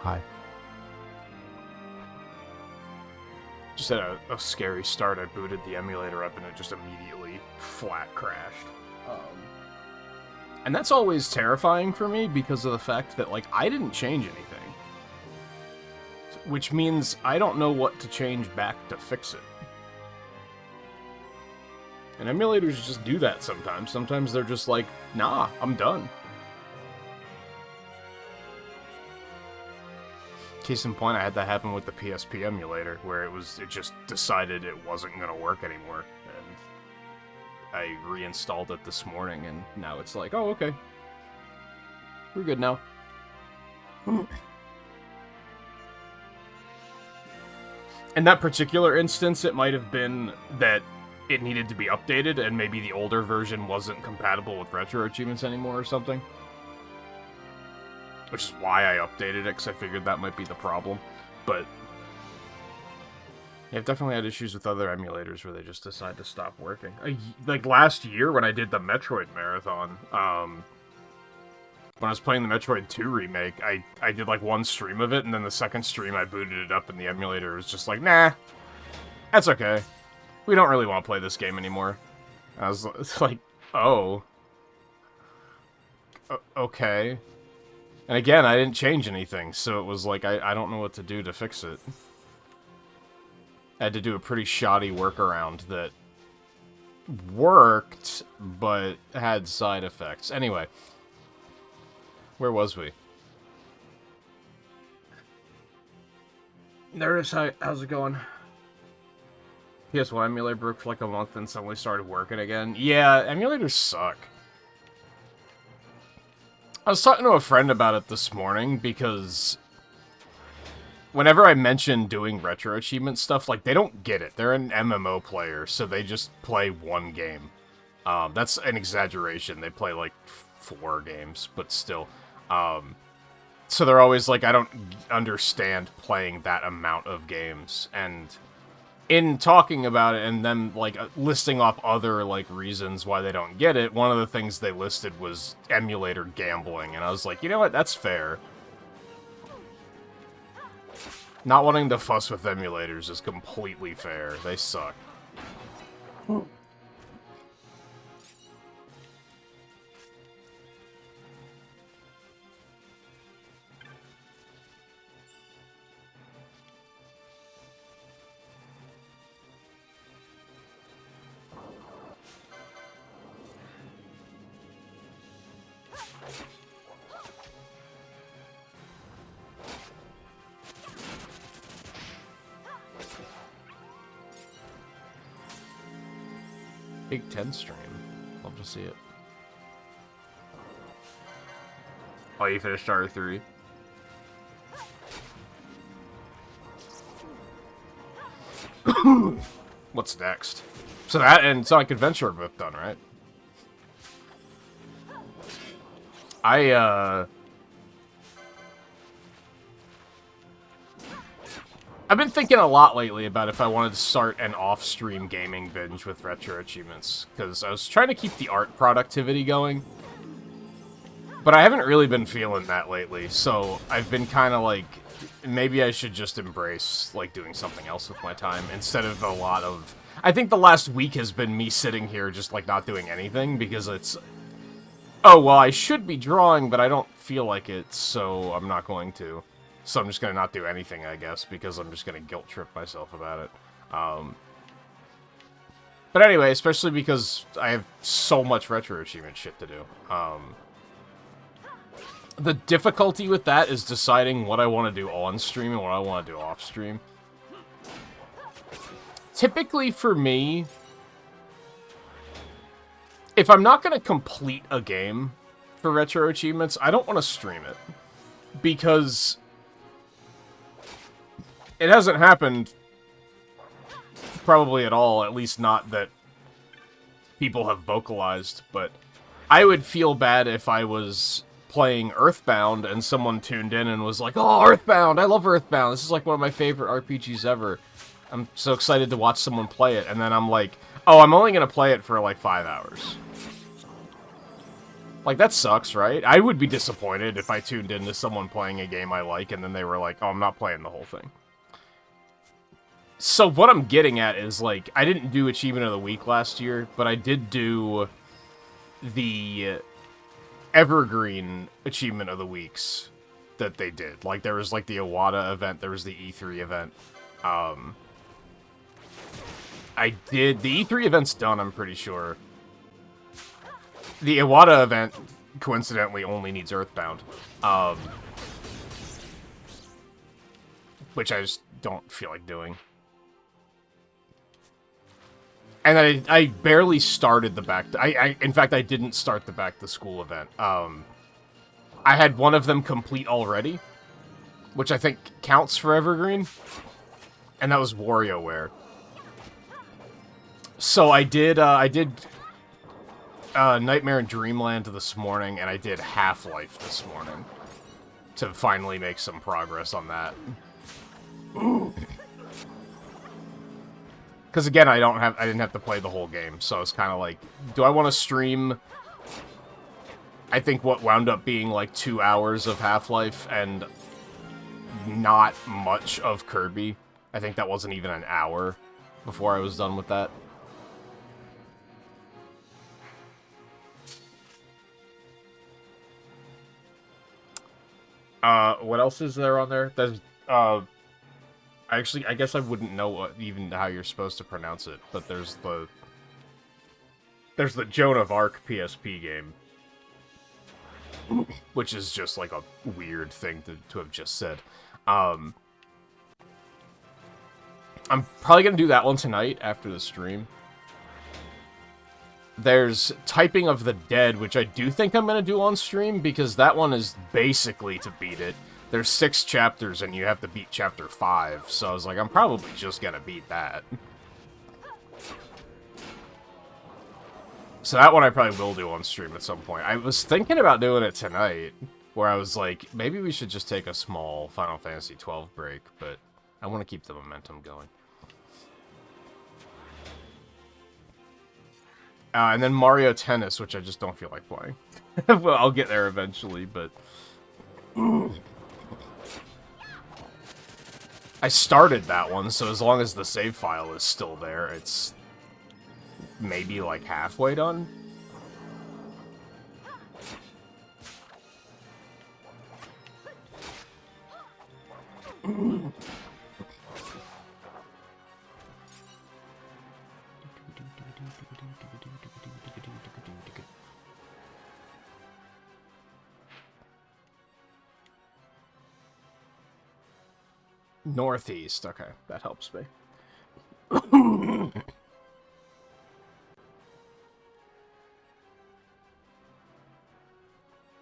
Hi. Just had a scary start. I booted the emulator up and it just immediately flat crashed. And that's always terrifying for me because of the fact that, like, I didn't change anything. Which means I don't know what to change back to fix it. And emulators just do that sometimes. Sometimes they're just like, nah, I'm done. Case in point, I had that happen with the PSP emulator, where it just decided it wasn't gonna work anymore. And I reinstalled it this morning, and now it's like, oh, okay. We're good now. In that particular instance, it might have been that it needed to be updated, and maybe the older version wasn't compatible with retro achievements anymore or something. Which is why I updated it, because I figured that might be the problem. But I've definitely had issues with other emulators where they just decide to stop working. Like last year when I did the Metroid Marathon, when I was playing the Metroid 2 remake, I did like one stream of it, and then the second stream I booted it up and the emulator was just like, nah, that's okay. We don't really want to play this game anymore. I was like, oh. Okay. And again, I didn't change anything, so it was like, I don't know what to do to fix it. I had to do a pretty shoddy workaround that worked, but had side effects. Anyway. Where was we? There it is. How's it going? PS1 emulator broke for like a month and suddenly started working again. Yeah, emulators suck. I was talking to a friend about it this morning because whenever I mention doing retro achievement stuff, like, they don't get it. They're an MMO player, so they just play one game. That's an exaggeration. They play, like, 4 games, but still. So they're always like, I don't understand playing that amount of games. And in talking about it and them, like, listing off other, like, reasons why they don't get it, one of the things they listed was emulator gambling. And I was like, you know what? That's fair. Not wanting to fuss with emulators is completely fair. They suck. Big 10 stream. Love to see it. Oh, you finished R3? What's next? So that and Sonic Adventure are both done, right? I've been thinking a lot lately about if I wanted to start an off-stream gaming binge with retro achievements, because I was trying to keep the art productivity going, but I haven't really been feeling that lately, so I've been kind of like, maybe I should just embrace, like, doing something else with my time, instead of a lot of... I think the last week has been me sitting here just, like, not doing anything, because it's... Oh, well, I should be drawing, but I don't feel like it, so I'm not going to. So I'm just going to not do anything, I guess, because I'm just going to guilt trip myself about it. But anyway, especially because I have so much retro achievement shit to do. The difficulty with that is deciding what I want to do on stream and what I want to do off stream. Typically for me, if I'm not going to complete a game for retro achievements, I don't want to stream it. Because it hasn't happened probably at all, at least not that people have vocalized, but I would feel bad if I was playing Earthbound and someone tuned in and was like, oh, Earthbound, I love Earthbound, this is like one of my favorite RPGs ever. I'm so excited to watch someone play it, and then I'm like, oh, I'm only going to play it for like 5 hours. Like, that sucks, right? I would be disappointed if I tuned into someone playing a game I like and then they were like, oh, I'm not playing the whole thing. So what I'm getting at is, like, I didn't do Achievement of the Week last year, but I did do the Evergreen Achievement of the Weeks that they did. Like, there was, like, the Iwata event, there was the E3 event. I did... The E3 event's done, I'm pretty sure. The Iwata event, coincidentally, only needs Earthbound. Which I just don't feel like doing. And I barely started the back... in fact, I didn't start the back to school event. I had one of them complete already, which I think counts for Evergreen. And that was WarioWare. So I did Nightmare in Dreamland this morning, and I did Half-Life this morning to finally make some progress on that. Because again, I didn't have to play the whole game, so it's kind of like, do I want to stream? I think what wound up being like 2 hours of Half-Life and not much of Kirby. I think that wasn't even an hour before I was done with that. What else is there on there? There's, actually, I guess I wouldn't know even how you're supposed to pronounce it, but there's the Joan of Arc PSP game, which is just like a weird thing to have just said. I'm probably gonna do that one tonight after the stream. There's Typing of the Dead, which I do think I'm gonna do on stream, because that one is basically to beat it. There's 6 chapters, and you have to beat chapter 5, so I was like, I'm probably just gonna beat that. So that one I probably will do on stream at some point. I was thinking about doing it tonight, where I was like, maybe we should just take a small Final Fantasy XII break, but I want to keep the momentum going. And then Mario Tennis, which I just don't feel like playing. Well, I'll get there eventually, but... I started that one, so as long as the save file is still there, it's maybe like halfway done. Northeast, okay, that helps me.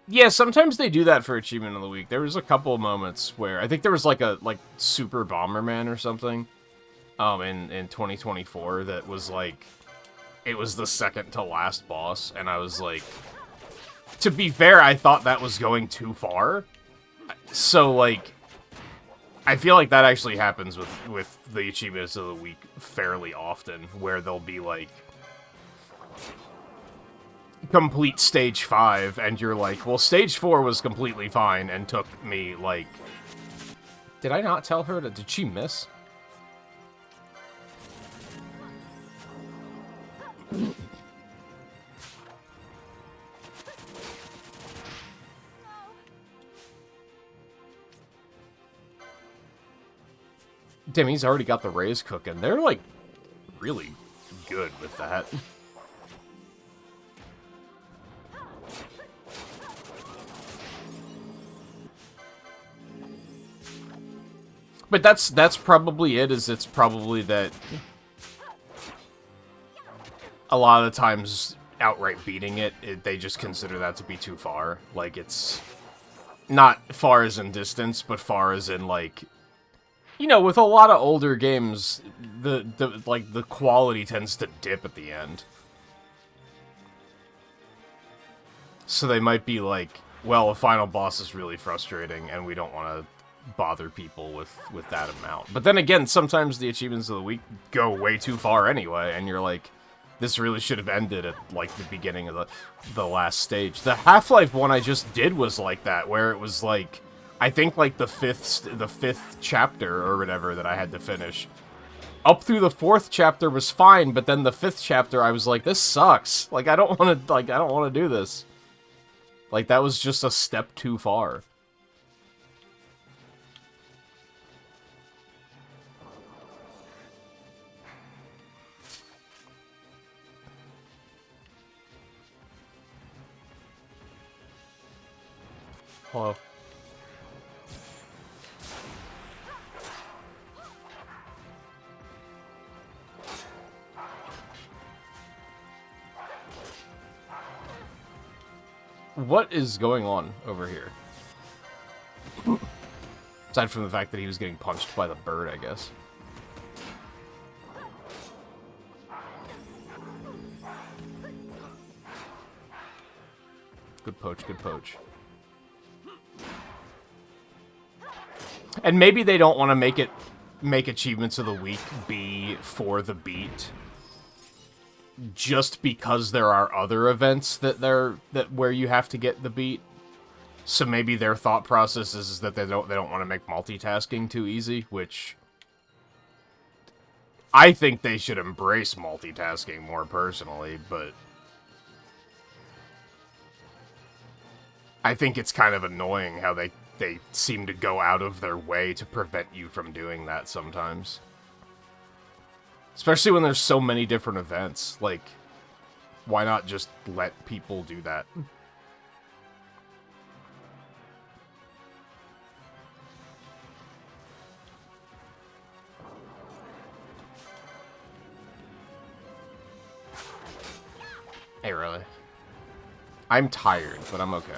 Yeah, sometimes they do that for Achievement of the Week. There was a couple of moments where I think there was like a Super Bomberman or something in 2024 that was like, it was the second to last boss, and I was like, to be fair, I thought that was going too far. So like, I feel like that actually happens with the Achievements of the Week fairly often, where they'll be like, complete stage 5, and you're like, well, stage 4 was completely fine and took me, like... Did I not tell her that... Did she miss? Damn, he's already got the Rays cooking. They're, like, really good with that. But that's probably it, is it's probably that a lot of the times outright beating it, they just consider that to be too far. Like, it's not far as in distance, but far as in, like, you know, with a lot of older games, the quality tends to dip at the end. So they might be like, well, a final boss is really frustrating, and we don't want to bother people with that amount. But then again, sometimes the Achievements of the Week go way too far anyway, and you're like, This really should have ended at, like, the beginning of the last stage. The Half-Life one I just did was like that, where it was, like, I think, like, the fifth chapter or whatever that I had to finish. Up through the 4th chapter was fine, but then the 5th chapter I was like, this sucks. Like, I don't want to do this. Like, that was just a step too far. Hello. What is going on over here? Aside from the fact that he was getting punched by the bird, I guess. Good poach, good poach. And maybe they don't want to make achievements of the week be for the beat, just because there are other events where you have to get the beat. So maybe their thought process is that they don't want to make multitasking too easy, which I think they should embrace multitasking more personally, but I think it's kind of annoying how they seem to go out of their way to prevent you from doing that sometimes. Especially when there's so many different events. Like, why not just let people do that? Hey, really? I'm tired, but I'm okay.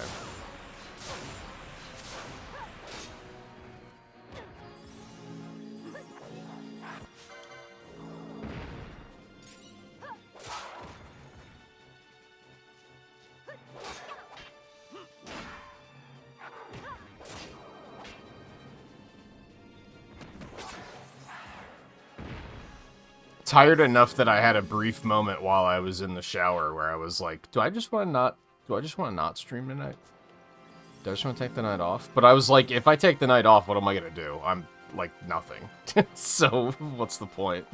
Tired enough that I had a brief moment while I was in the shower where I was like, do I just want to not stream tonight? Do I just want to take the night off? But I was like, if I take the night off, what am I going to do? I'm, like, nothing. So, what's the point?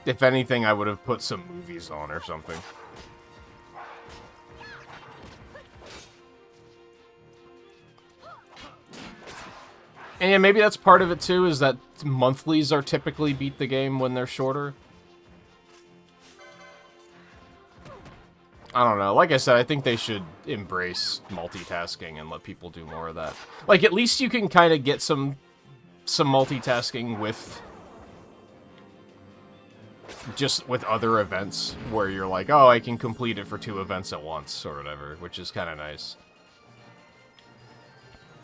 If anything, I would have put some movies on or something. And yeah, maybe that's part of it too, is that monthlies are typically beat the game when they're shorter. I don't know. Like I said, I think they should embrace multitasking and let people do more of that. Like, at least you can kind of get some multitasking with just with other events where you're like, oh, I can complete it for 2 events at once or whatever, which is kind of nice.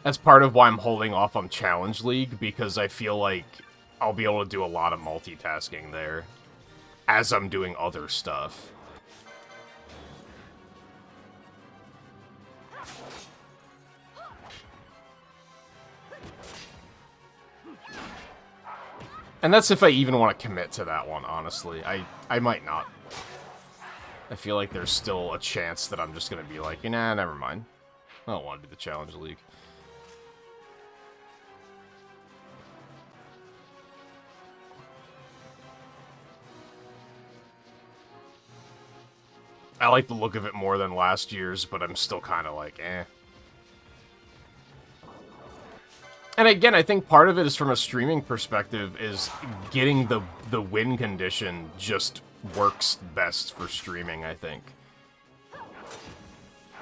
That's part of why I'm holding off on Challenge League, because I feel like I'll be able to do a lot of multitasking there as I'm doing other stuff. And that's if I even want to commit to that one, honestly. I might not. I feel like there's still a chance that I'm just going to be like, nah, never mind. I don't want to do the Challenge League. I like the look of it more than last year's, but I'm still kind of like, eh. And again, I think part of it is from a streaming perspective, is getting the win condition just works best for streaming, I think.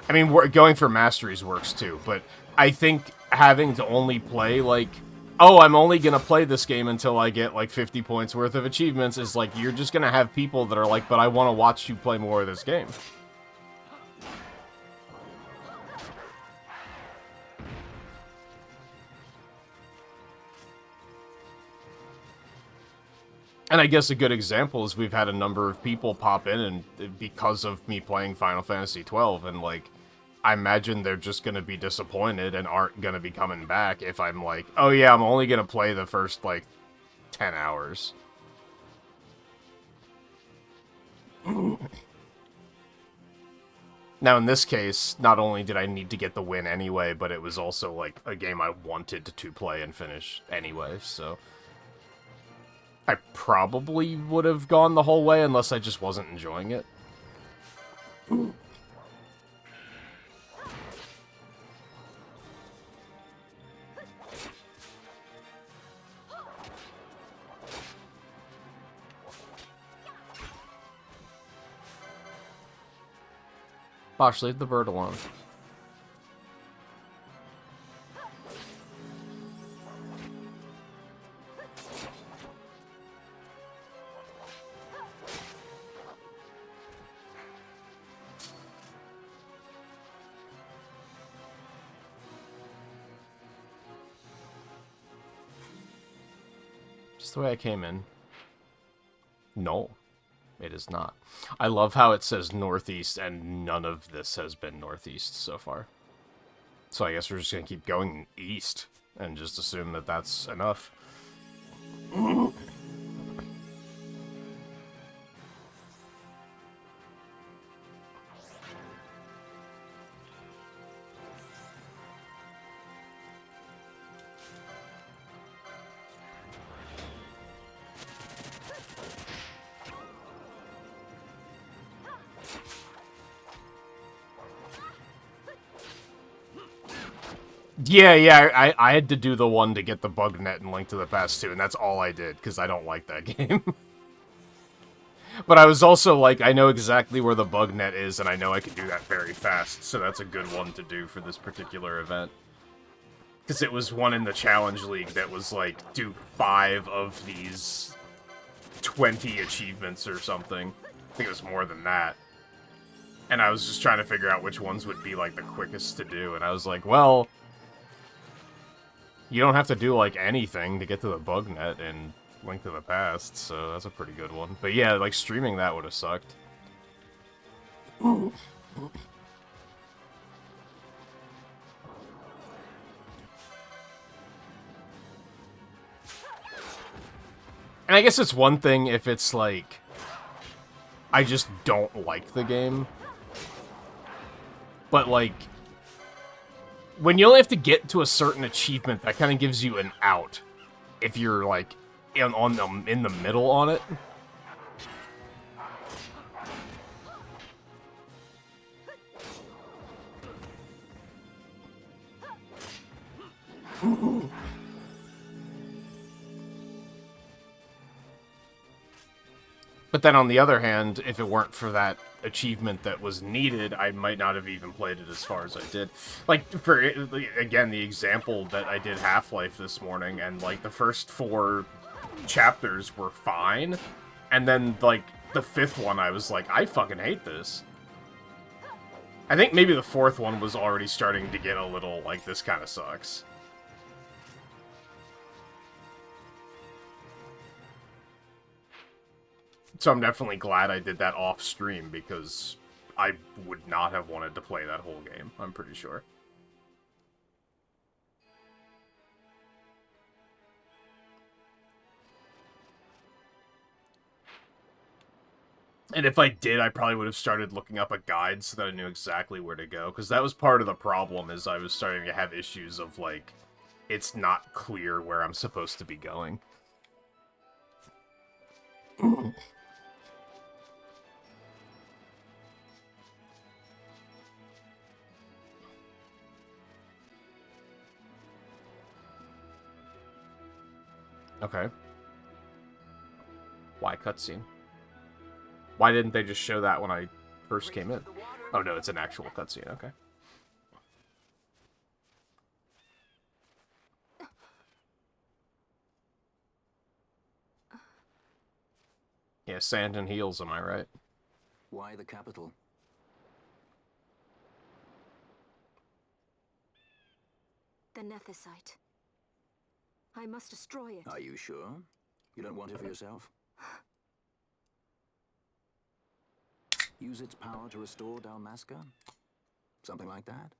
I mean, going for masteries works too, but I think having to only play, like, oh, I'm only gonna play this game until I get, like, 50 points worth of achievements, is like, you're just gonna have people that are like, but I want to watch you play more of this game. And I guess a good example is we've had a number of people pop in and because of me playing Final Fantasy XII, and, like, I imagine they're just going to be disappointed and aren't going to be coming back if I'm like, oh yeah, I'm only going to play the first, like, 10 hours. Now, in this case, not only did I need to get the win anyway, but it was also, like, a game I wanted to play and finish anyway, so... I probably would have gone the whole way unless I just wasn't enjoying it. Bosh, leave the bird alone. Just the way I came in. No, it is not. I love how it says northeast, and none of this has been northeast so far. So I guess we're just going to keep going east, and just assume that that's enough. Yeah, I had to do the one to get the bug net and Link to the Past 2, and that's all I did, because I don't like that game. But I was also like, I know exactly where the bug net is, and I know I can do that very fast, so that's a good one to do for this particular event. Because it was one in the Challenge League that was like, do 5 of these 20 achievements or something. I think it was more than that. And I was just trying to figure out which ones would be like the quickest to do, and I was like, well... You don't have to do, like, anything to get to the bug net in Link to the Past, so that's a pretty good one. But yeah, like, streaming that would have sucked. And I guess it's one thing if it's, like, I just don't like the game. But, like... When you only have to get to a certain achievement, that kind of gives you an out. If you're, like, in the middle on it. But then on the other hand, if it weren't for that achievement that was needed, I might not have even played it as far as I did. Like, for, again, the example that I did Half-Life this morning, and, like, the first 4 chapters were fine, and then, like, the 5th one, I was like, I fucking hate this. I think maybe the 4th one was already starting to get a little, like, this kind of sucks. So I'm definitely glad I did that off-stream, because I would not have wanted to play that whole game, I'm pretty sure. And if I did, I probably would have started looking up a guide so that I knew exactly where to go, because that was part of the problem, is I was starting to have issues of, like, it's not clear where I'm supposed to be going. Okay. Why cutscene? Why didn't they just show that when I first came in? Oh no, it's an actual cutscene, okay. Yeah, sand and heels, am I right? Why the capital? The Nethicite. I must destroy it. Are you sure? You don't want it for yourself? Use its power to restore Dalmasca? Something like that?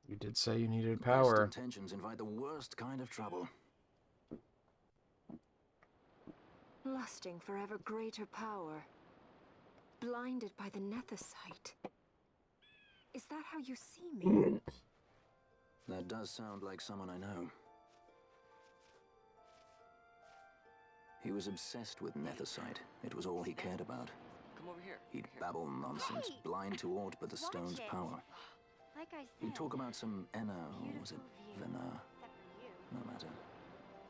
You did say you needed power. Best intentions invite the worst kind of trouble. Lusting for ever greater power. Blinded by the Nethicite. Is that how you see me? That does sound like someone I know. He was obsessed with Nethicite. It was all he cared about. Come over here. He'd babble nonsense, blind to aught but the stone's power. Like I said, He'd talk about some Enna, or was it Venna? except for you. No matter.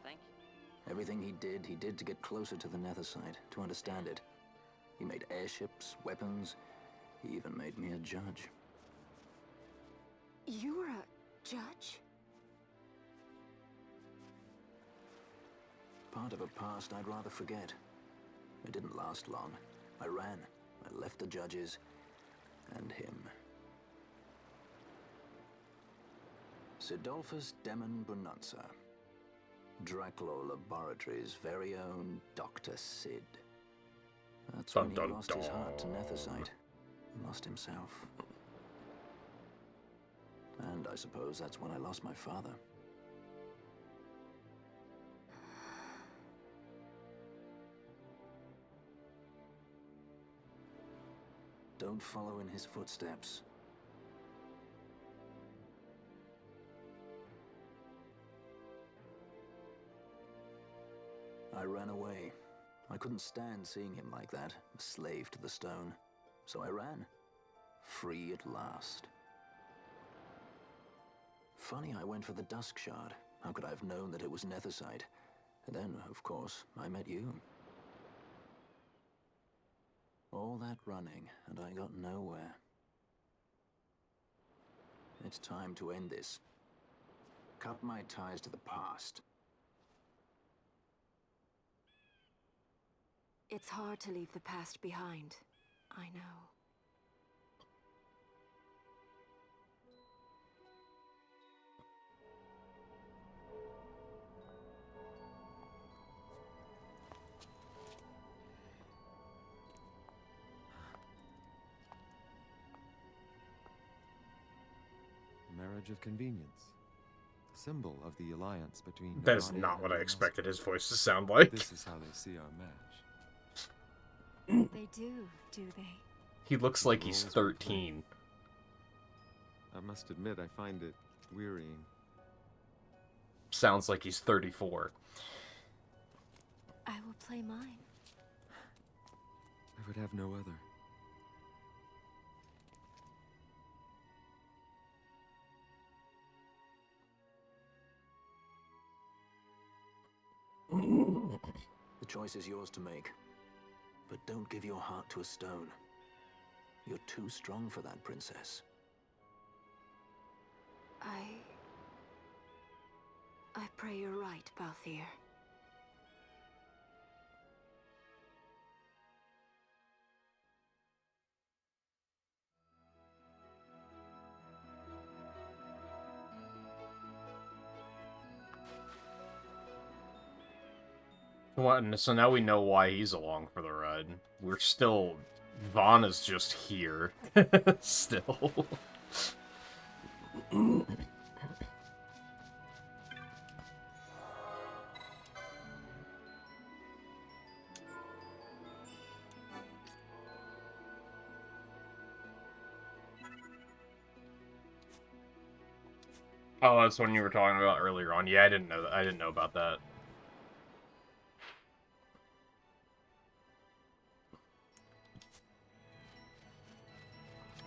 Thank you. Everything he did to get closer to the Nethicite, to understand it. He made airships, weapons. He even made me a judge. You were a judge? Part of a past I'd rather forget. It didn't last long. I ran. I left the judges and him. Sidolphus Demon Bonanza. Draculaur Laboratories' very own Dr. Sid. That's when he lost his heart to Nethicite. Lost himself. And I suppose that's when I lost my father. Don't follow in his footsteps. I ran away. I couldn't stand seeing him like that, a slave to the stone. So I ran. Free at last. Funny I went for the Dusk Shard. How could I have known that it was Nethicite? And then, of course, I met you. All that running, and I got nowhere. It's time to end this. Cut my ties to the past. It's hard to leave the past behind. I know. Marriage of convenience. Symbol of the alliance between That is Nadia not what and I Alaska. expected his voice to sound like. This is how they see our match. They do they? He looks like he's Roles were 13. I must admit, I find it wearying. Sounds like he's 34. I will play mine. I would have no other. The choice is yours to make. But don't give your heart to a stone. You're too strong for that, princess. I pray you're right, Balthier. What? So now we know why he's along for the ride. We're still... Vaughn is just here. Still. Oh, that's one you were talking about earlier on. Yeah, I didn't know that. I didn't know about that.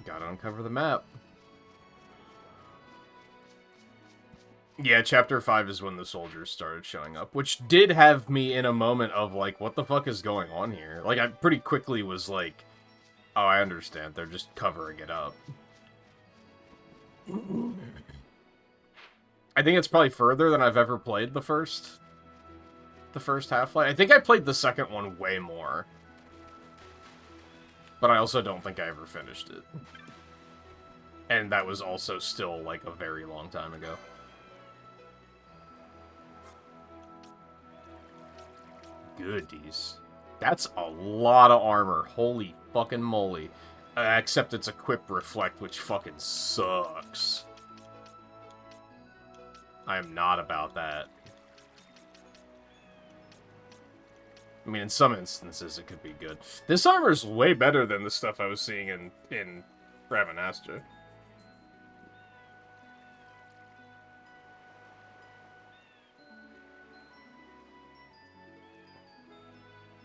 Gotta uncover the map. Yeah, chapter 5 is when the soldiers started showing up, which did have me in a moment of, like, what the fuck is going on here? Like, I pretty quickly was like, oh, I understand. They're just covering it up. I think it's probably further than I've ever played the first Half-Life. I think I played the second one way more. But I also don't think I ever finished it. And that was also still, like, a very long time ago. Goodies. That's a lot of armor. Holy fucking moly. Except it's equip reflect, which fucking sucks. I am not about that. I mean, in some instances, it could be good. This armor's way better than the stuff I was seeing in Ravenastra.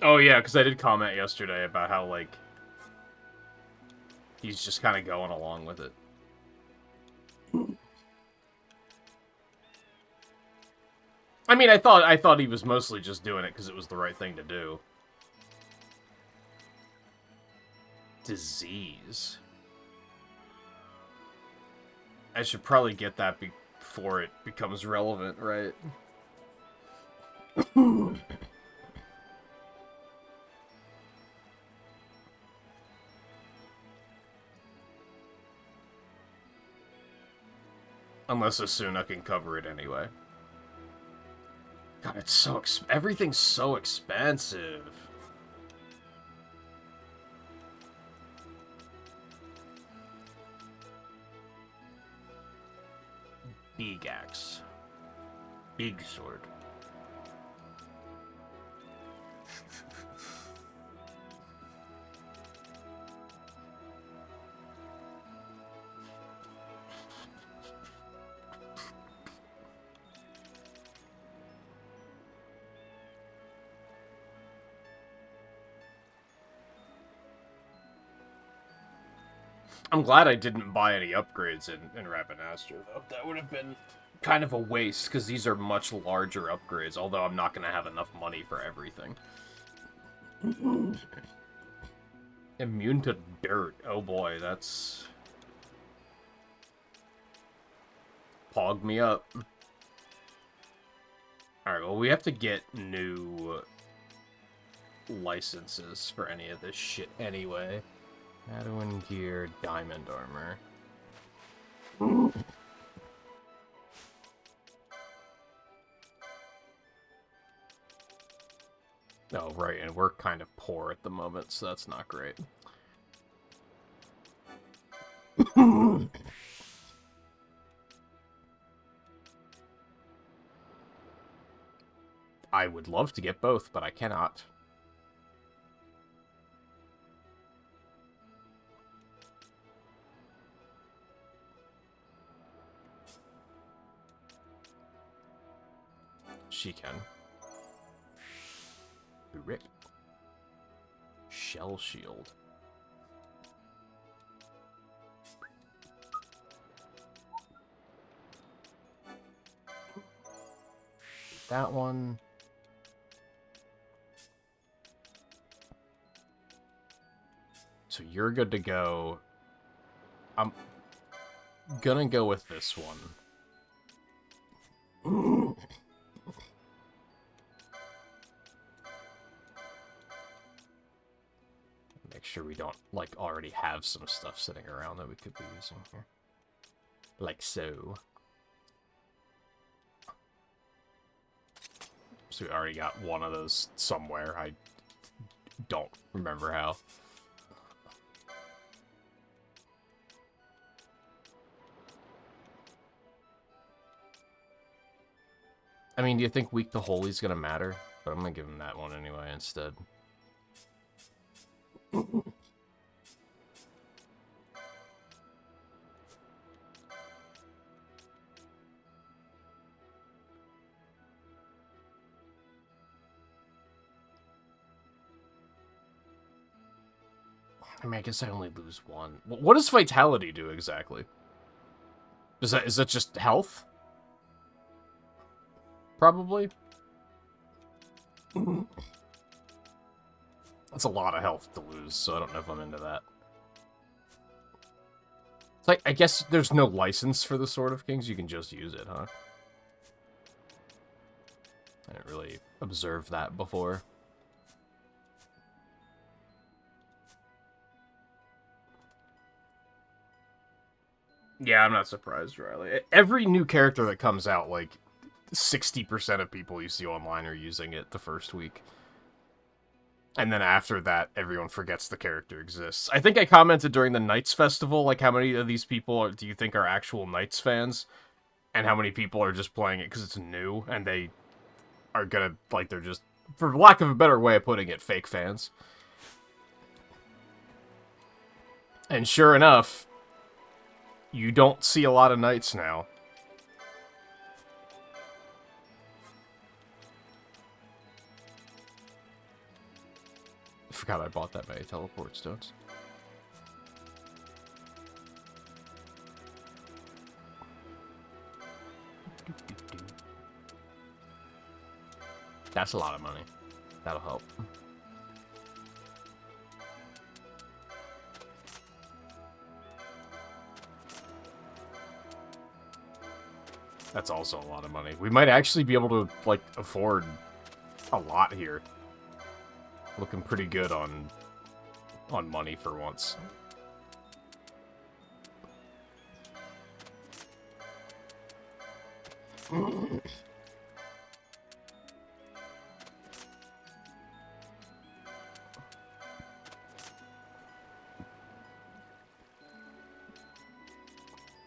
Oh yeah, because I did comment yesterday about how, like, he's just kind of going along with it. I mean, I thought he was mostly just doing it because it was the right thing to do. Disease. I should probably get that before it becomes relevant, right? Unless Asuna can cover it anyway. God, it's so everything's so expensive. Big axe. Big sword. I'm glad I didn't buy any upgrades in Rabanastre, though. That would have been kind of a waste, because these are much larger upgrades, although I'm not going to have enough money for everything. Immune to dirt. Oh boy, that's... Pog me up. Alright, well, we have to get new licenses for any of this shit anyway. Shadowing gear, diamond armor. Oh, right, and we're kind of poor at the moment, so that's not great. I would love to get both, but I cannot. She can. Rip. Shell shield. That one. So you're good to go. I'm gonna go with this one. Make sure we don't, like, already have some stuff sitting around that we could be using here. Like so. So we already got one of those somewhere. I don't remember how. I mean, do you think Weak to Holy's gonna matter? But I'm gonna give him that one anyway instead. I mean, I guess I only lose one. What does Vitality do exactly? Is that just health? Probably. That's a lot of health to lose, so I don't know if I'm into that. It's like, I guess there's no license for the Sword of Kings, you can just use it, huh? I didn't really observe that before. Yeah, I'm not surprised, Riley. Every new character that comes out, like, 60% of people you see online are using it the first week. And then after that, everyone forgets the character exists. I think I commented during the Knights Festival, like, how many of these people do you think are actual Knights fans? And how many people are just playing it because it's new, and they are gonna, like, they're just, for lack of a better way of putting it, fake fans. And sure enough, you don't see a lot of Knights now. forgot I bought that many teleport stones. That's a lot of money. That'll help. That's also a lot of money. We might actually be able to, like, afford a lot here. Looking pretty good on money for once.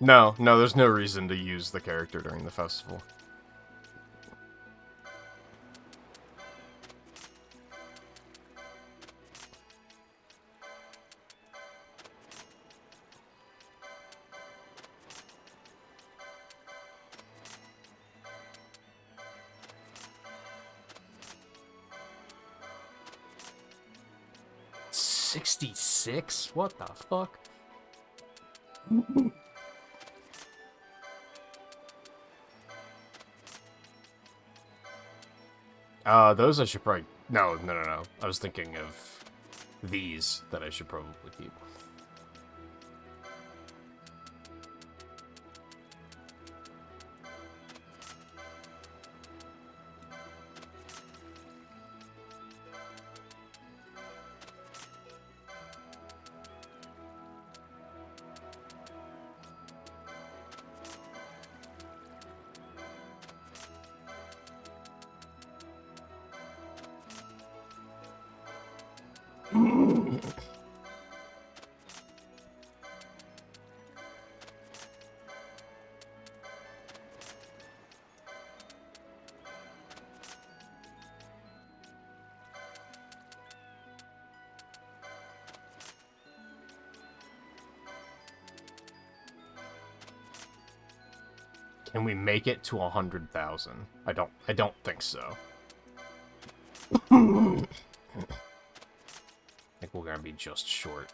No, there's no reason to use the character during the festival. $66? What the fuck? Those I should probably... No. I was thinking of these that I should probably keep. Can we make it to 100,000? I don't think so. I think we're gonna be just short.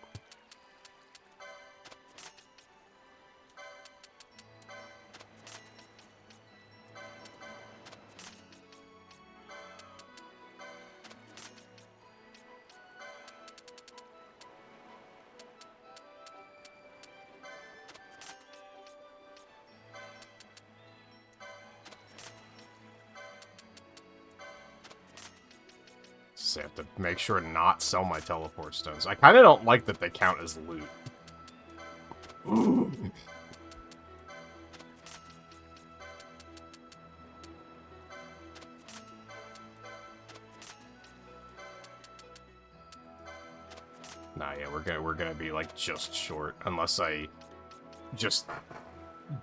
I have to make sure to not sell my teleport stones. I kind of don't like that they count as loot. Nah, yeah, we're gonna be like just short unless I just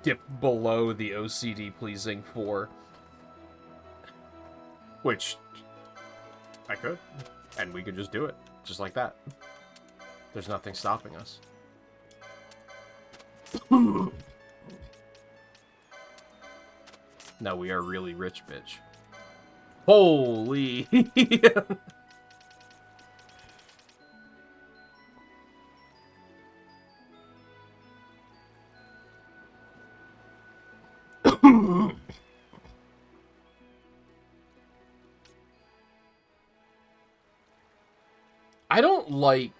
dip below the OCD pleasing 4, which I could, and we could just do it just like that. There's nothing stopping us. No, we are really rich, bitch. Holy. I don't like...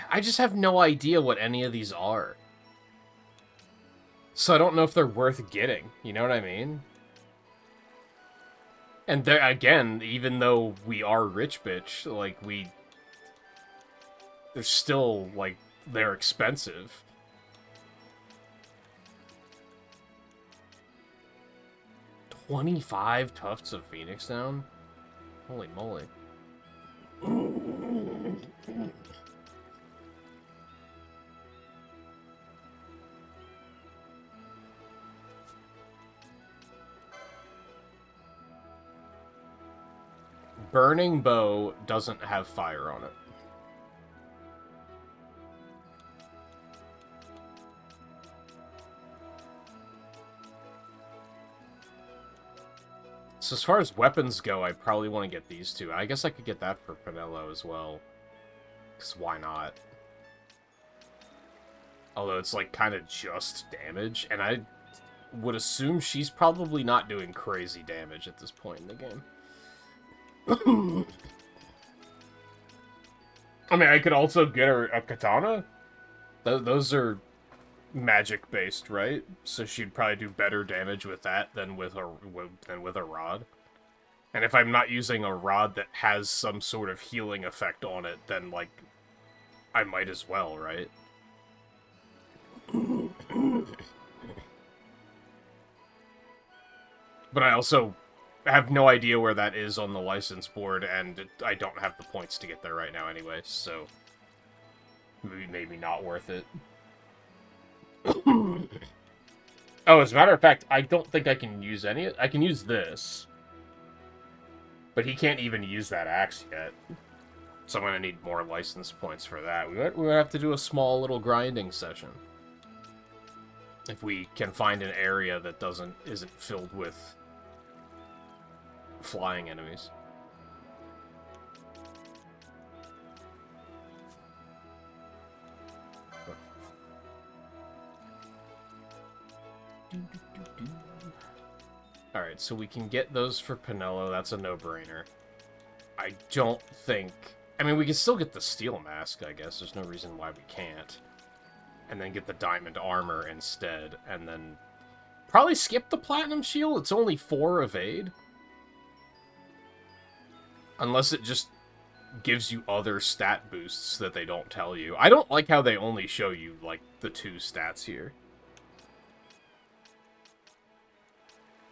I just have no idea what any of these are. So I don't know if they're worth getting. You know what I mean? And there again, even though we are rich bitch, like, they're still, like, they're expensive. $25 tufts of Phoenix down? Holy moly. Burning Bow doesn't have fire on it. So as far as weapons go, I probably want to get these two. I guess I could get that for Pinello as well. Because why not? Although it's like kind of just damage, and I would assume she's probably not doing crazy damage at this point in the game. I mean, I could also get her a katana. Those are magic-based, right? So she'd probably do better damage with that than with a rod. And if I'm not using a rod that has some sort of healing effect on it, then, like, I might as well, right? But I also have no idea where that is on the license board, and I don't have the points to get there right now anyway, so maybe not worth it. Oh, as a matter of fact, I don't think I can use any. I can use this, but he can't even use that axe yet. So I'm gonna need more license points for that. We would have to do a small little grinding session if we can find an area that isn't filled with flying enemies. Alright, so we can get those for Pinello. That's a no-brainer. I don't think... I mean, we can still get the steel mask, I guess. There's no reason why we can't. And then get the diamond armor instead. And then probably skip the platinum shield. It's only 4 evade. Unless it just gives you other stat boosts that they don't tell you. I don't like how they only show you, like, the 2 stats here.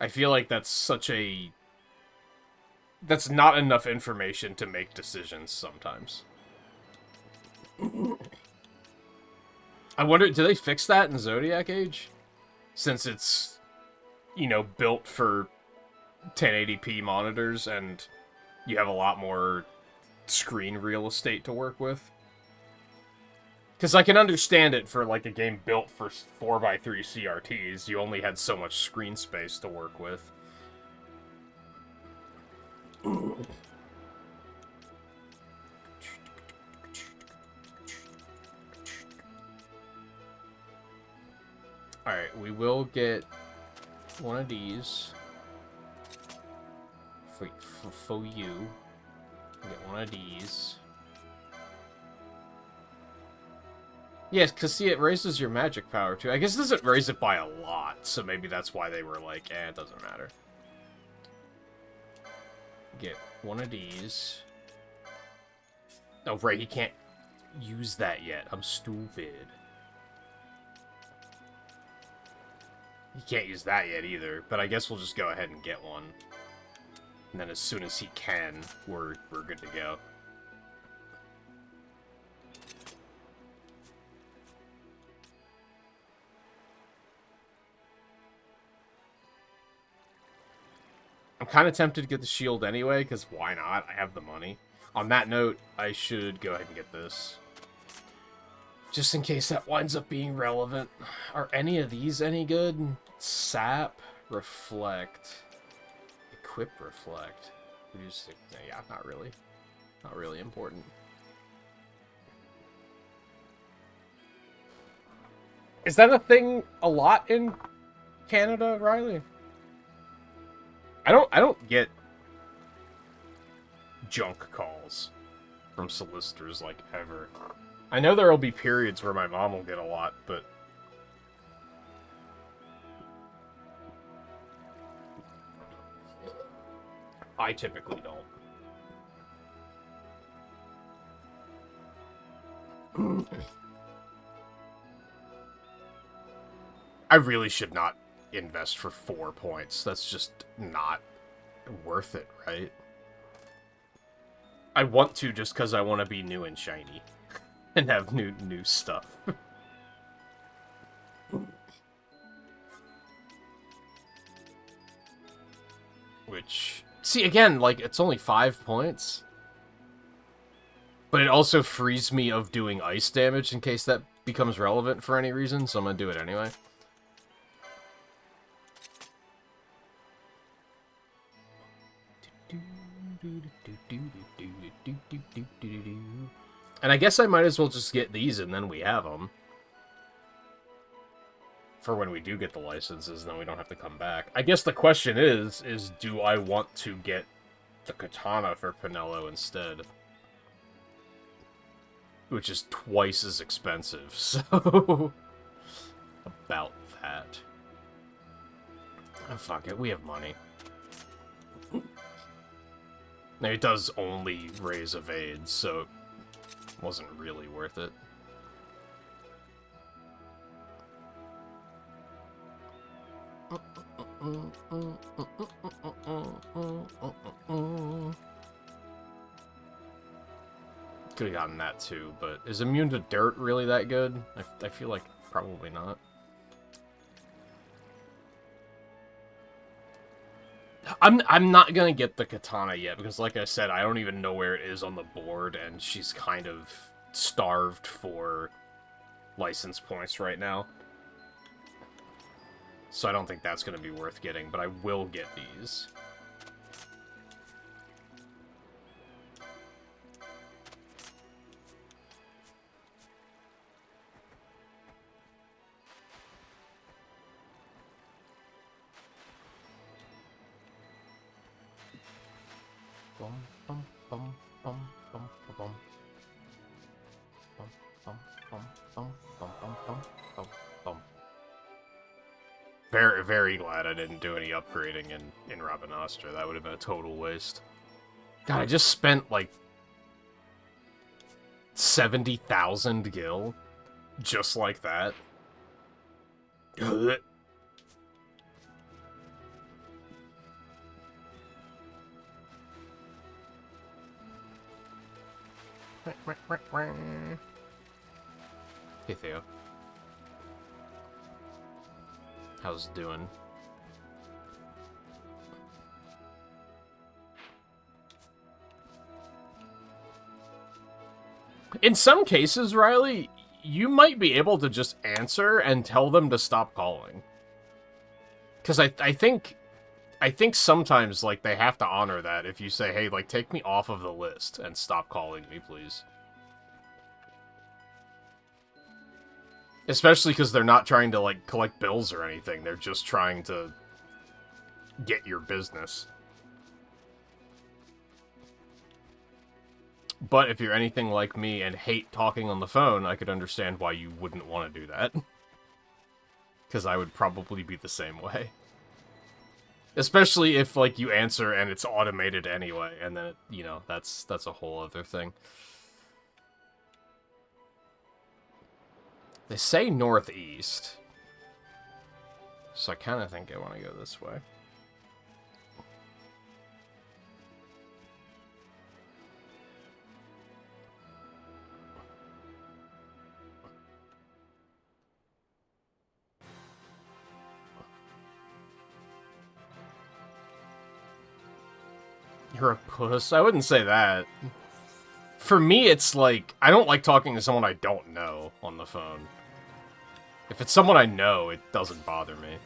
I feel like that's such a... That's not enough information to make decisions sometimes. I wonder, do they fix that in Zodiac Age? Since it's, you know, built for 1080p monitors and you have a lot more screen real estate to work with. Because I can understand it for, like, a game built for 4x3 CRTs. You only had so much screen space to work with. Alright, we will get one of these. For you. Get one of these. Yes, because see, it raises your magic power, too. I guess it doesn't raise it by a lot, so maybe that's why they were like, it doesn't matter. Get one of these. Oh, right, he can't use that yet. I'm stupid. He can't use that yet, either, but I guess we'll just go ahead and get one. And then as soon as he can, we're good to go. I'm kind of tempted to get the shield anyway, because why not? I have the money. On that note, I should go ahead and get this. Just in case that winds up being relevant. Are any of these any good? Sap, reflect, equip, reflect. Reduce, yeah, not really. Not really important. Is that a thing a lot in Canada, Riley? I don't get junk calls from solicitors, like, ever. I know there'll be periods where my mom will get a lot, but... I typically don't. I really should not invest for 4 points. That's just not worth it, right? I want to just because I want to be new and shiny. And have new stuff. Which... See, again, like, it's only 5 points. But it also frees me of doing ice damage in case that becomes relevant for any reason, so I'm gonna do it anyway. And I guess I might as well just get these and then we have them. For when we do get the licenses, then we don't have to come back. I guess the question is do I want to get the katana for Pinello instead? Which is twice as expensive, so... about that. Oh, fuck it, we have money. Now, it does only raise evade, so it wasn't really worth it. Could have gotten that too, but is immune to dirt really that good? I feel like probably not. I'm not gonna get the katana yet, because like I said, I don't even know where it is on the board, and she's kind of starved for license points right now. So I don't think that's gonna be worth getting, but I will get these. Very, very glad I didn't do any upgrading in Rabanastra. That would have been a total waste. God, I just spent, like, 70,000 gil just like that. Hey, Theo. How's it doing? In some cases, Riley, you might be able to just answer and tell them to stop calling. Because I think sometimes, like, they have to honor that if you say, hey, like, take me off of the list and stop calling me, please. Especially because they're not trying to, like, collect bills or anything. They're just trying to get your business. But if you're anything like me and hate talking on the phone, I could understand why you wouldn't want to do that. Because I would probably be the same way. Especially if, like, you answer and it's automated anyway, and then, you know, that's a whole other thing. They say northeast, so I kind of think I want to go this way. You're a puss? I wouldn't say that. For me, it's like, I don't like talking to someone I don't know on the phone. If it's someone I know, it doesn't bother me.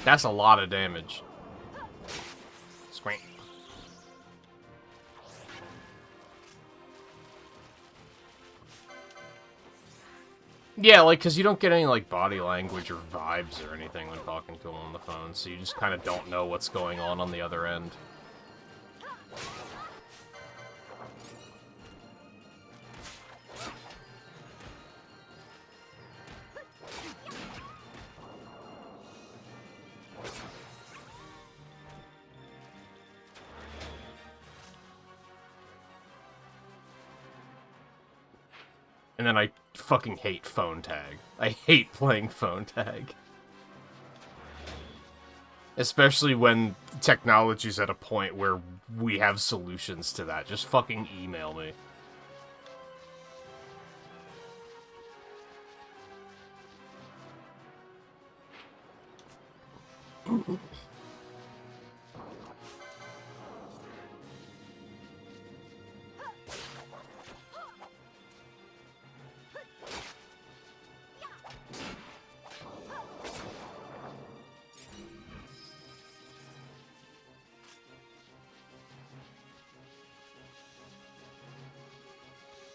That's a lot of damage. Squint. Yeah, like, because you don't get any, like, body language or vibes or anything when talking to them on the phone, so you just kind of don't know what's going on the other end. And then I fucking hate phone tag. I hate playing phone tag. Especially when technology's at a point where we have solutions to that. Just fucking email me.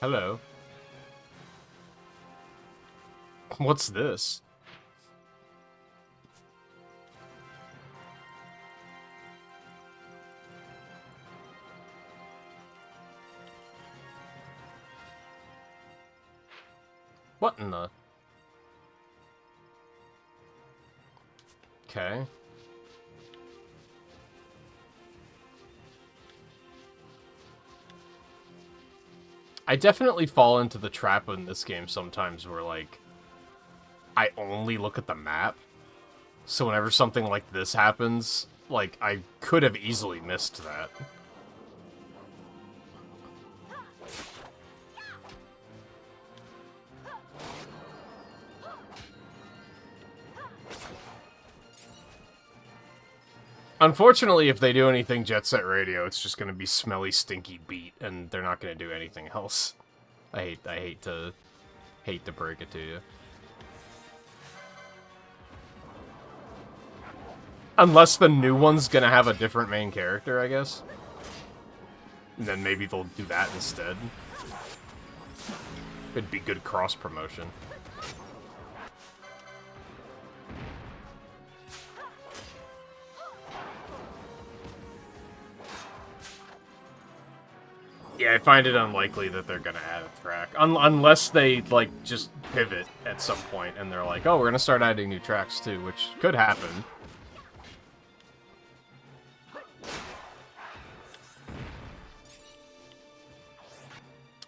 Hello. What's this? What in the... Okay. I definitely fall into the trap in this game sometimes where, like, I only look at the map. So whenever something like this happens, like, I could have easily missed that. Unfortunately, if they do anything Jet Set Radio, it's just gonna be smelly, stinky beat, and they're not gonna do anything else. I hate to break it to you. Unless the new one's gonna have a different main character, I guess. And then maybe they'll do that instead. It'd be good cross-promotion. Yeah, I find it unlikely that they're gonna add a track. Unless they, like, just pivot at some point and they're like, oh, we're gonna start adding new tracks too, which could happen.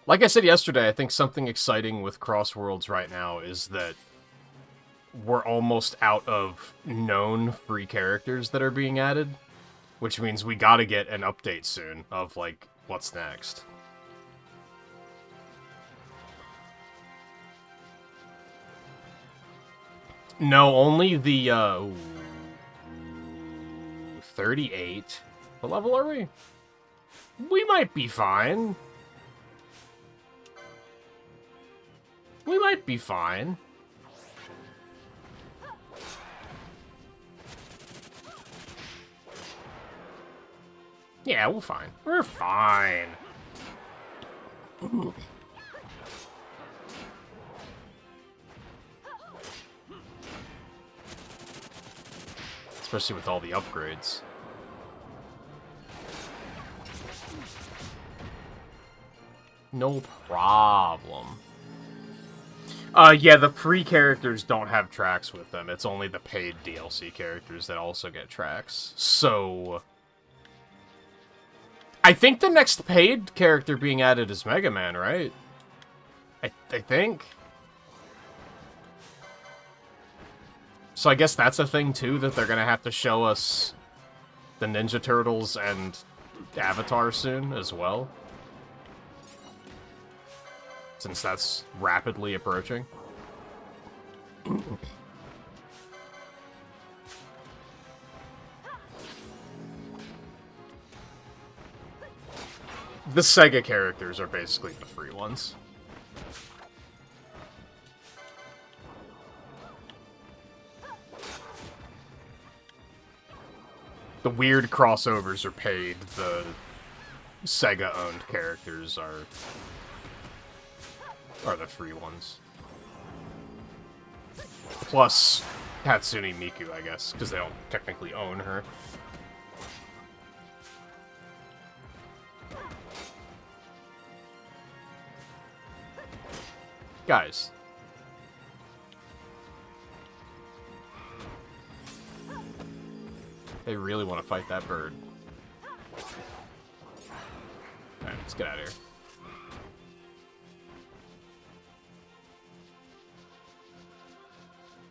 Like I said yesterday, I think something exciting with Cross Worlds right now is that we're almost out of known free characters that are being added, which means we gotta get an update soon of, like, what's next. No, only the, 38. What level are we? We might be fine. We might be fine. Yeah, we're fine. We're fine. Especially with all the upgrades. No problem. Yeah, the free characters don't have tracks with them. It's only the paid DLC characters that also get tracks. So... I think the next paid character being added is Mega Man, right? I think. So I guess that's a thing, too, that they're gonna have to show us the Ninja Turtles and Avatar soon, as well. Since that's rapidly approaching. The Sega characters are basically the free ones. The weird crossovers are paid, the Sega-owned characters are the free ones. Plus Hatsune Miku, I guess, because they don't technically own her. Guys. They really want to fight that bird. Alright, let's get out of here.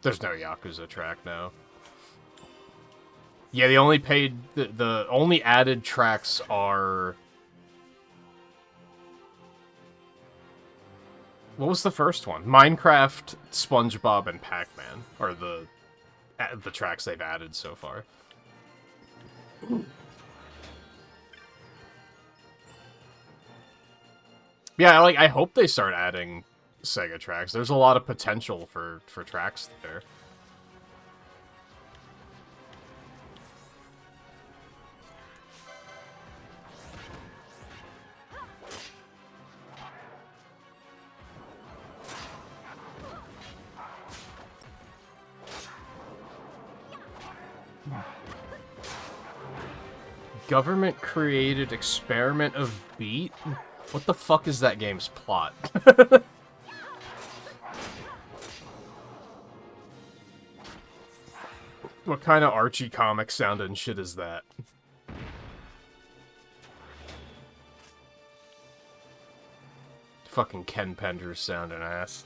There's no Yakuza track now. Yeah, the only paid... The only added tracks are... What was the first one? Minecraft, SpongeBob, and Pac-Man are the tracks they've added so far. Yeah, like, I hope they start adding Sega tracks. There's a lot of potential for tracks there. Government-created experiment of beat? What the fuck is that game's plot? What kind of Archie comic sounding shit is that? Fucking Ken Penders sounding ass.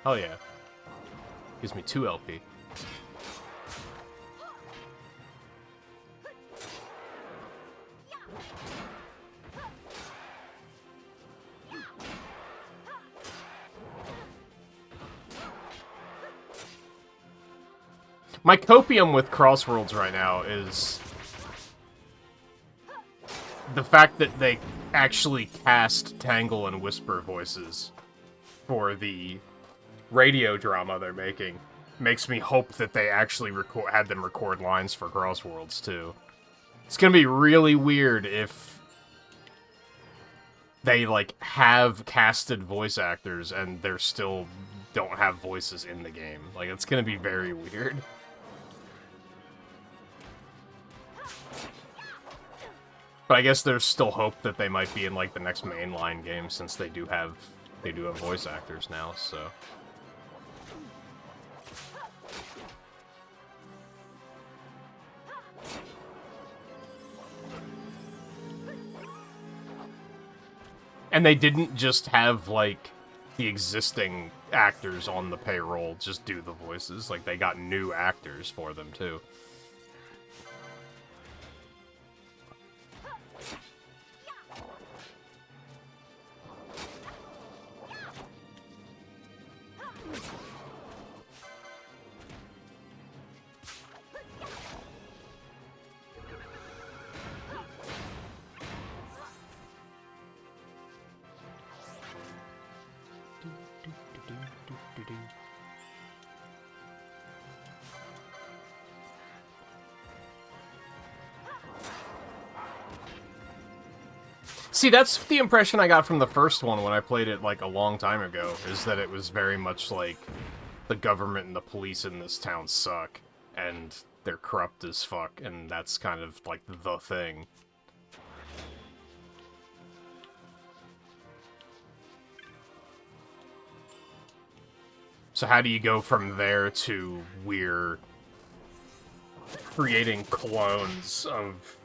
Oh yeah. Gives me 2 LP. My copium with Crossworlds right now is the fact that they actually cast Tangle and Whisper voices for the radio drama they're making. Makes me hope that they actually had them record lines for Crossworlds too. It's gonna be really weird if they, like, have casted voice actors and they're still don't have voices in the game. Like, it's gonna be very weird. But I guess there's still hope that they might be in, like, the next mainline game, since they do have voice actors now, so... And they didn't just have, like, the existing actors on the payroll just do the voices. Like, they got new actors for them, too. See, that's the impression I got from the first one when I played it, like, a long time ago, is that it was very much like the government and the police in this town suck, and they're corrupt as fuck, and that's kind of, like, the thing. So how do you go from there to we're creating clones of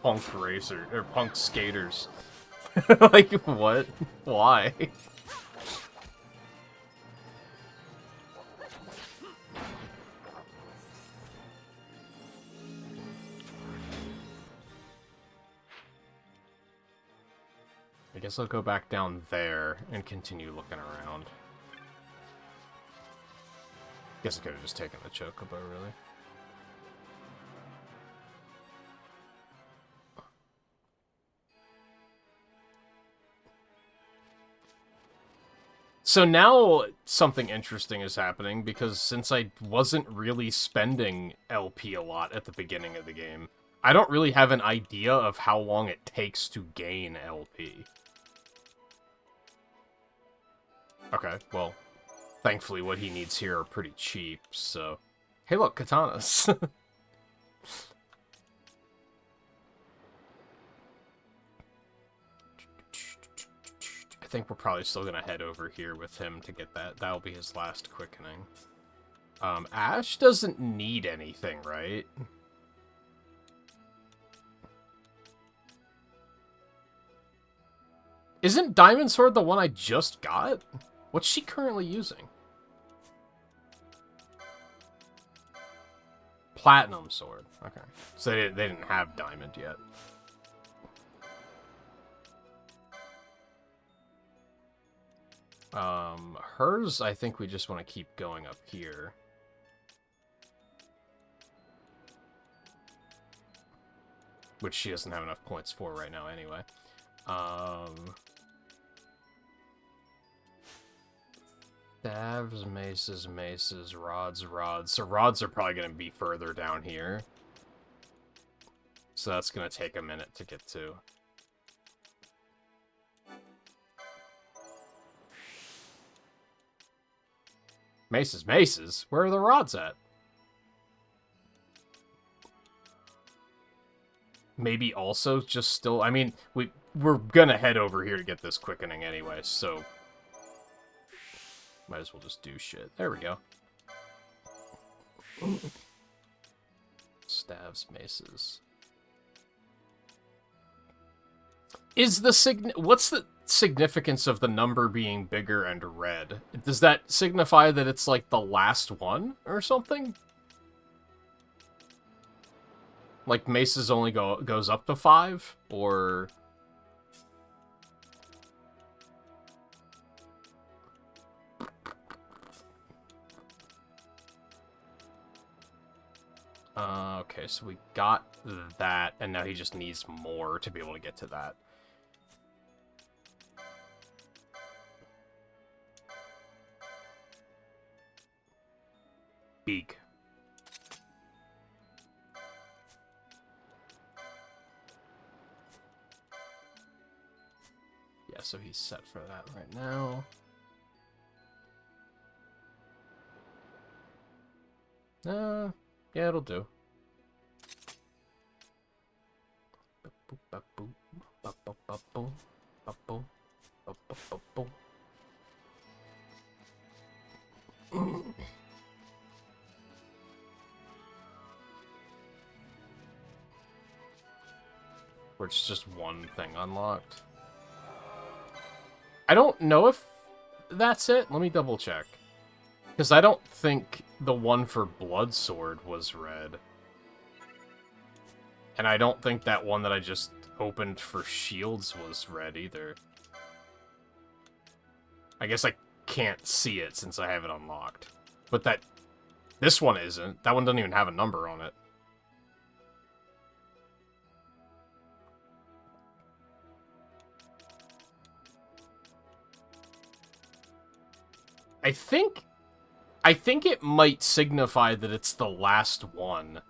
punk racer or punk skaters? Like, what? Why? I guess I'll go back down there and continue looking around. Guess I could have just taken the chocobo, really. So now something interesting is happening, because since I wasn't really spending LP a lot at the beginning of the game, I don't really have an idea of how long it takes to gain LP. Okay, well, thankfully what he needs here are pretty cheap, so... Hey look, katanas! I think we're probably still gonna head over here with him to get that. That'll be his last quickening. Ash doesn't need anything, right? Isn't Diamond Sword the one I just got? What's she currently using? Platinum Sword. Okay. So they didn't have Diamond yet. Hers, I think we just want to keep going up here. Which she doesn't have enough points for right now anyway. Staves, maces, maces, rods, rods. So rods are probably going to be further down here. So that's going to take a minute to get to. Maces, maces? Where are the rods at? Maybe also just still... I mean, we're going to head over here to get this quickening anyway, so... Might as well just do shit. There we go. Staves, maces. Is the what's the significance of the number being bigger and red? Does that signify that it's like the last one or something? Like maces only goes up to 5 or okay, so we got that, and now he just needs more to be able to get to that. Beak. Yeah, so he's set for that right now. Yeah, it'll do. Where it's just one thing unlocked. I don't know if that's it. Let me double check. Because I don't think the one for Bloodsword was red. And I don't think that one that I just opened for shields was red either. I guess I can't see it since I have it unlocked. But this one isn't. That one doesn't even have a number on it. I think it might signify that it's the last one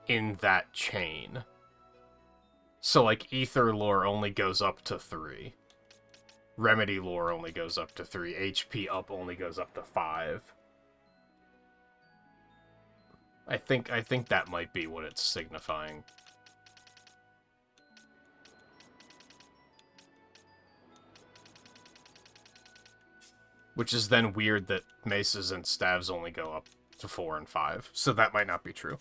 in that chain. So, like, Ether lore only goes up to 3. Remedy lore only goes up to 3. HP up only goes up to 5. I think that might be what it's signifying. Which is then weird that maces and staves only go up to 4 and 5. So that might not be true.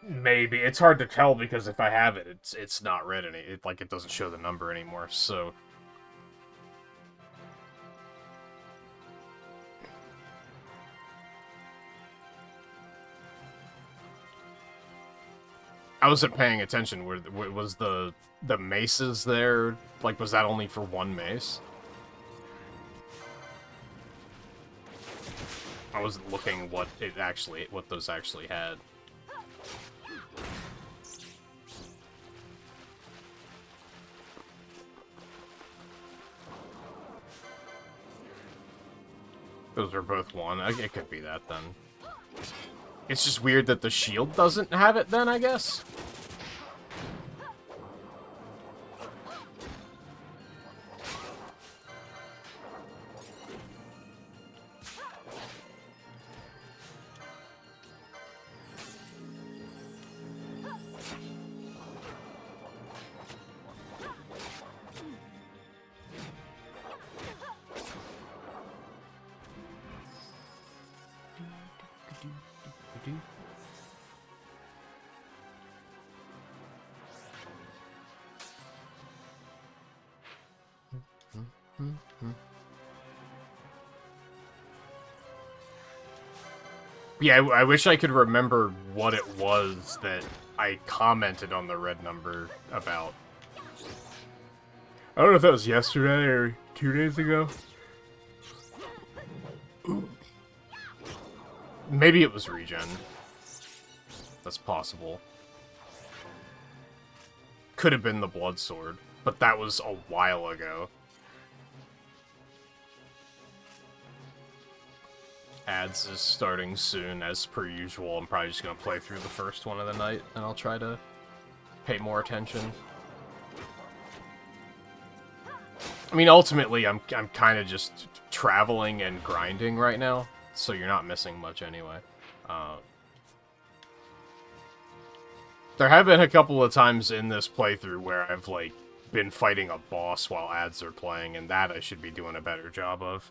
Maybe. It's hard to tell because if I have it, it's not red it doesn't show the number anymore, so... I wasn't paying attention. Was the maces there? Like, was that only for one mace? I wasn't looking what those actually had. Those are both one. It could be that, then. It's just weird that the shield doesn't have it, then, I guess? Yeah, I wish I could remember what it was that I commented on the red number about. I don't know if that was yesterday or 2 days ago. Maybe it was regen. That's possible. Could have been the blood sword, but that was a while ago. Ads is starting soon, as per usual. I'm probably just gonna play through the first one of the night, and I'll try to pay more attention. I mean, ultimately, I'm kind of just traveling and grinding right now, so you're not missing much anyway. There have been a couple of times in this playthrough where I've, like, been fighting a boss while ads are playing, and that I should be doing a better job of.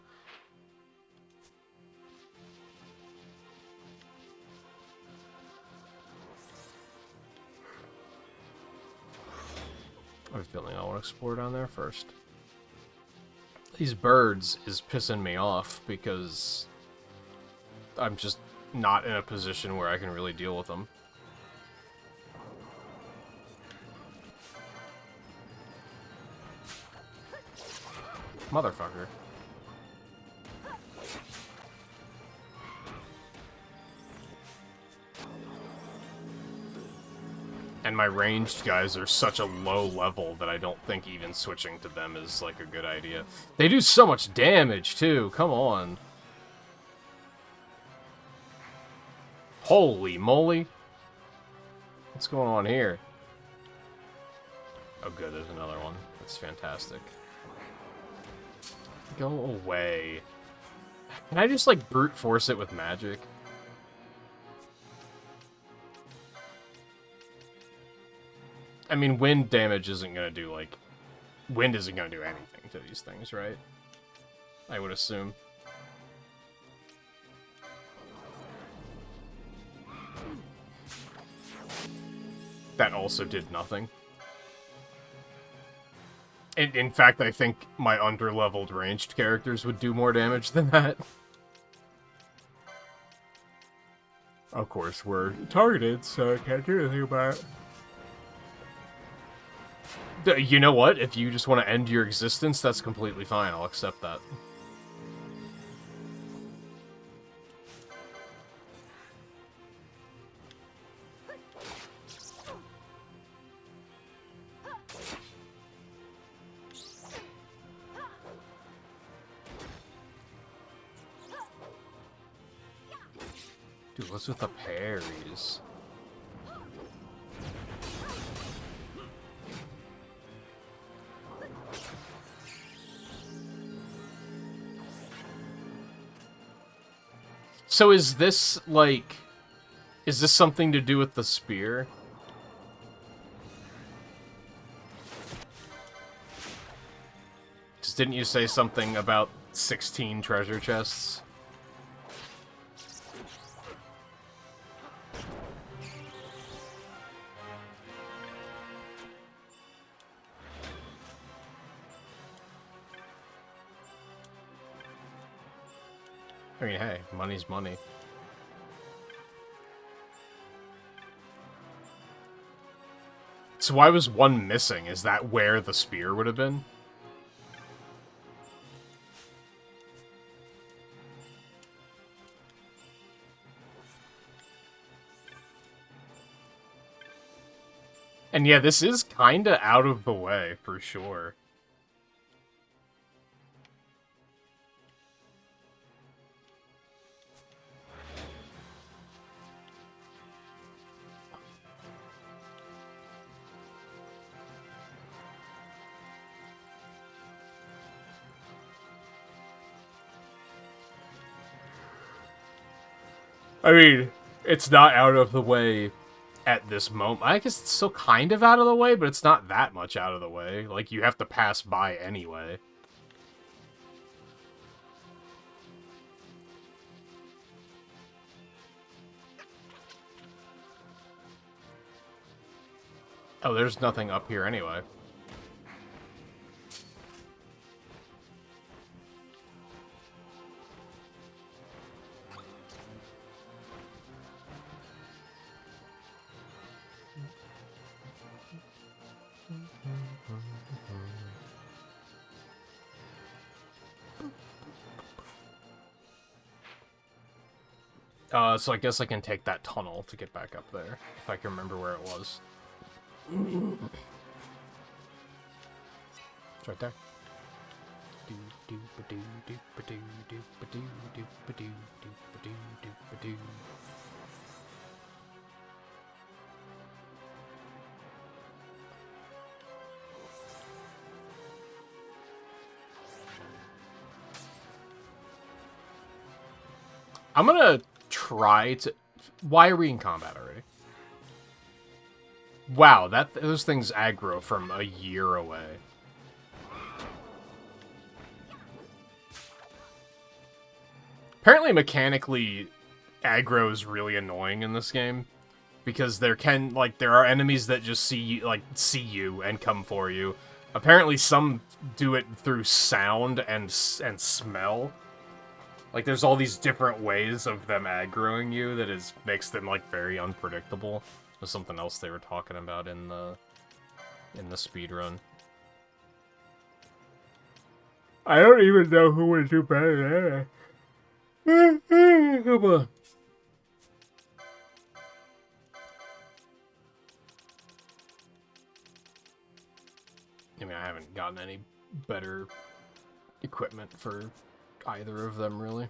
I have a feeling I want to explore down there first. These birds is pissing me off because I'm just not in a position where I can really deal with them. Motherfucker. And my ranged guys are such a low level that I don't think even switching to them is, like, a good idea. They do so much damage, too. Come on. Holy moly. What's going on here? Oh, good. There's another one. That's fantastic. Go away. Can I just, like, brute force it with magic? I mean, wind damage isn't gonna do, like... Wind isn't gonna do anything to these things, right? I would assume. That also did nothing. In fact, I think my under-leveled ranged characters would do more damage than that. Of course, we're targeted, so I can't do anything about it. You know what? If you just want to end your existence, that's completely fine. I'll accept that. Dude, what's with the parries? So is this, like... Is this something to do with the spear? Just didn't you say something about 16 treasure chests? I mean, hey, money's money. So why was one missing? Is that where the spear would have been? And yeah, this is kinda out of the way, for sure. I mean, it's not out of the way at this moment. I guess it's still kind of out of the way, but it's not that much out of the way. Like, you have to pass by anyway. Oh, there's nothing up here anyway. So I guess I can take that tunnel to get back up there, if I can remember where it was. It's right there. I'm gonna try to... Why are we in combat already? Wow, those things aggro from a year away. Apparently, mechanically, aggro is really annoying in this game. Because there are enemies that just see you and come for you. Apparently, some do it through sound and smell. Like, there's all these different ways of them aggroing you that makes them, like, very unpredictable. There's something else they were talking about in the speedrun. I don't even know who would do better there. Come on. I mean, I haven't gotten any better equipment for either of them, really.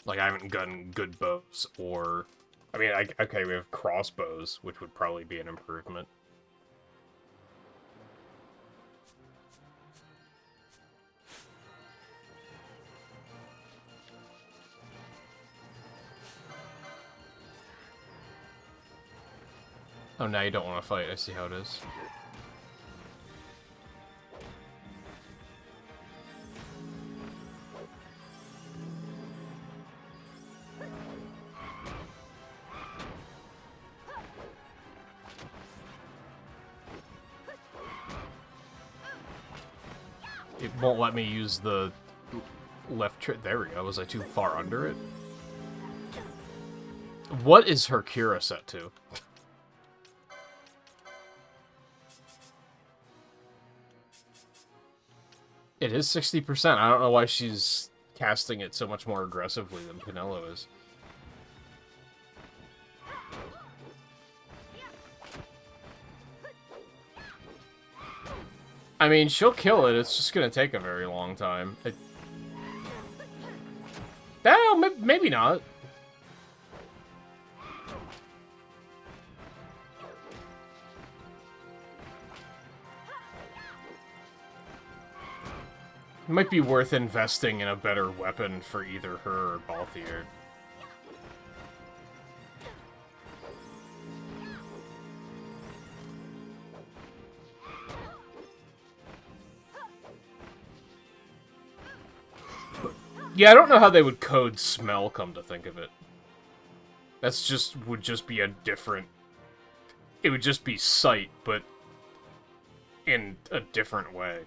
Like, I haven't gotten good bows, or... I mean, okay, we have crossbows, which would probably be an improvement. Oh, now you don't want to fight. I see how it is. It won't let me use the left trip. There we go. Was I too far under it? What is her Cura set to? It is 60%. I don't know why she's casting it so much more aggressively than Pinello is. I mean, she'll kill it. It's just gonna take a very long time. Maybe not. It might be worth investing in a better weapon for either her or Balthier. Yeah, I don't know how they would code smell, come to think of it. Would just be a different... It would just be sight, but in a different way.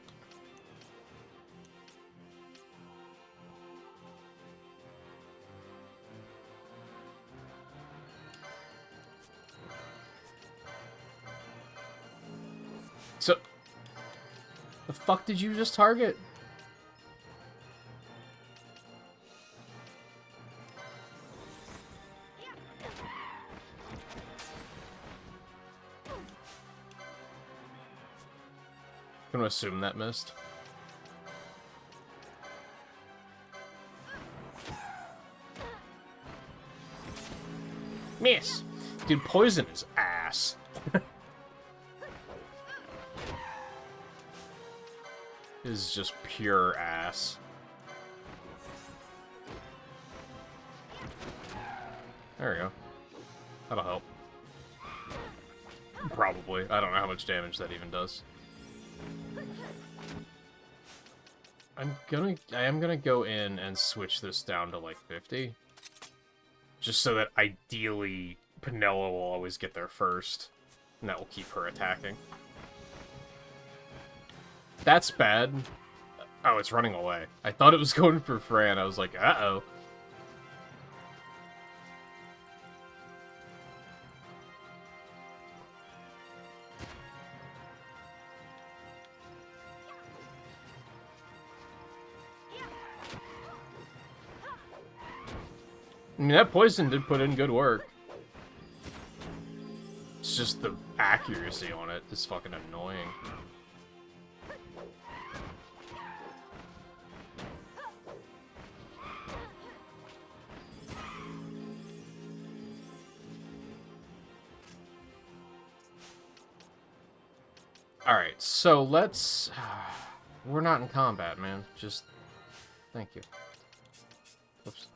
So... The fuck did you just target? I'm gonna assume that missed. Miss! Dude, poison is ass. Is just pure ass. There we go. That'll help. Probably. I don't know how much damage that even does. I am gonna go in and switch this down to like 50. Just so that ideally Pinello will always get there first. And that will keep her attacking. That's bad. Oh, it's running away. I thought it was going for Fran. I was like, uh-oh. I mean, that poison did put in good work. It's just the accuracy on it is fucking annoying. Alright, so let's... We're not in combat, man. Just... Thank you. Oops.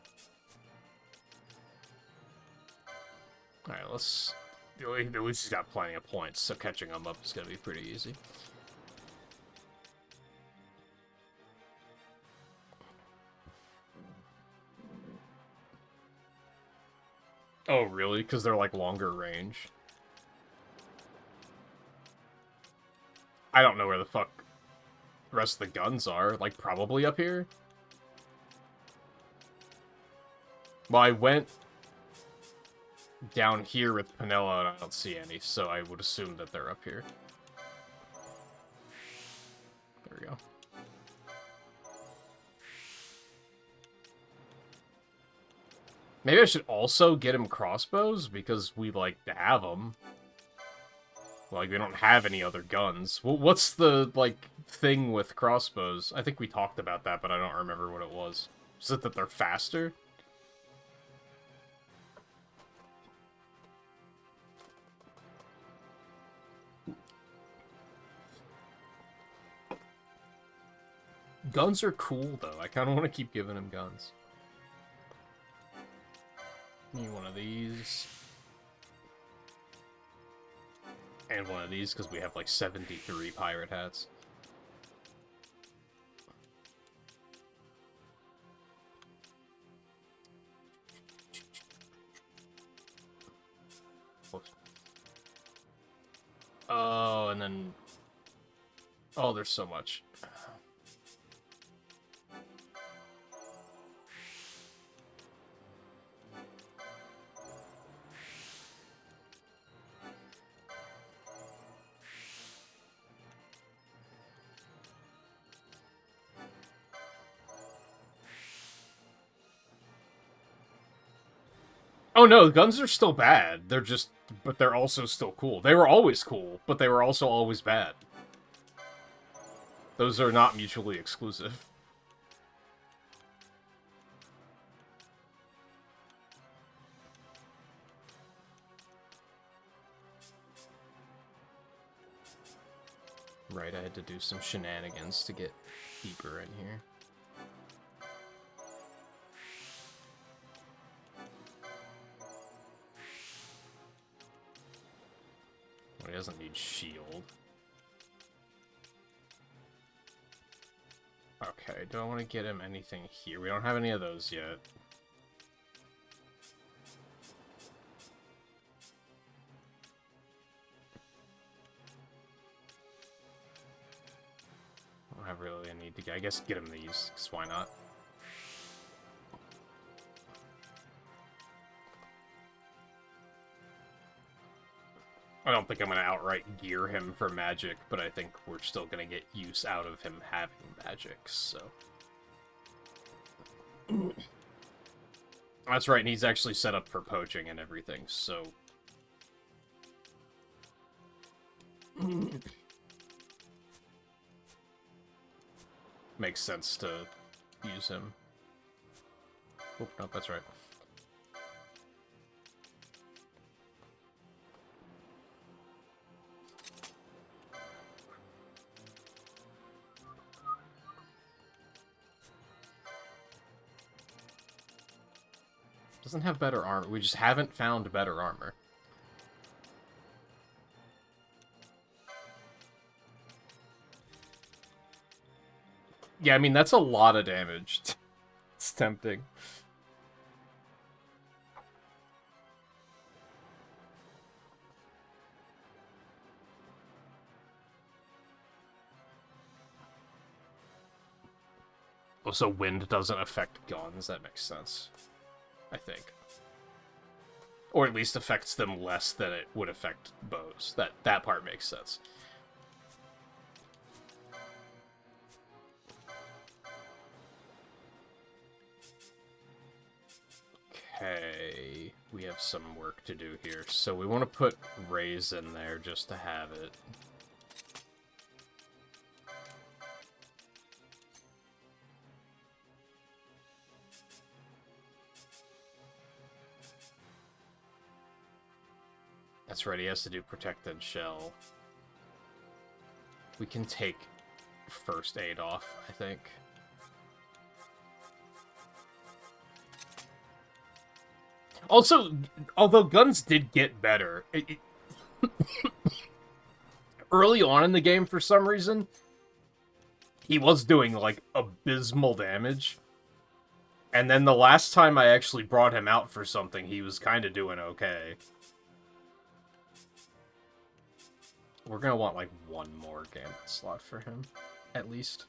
Alright, let's... At least he's got plenty of points, so catching him up is gonna be pretty easy. Oh, really? Because they're, like, longer range? I don't know where the fuck the rest of the guns are. Like, probably up here? Well, I went down here with Penelo and I don't see any, so I would assume that they're up here. There we go. Maybe I should also get him crossbows, because we like to have them. Like, we don't have any other guns. What's the, like, thing with crossbows? I think we talked about that, but I don't remember what it was. Is it that they're faster? Guns are cool, though. I kind of want to keep giving him guns. Need one of these. And one of these, because we have like 73 pirate hats. Whoops. Oh, and then... Oh, there's so much. Oh no, guns are still bad. They're just... But they're also still cool. They were always cool, but they were also always bad. Those are not mutually exclusive. Right, I had to do some shenanigans to get deeper in here. Well, he doesn't need shield. Okay, do I want to get him anything here? We don't have any of those yet. I don't have really a need to get... I guess get him these, because why not? I don't think I'm going to outright gear him for magic, but I think we're still going to get use out of him having magic, so... That's right, and he's actually set up for poaching and everything, so... Makes sense to use him. Oh, no, that's right. Doesn't have better armor. We just haven't found better armor. Yeah, I mean, that's a lot of damage. It's tempting. Also, wind doesn't affect guns. That makes sense. I think. Or at least affects them less than it would affect bows. That part makes sense. Okay, we have some work to do here. So we want to put Raise in there just to have it. That's right, he has to do Protected Shell. We can take First Aid off, I think. Also, although guns did get better, early on in the game, for some reason, he was doing, like, abysmal damage. And then the last time I actually brought him out for something, he was kind of doing okay. We're gonna want, like, one more gambit slot for him, at least.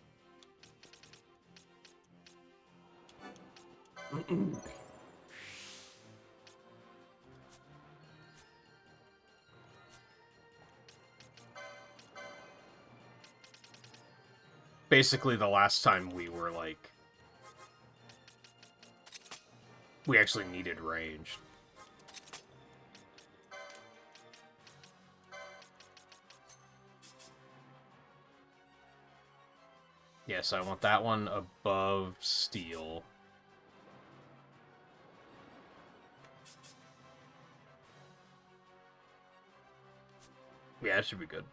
Basically, the last time we were, like... we actually needed range. Yes, I want that one above steel. Yeah, that should be good.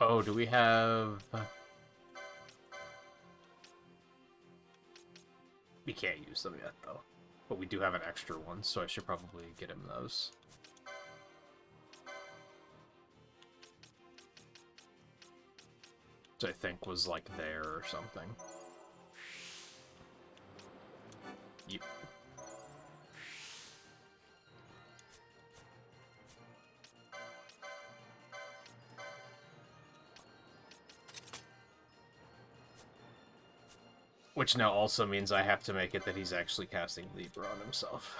Oh, do we have... we can't use them yet, though. But we do have an extra one, so I should probably get him those. Which I think was, like, there or something. Yep. Which now also means I have to make it that he's actually casting Libra on himself.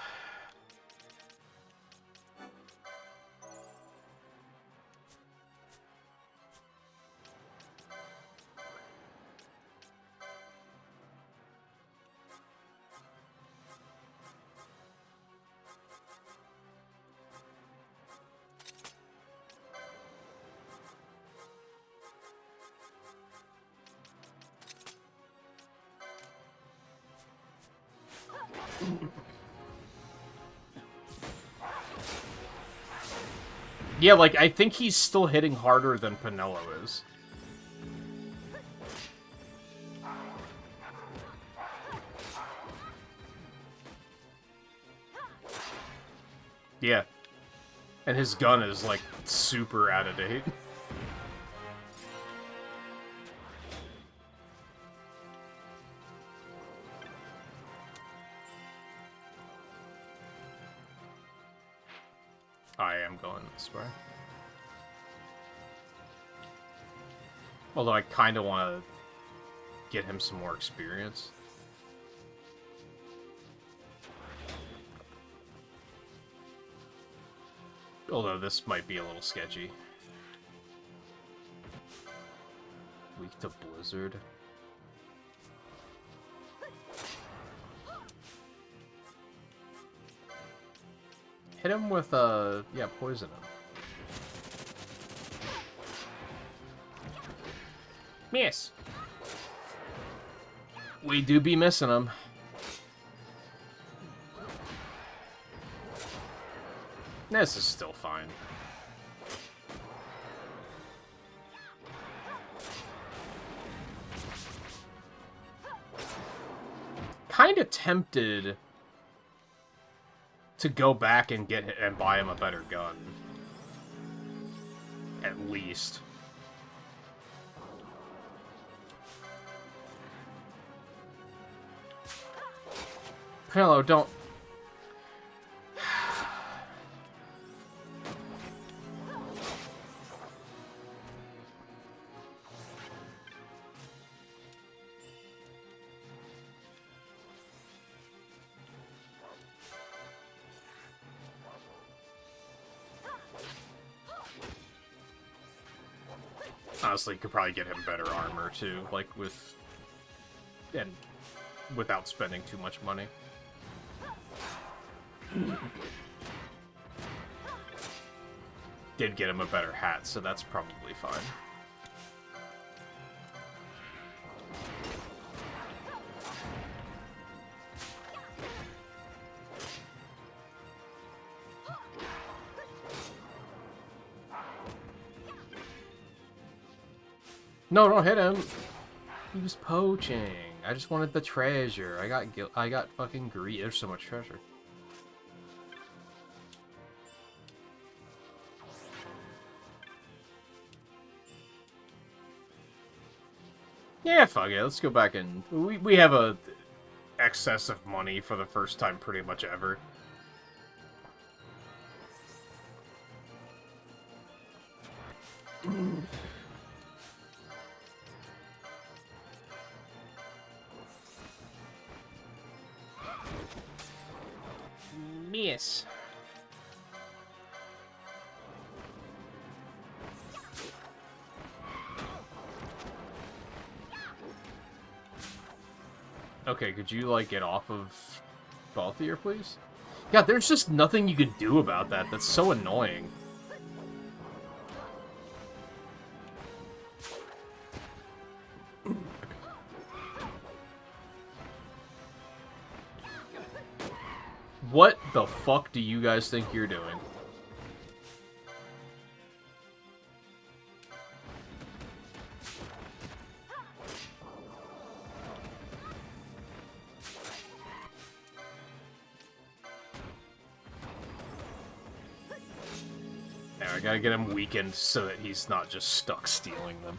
Yeah, like, I think he's still hitting harder than Pinello is. Yeah. And his gun is, like, super out of date. I am going this way. Although I kind of want to get him some more experience. Although this might be a little sketchy. Weak to Blizzard. Hit him with, yeah, poison him. Miss! We do be missing him. This is still fine. kind of tempted to go back and buy him a better gun. At least. Hello, don't... Honestly, could probably get him better armor, too, like, with... and without spending too much money. Did get him a better hat, so that's probably fine. No, don't hit him. He was poaching. I just wanted the treasure. I got fucking greedy. There's so much treasure. Yeah, fuck it. Let's go back and we have a excess of money for the first time pretty much ever. Miss. Okay, could you, like, get off of Balthier, please? Yeah, there's just nothing you can do about that. That's so annoying. What the fuck do you guys think you're doing? Now I gotta get him weakened so that he's not just stuck stealing them.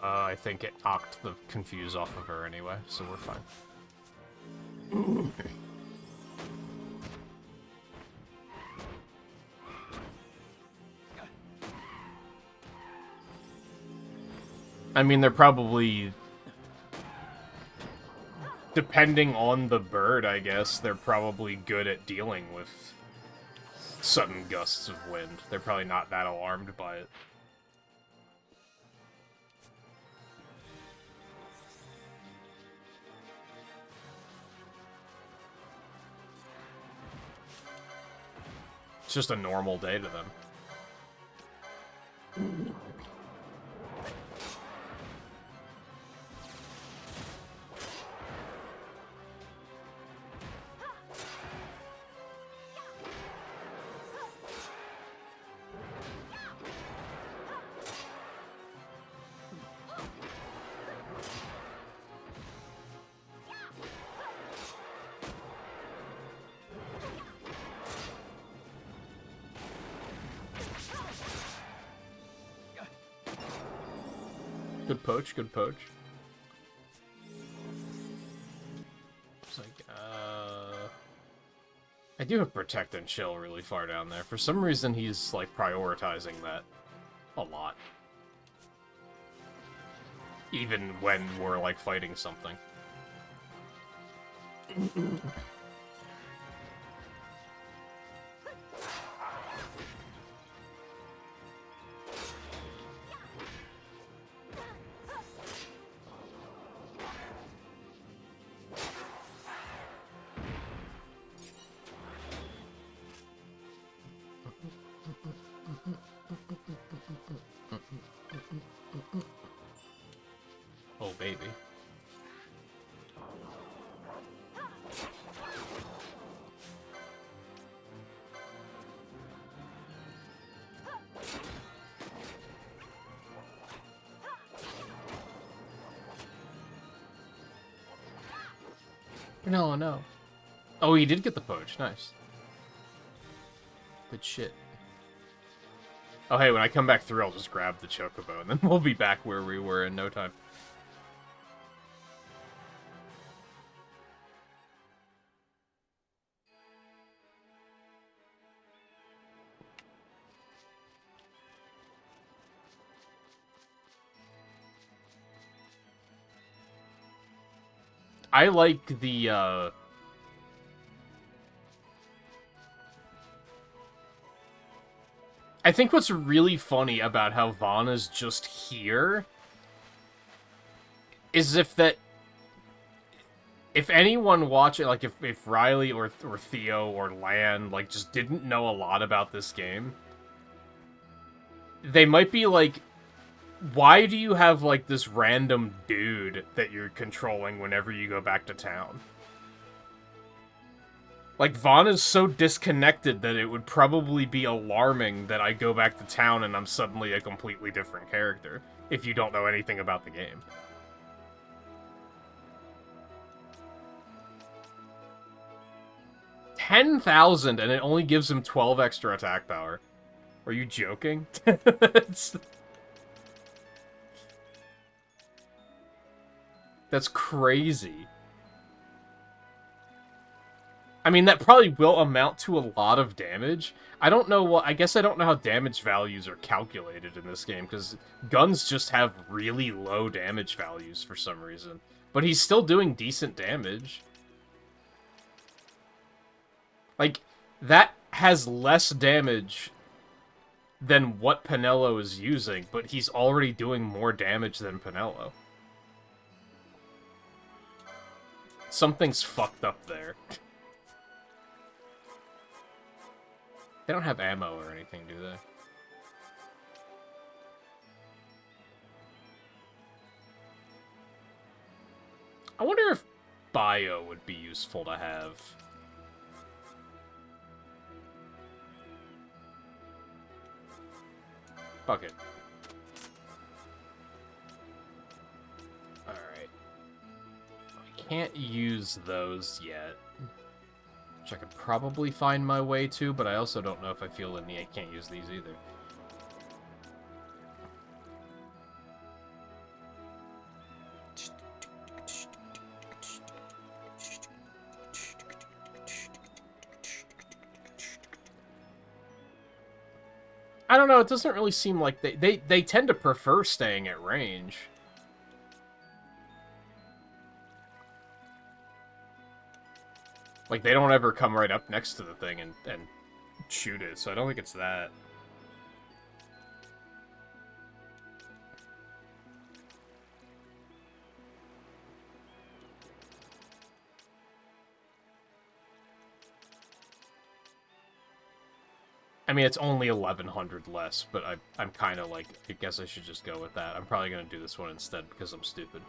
I think it knocked the confuse off of her anyway, so we're fine. I mean, they're probably... depending on the bird, I guess, they're probably good at dealing with sudden gusts of wind. They're probably not that alarmed by it. It's just a normal day to them. Good poach, good poach. It's like, I do have Protect and Chill really far down there. For some reason, he's, like, prioritizing that a lot. Even when we're, like, fighting something. maybe. No, no. Oh, he did get the poach. Nice. Good shit. Oh, hey, when I come back through, I'll just grab the chocobo, and then we'll be back where we were in no time. I like the, I think what's really funny about how Vaughn is just here is if anyone watching, like, if Riley or Theo or Lan, like, just didn't know a lot about this game, they might be like, why do you have, like, this random dude that you're controlling whenever you go back to town? Like, Vaughn is so disconnected that it would probably be alarming that I go back to town and I'm suddenly a completely different character, if you don't know anything about the game. $10,000 and it only gives him 12 extra attack power. Are you joking? That's crazy. I mean, that probably will amount to a lot of damage. I don't know what... I guess I don't know how damage values are calculated in this game, because guns just have really low damage values for some reason. But he's still doing decent damage. Like, that has less damage than what Pinello is using, but he's already doing more damage than Pinello. Something's fucked up there. They don't have ammo or anything, do they? I wonder if bio would be useful to have. Fuck it. Alright. I can't use those yet. Which I could probably find my way to, but I also don't know if I feel in the... I can't use these either. I don't know, it doesn't really seem like they tend to prefer staying at range. Like, they don't ever come right up next to the thing and shoot it, so I don't think it's that. I mean, it's only 1,100 less, but I'm kind of like, I guess I should just go with that. I'm probably going to do this one instead because I'm stupid.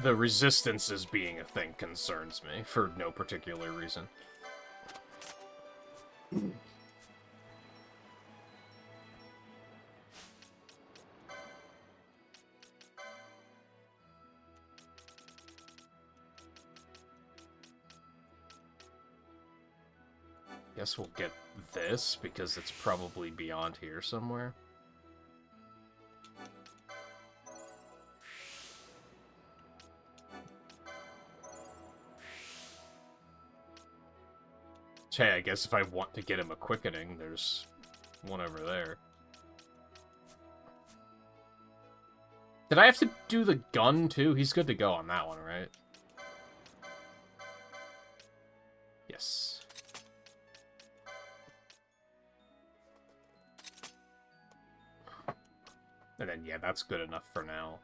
The resistance as being a thing concerns me, for no particular reason. Guess we'll get this, because it's probably beyond here somewhere. Hey, I guess if I want to get him a quickening, there's one over there. Did I have to do the gun, too? He's good to go on that one, right? Yes. And then, yeah, that's good enough for now.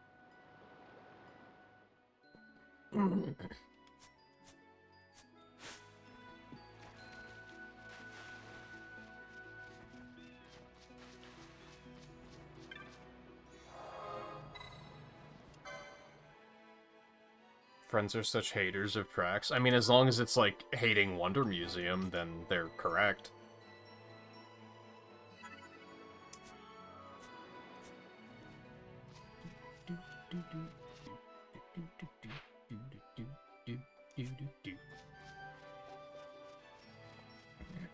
Friends are such haters of tracks. I mean, as long as it's, like, hating Wonder Museum, then they're correct.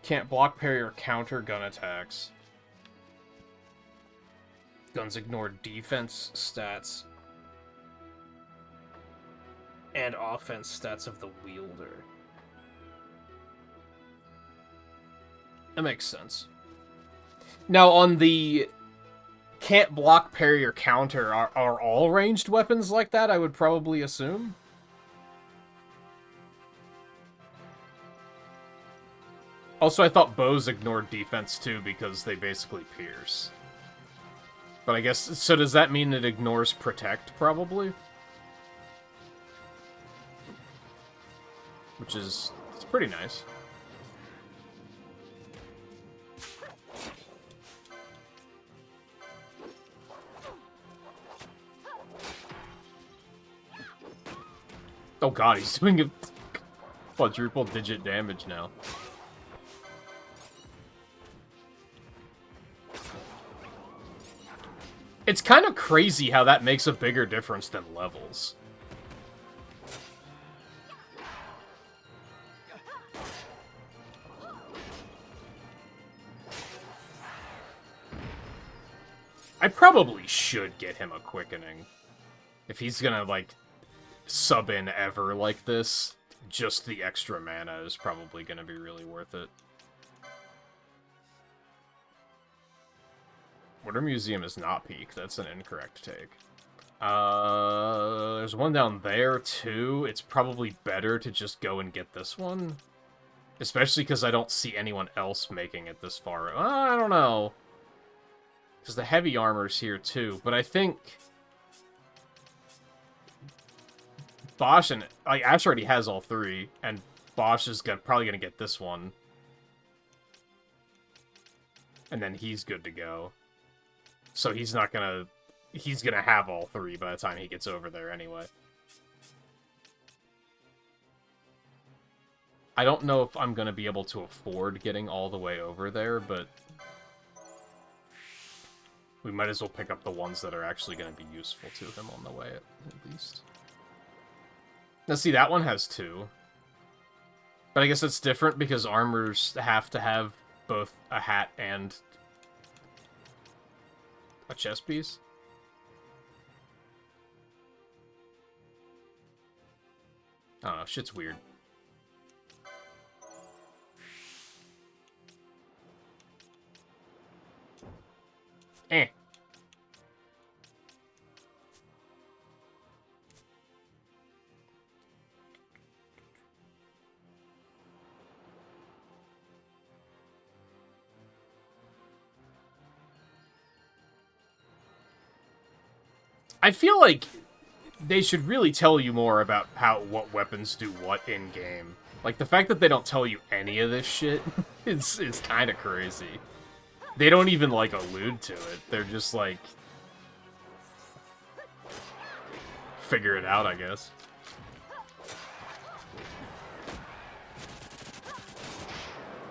Can't block, parry, or counter gun attacks. Guns ignore defense stats and offense stats of the wielder. That makes sense. Now, on the can't block, parry, or counter, are all ranged weapons like that, I would probably assume? Also, I thought bows ignored defense too, because they basically pierce. But I guess, so does that mean it ignores protect, probably? Which is, it's pretty nice. Oh god, he's doing a quadruple digit damage now. It's kind of crazy how that makes a bigger difference than levels. I probably should get him a quickening. If he's gonna, like, sub in ever like this, just the extra mana is probably gonna be really worth it. Wonder Museum is not peak. That's an incorrect take. There's one down there, too. It's probably better to just go and get this one. Especially because I don't see anyone else making it this far. I don't know. Because the heavy armor's here, too. But I think Bosch and... like, Ash already has all three. And Bosch is probably going to get this one. And then he's good to go. So he's not gonna... he's gonna have all three by the time he gets over there anyway. I don't know if I'm gonna be able to afford getting all the way over there, but we might as well pick up the ones that are actually gonna be useful to him on the way, at least. Now see, that one has two. But I guess it's different because armors have to have both a hat and a chest piece? I don't know, shit's weird. Eh. 'I feel like they should really tell you more about what weapons do what in-game. Like, the fact that they don't tell you any of this shit is kind of crazy. They don't even, like, allude to it. They're just, like... figure it out, I guess.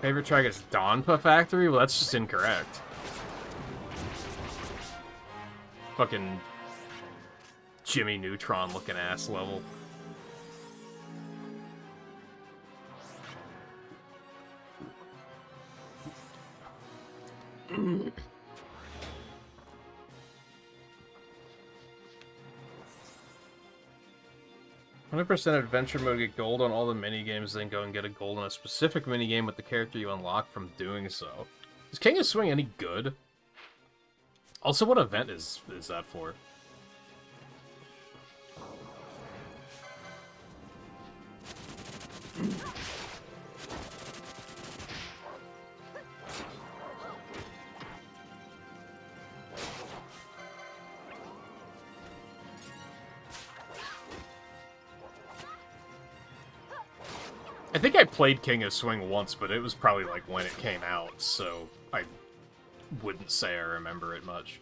Favorite track is Donpa Factory? Well, that's just incorrect. Fucking Jimmy Neutron looking ass level. Mm. 100% adventure mode, get gold on all the minigames, then go and get a gold on a specific minigame with the character you unlock from doing so. Is King of Swing any good? Also, what event is that for? I think I played King of Swing once, but it was probably like when it came out, so I wouldn't say I remember it much.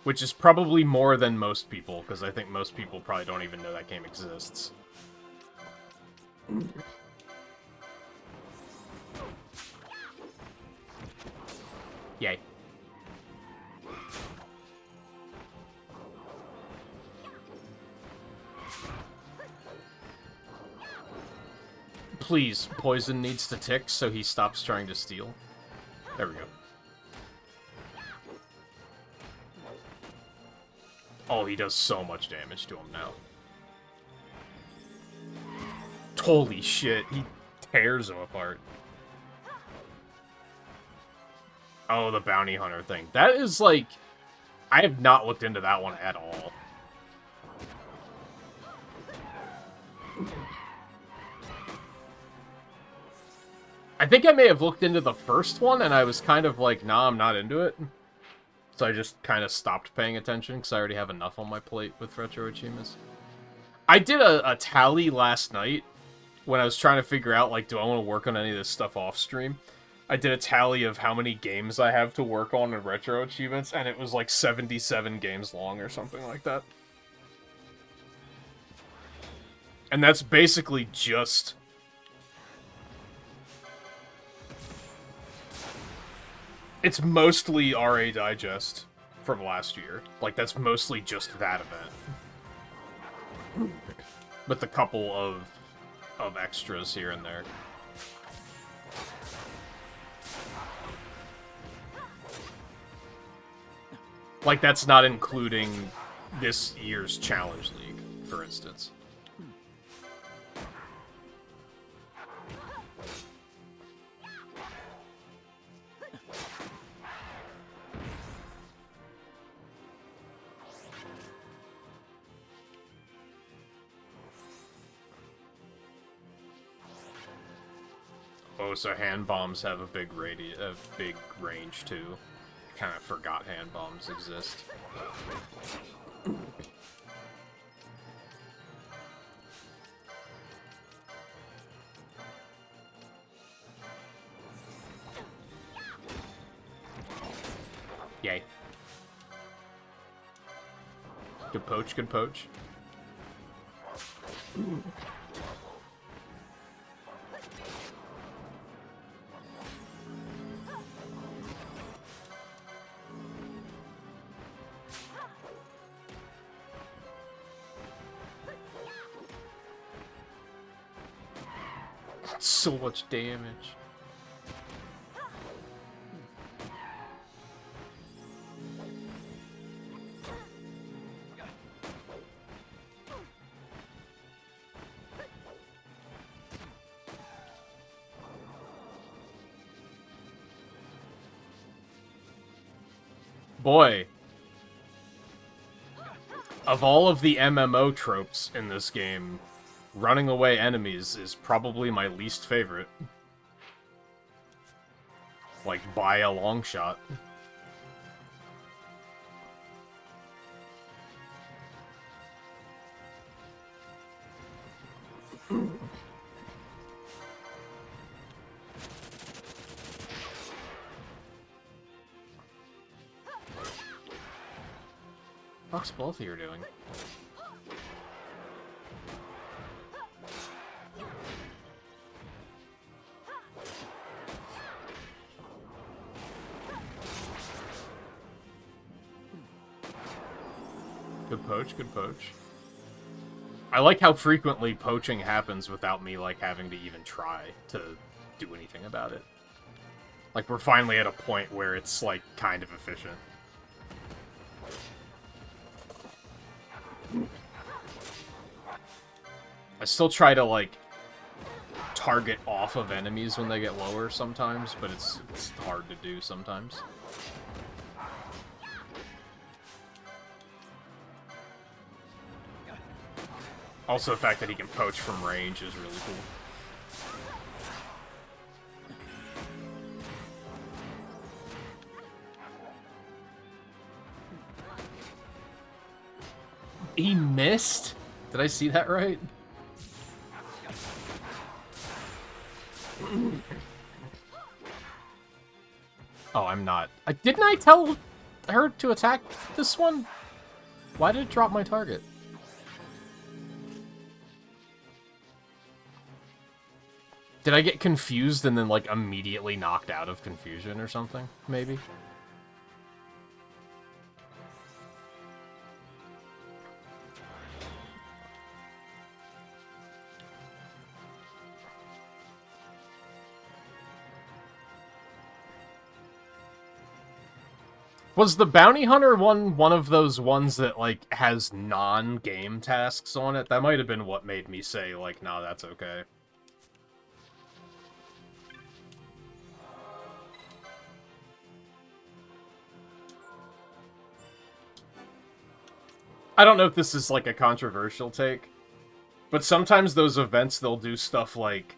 Which is probably more than most people, because I think most people probably don't even know that game exists. Yay. Please, poison needs to tick so he stops trying to steal. There we go. Oh, he does so much damage to him now. Holy shit, he tears him apart. Oh, the bounty hunter thing. That is like... I have not looked into that one at all. I think I may have looked into the first one, and I was kind of like, nah, I'm not into it. So I just kind of stopped paying attention, because I already have enough on my plate with retro achievements. I did a tally last night, when I was trying to figure out, like, do I want to work on any of this stuff off-stream? I did a tally of how many games I have to work on in retro achievements, and it was like 77 games long or something like that. And that's basically just... It's mostly RA Digest from last year. Like, that's mostly just that event. With a couple of extras here and there. Like, that's not including this year's Challenge League, for instance. Oh, so hand bombs have a big range too. Kind of forgot hand bombs exist. Yay. Good poach, good poach. So much damage. Boy. Of all of the MMO tropes in this game, running away enemies is probably my least favorite. Like, by a long shot. What's both of you doing? Good poach, good poach. I like how frequently poaching happens without me, like, having to even try to do anything about it. Like, we're finally at a point where it's, like, kind of efficient. I still try to, like, target off of enemies when they get lower sometimes, but it's hard to do sometimes. Also, the fact that he can poach from range is really cool. He missed? Did I see that right? Oh, I'm not. Didn't I tell her to attack this one? Why did it drop my target? Did I get confused and then, like, immediately knocked out of confusion or something? Maybe? Was the Bounty Hunter one of those ones that, like, has non-game tasks on it? That might have been what made me say, like, nah, that's okay. I don't know if this is, like, a controversial take, but sometimes those events, they'll do stuff like,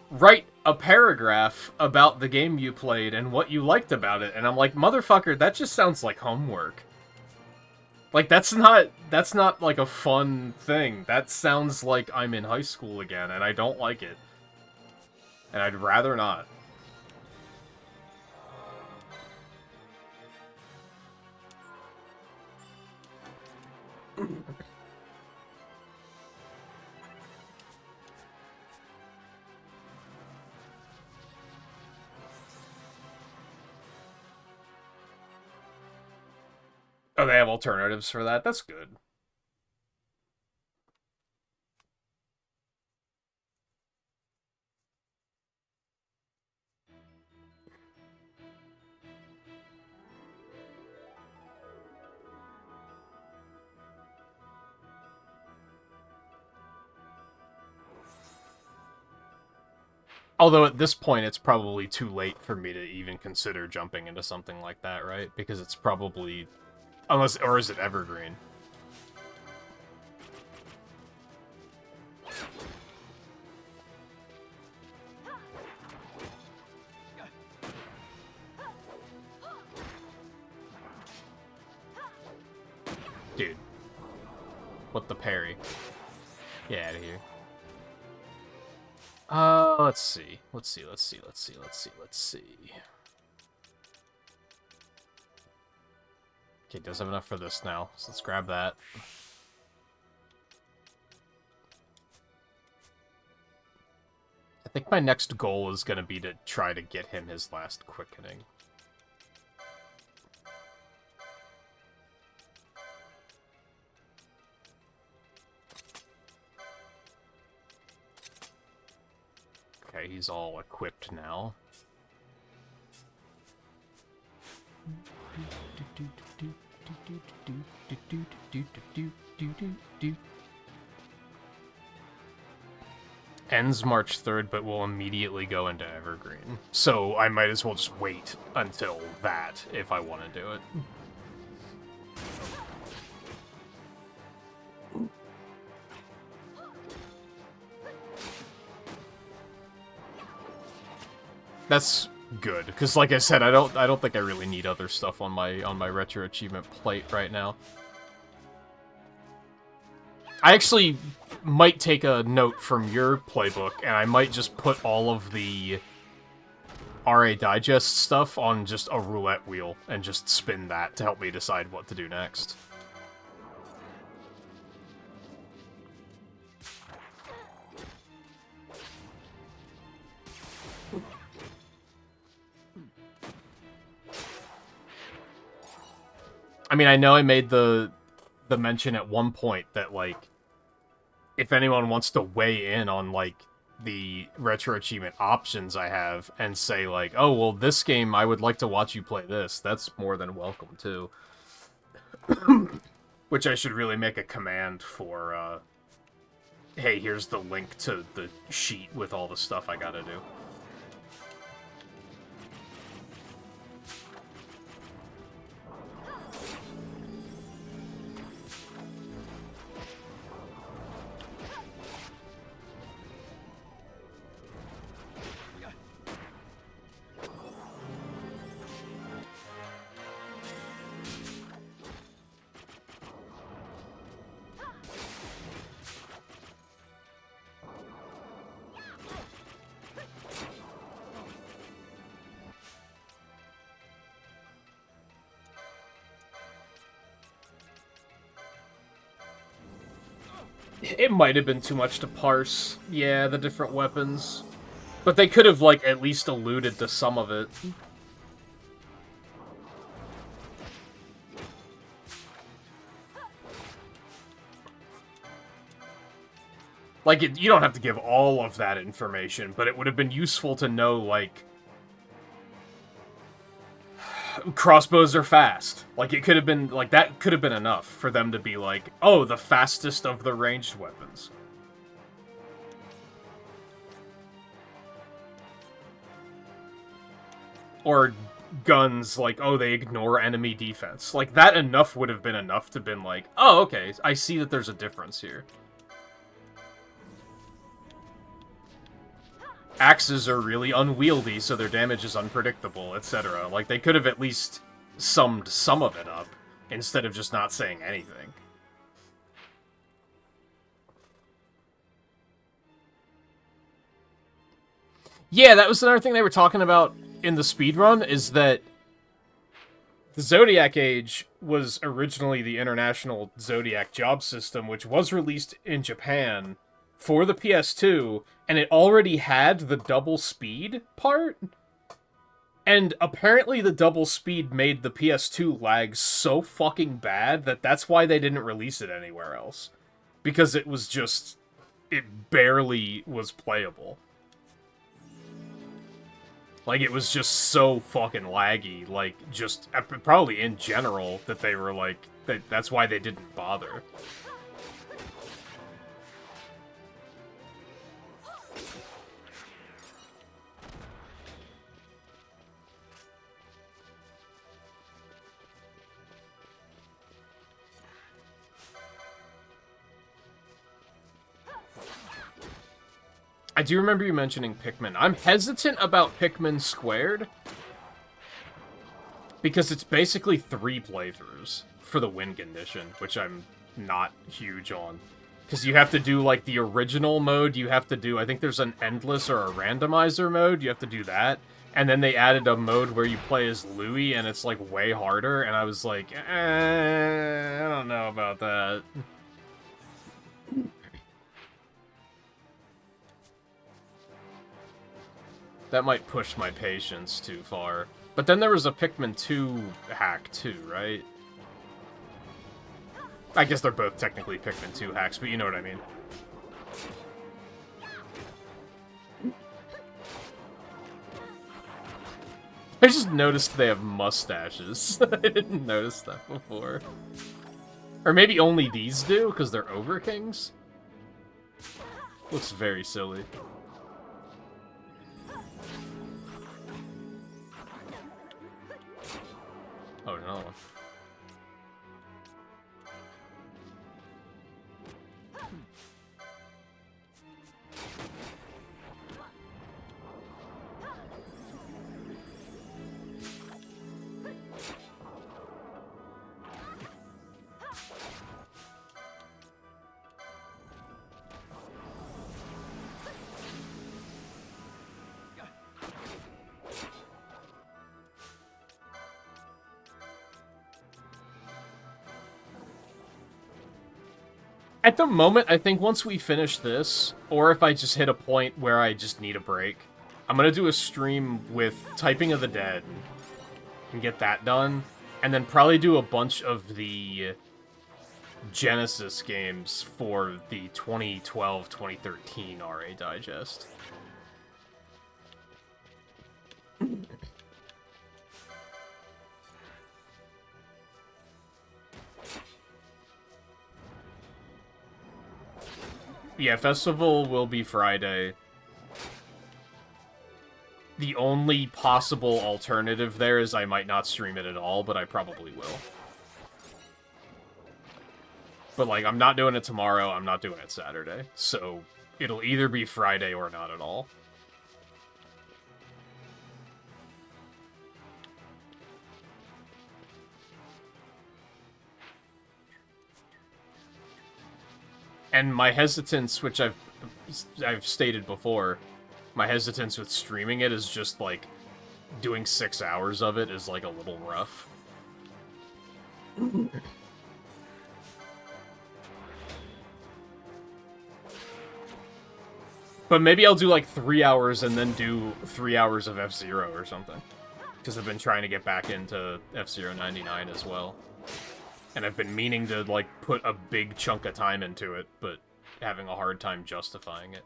write a paragraph about the game you played and what you liked about it, and I'm like, motherfucker, that just sounds like homework. Like, that's not, like, a fun thing. That sounds like I'm in high school again, and I don't like it. And I'd rather not. Oh, they have alternatives for that? That's good. Although at this point, it's probably too late for me to even consider jumping into something like that, right? Because it's probably... Unless... Or is it evergreen? Dude. What the parry? Get out of here. Let's see. Let's see. Okay, does have enough for this now, so let's grab that. I think my next goal is gonna be to try to get him his last quickening. Okay, he's all equipped now. Ends March 3rd, but will immediately go into Evergreen. So I might as well just wait until that if I want to do it. That's good, because like I said, I don't think I really need other stuff on my retro achievement plate right now. I actually might take a note from your playbook, and I might just put all of the RA Digest stuff on just a roulette wheel, and just spin that to help me decide what to do next. I mean, I know I made the mention at one point that, like, if anyone wants to weigh in on, like, the retro achievement options I have and say, like, oh, well, this game, I would like to watch you play this, that's more than welcome, too. Which I should really make a command for, hey, here's the link to the sheet with all the stuff I gotta do. It might have been too much to parse, yeah, the different weapons. But they could have, like, at least alluded to some of it. Like, you don't have to give all of that information, but it would have been useful to know, like, crossbows are fast. Like, it could have been, like, that could have been enough for them to be like, oh, the fastest of the ranged weapons. Or guns, like, oh, they ignore enemy defense. Like, that enough would have been enough to been like, oh, okay, I see that there's a difference here. Axes are really unwieldy, so their damage is unpredictable, etc. Like, they could have at least summed some of it up, instead of just not saying anything. Yeah, that was another thing they were talking about in the speedrun, is that the Zodiac Age was originally the International Zodiac Job System, which was released in Japan for the PS2, and it already had the double speed part. And apparently the double speed made the PS2 lag so fucking bad that that's why they didn't release it anywhere else. Because it was just... it barely was playable. Like, it was just so fucking laggy, like, just, probably in general, that they were like, that's why they didn't bother. I do remember you mentioning Pikmin. I'm hesitant about Pikmin Squared, because it's basically 3 playthroughs for the win condition, which I'm not huge on. Because you have to do, like, the original mode, you have to do, I think there's an endless or a randomizer mode, you have to do that. And then they added a mode where you play as Louie, and it's, like, way harder, and I was like, I don't know about that. That might push my patience too far. But then there was a Pikmin 2 hack too, right? I guess they're both technically Pikmin 2 hacks, but you know what I mean. I just noticed they have mustaches. I didn't notice that before. Or maybe only these do, because they're Overkings? Looks very silly. Oh no. At the moment, I think once we finish this, or if I just hit a point where I just need a break, I'm gonna do a stream with Typing of the Dead and get that done, and then probably do a bunch of the Genesis games for the 2012-2013 RA Digest. Yeah, Festival will be Friday. The only possible alternative there is I might not stream it at all, but I probably will. But, like, I'm not doing it tomorrow, I'm not doing it Saturday. So, it'll either be Friday or not at all. And my hesitance, which I've stated before, my hesitance with streaming it is just, like, doing 6 hours of it is, like, a little rough. But maybe I'll do like 3 hours and then do 3 hours of F-Zero or something. Because I've been trying to get back into F-Zero 99 as well. And I've been meaning to, like, put a big chunk of time into it, but having a hard time justifying it.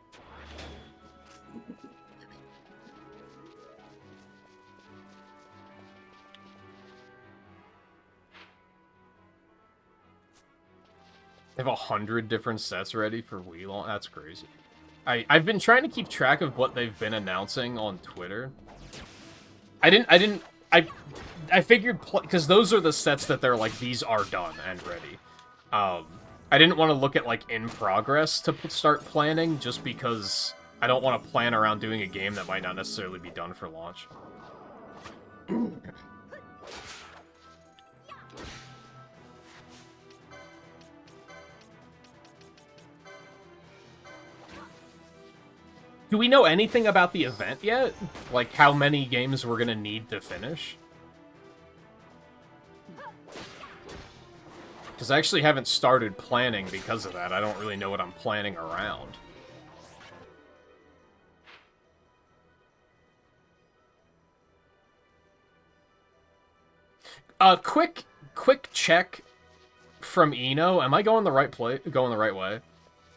They have 100 different sets ready for Wii launch? That's crazy. I've been trying to keep track of what they've been announcing on Twitter. I figured, because those are the sets that they're like, these are done and ready. I didn't want to look at, like, in progress to start planning, just because I don't want to plan around doing a game that might not necessarily be done for launch. Do we know anything about the event yet? Like, how many games we're gonna need to finish? Because I actually haven't started planning because of that. I don't really know what I'm planning around. Quick check from Eno. Am I going the right way?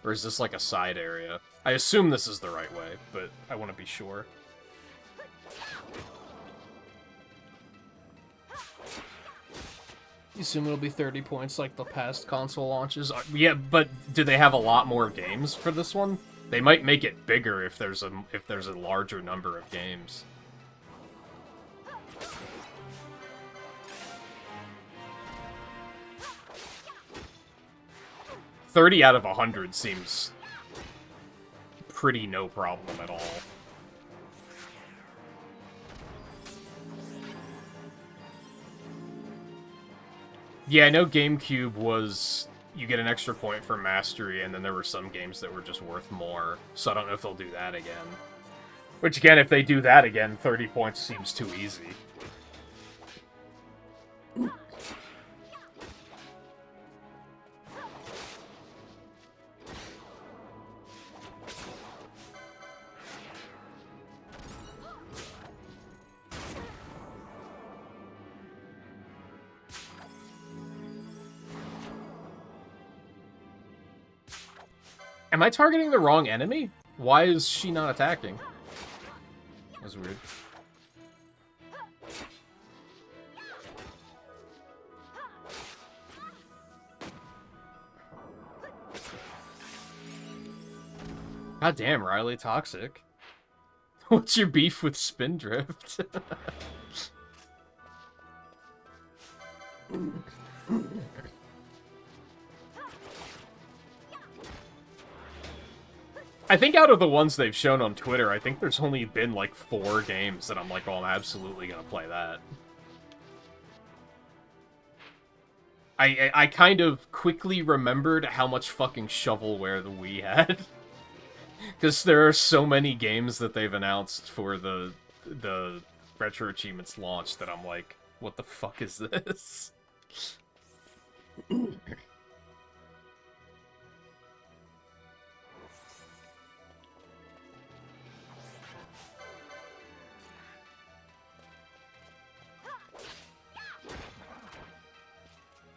Or is this like a side area? I assume this is the right way, but I want to be sure. You assume it'll be 30 points like the past console launches? Yeah, but do they have a lot more games for this one? They might make it bigger if there's a larger number of games. $30 out of 100 seems pretty no problem at all. Yeah, I know GameCube was... You get an extra point for Mastery, and then there were some games that were just worth more. So I don't know if they'll do that again. Which, again, if they do that again, 30 points seems too easy. Am I targeting the wrong enemy? Why is she not attacking? That's weird. God damn, Riley, toxic. What's your beef with Spindrift? I think out of the ones they've shown on Twitter, I think there's only been like 4 games that I'm like, oh, I'm absolutely gonna play that. I kind of quickly remembered how much fucking shovelware the Wii had. Because there are so many games that they've announced for the Retro Achievements launch that I'm like, what the fuck is this?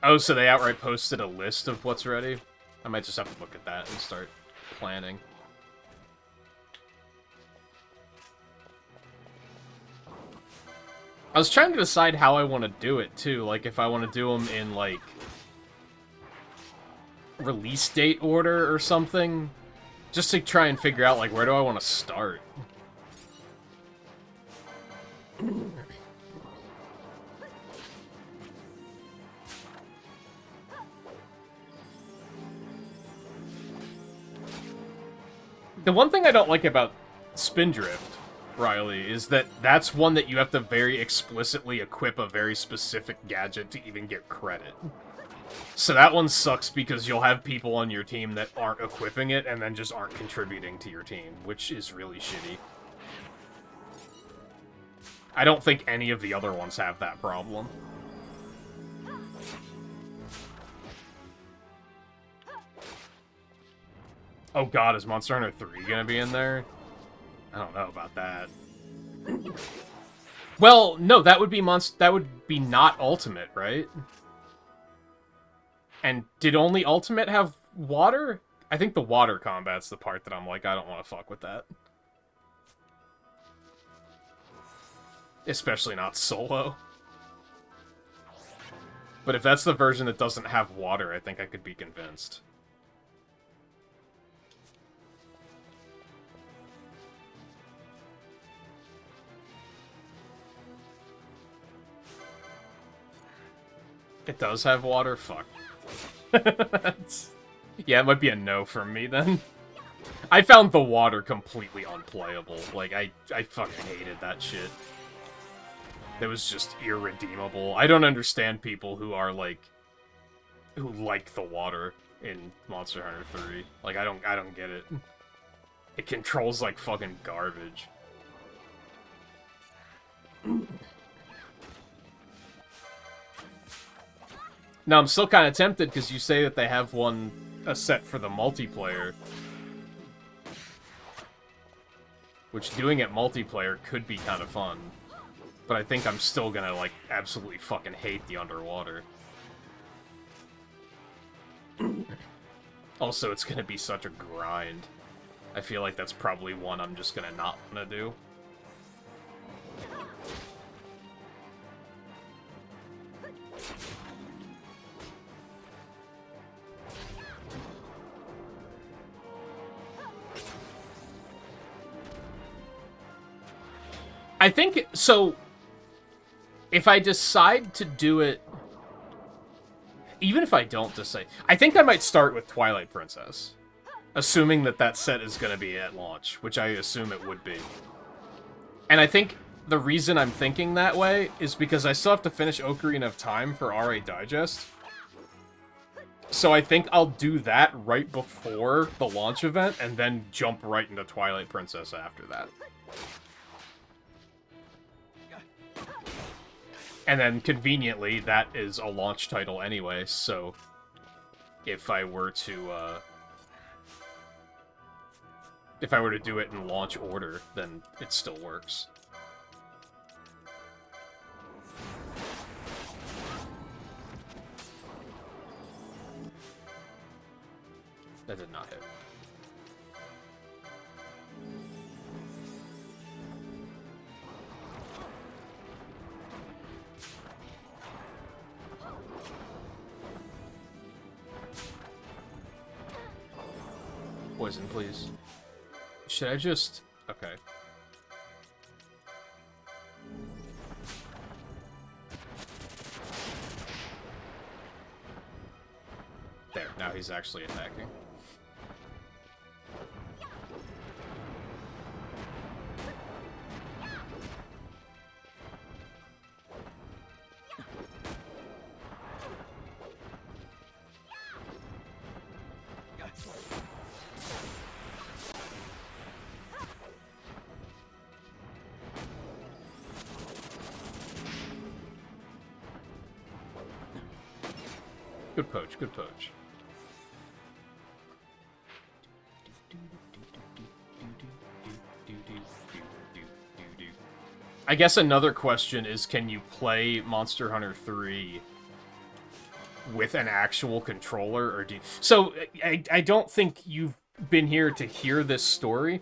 Oh, so they outright posted a list of what's ready? I might just have to look at that and start planning. I was trying to decide how I want to do it, too. Like, if I want to do them in, like, release date order or something. Just to try and figure out, like, where do I want to start? The one thing I don't like about Spindrift, Riley, is that that's one that you have to very explicitly equip a very specific gadget to even get credit. So that one sucks because you'll have people on your team that aren't equipping it and then just aren't contributing to your team, which is really shitty. I don't think any of the other ones have that problem. Oh god, is Monster Hunter 3 gonna be in there? I don't know about that. Well, no, that would be not Ultimate, right? And did only Ultimate have water? I think the water combat's the part that I'm like, I don't want to fuck with that. Especially not solo. But if that's the version that doesn't have water, I think I could be convinced. It does have water? Fuck. Yeah, it might be a no from me then. I found the water completely unplayable. Like, I fucking hated that shit. It was just irredeemable. I don't understand people who are like... who like the water in Monster Hunter 3. Like, I don't get it. It controls like fucking garbage. Now, I'm still kind of tempted, because you say that they have a set for the multiplayer. Which, doing it multiplayer could be kind of fun. But I think I'm still gonna, like, absolutely fucking hate the underwater. Also, it's gonna be such a grind. I feel like that's probably one I'm just gonna not wanna do. I think, so, if I decide to do it, even if I don't decide, I think I might start with Twilight Princess, assuming that that set is going to be at launch, which I assume it would be. And I think the reason I'm thinking that way is because I still have to finish Ocarina of Time for RA Digest. So I think I'll do that right before the launch event, and then jump right into Twilight Princess after that. And then, conveniently, that is a launch title anyway, so if I were to do it in launch order, then it still works. That did not hit. Poison, please. Should I just... Okay. There, now he's actually attacking. Good poach, good poach. I guess another question is, can you play Monster Hunter 3 with an actual controller, or do you... So, I don't think you've been here to hear this story.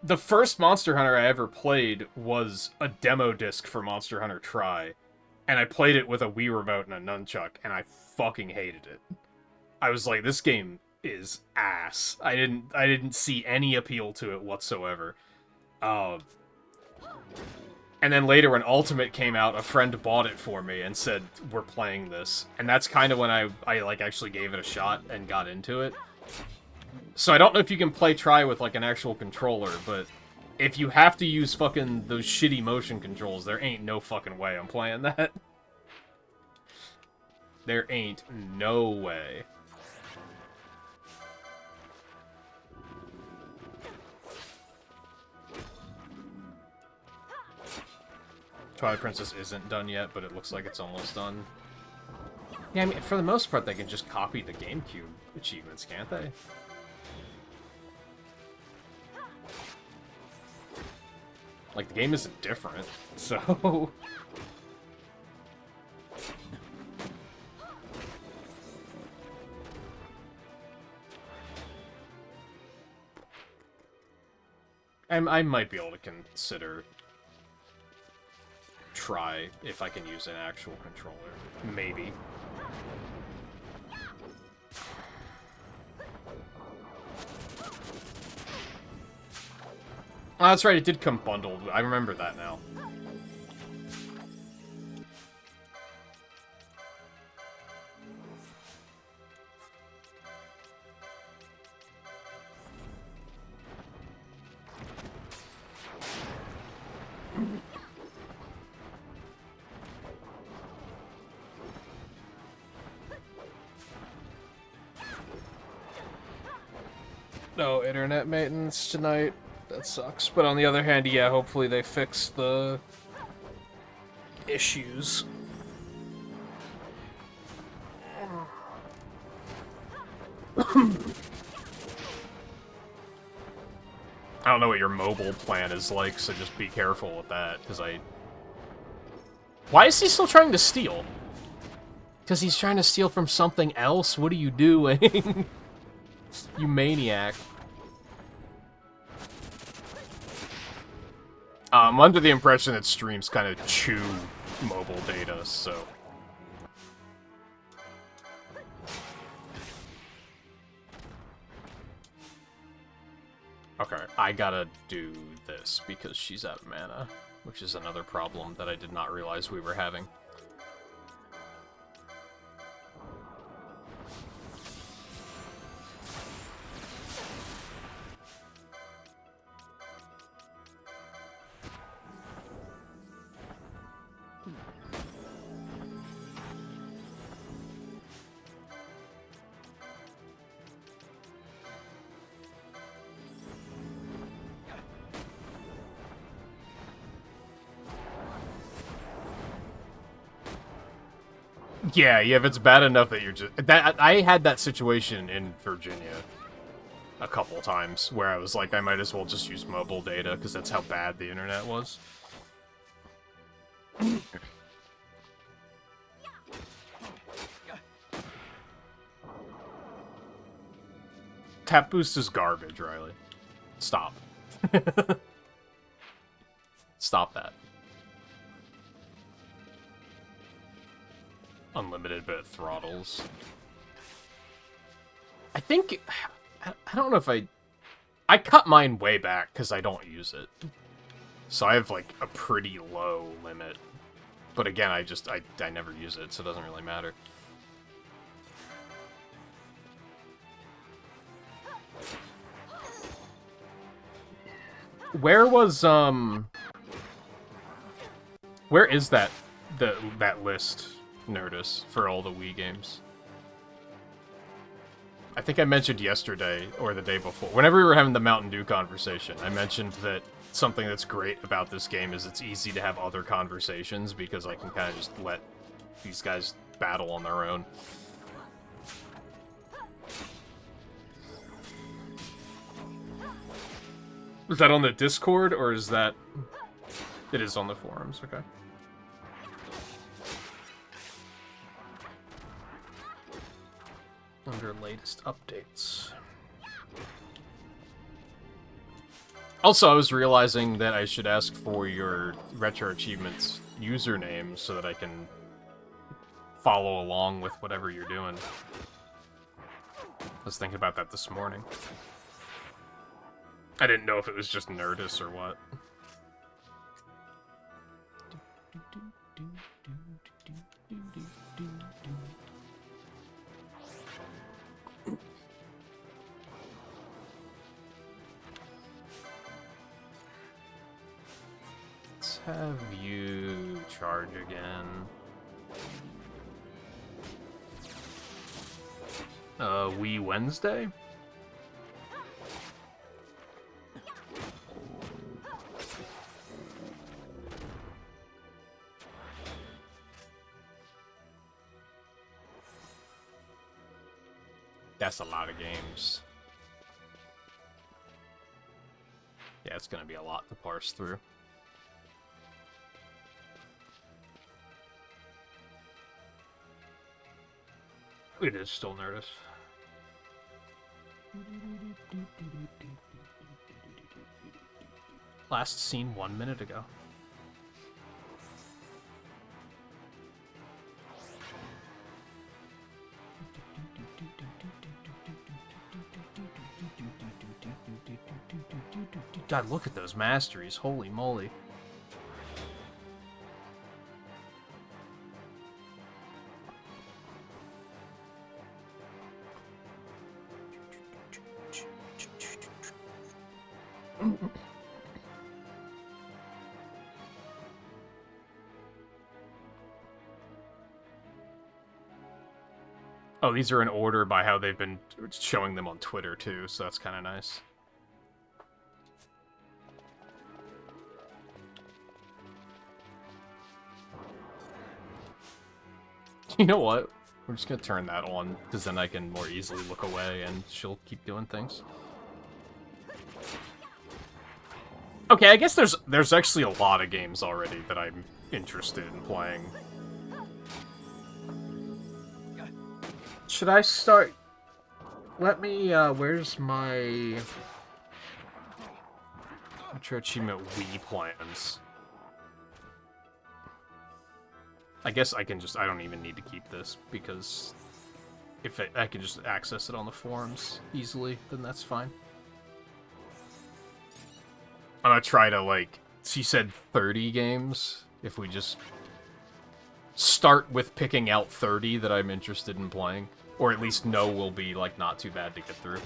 The first Monster Hunter I ever played was a demo disc for Monster Hunter Tri. And I played it with a Wii remote and a nunchuck, and I fucking hated it. I was like, this game is ass. I didn't see any appeal to it whatsoever. And then later when Ultimate came out, a friend bought it for me and said, we're playing this. And that's kind of when I like actually gave it a shot and got into it. So I don't know if you can play Tri with like an actual controller, but if you have to use fucking those shitty motion controls, there ain't no fucking way I'm playing that. There ain't no way. Twilight Princess isn't done yet, but it looks like it's almost done. Yeah, I mean, for the most part, they can just copy the GameCube achievements, can't they? Like, the game isn't different, so... I might be able to consider... try if I can use an actual controller. Maybe. Oh, that's right, it did come bundled. I remember that now. No internet maintenance tonight. That sucks. But on the other hand, yeah, hopefully they fix the issues. I don't know what your mobile plan is like, so just be careful with that, because Why is he still trying to steal? Because he's trying to steal from something else? What are you doing? You maniac. I'm under the impression that streams kind of chew mobile data, so... Okay, I gotta do this because she's out of mana, which is another problem that I did not realize we were having. Yeah, if it's bad enough that you're just... I had that situation in Virginia a couple times, where I was like, I might as well just use mobile data, because that's how bad the internet was. Tap boost is garbage, Riley. Stop. Stop that. Unlimited, but it throttles. I think... I don't know if I cut mine way back, because I don't use it. So I have, like, a pretty low limit. But again, I never use it, so it doesn't really matter. Where was, Where is that list, Nerdus, for all the Wii games? I think I mentioned yesterday, or the day before, whenever we were having the Mountain Dew conversation, I mentioned that something that's great about this game is it's easy to have other conversations, because I can kind of just let these guys battle on their own. Is that on the Discord, or is that... It is on the forums, okay. Under latest updates. Also, I was realizing that I should ask for your Retro Achievements username so that I can follow along with whatever you're doing. I was thinking about that this morning. I didn't know if it was just Nerdus or what. Let's have you charge again. Wii Wednesday? That's a lot of games. Yeah, it's gonna be a lot to parse through. It is still Nerdist. Last seen 1 minute ago. God, look at those masteries. Holy moly. Oh, these are in order by how they've been showing them on Twitter, too, so that's kind of nice. You know what? We're just gonna turn that on, because then I can more easily look away and she'll keep doing things. Okay, I guess there's actually a lot of games already that I'm interested in playing. Should I start? Let me, where's my Retro Achievement Wii plans? I guess I can just, I don't even need to keep this, because if I can just access it on the forums easily, then that's fine. I'm gonna try to, like, she said 30 games. If we just start with picking out 30 that I'm interested in playing, or at least know will be, like, not too bad to get through.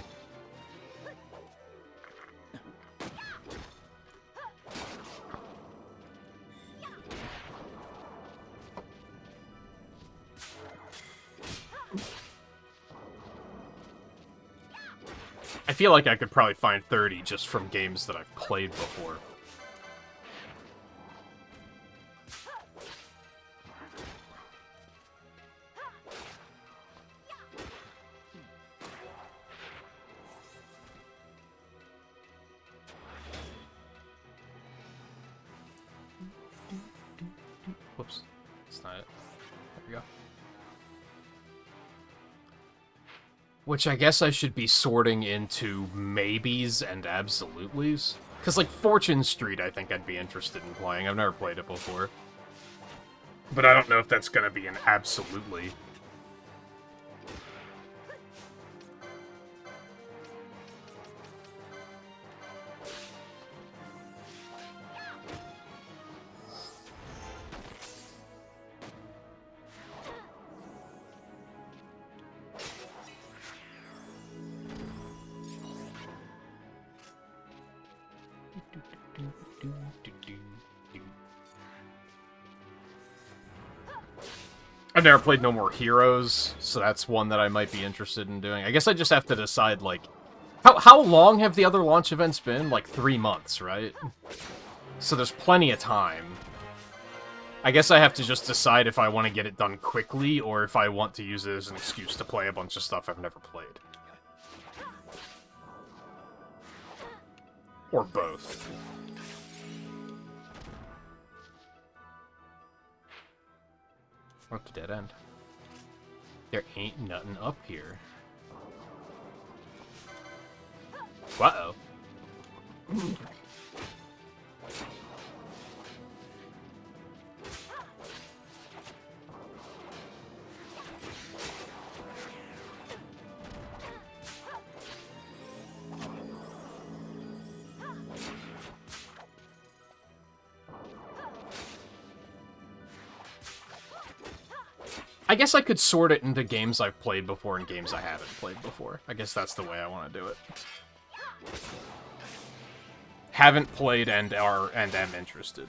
I feel like I could probably find 30 just from games that I've played before. Whoops. That's not it. There we go. Which I guess I should be sorting into maybes and absolutelys. Because, like, Fortune Street I think I'd be interested in playing. I've never played it before. But I don't know if that's going to be an absolutely. I've never played No More Heroes, so that's one that I might be interested in doing. I guess I just have to decide, like, how long have the other launch events been? Like 3 months, right? So there's plenty of time. I guess I have to just decide if I want to get it done quickly, or if I want to use it as an excuse to play a bunch of stuff I've never played. Or both. What the dead end? There ain't nothing up here. Uh-oh. I guess I could sort it into games I've played before and games I haven't played before. I guess that's the way I want to do it. Haven't played and am interested.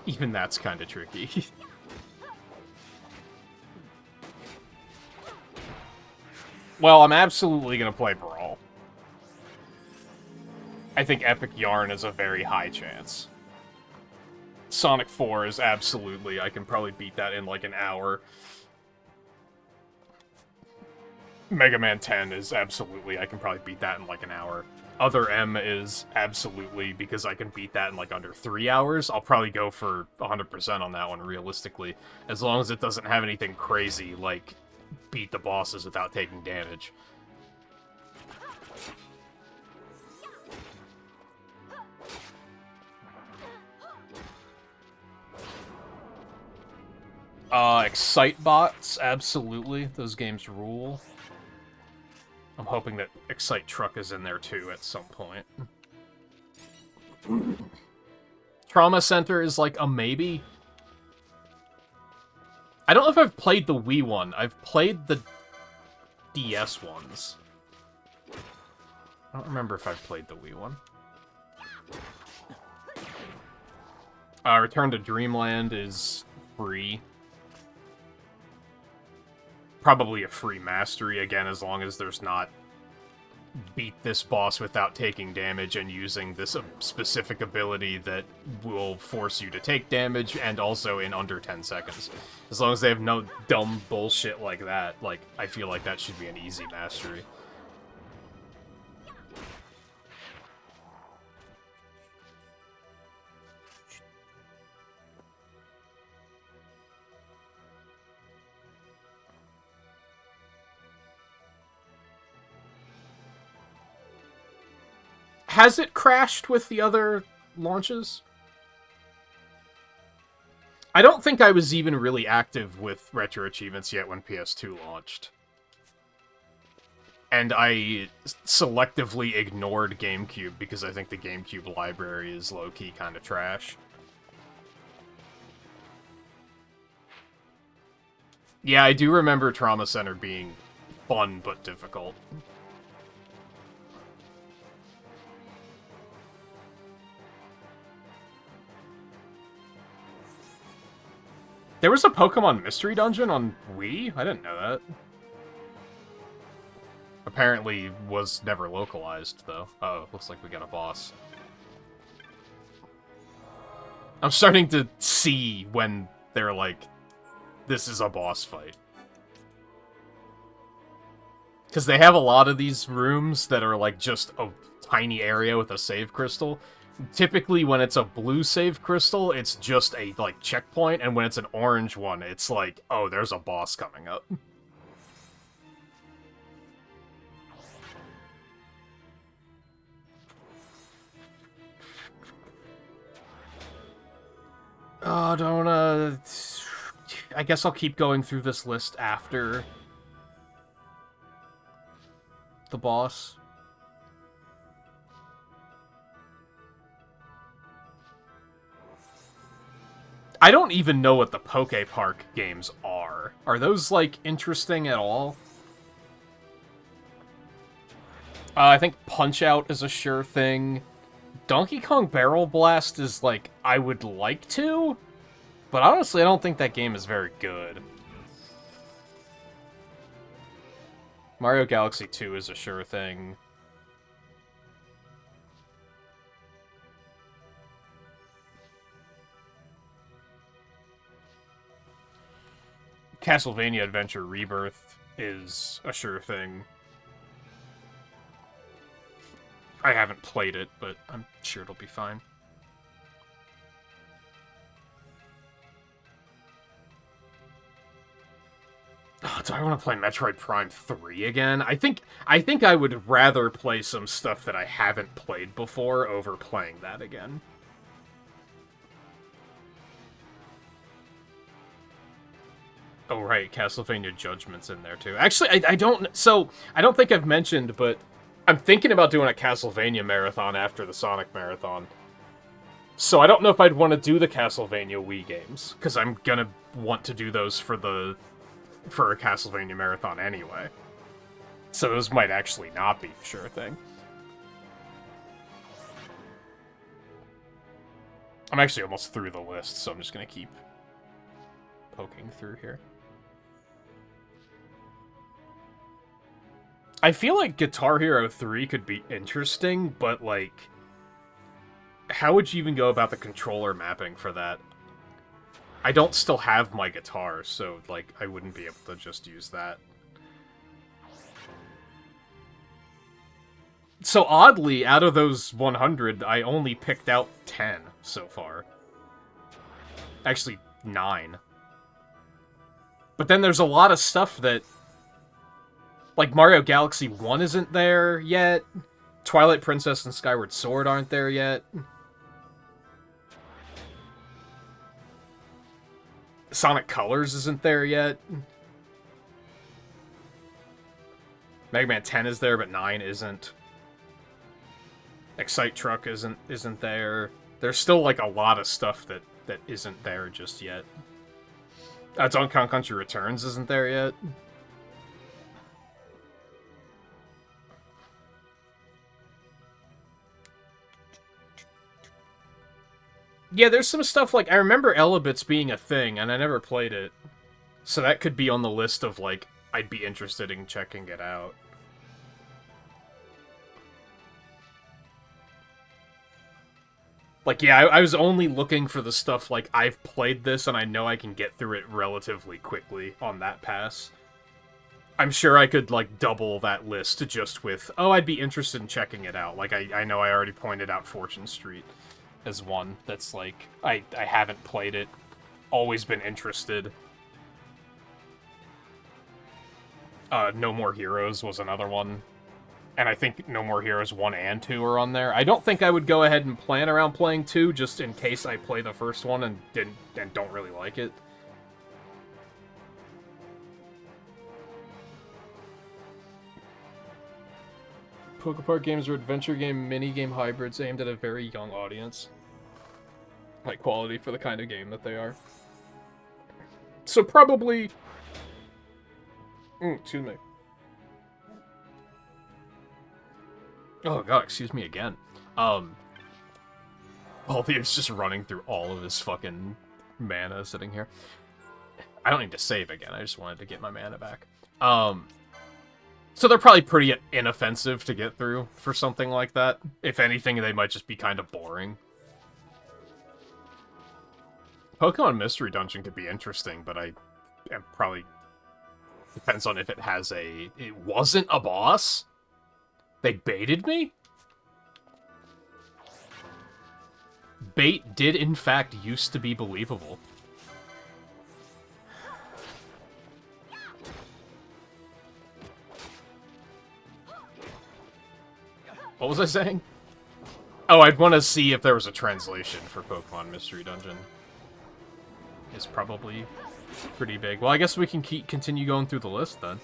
Even that's kind of tricky. Well, I'm absolutely gonna play Brawl. I think Epic Yarn is a very high chance. Sonic 4 is absolutely, I can probably beat that in like an hour. Mega Man 10 is absolutely, I can probably beat that in like an hour. Other M is absolutely, because I can beat that in like under 3 hours. I'll probably go for 100% on that one, realistically. As long as it doesn't have anything crazy, like beat the bosses without taking damage. XII bots, absolutely. Those games rule. I'm hoping that XII Truck is in there too at some point. Trauma Center is like a maybe. I don't know if I've played the Wii one. I've played the DS ones. I don't remember if I've played the Wii one. Return to Dreamland is free. Probably a free mastery, again, as long as there's not beat this boss without taking damage and using this specific ability that will force you to take damage, and also in under 10 seconds. As long as they have no dumb bullshit like that, like, I feel like that should be an easy mastery. Has it crashed with the other launches? I don't think I was even really active with Retro Achievements yet when PS2 launched. And I selectively ignored GameCube because I think the GameCube library is low-key kind of trash. Yeah, I do remember Trauma Center being fun but difficult. There was a Pokemon Mystery Dungeon on Wii? I didn't know that. Apparently was never localized, though. Oh, looks like we got a boss. I'm starting to see when they're like, this is a boss fight. Because they have a lot of these rooms that are like just a tiny area with a save crystal. Typically, when it's a blue save crystal, it's just a, like, checkpoint, and when it's an orange one, it's like, oh, there's a boss coming up. Oh, don't, I guess I'll keep going through this list after the boss. I don't even know what the Poke Park games are. Are those, like, interesting at all? I think Punch-Out is a sure thing. Donkey Kong Barrel Blast is, like, I would like to, but honestly, I don't think that game is very good. Mario Galaxy 2 is a sure thing. Castlevania Adventure Rebirth is a sure thing. I haven't played it, but I'm sure it'll be fine. Oh, do I want to play Metroid Prime 3 again? I think I would rather play some stuff that I haven't played before over playing that again. Oh, right, Castlevania Judgment's in there, too. Actually, I don't think I've mentioned, but I'm thinking about doing a Castlevania marathon after the Sonic marathon. So I don't know if I'd want to do the Castlevania Wii games, because I'm gonna want to do those for a Castlevania marathon anyway. So those might actually not be a sure thing. I'm actually almost through the list, so I'm just gonna keep poking through here. I feel like Guitar Hero 3 could be interesting, but, like, how would you even go about the controller mapping for that? I don't still have my guitar, so, like, I wouldn't be able to just use that. So, oddly, out of those 100, I only picked out 10 so far. Actually, 9. But then there's a lot of stuff that... Like, Mario Galaxy 1 isn't there yet. Twilight Princess and Skyward Sword aren't there yet. Sonic Colors isn't there yet. Mega Man 10 is there, but 9 isn't. XII Truck isn't there. There's still, like, a lot of stuff that isn't there just yet. Donkey Kong Country Returns isn't there yet. Yeah, there's some stuff, like, I remember Elebits being a thing, and I never played it. So that could be on the list of, like, I'd be interested in checking it out. Like, yeah, I was only looking for the stuff, like, I've played this and I know I can get through it relatively quickly on that pass. I'm sure I could, like, double that list just with, oh, I'd be interested in checking it out. Like, I know I already pointed out Fortune Street as one that's, like, I haven't played it, always been interested. No More Heroes was another one. And I think No More Heroes 1 and 2 are on there. I don't think I would go ahead and plan around playing 2, just in case I play the first one and don't really like it. Pokepark games are adventure game, mini-game hybrids aimed at a very young audience. High quality for the kind of game that they are. So probably... excuse me. Oh god, excuse me again. Balthier's just running through all of his fucking mana sitting here. I don't need to save again, I just wanted to get my mana back. So they're probably pretty inoffensive to get through for something like that. If anything, they might just be kind of boring. Pokemon Mystery Dungeon could be interesting, but it probably depends on if it has a... It wasn't a boss? They baited me? Bait did, in fact, used to be believable. What was I saying? Oh, I'd want to see if there was a translation for Pokemon Mystery Dungeon. It's probably pretty big. Well, I guess we can continue going through the list, then.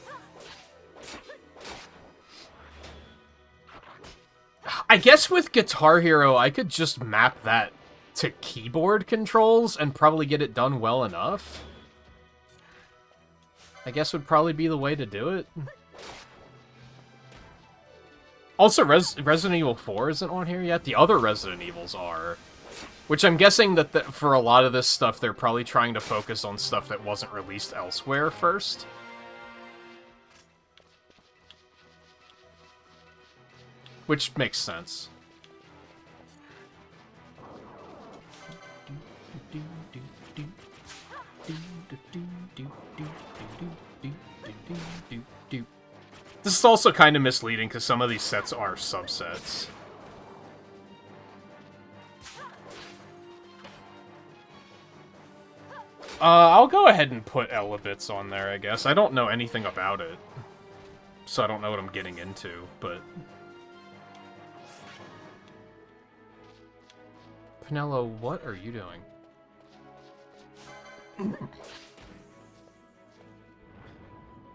I guess with Guitar Hero, I could just map that to keyboard controls and probably get it done well enough. I guess would probably be the way to do it. Also, Resident Evil 4 isn't on here yet. The other Resident Evils are. Which I'm guessing that for a lot of this stuff, they're probably trying to focus on stuff that wasn't released elsewhere first. Which makes sense. This is also kind of misleading because some of these sets are subsets. I'll go ahead and put Elebits on there, I guess. I don't know anything about it, so I don't know what I'm getting into, but... Pinello, what are you doing?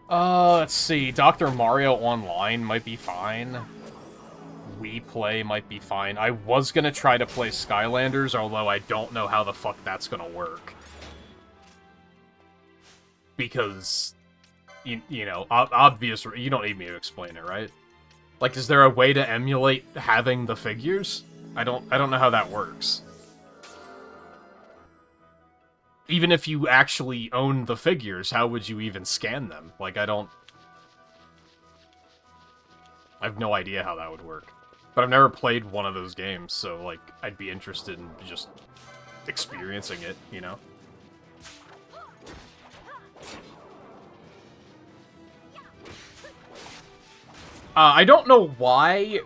Let's see. Dr. Mario Online might be fine. Wii Play might be fine. I was gonna try to play Skylanders, although I don't know how the fuck that's gonna work. Because, you know, obvious, you don't need me to explain it, right? Like, is there a way to emulate having the figures? I don't know how that works. Even if you actually own the figures, how would you even scan them? Like, I don't I have no idea how that would work. But I've never played one of those games, so, like, I'd be interested in just experiencing it, you know? I don't know why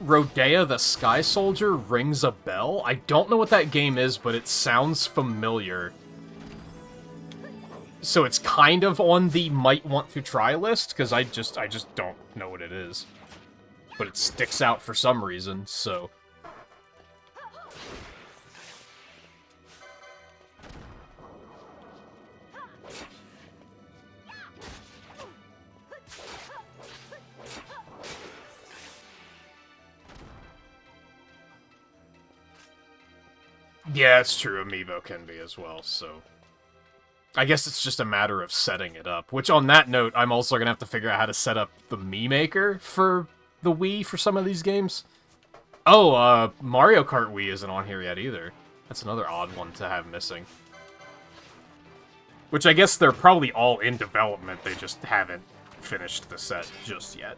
Rodea the Sky Soldier rings a bell. I don't know what that game is, but it sounds familiar. So it's kind of on the might want to try list, because I just don't know what it is. But it sticks out for some reason, so... Yeah, it's true. Amiibo can be as well, so... I guess it's just a matter of setting it up. Which, on that note, I'm also gonna have to figure out how to set up the Mii Maker for the Wii for some of these games. Oh, Mario Kart Wii isn't on here yet either. That's another odd one to have missing. Which I guess they're probably all in development, they just haven't finished the set just yet.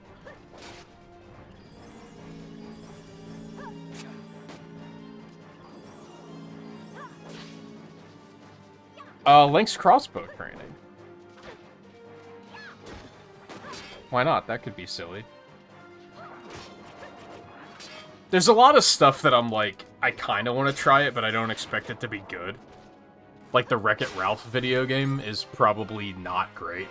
Link's crossbow training. Why not? That could be silly. There's a lot of stuff that I'm like, I kind of want to try it, but I don't expect it to be good. Like the Wreck-It Ralph video game is probably not great.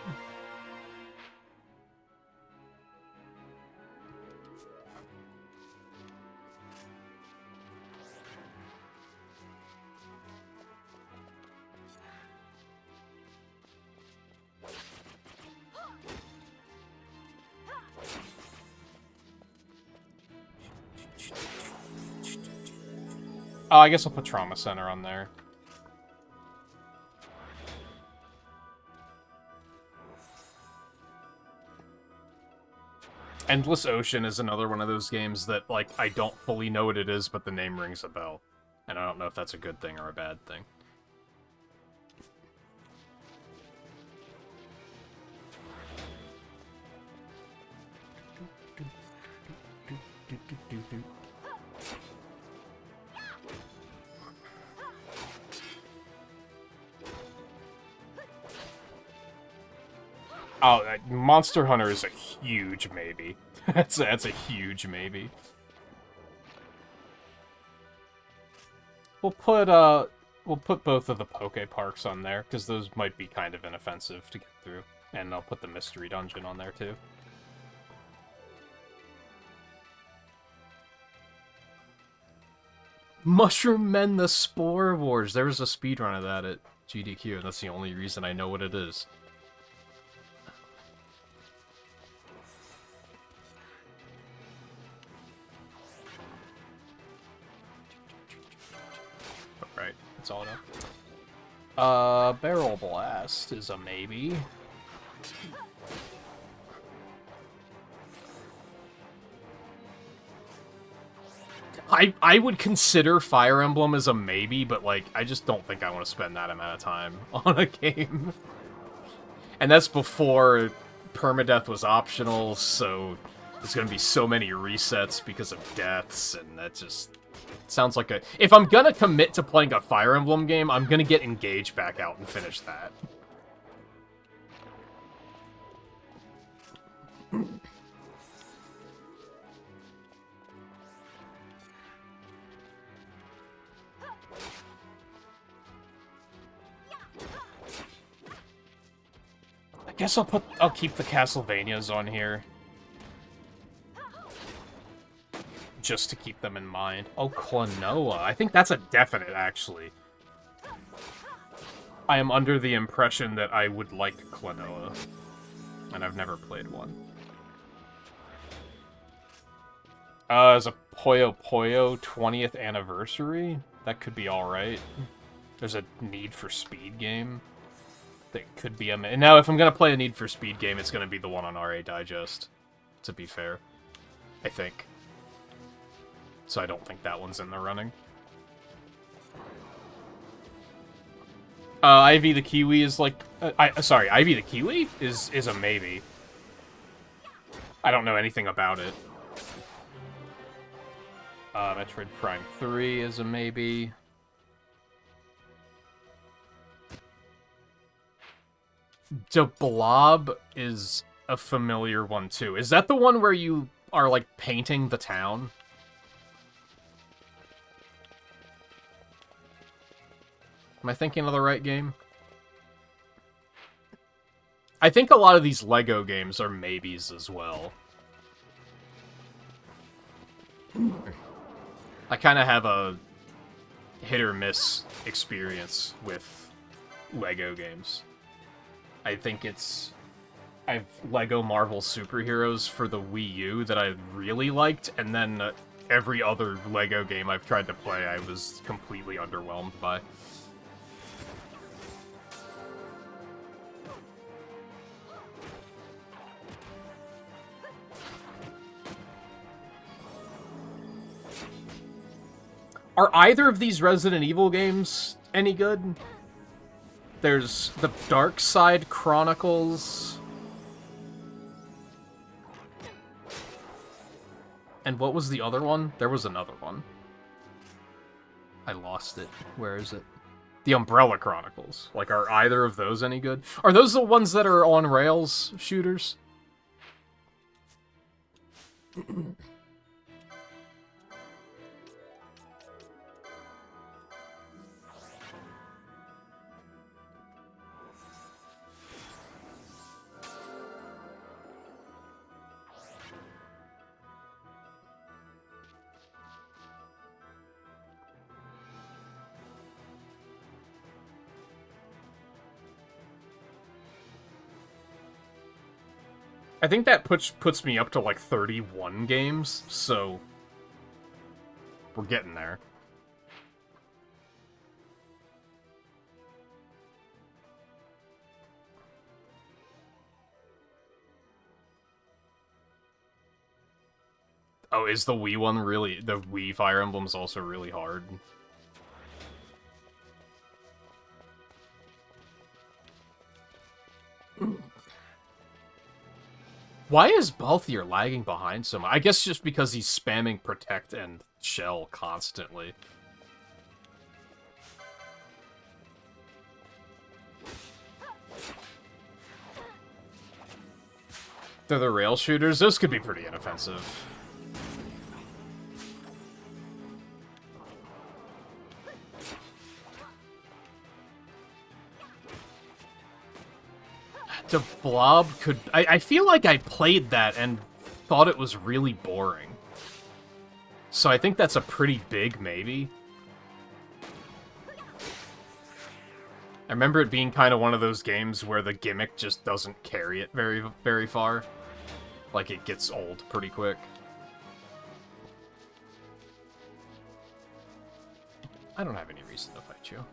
Oh, I guess I'll put Trauma Center on there. Endless Ocean is another one of those games that, like, I don't fully know what it is, but the name rings a bell. And I don't know if that's a good thing or a bad thing. Oh, Monster Hunter is a huge maybe. that's a huge maybe. We'll put both of the Poke Parks on there, because those might be kind of inoffensive to get through. And I'll put the Mystery Dungeon on there, too. Mushroom Men the Spore Wars. There was a speedrun of that at GDQ, and that's the only reason I know what it is. Right, that's all I know. Barrel Blast is a maybe. I would consider Fire Emblem as a maybe, but, like, I just don't think I want to spend that amount of time on a game. And that's before permadeath was optional, so there's gonna be so many resets because of deaths, and that just sounds like a... If I'm gonna commit to playing a Fire Emblem game, I'm gonna get Engage back out and finish that. I guess I'll keep the Castlevanias on here. Just to keep them in mind. Oh, Klonoa. I think that's a definite, actually. I am under the impression that I would like Klonoa. And I've never played one. As a Puyo Puyo 20th anniversary? That could be alright. There's a Need for Speed game. That could be a... Now, if I'm gonna play a Need for Speed game, it's gonna be the one on RA Digest. To be fair. I think. So I don't think that one's in the running. Ivy the Kiwi is like... sorry, Ivy the Kiwi is a maybe. I don't know anything about it. Metroid Prime 3 is a maybe. The Blob is a familiar one, too. Is that the one where you are, like, painting the town? Am I thinking of the right game? I think a lot of these Lego games are maybes as well. I kind of have a hit-or-miss experience with Lego games. I think it's... I've Lego Marvel Superheroes for the Wii U that I really liked, and then every other Lego game I've tried to play I was completely underwhelmed by. Are either of these Resident Evil games any good? There's the Dark Side Chronicles. And what was the other one? There was another one. I lost it. Where is it? The Umbrella Chronicles. Like, are either of those any good? Are those the ones that are on rails shooters? I think that puts me up to, like, 31 games, so... we're getting there. Oh, is the Wii one really... the Wii Fire Emblem's also really hard? Why is Balthier lagging behind so much? I guess just because he's spamming Protect and Shell constantly. They're the rail shooters. Those could be pretty inoffensive. The Blob could... I feel like I played that and thought it was really boring. So I think that's a pretty big maybe. I remember it being kind of one of those games where the gimmick just doesn't carry it very, very far. Like, it gets old pretty quick. I don't have any reason to fight you.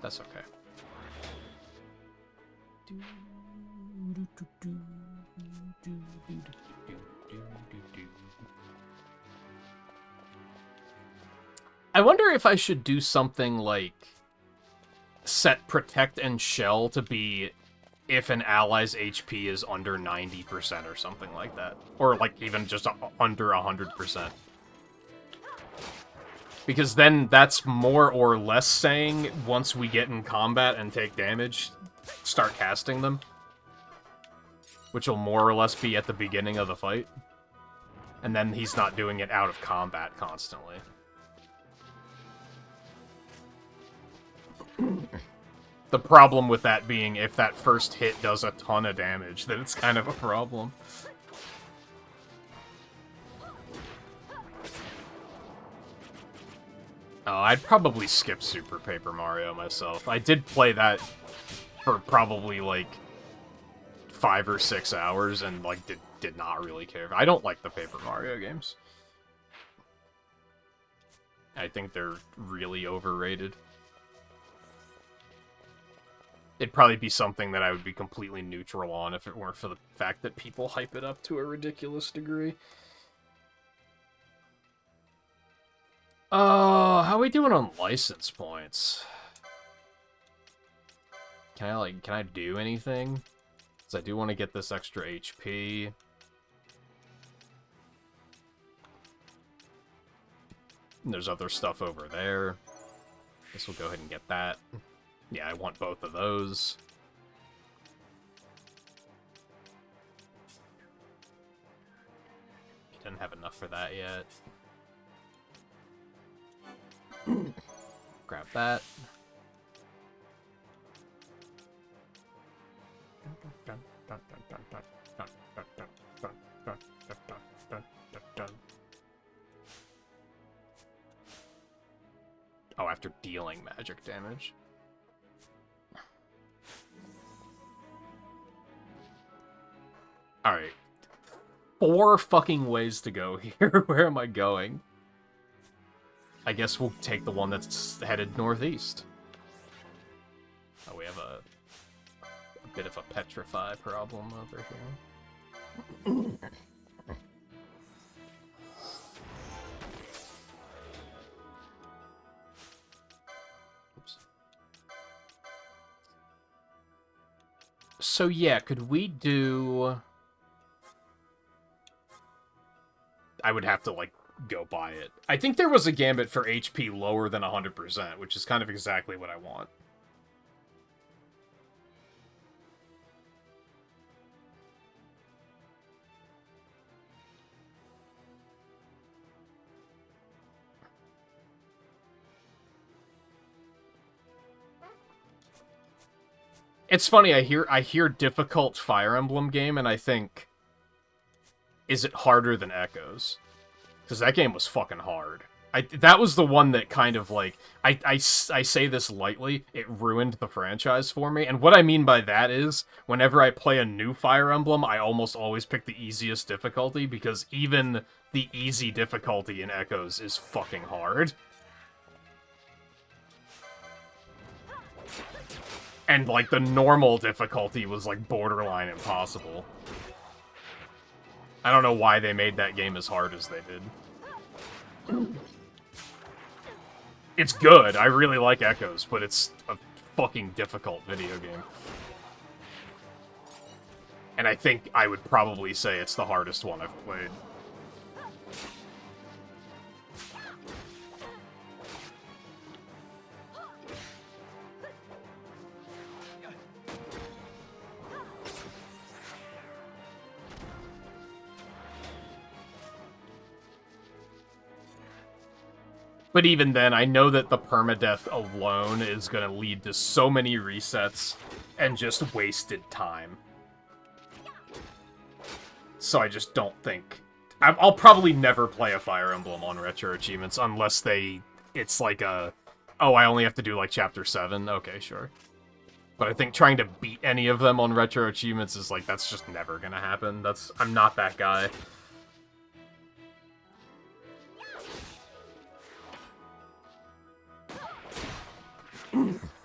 That's okay. I wonder if I should do something like set Protect and Shell to be if an ally's HP is under 90% or something like that. Or like even just under 100%. Because then that's more or less saying once we get in combat and take damage, start casting them. Which will more or less be at the beginning of the fight. And then he's not doing it out of combat constantly. The problem with that being if that first hit does a ton of damage, then it's kind of a problem. Oh, I'd probably skip Super Paper Mario myself. I did play that for probably, like, 5 or 6 hours and, like, did not really care. I don't like the Paper Mario games. I think they're really overrated. It'd probably be something that I would be completely neutral on if it weren't for the fact that people hype it up to a ridiculous degree. How are we doing on license points? Can I do anything? Because I do want to get this extra HP. And there's other stuff over there. Guess we'll go ahead and get that. Yeah, I want both of those. Didn't have enough for that yet. Grab that. Oh, after dealing magic damage. Alright. 4 fucking ways to go here. Where am I going? I guess we'll take the one that's headed northeast. Oh, we have a bit of a petrify problem over here. Oops. So yeah, could we do... I would have to, like, go buy it. I think there was a gambit for HP lower than 100%, which is kind of exactly what I want. It's funny, I hear difficult Fire Emblem game, and I think, is it harder than Echoes? Because that game was fucking hard. That was the one that kind of, like, I say this lightly, it ruined the franchise for me. And what I mean by that is, whenever I play a new Fire Emblem, I almost always pick the easiest difficulty, because even the easy difficulty in Echoes is fucking hard. And, like, the normal difficulty was, like, borderline impossible. I don't know why they made that game as hard as they did. It's good, I really like Echoes, but it's a fucking difficult video game. And I think I would probably say it's the hardest one I've played. But even then, I know that the permadeath alone is going to lead to so many resets and just wasted time. So I just don't think... I'll probably never play a Fire Emblem on Retro Achievements unless it's like a... Oh, I only have to do like Chapter 7? Okay, sure. But I think trying to beat any of them on Retro Achievements is like, that's just never going to happen. I'm not that guy.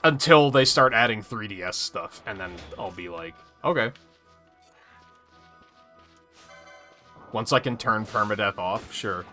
Until they start adding 3DS stuff, and then I'll be like, okay. Once I can turn permadeath off, sure.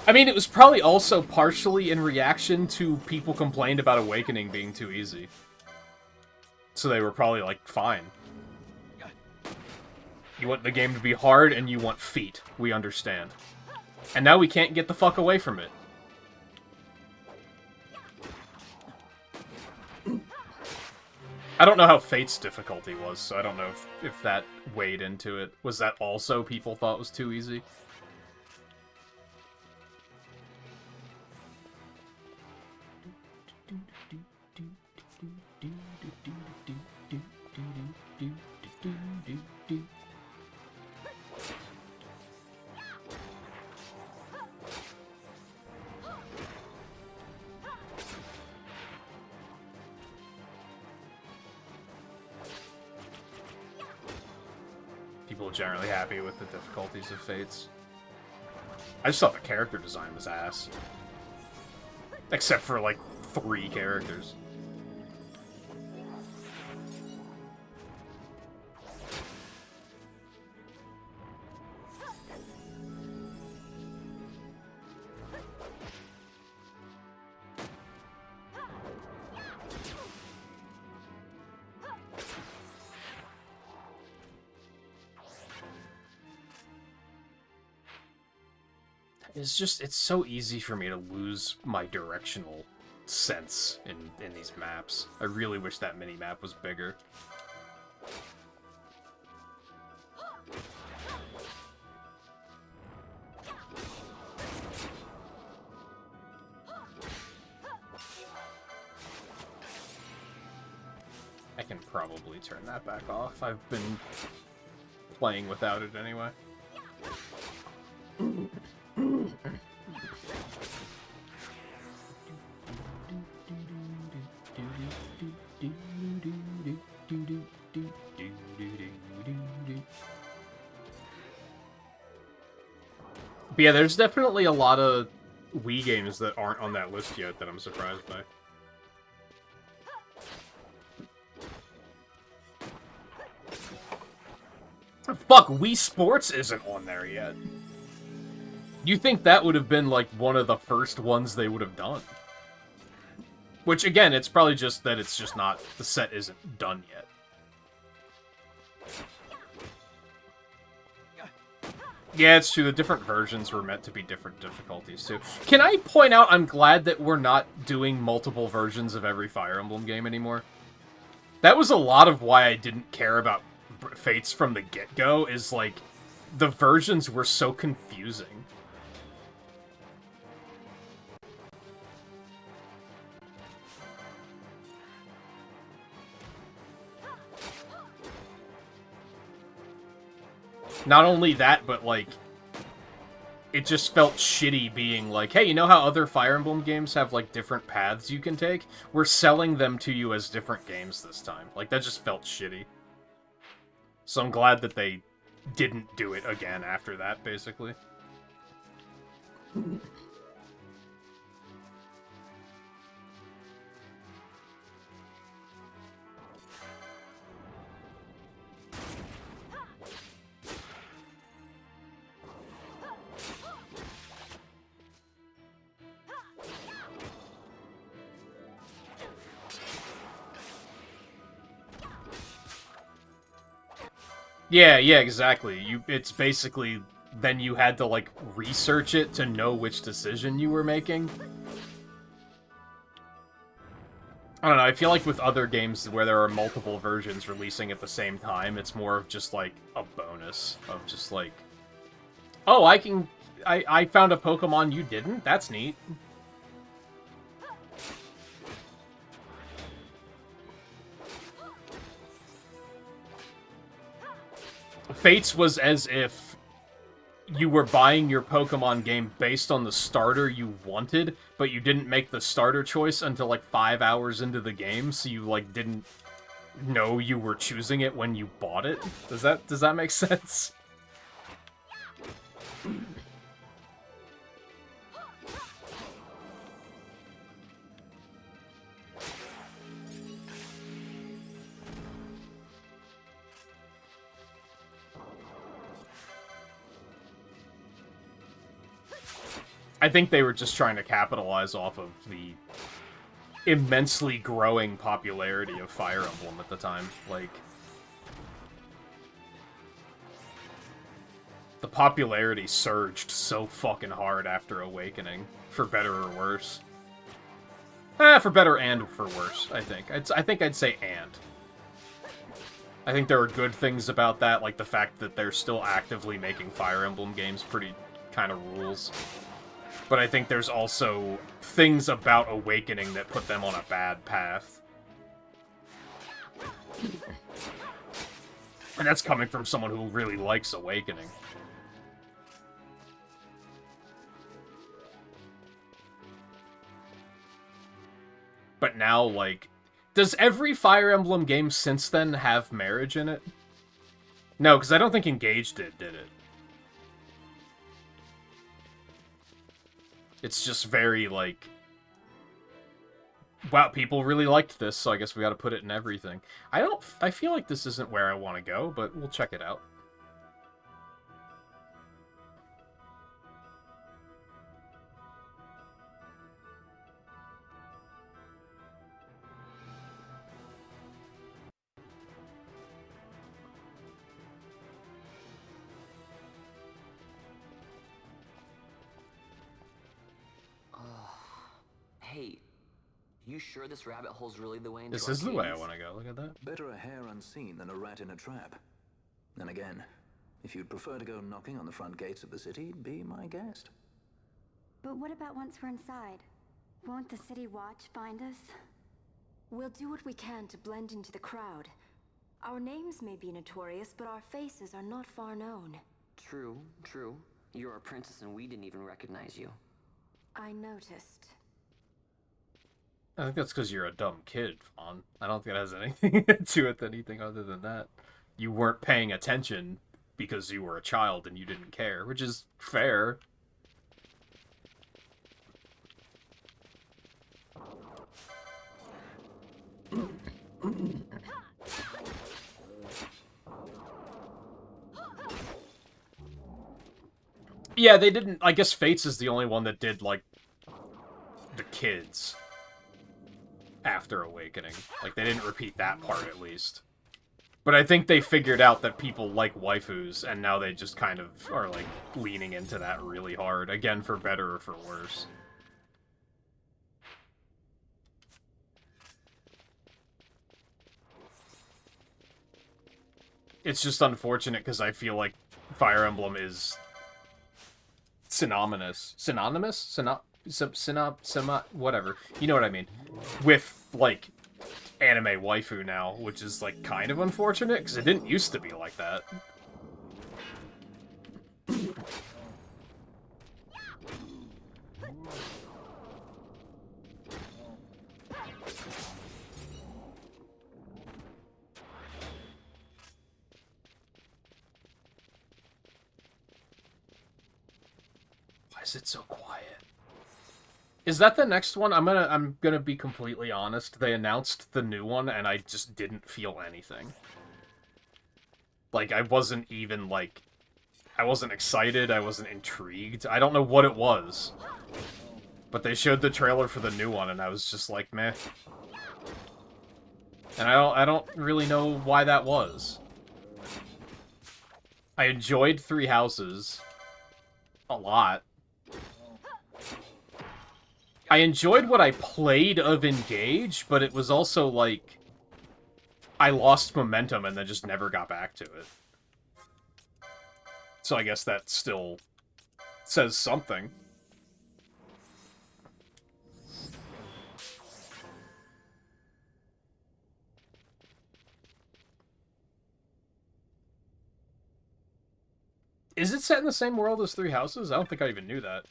I mean, it was probably also partially in reaction to people complained about Awakening being too easy. So they were probably like, fine. You want the game to be hard, and you want feet. We understand. And now we can't get the fuck away from it. I don't know how Fate's difficulty was, so I don't know if that weighed into it. Was that also people thought was too easy? People are generally happy with the difficulties of Fates. I just thought the character design was ass. Except for, like, 3 characters. it's so easy for me to lose my directional sense in these maps. I really wish that mini-map was bigger. I can probably turn that back off. I've been playing without it anyway. But yeah, there's definitely a lot of Wii games that aren't on that list yet that I'm surprised by. Fuck, Wii Sports isn't on there yet. You think that would have been, like, one of the first ones they would have done. Which, again, it's probably just that it's just not... The set isn't done yet. Yeah, it's true. The different versions were meant to be different difficulties, too. Can I point out I'm glad that we're not doing multiple versions of every Fire Emblem game anymore? That was a lot of why I didn't care about Fates from the get-go, is, like, the versions were so confusing. Not only that, but, like, it just felt shitty being like, hey, you know how other Fire Emblem games have, like, different paths you can take? We're selling them to you as different games this time. Like, that just felt shitty. So I'm glad that they didn't do it again after that, basically. Yeah, exactly. It's basically, then you had to, like, research it to know which decision you were making. I don't know, I feel like with other games where there are multiple versions releasing at the same time, it's more of just, like, a bonus. Of just, like, oh, I found a Pokemon you didn't? That's neat. Fates was as if you were buying your Pokemon game based on the starter you wanted, but you didn't make the starter choice until, like, 5 hours into the game, so you, like, didn't know you were choosing it when you bought it. Does that make sense? I think they were just trying to capitalize off of the immensely growing popularity of Fire Emblem at the time. Like, the popularity surged so fucking hard after Awakening, for better or worse. For better and for worse, I think. I think I'd say and. I think there are good things about that, like the fact that they're still actively making Fire Emblem games pretty kind of rules. But I think there's also things about Awakening that put them on a bad path. And that's coming from someone who really likes Awakening. But now, like, does every Fire Emblem game since then have marriage in it? No, because I don't think Engage did it? It's just very, like, wow, people really liked this, so I guess we gotta put it in everything. I feel like this isn't where I want to go, but we'll check it out. Hey, you sure this rabbit hole's really the way into This is the way I Arcades? want to go. Look at that. Better a hare unseen than a rat in a trap. Then again, if you'd prefer to go knocking on the front gates of the city, be my guest. But what about once we're inside? Won't the city watch find us? We'll do what we can to blend into the crowd. Our names may be notorious, but our faces are not far known. True, true. You're a princess and we didn't even recognize you. I noticed. I think that's because you're a dumb kid, Fawn. I don't think it has anything to do with anything other than that. You weren't paying attention because you were a child and you didn't care, which is fair. Yeah, they didn't... I guess Fates is the only one that did, like, the kids after Awakening. Like, they didn't repeat that part, at least. But I think they figured out that people like waifus, and now they just kind of are, like, leaning into that really hard. Again, for better or for worse. It's just unfortunate, because I feel like Fire Emblem is... synonymous, whatever. You know what I mean. With, like, anime waifu now, which is, like, kind of unfortunate, because it didn't used to be like that. Why is it so quiet? Is that the next one? I'm gonna be completely honest. They announced the new one, and I just didn't feel anything. Like, I wasn't even, like... I wasn't excited, I wasn't intrigued. I don't know what it was. But they showed the trailer for the new one, and I was just like, meh. And I don't really know why that was. I enjoyed Three Houses a lot. I enjoyed what I played of Engage, but it was also, like, I lost momentum and then just never got back to it. So I guess that still says something. Is it set in the same world as Three Houses? I don't think I even knew that.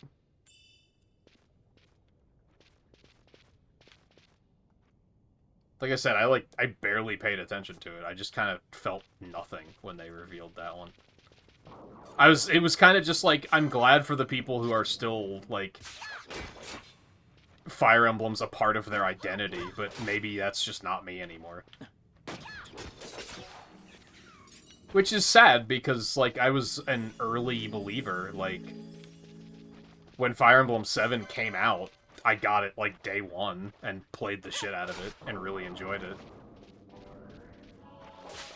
Like I said, I barely paid attention to it. I just kind of felt nothing when they revealed that one. It was kind of just like, I'm glad for the people who are still, like, Fire Emblem's a part of their identity, but maybe that's just not me anymore. Which is sad, because, like, I was an early believer. Like, when Fire Emblem 7 came out, I got it, like, day one, and played the shit out of it, and really enjoyed it.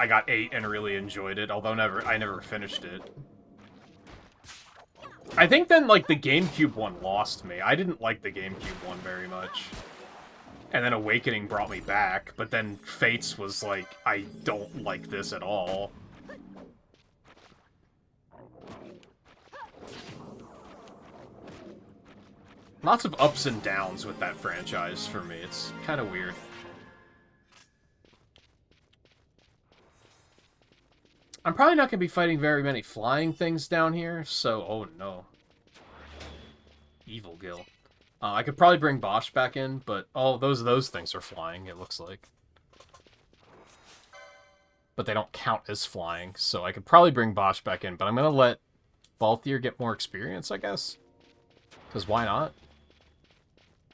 I got 8 and really enjoyed it, although I never finished it. I think then, like, the GameCube one lost me. I didn't like the GameCube one very much. And then Awakening brought me back, but then Fates was like, I don't like this at all. Lots of ups and downs with that franchise for me. It's kind of weird. I'm probably not going to be fighting very many flying things down here, so... Oh, no. Evil Gill. I could probably bring Bosch back in, but... Oh, those things are flying, it looks like. But they don't count as flying, so I could probably bring Bosch back in, but I'm going to let Balthier get more experience, I guess? Because why not?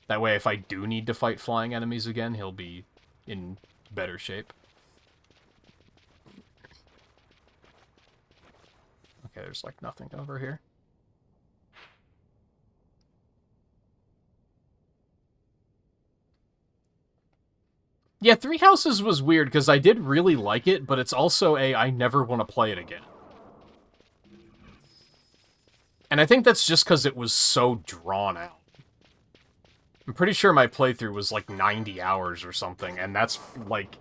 That way, if I do need to fight flying enemies again, he'll be in better shape. Okay, there's, like, nothing over here. Yeah, Three Houses was weird, because I did really like it, but it's also I never want to play it again. And I think that's just because it was so drawn out. I'm pretty sure my playthrough was like 90 hours or something, and that's like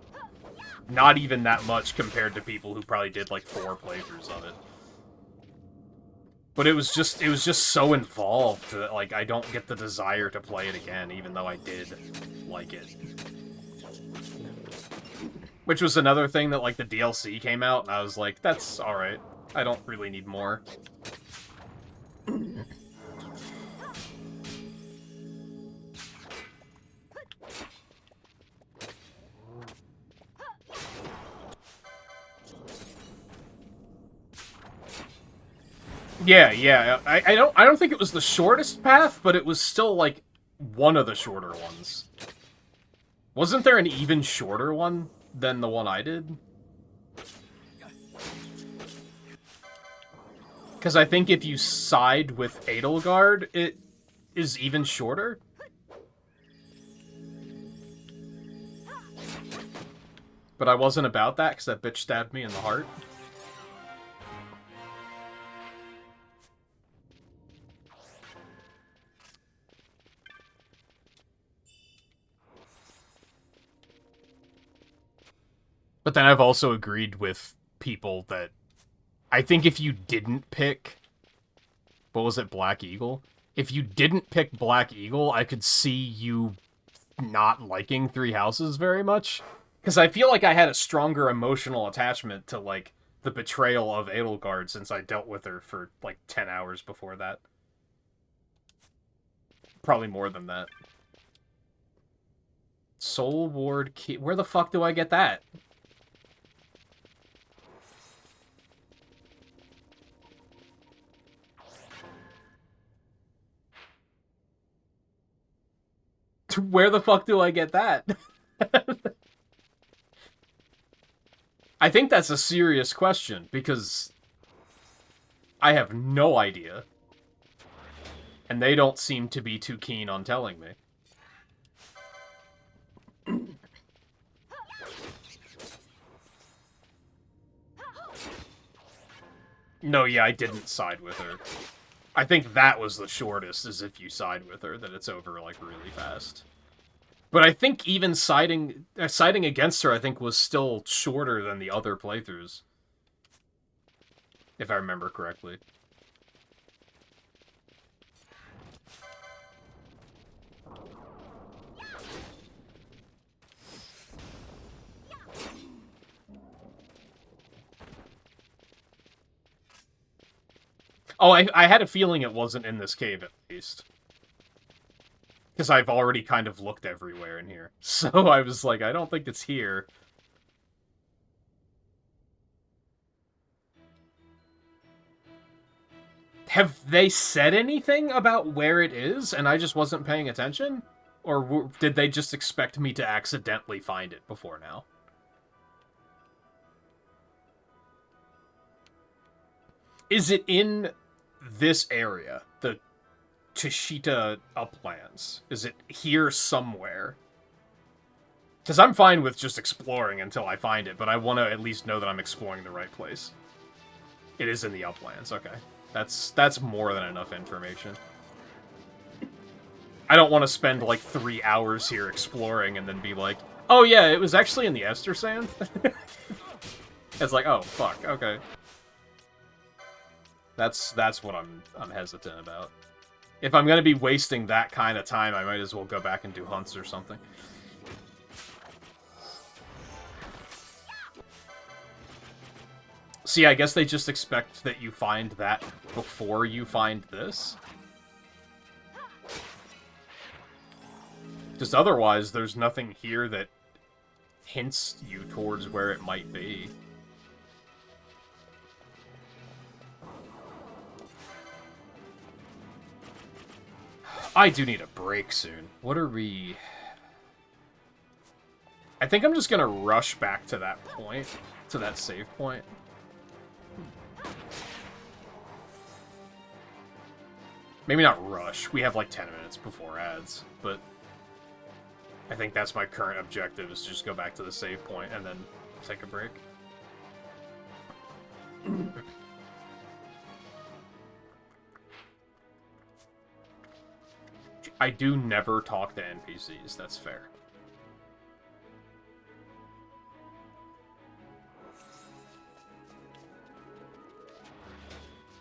not even that much compared to people who probably did like 4 playthroughs of it. But it was just so involved that like I don't get the desire to play it again, even though I did like it. Which was another thing that like the DLC came out, and I was like, that's alright. I don't really need more. Yeah. I don't think it was the shortest path, but it was still like one of the shorter ones. Wasn't there an even shorter one than the one I did? Because I think if you side with Edelgard, it is even shorter. But I wasn't about that, because that bitch stabbed me in the heart. But then I've also agreed with people that I think if you didn't pick... What was it, Black Eagle? If you didn't pick Black Eagle, I could see you not liking Three Houses very much. Because I feel like I had a stronger emotional attachment to, like, the betrayal of Edelgard since I dealt with her for, like, 10 hours before that. Probably more than that. Soul Ward Key... Where the fuck do I get that? Where the fuck do I get that? I think that's a serious question, because I have no idea. And they don't seem to be too keen on telling me. No, yeah, I didn't side with her. I think that was the shortest, is if you side with her, that it's over, like, really fast. But I think even siding against her, I think, was still shorter than the other playthroughs. If I remember correctly. Oh, I had a feeling it wasn't in this cave, at least. Because I've already kind of looked everywhere in here. So I was like, I don't think it's here. Have they said anything about where it is, and I just wasn't paying attention? Or did they just expect me to accidentally find it before now? Is it in this area? The Chishita Uplands? Is it here somewhere? Because I'm fine with just exploring until I find it, but I want to at least know that I'm exploring the right place. It is in the Uplands, okay. That's more than enough information. I don't want to spend like 3 hours here exploring and then be like, oh yeah, it was actually in the Ester Sand? It's like, oh, fuck, okay. That's what I'm hesitant about. If I'm gonna be wasting that kind of time, I might as well go back and do hunts or something. See, I guess they just expect that you find that before you find this. Because otherwise, there's nothing here that hints you towards where it might be. I do need a break soon. What are we... I think I'm just gonna rush back to that point, to that save point. Maybe not rush. We have like 10 minutes before ads, but I think that's my current objective, is to just go back to the save point and then take a break. I do never talk to NPCs, that's fair.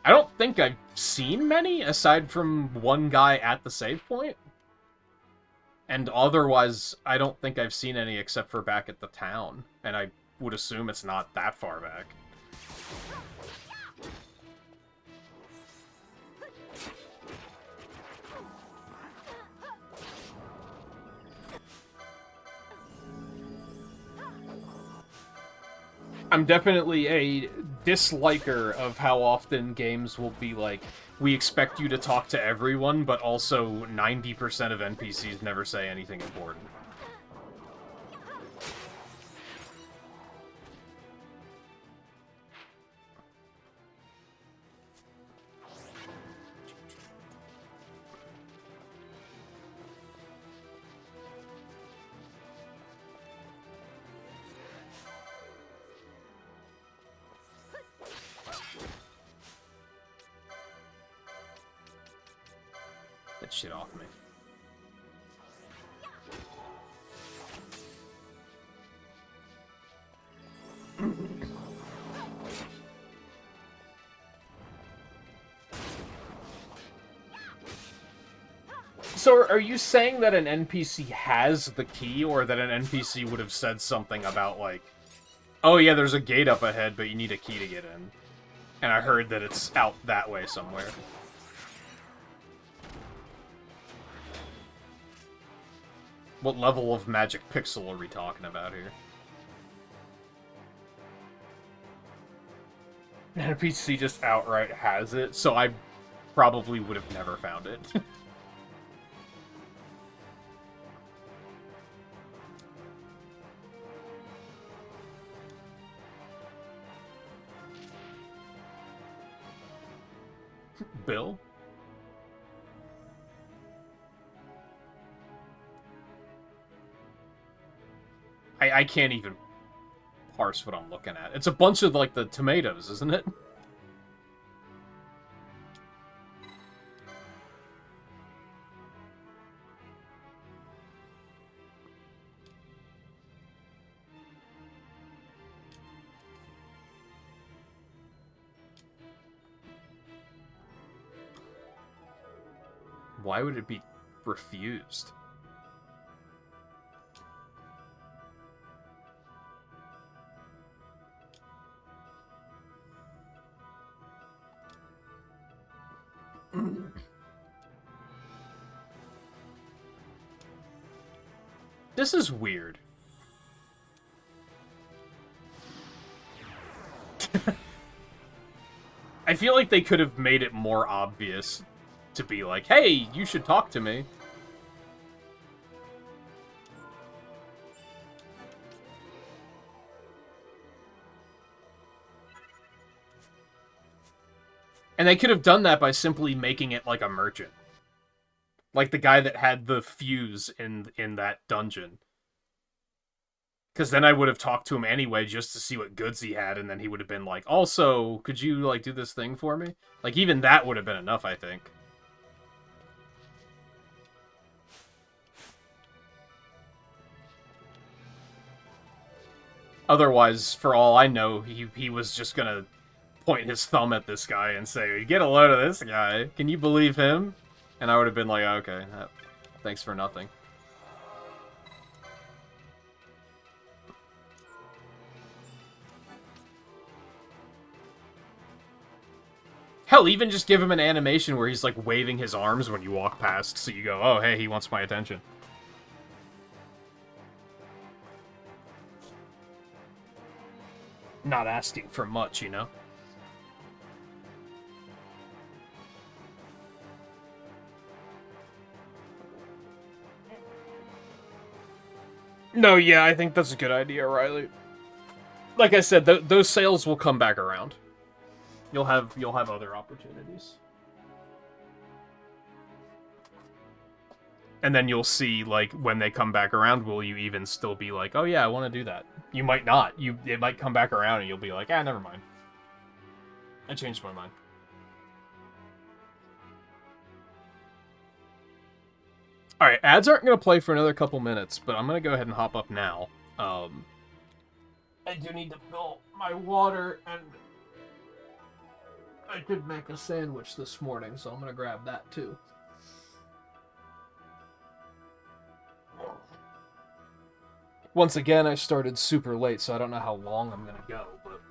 I don't think I've seen many, aside from one guy at the save point. And otherwise, I don't think I've seen any except for back at the town. And I would assume it's not that far back. I'm definitely a disliker of how often games will be like, we expect you to talk to everyone, but also 90% of NPCs never say anything important. Get shit off me. So are you saying that an NPC has the key, or that an NPC would have said something about, like, oh yeah, there's a gate up ahead, but you need a key to get in. And I heard that it's out that way somewhere. What level of magic pixel are we talking about here? An NPC just outright has it, so I probably would have never found it. Bill? I can't even parse what I'm looking at. It's a bunch of, like, the tomatoes, isn't it? Why would it be refused? This is weird. I feel like they could have made it more obvious to be like, hey, you should talk to me. And they could have done that by simply making it like a merchant. Like the guy that had the fuse in that dungeon. Because then I would have talked to him anyway just to see what goods he had, and then he would have been like, also, could you, like, do this thing for me? Like, even that would have been enough, I think. Otherwise, for all I know, he was just gonna point his thumb at this guy and say, get a load of this guy. Can you believe him? And I would have been like, okay, thanks for nothing. Hell, even just give him an animation where he's, like, waving his arms when you walk past, so you go, oh, hey, he wants my attention. Not asking for much, you know? No, yeah, I think that's a good idea, Riley. Like I said, those sales will come back around. You'll have other opportunities. And then you'll see, like, when they come back around, will you even still be like, oh yeah, I want to do that? You might not. It might come back around and you'll be like, ah, never mind. I changed my mind. Alright, ads aren't going to play for another couple minutes, but I'm going to go ahead and hop up now. I do need to fill my water, and I did make a sandwich this morning, so I'm going to grab that too. Once again, I started super late, so I don't know how long I'm going to go, but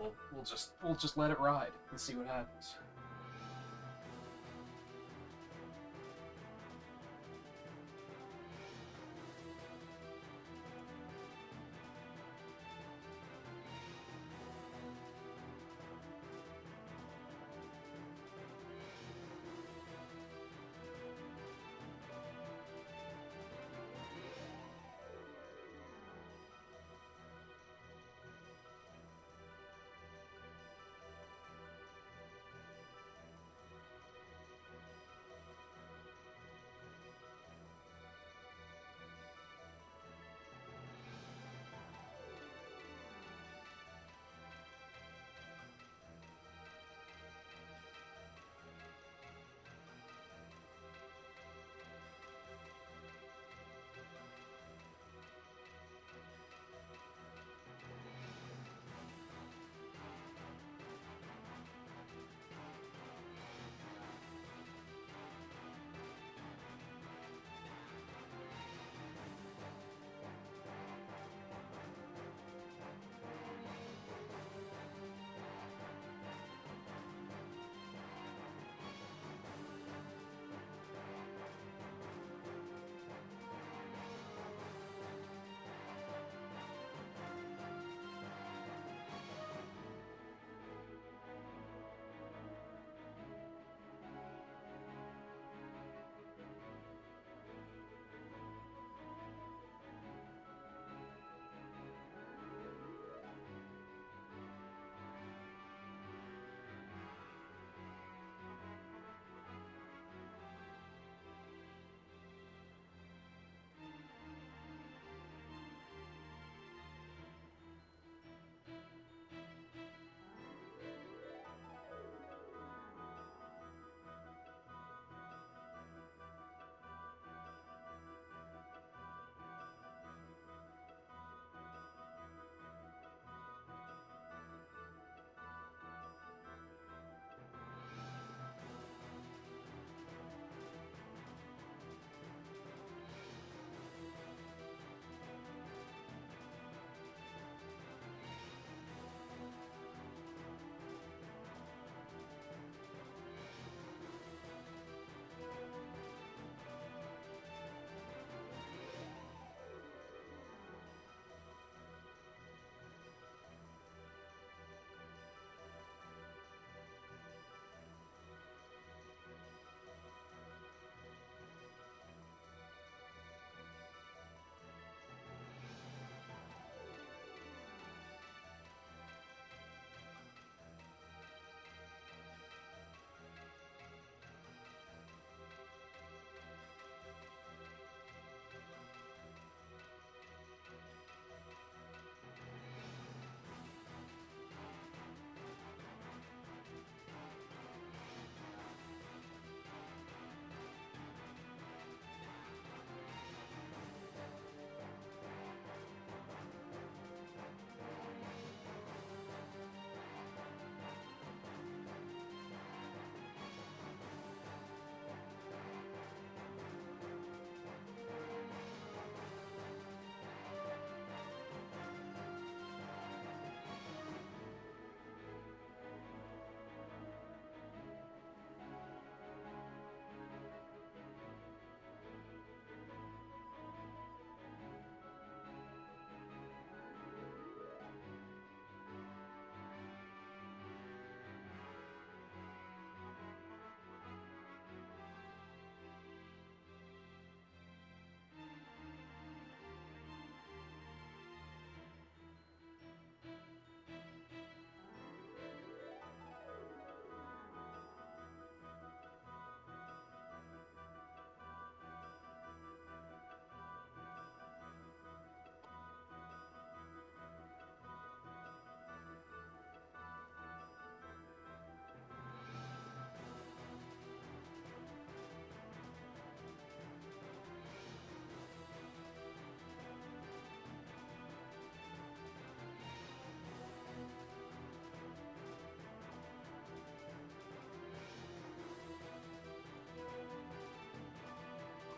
we'll just let it ride and see what happens.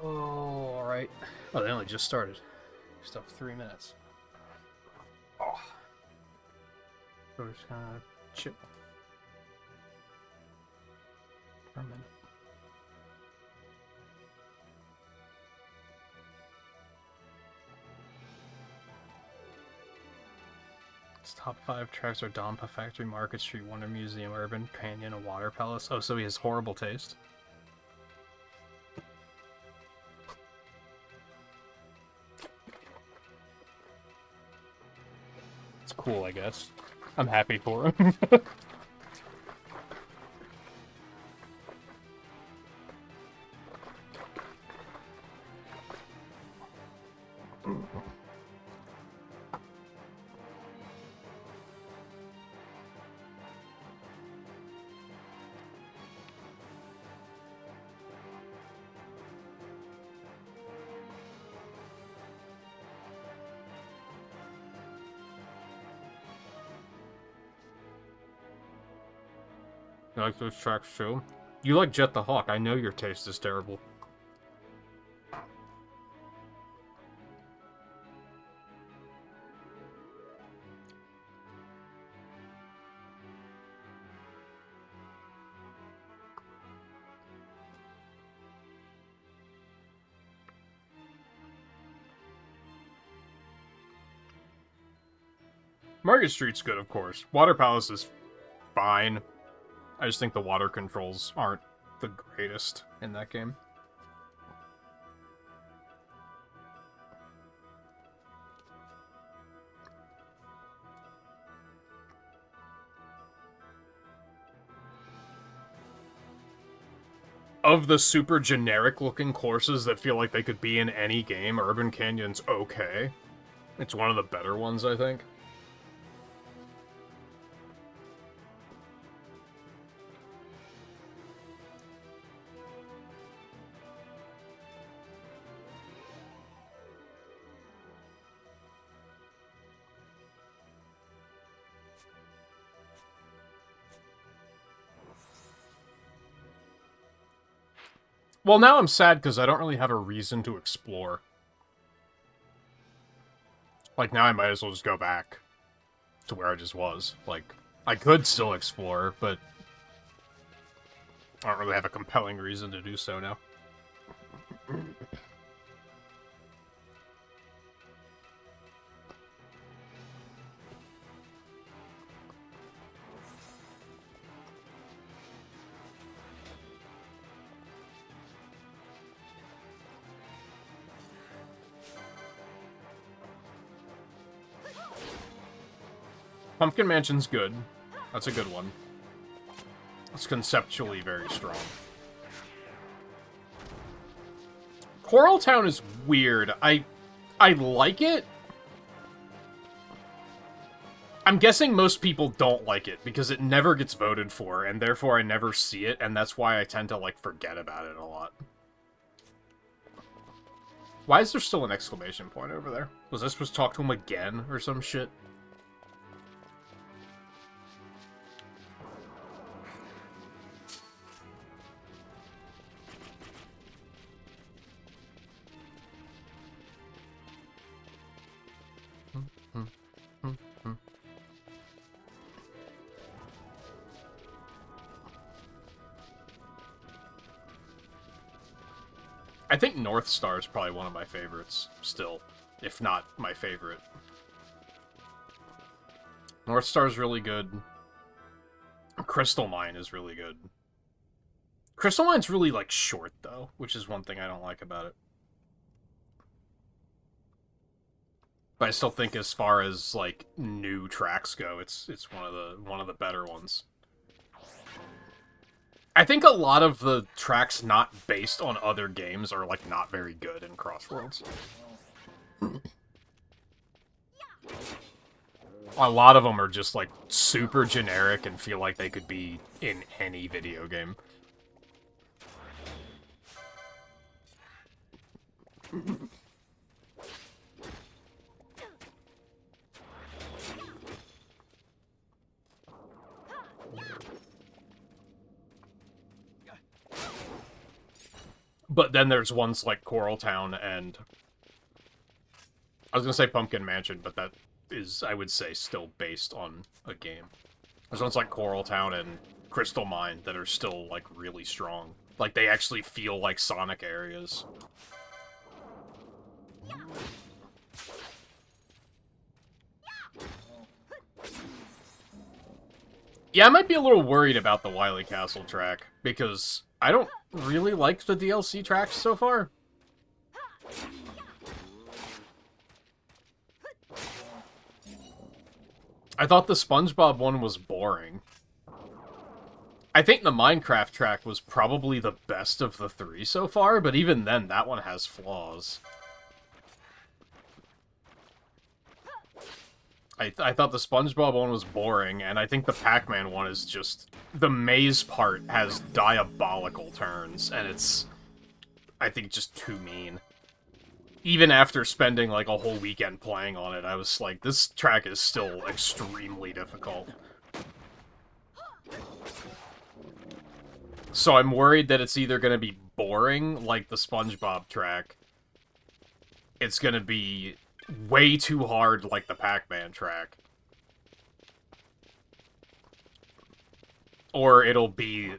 Oh, alright. Oh, they only just started. Still have 3 minutes. Oh. So we're just gonna chill for a minute. His top 5 tracks are Dompa Factory, Market Street, Wonder Museum, Urban Canyon, and Water Palace. Oh, so he has horrible taste. It's cool, I guess. I'm happy for him. You like those tracks too? You like Jet the Hawk. I know your taste is terrible. Market Street's good, of course. Water Palace is fine. I just think the water controls aren't the greatest in that game. Of the super generic looking courses that feel like they could be in any game, Urban Canyon's okay. It's one of the better ones, I think. Well, now I'm sad because I don't really have a reason to explore. Like, now I might as well just go back to where I just was. Like, I could still explore, but I don't really have a compelling reason to do so now. Pumpkin Mansion's good. That's a good one. It's conceptually very strong. Coral Town is weird. I like it. I'm guessing most people don't like it because it never gets voted for, and therefore I never see it, and that's why I tend to, like, forget about it a lot. Why is there still an exclamation point over there? Was I supposed to talk to him again or some shit? I think North Star is probably one of my favorites, still, if not my favorite. North Star is really good. Crystal Mine is really good. Crystal Mine's really, like, short, though, which is one thing I don't like about it. But I still think as far as, like, new tracks go, it's one of the better ones. I think a lot of the tracks not based on other games are, like, not very good in Crossworlds. A lot of them are just, like, super generic and feel like they could be in any video game. But then there's ones like Coral Town and... I was gonna say Pumpkin Mansion, but that is, I would say, still based on a game. There's ones like Coral Town and Crystal Mine that are still, like, really strong. Like, they actually feel like Sonic areas. Yeah, I might be a little worried about the Wily Castle track, because I don't really like the DLC tracks so far. I thought the SpongeBob one was boring. I think the Minecraft track was probably the best of the three so far, but even then, that one has flaws. I thought the SpongeBob one was boring, and I think the Pac-Man one is just... The maze part has diabolical turns, and it's... I think just too mean. Even after spending, like, a whole weekend playing on it, I was like, this track is still extremely difficult. So I'm worried that it's either going to be boring, like the SpongeBob track. It's going to be way too hard, like the Pac-Man track. Or it'll be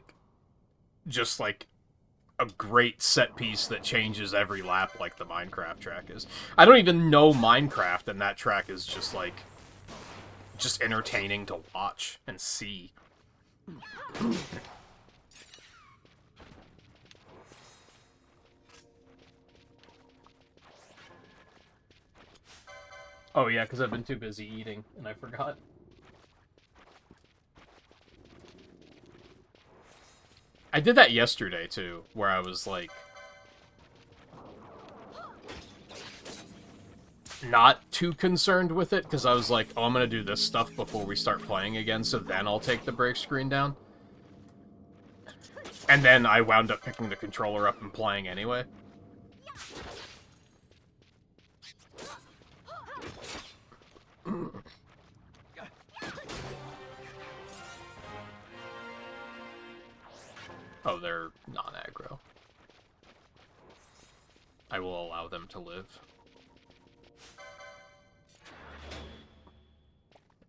just, like, a great set piece that changes every lap like the Minecraft track is. I don't even know Minecraft, and that track is just, like, just entertaining to watch and see. Oh yeah, because I've been too busy eating, and I forgot. I did that yesterday, too, where I was, like... not too concerned with it, because I was like, oh, I'm gonna do this stuff before we start playing again, so then I'll take the break screen down. And then I wound up picking the controller up and playing anyway. Oh, they're non-aggro. I will allow them to live.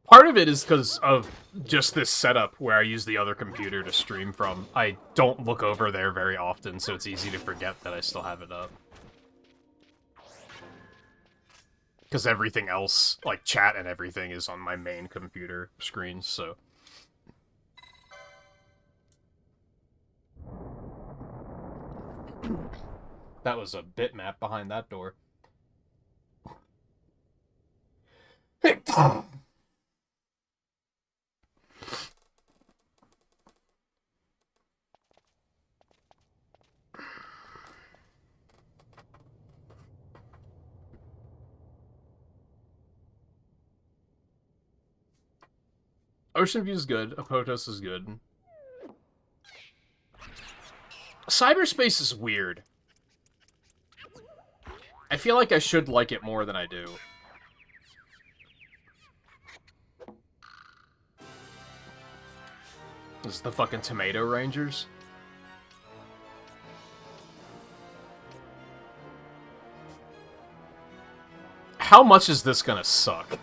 Part of it is because of just this setup where I use the other computer to stream from. I don't look over there very often, so it's easy to forget that I still have it up. Because everything else, like chat and everything, is on my main computer screen, so... That was a bitmap behind that door. Ocean View is good. Apotos is good. Cyberspace is weird. I feel like I should like it more than I do. This is the fucking Tomato Rangers. How much is this gonna suck?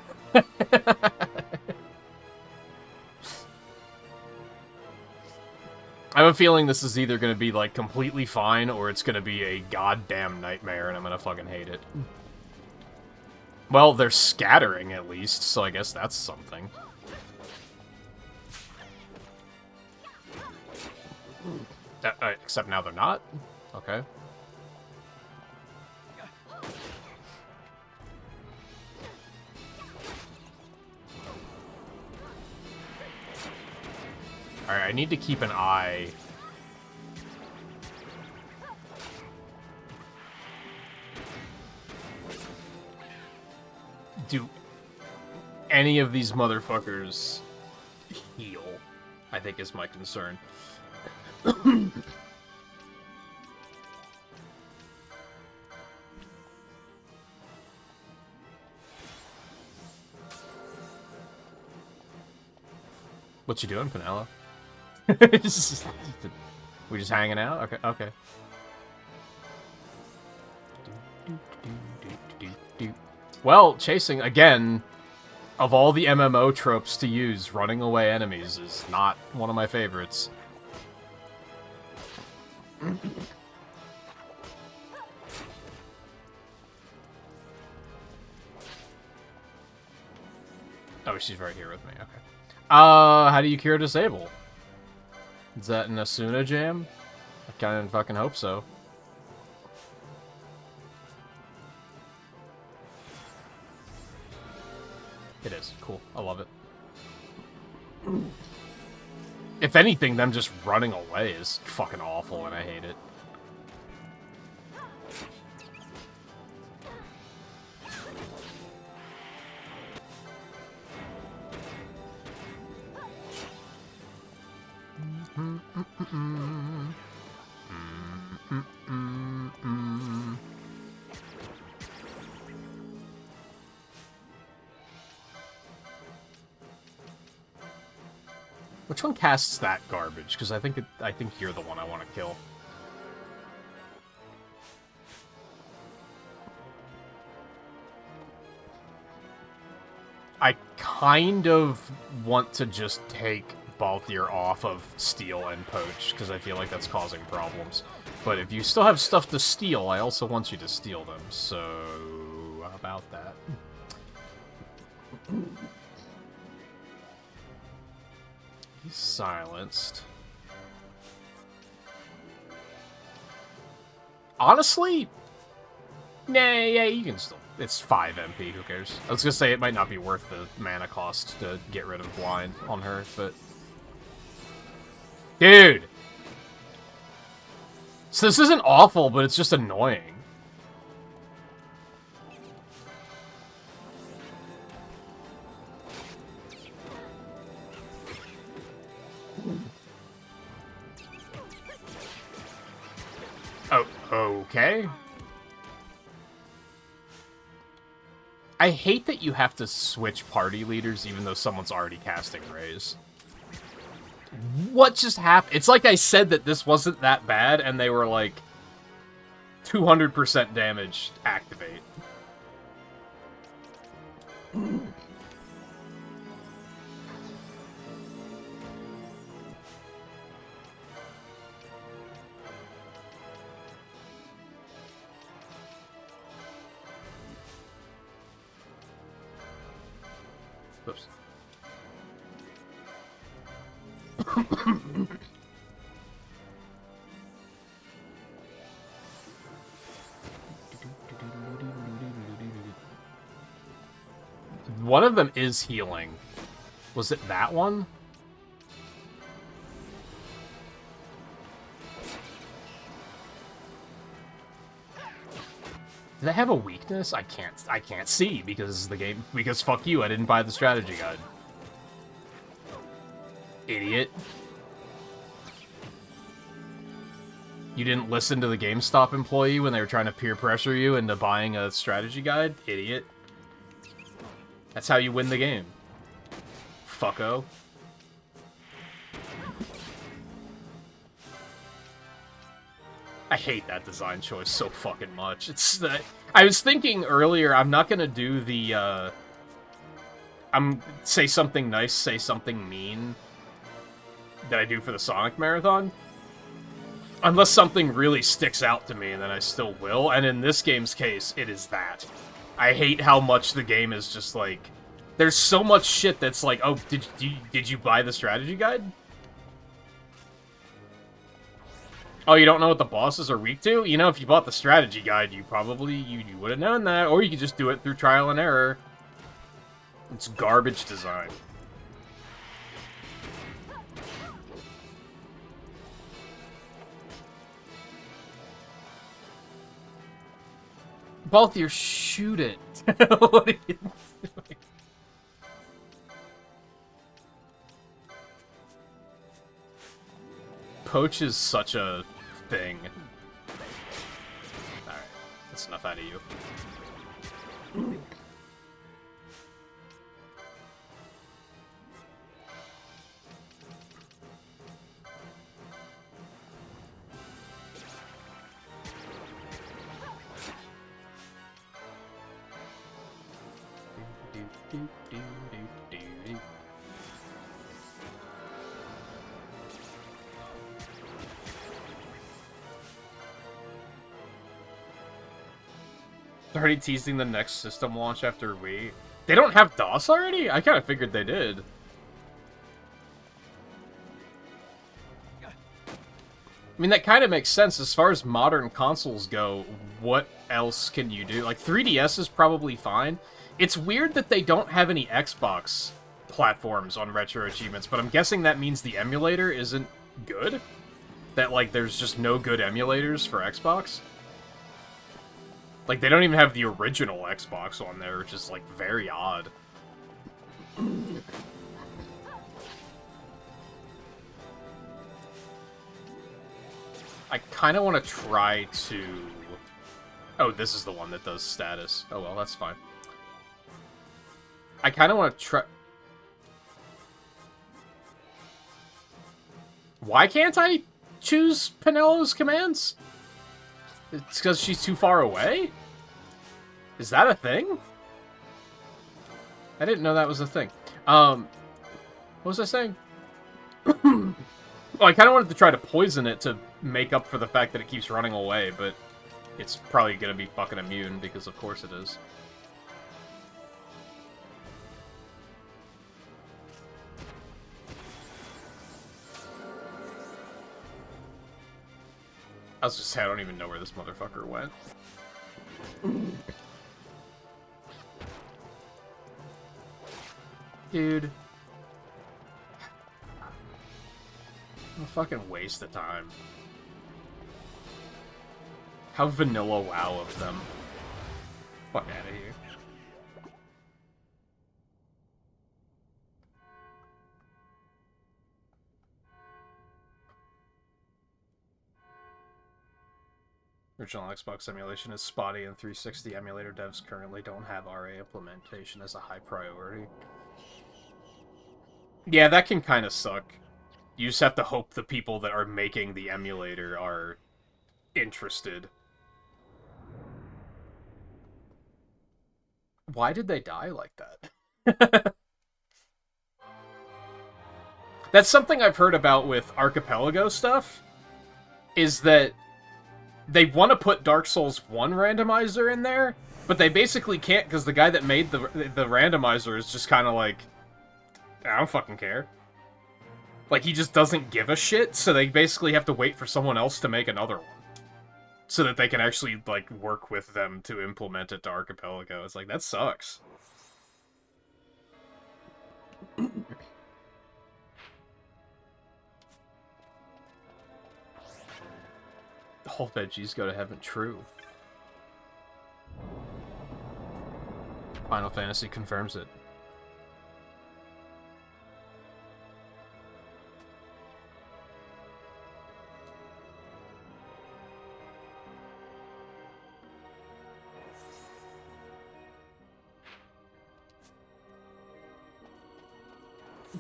I have a feeling this is either going to be, like, completely fine, or it's going to be a goddamn nightmare, and I'm going to fucking hate it. Well, they're scattering, at least, so I guess that's something. Except now they're not? Okay. Alright, I need to keep an eye. Do any of these motherfuckers heal? I think is my concern. What you doing, Penelope? We just hanging out? Okay, okay. Well, chasing, again, of all the MMO tropes to use, running away enemies is not one of my favorites. Oh, she's right here with me, okay. How do you cure disable? Is that an Asuna jam? I kinda fucking hope so. It is. Cool. I love it. If anything, them just running away is fucking awful, and I hate it. Which one casts that garbage? Because I think you're the one I want to kill. I kind of want to just take Balthier off of steal and poach, because I feel like that's causing problems. But if you still have stuff to steal, I also want you to steal them, so how about that? He's silenced. Honestly, nah, yeah, you can still... It's 5 MP, who cares? I was gonna say it might not be worth the mana cost to get rid of blind on her, but... Dude! So this isn't awful, but it's just annoying. Oh, okay. I hate that you have to switch party leaders even though someone's already casting Rays. What just happened? It's like I said that this wasn't that bad, and they were like, 200% damage, activate. Oops. One of them is healing. Was it that one? Did I have a weakness? I can't see because fuck you, I didn't buy the strategy guide. Idiot. You didn't listen to the GameStop employee when they were trying to peer pressure you into buying a strategy guide? Idiot. That's how you win the game. Fucko. I hate that design choice so fucking much. It's that I was thinking earlier, I'm not gonna do the say something nice, say something mean that I do for the Sonic Marathon. Unless something really sticks out to me, then I still will. And in this game's case, it is that. I hate how much the game is just like... There's so much shit that's like, oh, did you buy the strategy guide? Oh, you don't know what the bosses are weak to? You know, if you bought the strategy guide, you probably, you would have known that. Or you could just do it through trial and error. It's garbage design. Balthier, shoot it. What are you doing? Poach is such a thing. Alright, that's enough out of you. Do, do, do, do, do. Already teasing the next system launch after Wii. They don't have DOS already? I kind of figured they did. I mean, that kind of makes sense. As far as modern consoles go, what else can you do? Like, 3DS is probably fine. It's weird that they don't have any Xbox platforms on Retro Achievements, but I'm guessing that means the emulator isn't good? That, like, there's just no good emulators for Xbox? Like, they don't even have the original Xbox on there, which is, like, very odd. I kind of want to try to... Oh, this is the one that does status. Oh, well, that's fine. I kind of want to try... Why can't I choose Penelo's commands? It's because she's too far away? Is that a thing? I didn't know that was a thing. What was I saying? Oh, I kind of wanted to try to poison it to make up for the fact that it keeps running away, but it's probably going to be fucking immune, because of course it is. I was just saying, I don't even know where this motherfucker went. Dude. What a fucking waste of time. How vanilla wow of them. Fuck out of here. Original Xbox emulation is spotty, and 360 emulator devs currently don't have RA implementation as a high priority. Yeah, that can kind of suck. You just have to hope the people that are making the emulator are interested. Why did they die like that? That's something I've heard about with Archipelago stuff, is that they want to put Dark Souls 1 randomizer in there, but they basically can't because the guy that made the randomizer is just kind of like, I don't fucking care. Like, he just doesn't give a shit, so they basically have to wait for someone else to make another one. So that they can actually, like, work with them to implement it to Archipelago. It's like, that sucks. All veggies go to heaven, true. Final Fantasy confirms it.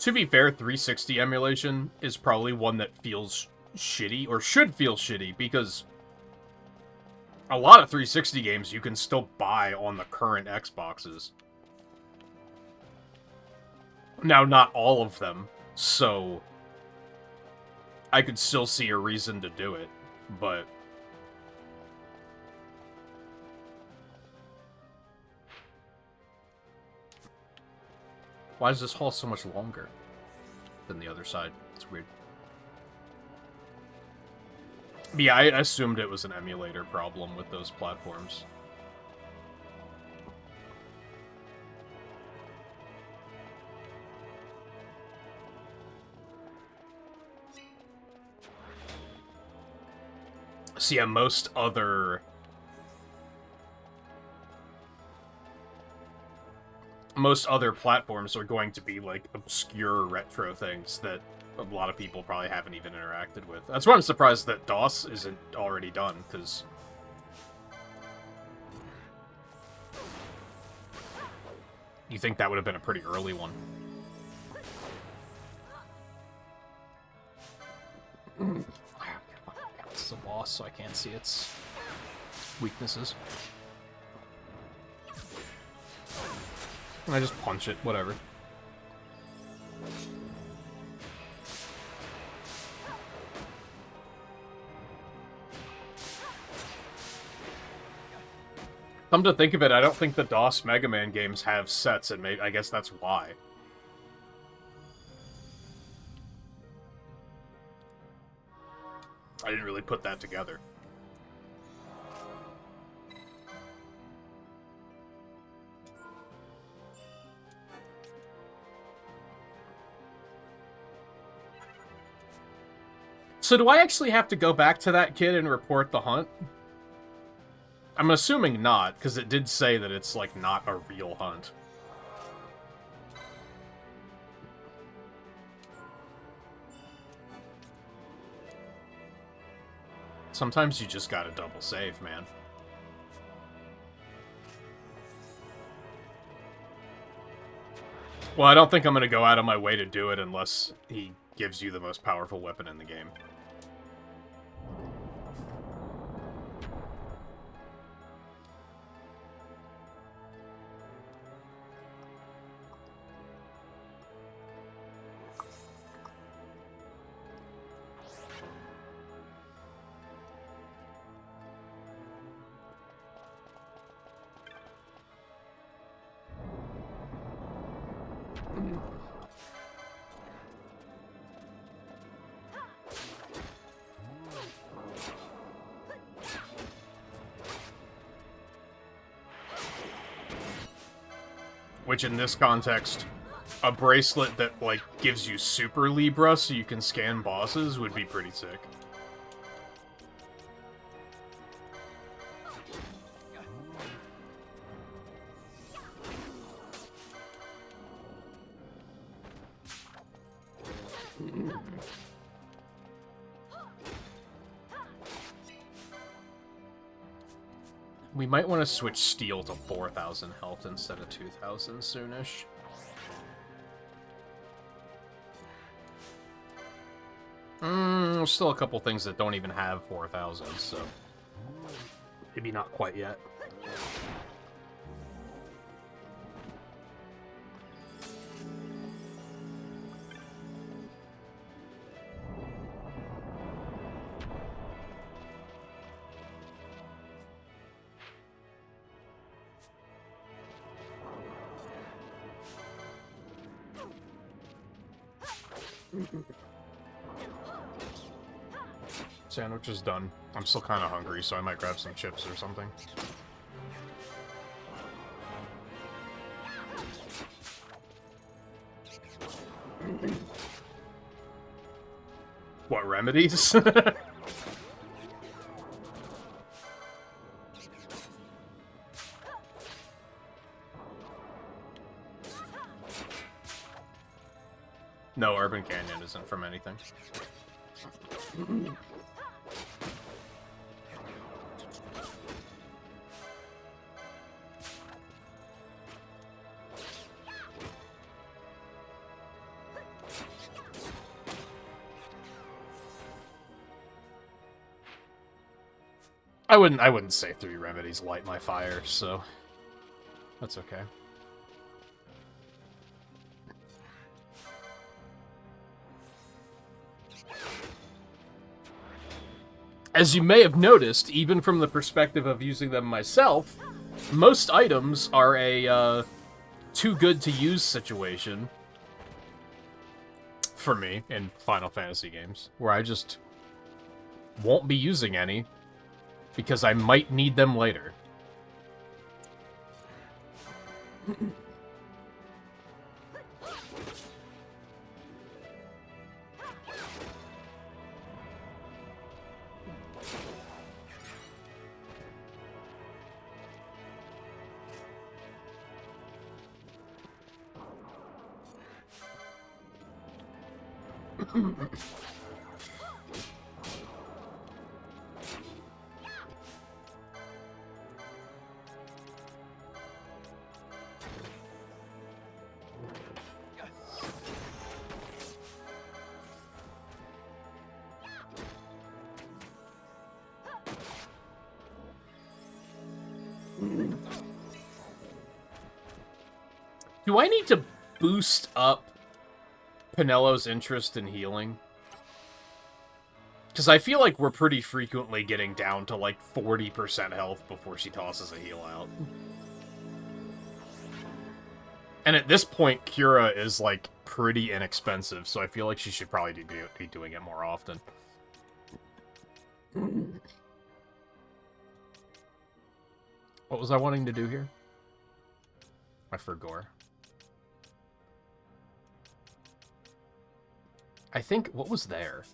To be fair, 360 emulation is probably one that feels shitty, or should feel shitty, because a lot of 360 games you can still buy on the current Xboxes. Now, not all of them, so I could still see a reason to do it, but why is this hall so much longer than the other side? It's weird. Yeah, I assumed it was an emulator problem with those platforms. So yeah, most other platforms are going to be, like, obscure retro things that a lot of people probably haven't even interacted with. That's why I'm surprised that DOS isn't already done, because you think that would have been a pretty early one. It's a boss, so I can't see its weaknesses. I just punch it, whatever. Come to think of it, I don't think the DOS Mega Man games have sets, and I guess that's why. I didn't really put that together. So do I actually have to go back to that kid and report the hunt? I'm assuming not, because it did say that it's, like, not a real hunt. Sometimes you just gotta double save, man. Well, I don't think I'm gonna go out of my way to do it unless he gives you the most powerful weapon in the game. Which, in this context, a bracelet that, like, gives you Super Libra so you can scan bosses would be pretty sick. We might want to switch steel to 4,000 health instead of 2,000 soonish. There's still a couple things that don't even have 4,000, so maybe not quite yet. Sandwich is done. I'm still kind of hungry, so I might grab some chips or something. What, remedies? No, Urban Canyon isn't from anything. I wouldn't say 3 remedies light my fire, so that's okay. As you may have noticed, even from the perspective of using them myself, most items are a too good to use situation for me in Final Fantasy games, where I just won't be using any because I might need them later. Do I need to boost up Pinello's interest in healing? Because I feel like we're pretty frequently getting down to like 40% health before she tosses a heal out. And at this point, Cura is like pretty inexpensive, so I feel like she should probably be doing it more often. What was I wanting to do here? I forgot. I think, what was there?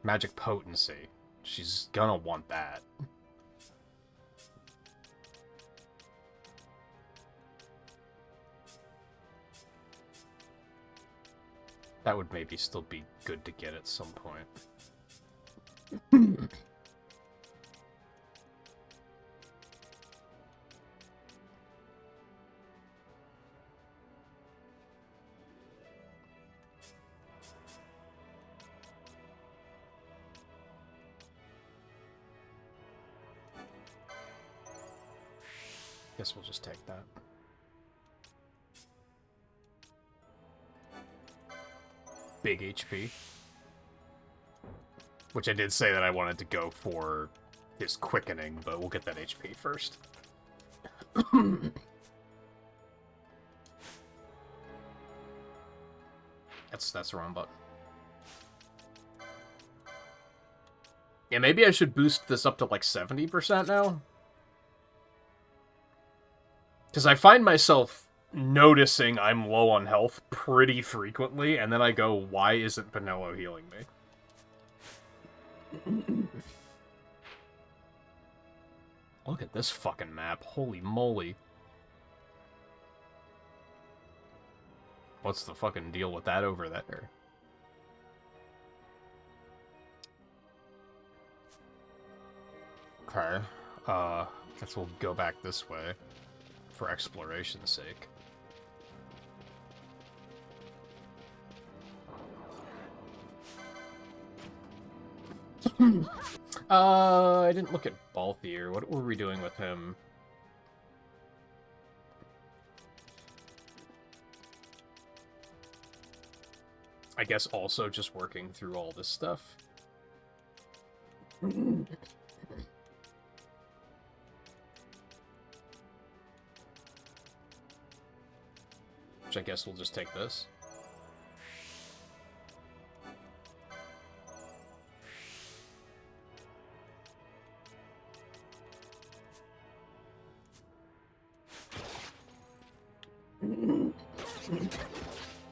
Magic potency. She's gonna want that. That would maybe still be good to get at some point. Guess we'll just take that. Big HP. Which I did say that I wanted to go for his quickening, but we'll get that HP first. That's the wrong button. Yeah, maybe I should boost this up to like 70% now. Because I find myself noticing I'm low on health pretty frequently, and then I go, why isn't Pinello healing me? Look at this fucking map. Holy moly. What's the fucking deal with that over there? Okay. Guess we'll go back this way. For exploration's sake. I didn't look at Balthier. What were we doing with him? I guess also just working through all this stuff. Which I guess we'll just take this.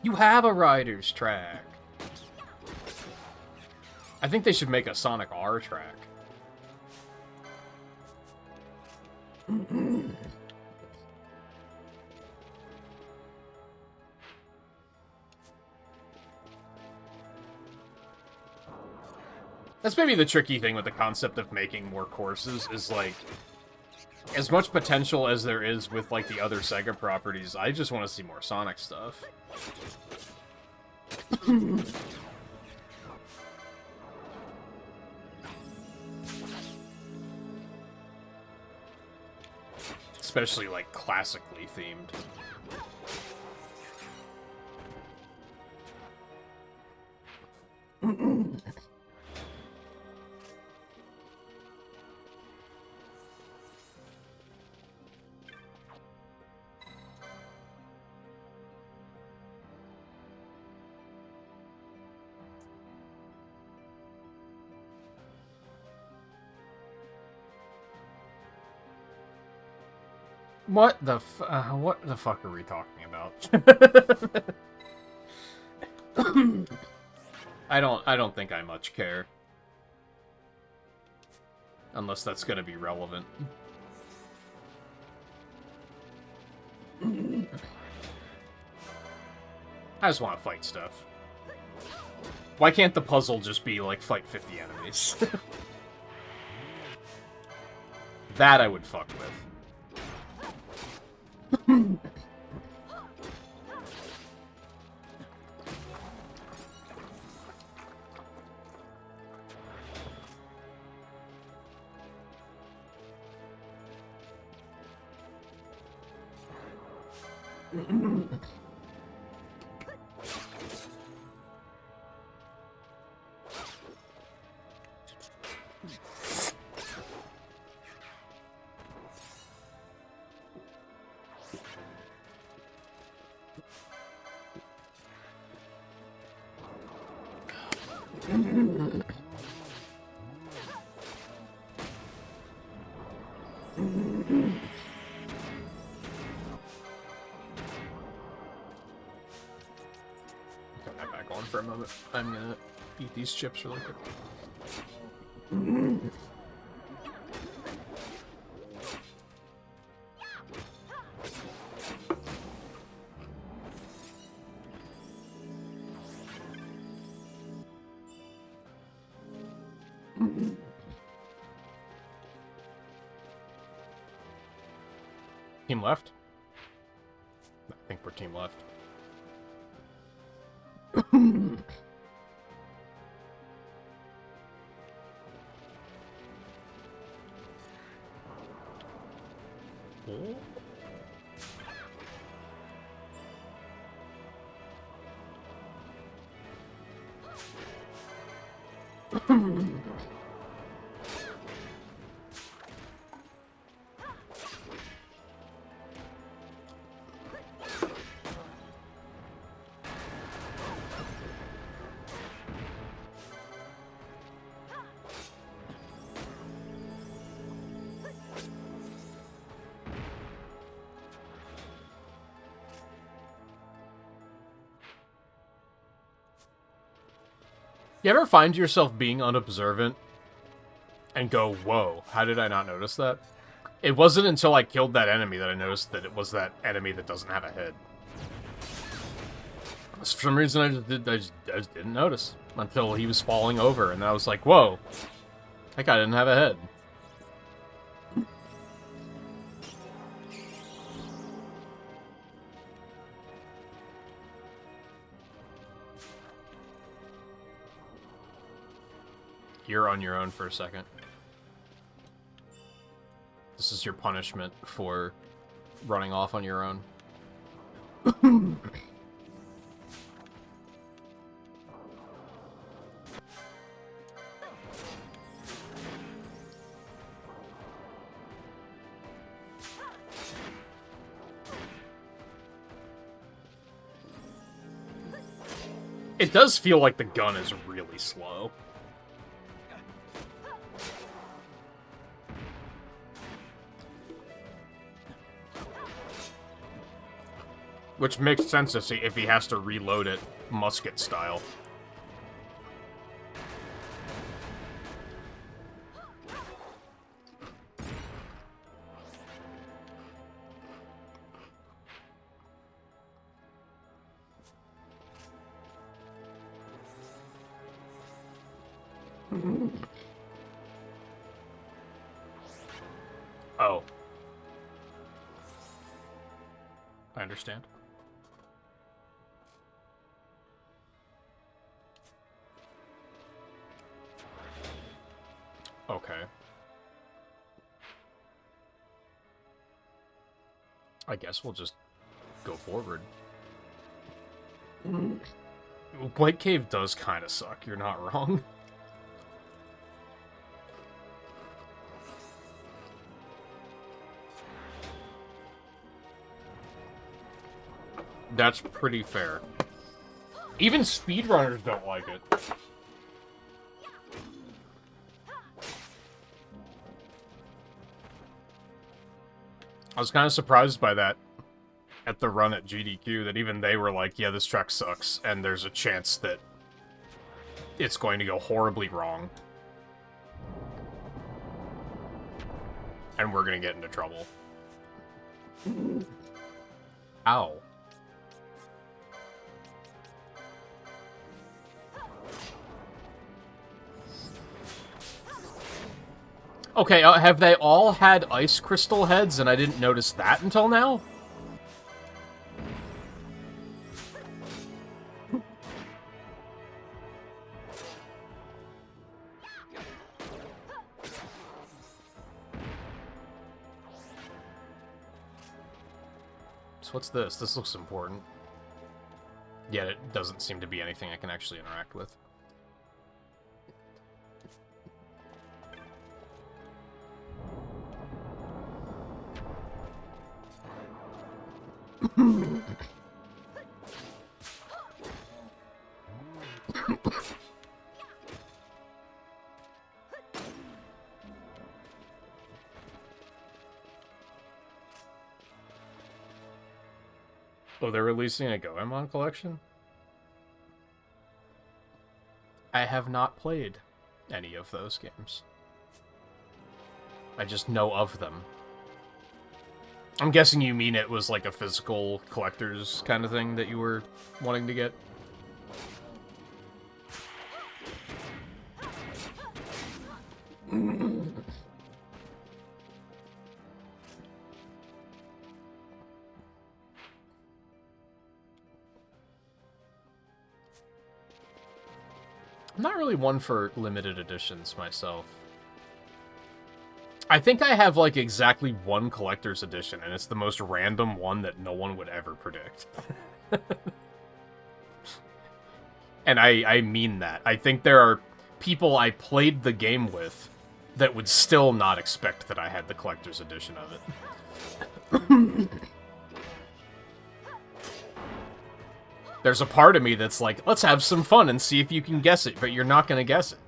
You have a rider's track. I think they should make a Sonic R track. That's maybe the tricky thing with the concept of making more courses, is like, as much potential as there is with like the other Sega properties, I just want to see more Sonic stuff. Especially like classically themed. What the fuck are we talking about? I don't think I much care. Unless that's gonna be relevant. I just want to fight stuff. Why can't the puzzle just be like fight 50 enemies? That I would fuck with. Turn that back on for a moment. I'm gonna eat these chips really quick. Team left? I think we're team left. Oh. You ever find yourself being unobservant and go, whoa, how did I not notice that? It wasn't until I killed that enemy that I noticed that it was that enemy that doesn't have a head. For some reason, I just didn't notice until he was falling over, and I was like, whoa, that guy didn't have a head. You're on your own for a second. This is your punishment for running off on your own. It does feel like the gun is really slow. Which makes sense to see if he has to reload it musket style. Oh. I understand. Okay. I guess we'll just go forward. White Cave does kind of suck, you're not wrong. That's pretty fair. Even speedrunners don't like it. I was kind of surprised by that at the run at GDQ, that even they were like, yeah, this track sucks, and there's a chance that it's going to go horribly wrong. And we're going to get into trouble. Ow. Okay, have they all had ice crystal heads and I didn't notice that until now? So what's this? This looks important. Yet it doesn't seem to be anything I can actually interact with. Oh, they're releasing a Goemon collection? I have not played any of those games. I just know of them. I'm guessing you mean it was like a physical collector's kind of thing that you were wanting to get? I'm not really one for limited editions myself. I think I have, like, exactly one collector's edition, and it's the most random one that no one would ever predict. And I mean that. I think there are people I played the game with that would still not expect that I had the collector's edition of it. There's a part of me that's like, let's have some fun and see if you can guess it, but you're not going to guess it.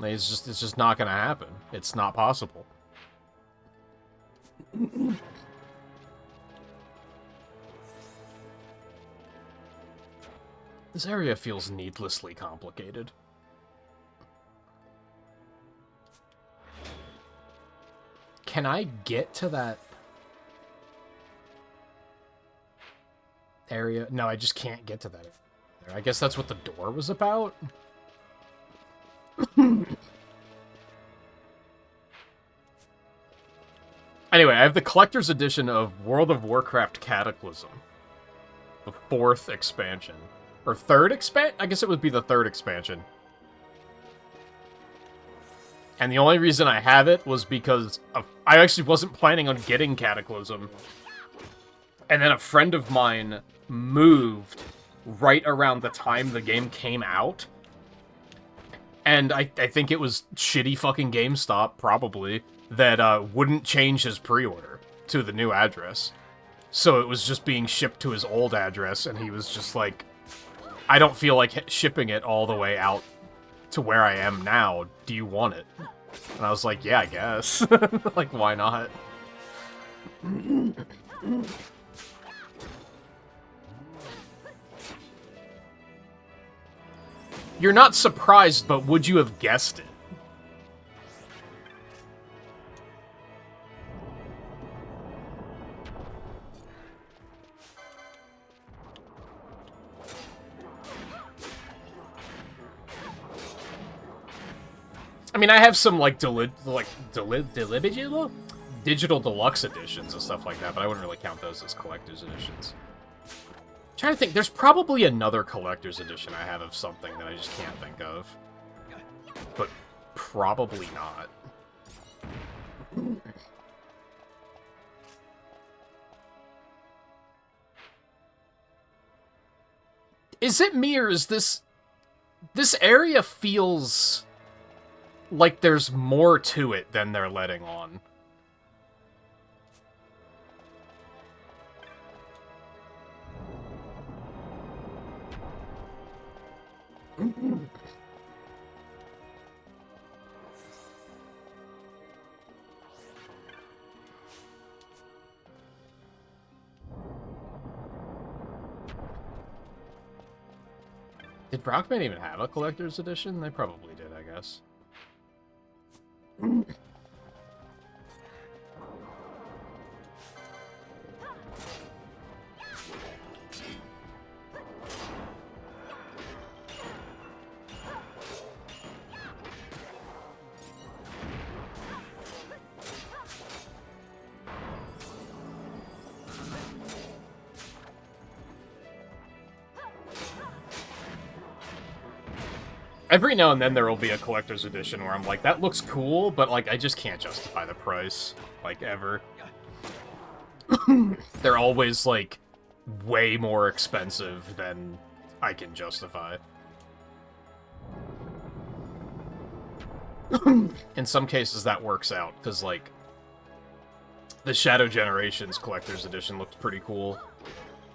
It's just not going to happen. It's not possible. This area feels needlessly complicated. Can I get to that area? No, I just can't get to that area. I guess that's what the door was about? Anyway, I have the collector's edition of World of Warcraft Cataclysm. The 4th expansion. Or 3rd expansion? I guess it would be the 3rd expansion. And the only reason I have it was because I actually wasn't planning on getting Cataclysm. And then a friend of mine moved right around the time the game came out. And I think it was shitty fucking GameStop, probably, that wouldn't change his pre-order to the new address. So it was just being shipped to his old address, and he was just like, I don't feel like shipping it all the way out to where I am now. Do you want it? And I was like, yeah, I guess. Like, why not? You're not surprised, but would you have guessed it? I mean, I have some, like, digital deluxe editions and stuff like that, but I wouldn't really count those as collector's editions. I'm trying to think, there's probably another collector's edition I have of something that I just can't think of. But probably not. Is it me, or is this area feels like there's more to it than they're letting on? Did Brockman even have a collector's edition? They probably did, I guess. Every now and then there will be a collector's edition where I'm like, that looks cool, but, like, I just can't justify the price. Like, ever. They're always, like, way more expensive than I can justify. In some cases, that works out, because, like, the Shadow Generations Collector's Edition looked pretty cool,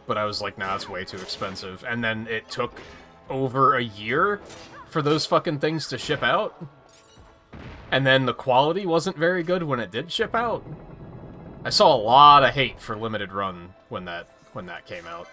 but I was like, nah, it's way too expensive. And then it took over a year for those fucking things to ship out, and then the quality wasn't very good when it did ship out. I saw a lot of hate for Limited Run when that came out.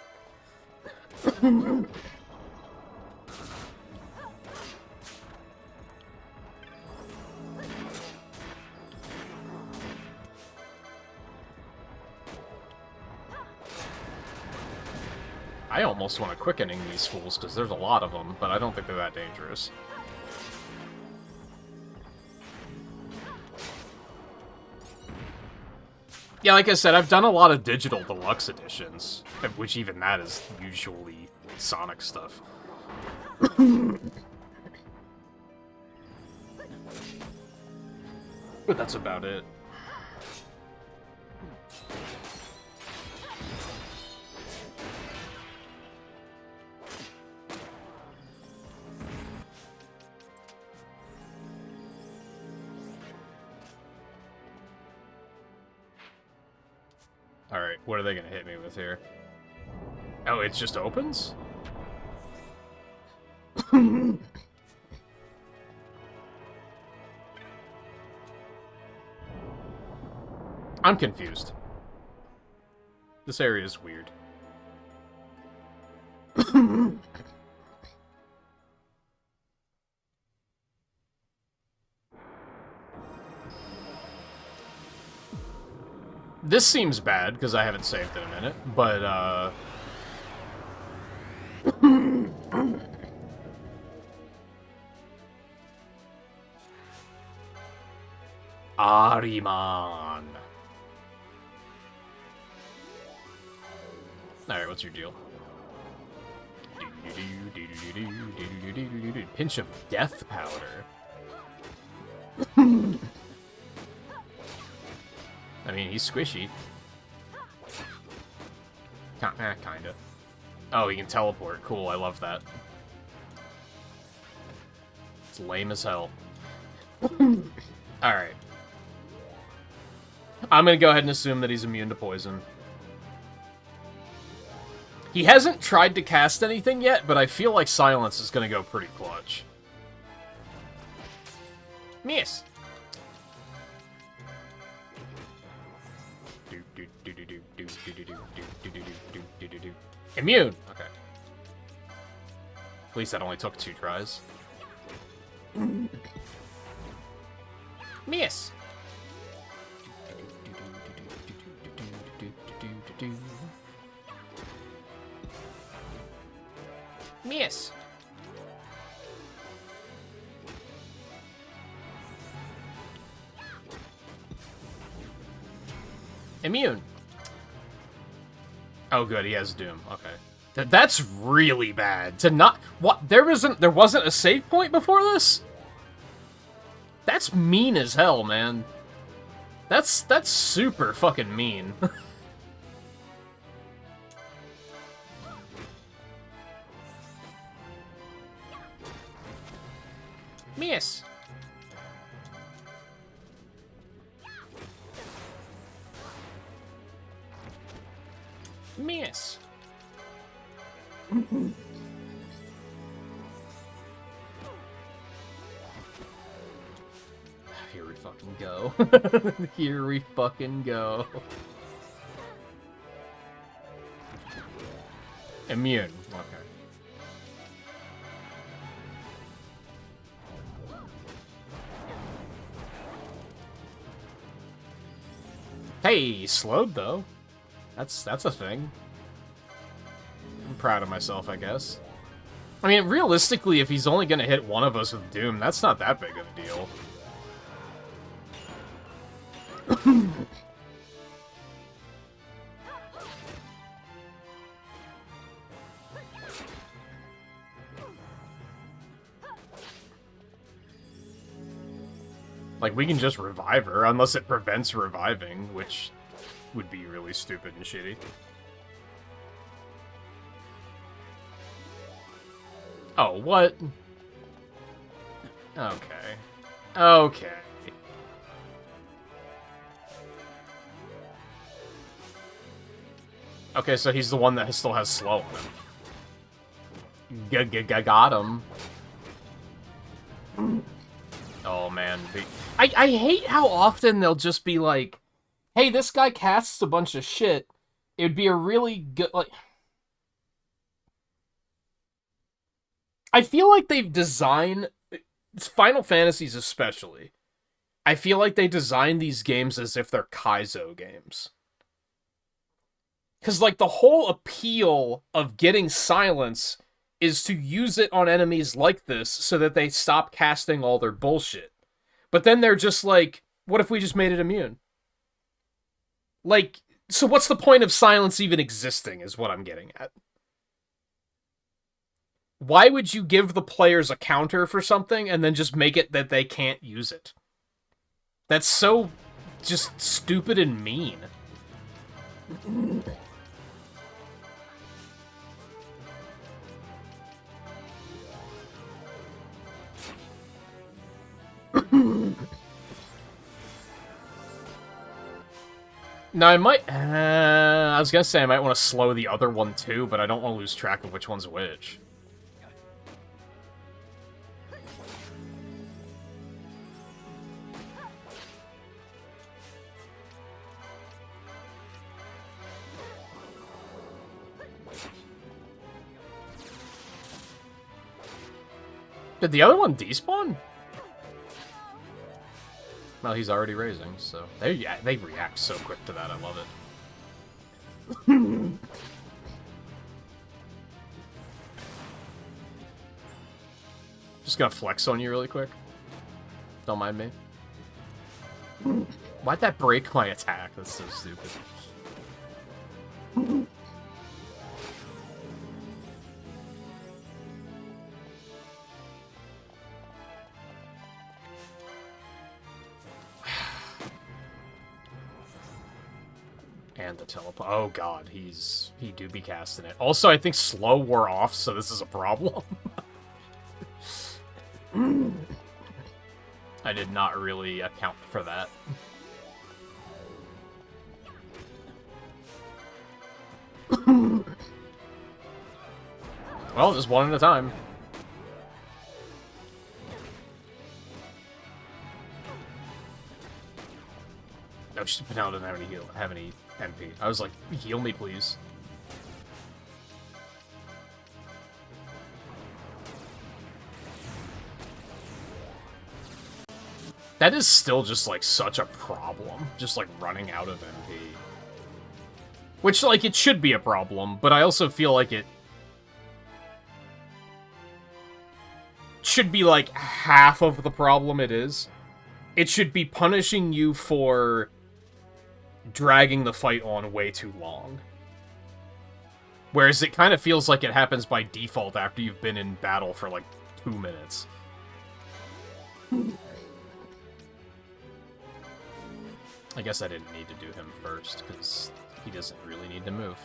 I almost want to quickening these fools, because there's a lot of them, but I don't think they're that dangerous. Yeah, like I said, I've done a lot of digital deluxe editions, which even that is usually Sonic stuff. But that's about it. Alright, what are they gonna hit me with here? Oh, it just opens? I'm confused. This area is weird. This seems bad, because I haven't saved in a minute, but, Ariman. Alright, what's your deal? Pinch of death powder. I mean, he's squishy. Kinda. Oh, he can teleport. Cool, I love that. It's lame as hell. Alright. I'm gonna go ahead and assume that he's immune to poison. He hasn't tried to cast anything yet, but I feel like Silence is gonna go pretty clutch. Miss! Immune! Okay. At least that only took 2 tries. Miss! Miss! Immune! Oh good, he has Doom. Okay. That's really bad. To not... What? There wasn't a save point before this? That's mean as hell, man. That's super fucking mean. Miss. Miss. Here we fucking go. Here we fucking go. Immune. Okay. Hey, slowed though. That's a thing. I'm proud of myself, I guess. I mean, realistically, if he's only gonna hit one of us with Doom, that's not that big of a deal. Like, we can just revive her, unless it prevents reviving, which would be really stupid and shitty. Oh, what? Okay. Okay. Okay, so he's the one that still has slow on him. Got him. Oh, man. I hate how often they'll just be like, hey, this guy casts a bunch of shit. It would be a really good, like... I feel like they've designed... Final Fantasies especially. I feel like they design these games as if they're Kaizo games. Because, like, the whole appeal of getting silence is to use it on enemies like this so that they stop casting all their bullshit. But then they're just like, what if we just made it immune? Like, so what's the point of silence even existing, is what I'm getting at. Why would you give the players a counter for something and then just make it that they can't use it? That's so just stupid and mean. Now, I might... I was gonna say I might want to slow the other one too, but I don't want to lose track of which one's which. Did the other one despawn? Well, he's already raising, so... They react so quick to that, I love it. Just gonna flex on you really quick. Don't mind me. Why'd that break my attack? That's so stupid. And the teleport. Oh god, he do be casting it. Also, I think slow wore off, so this is a problem. I did not really account for that. Well, just one at a time. No, Pinal doesn't have any MP. I was like, heal me, please. That is still just, like, such a problem. Just, like, running out of MP. Which, like, it should be a problem, but I also feel like it should be, like, half of the problem it is. It should be punishing you for dragging the fight on way too long. Whereas it kind of feels like it happens by default after you've been in battle for, like, 2 minutes. I guess I didn't need to do him first, because he doesn't really need to move.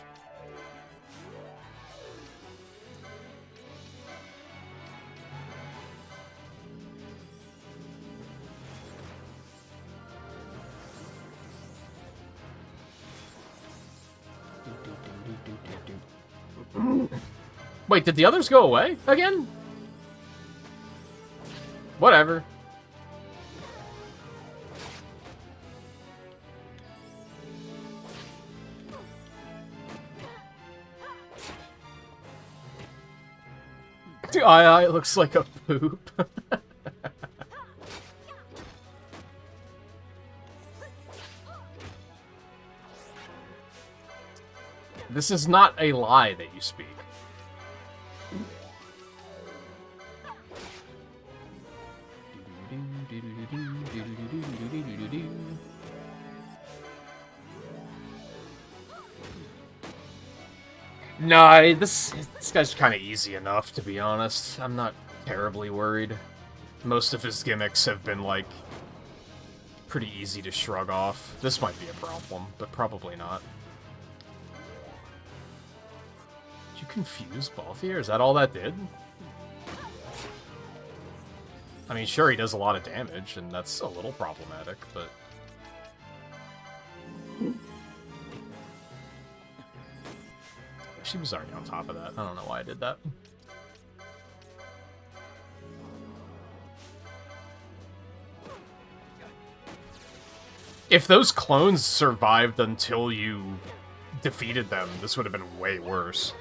Wait, did the others go away again? Whatever. II looks like a poop. This is not a lie that you speak. No, this guy's kind of easy enough, to be honest. I'm not terribly worried. Most of his gimmicks have been, like, pretty easy to shrug off. This might be a problem, but probably not. Did you confuse Balthier? Is that all that did? I mean, sure, he does a lot of damage, and that's a little problematic, but... She was already on top of that. I don't know why I did that. If those clones survived until you defeated them, this would have been way worse.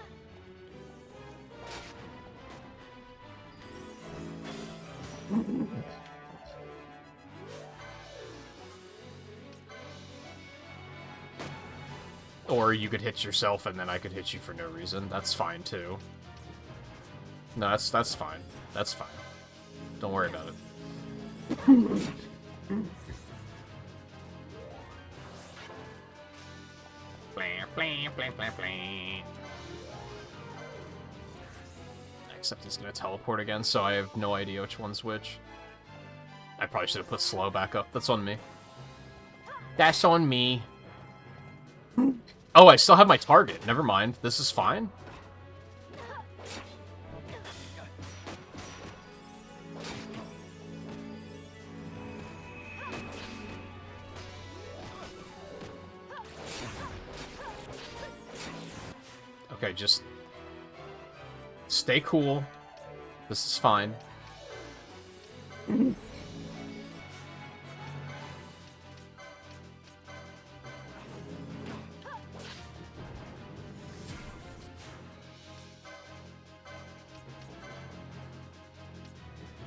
Or you could hit yourself and then I could hit you for no reason. That's fine too. No, that's fine. That's fine. Don't worry about it. Except he's gonna teleport again, so I have no idea which one's which. I probably should have put slow back up. That's on me. That's on me. Oh, I still have my target. Never mind. This is fine. Okay, just stay cool. This is fine.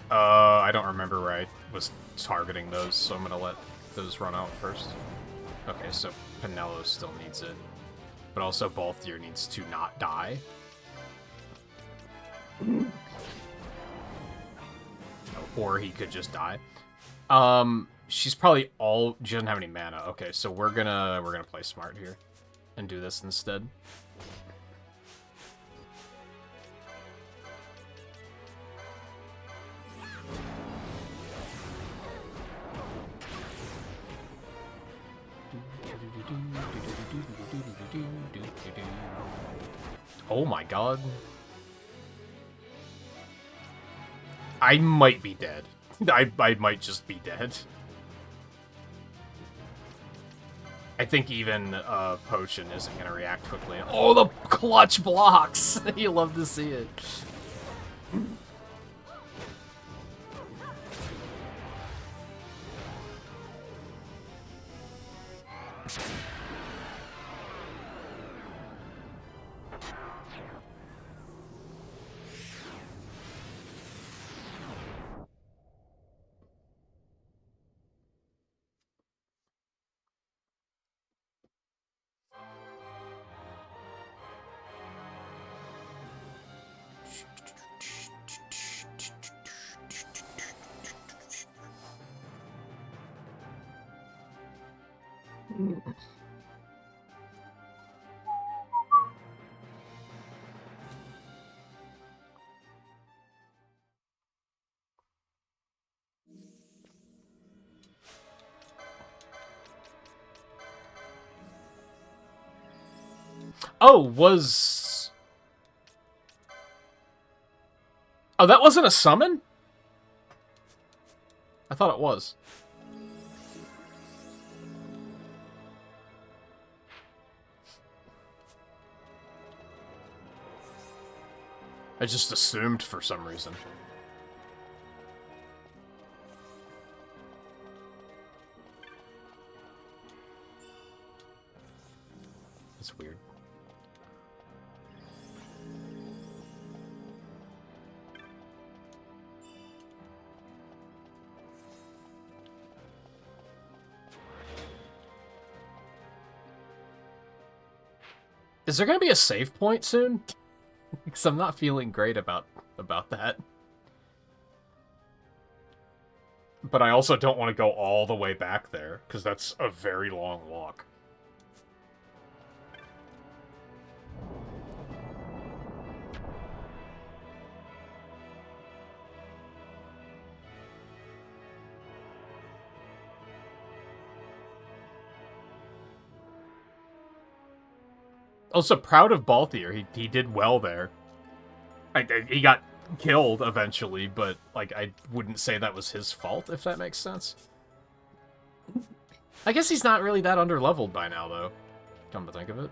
I don't remember where I was targeting those, so I'm gonna let those run out first. Okay, so Pinello still needs it. But also Balthier needs to not die. Or he could just die. She's probably she doesn't have any mana. Okay, so we're gonna play smart here and do this instead. Oh my god. I might be dead. I might just be dead. I think even Potion isn't going to react quickly. Oh, the clutch blocks! You love to see it. Oh, oh, that wasn't a summon? I thought it was. I just assumed for some reason. That's weird. Is there going to be a save point soon? Because I'm not feeling great about that. But I also don't want to go all the way back there, because that's a very long walk. Also, proud of Balthier. He did well there. He got killed eventually, but like I wouldn't say that was his fault, if that makes sense. I guess he's not really that underleveled by now, though. Come to think of it.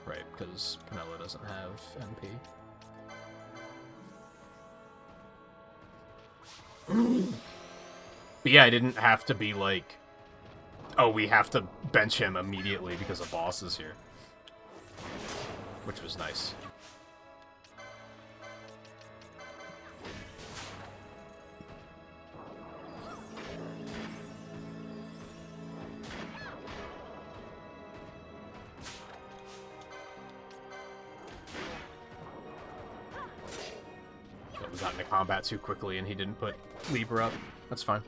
Right, because Penelo doesn't have MP. But yeah, I didn't have to be like, oh, we have to bench him immediately because a boss is here. Which was nice. We got into combat too quickly and he didn't put Libra up. That's fine.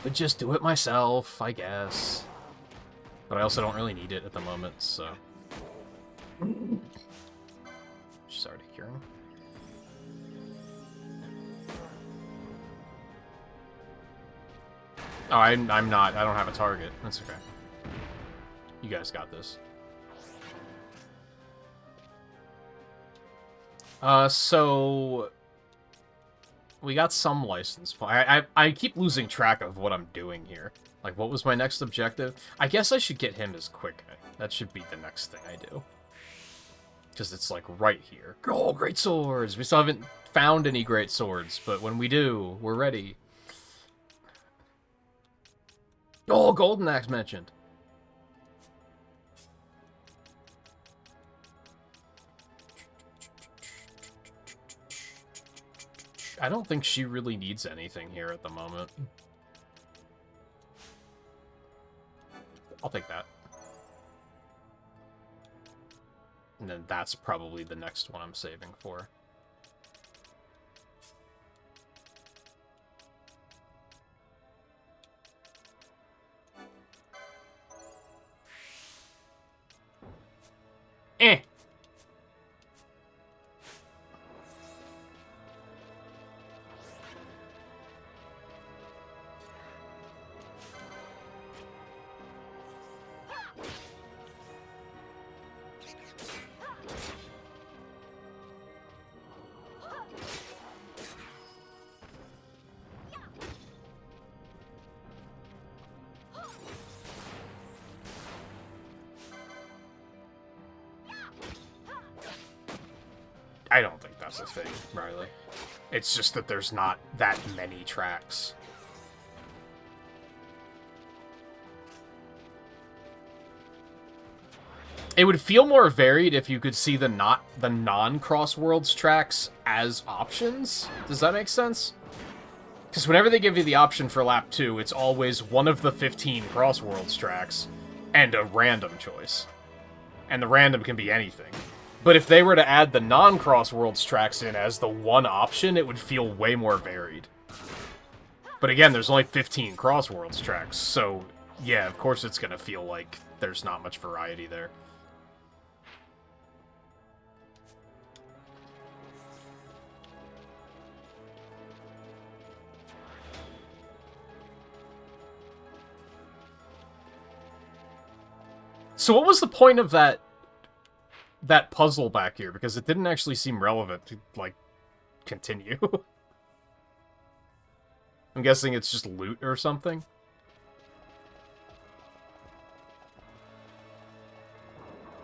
But just do it myself, I guess. But I also don't really need it at the moment, so... She's already curing. Oh, I'm not. I don't have a target. That's okay. You guys got this. So... We got some license. I keep losing track of what I'm doing here. Like, what was my next objective? I guess I should get him as quick. That should be the next thing I do. Because it's, like, right here. Oh, great swords! We still haven't found any great swords, but when we do, we're ready. Oh, Golden Axe mentioned. I don't think she really needs anything here at the moment. I'll take that. And then that's probably the next one I'm saving for. Eh! I don't think that's a thing, Riley. It's just that there's not that many tracks. It would feel more varied if you could see the non-Crossworlds tracks as options. Does that make sense? Because whenever they give you the option for lap 2, it's always one of the 15 Crossworlds tracks and a random choice. And the random can be anything. But if they were to add the non-Crossworlds tracks in as the one option, it would feel way more varied. But again, there's only 15 Crossworlds tracks, so yeah, of course it's gonna feel like there's not much variety there. So what was the point of that puzzle back here? Because it didn't actually seem relevant to, like, continue. I'm guessing it's just loot or something?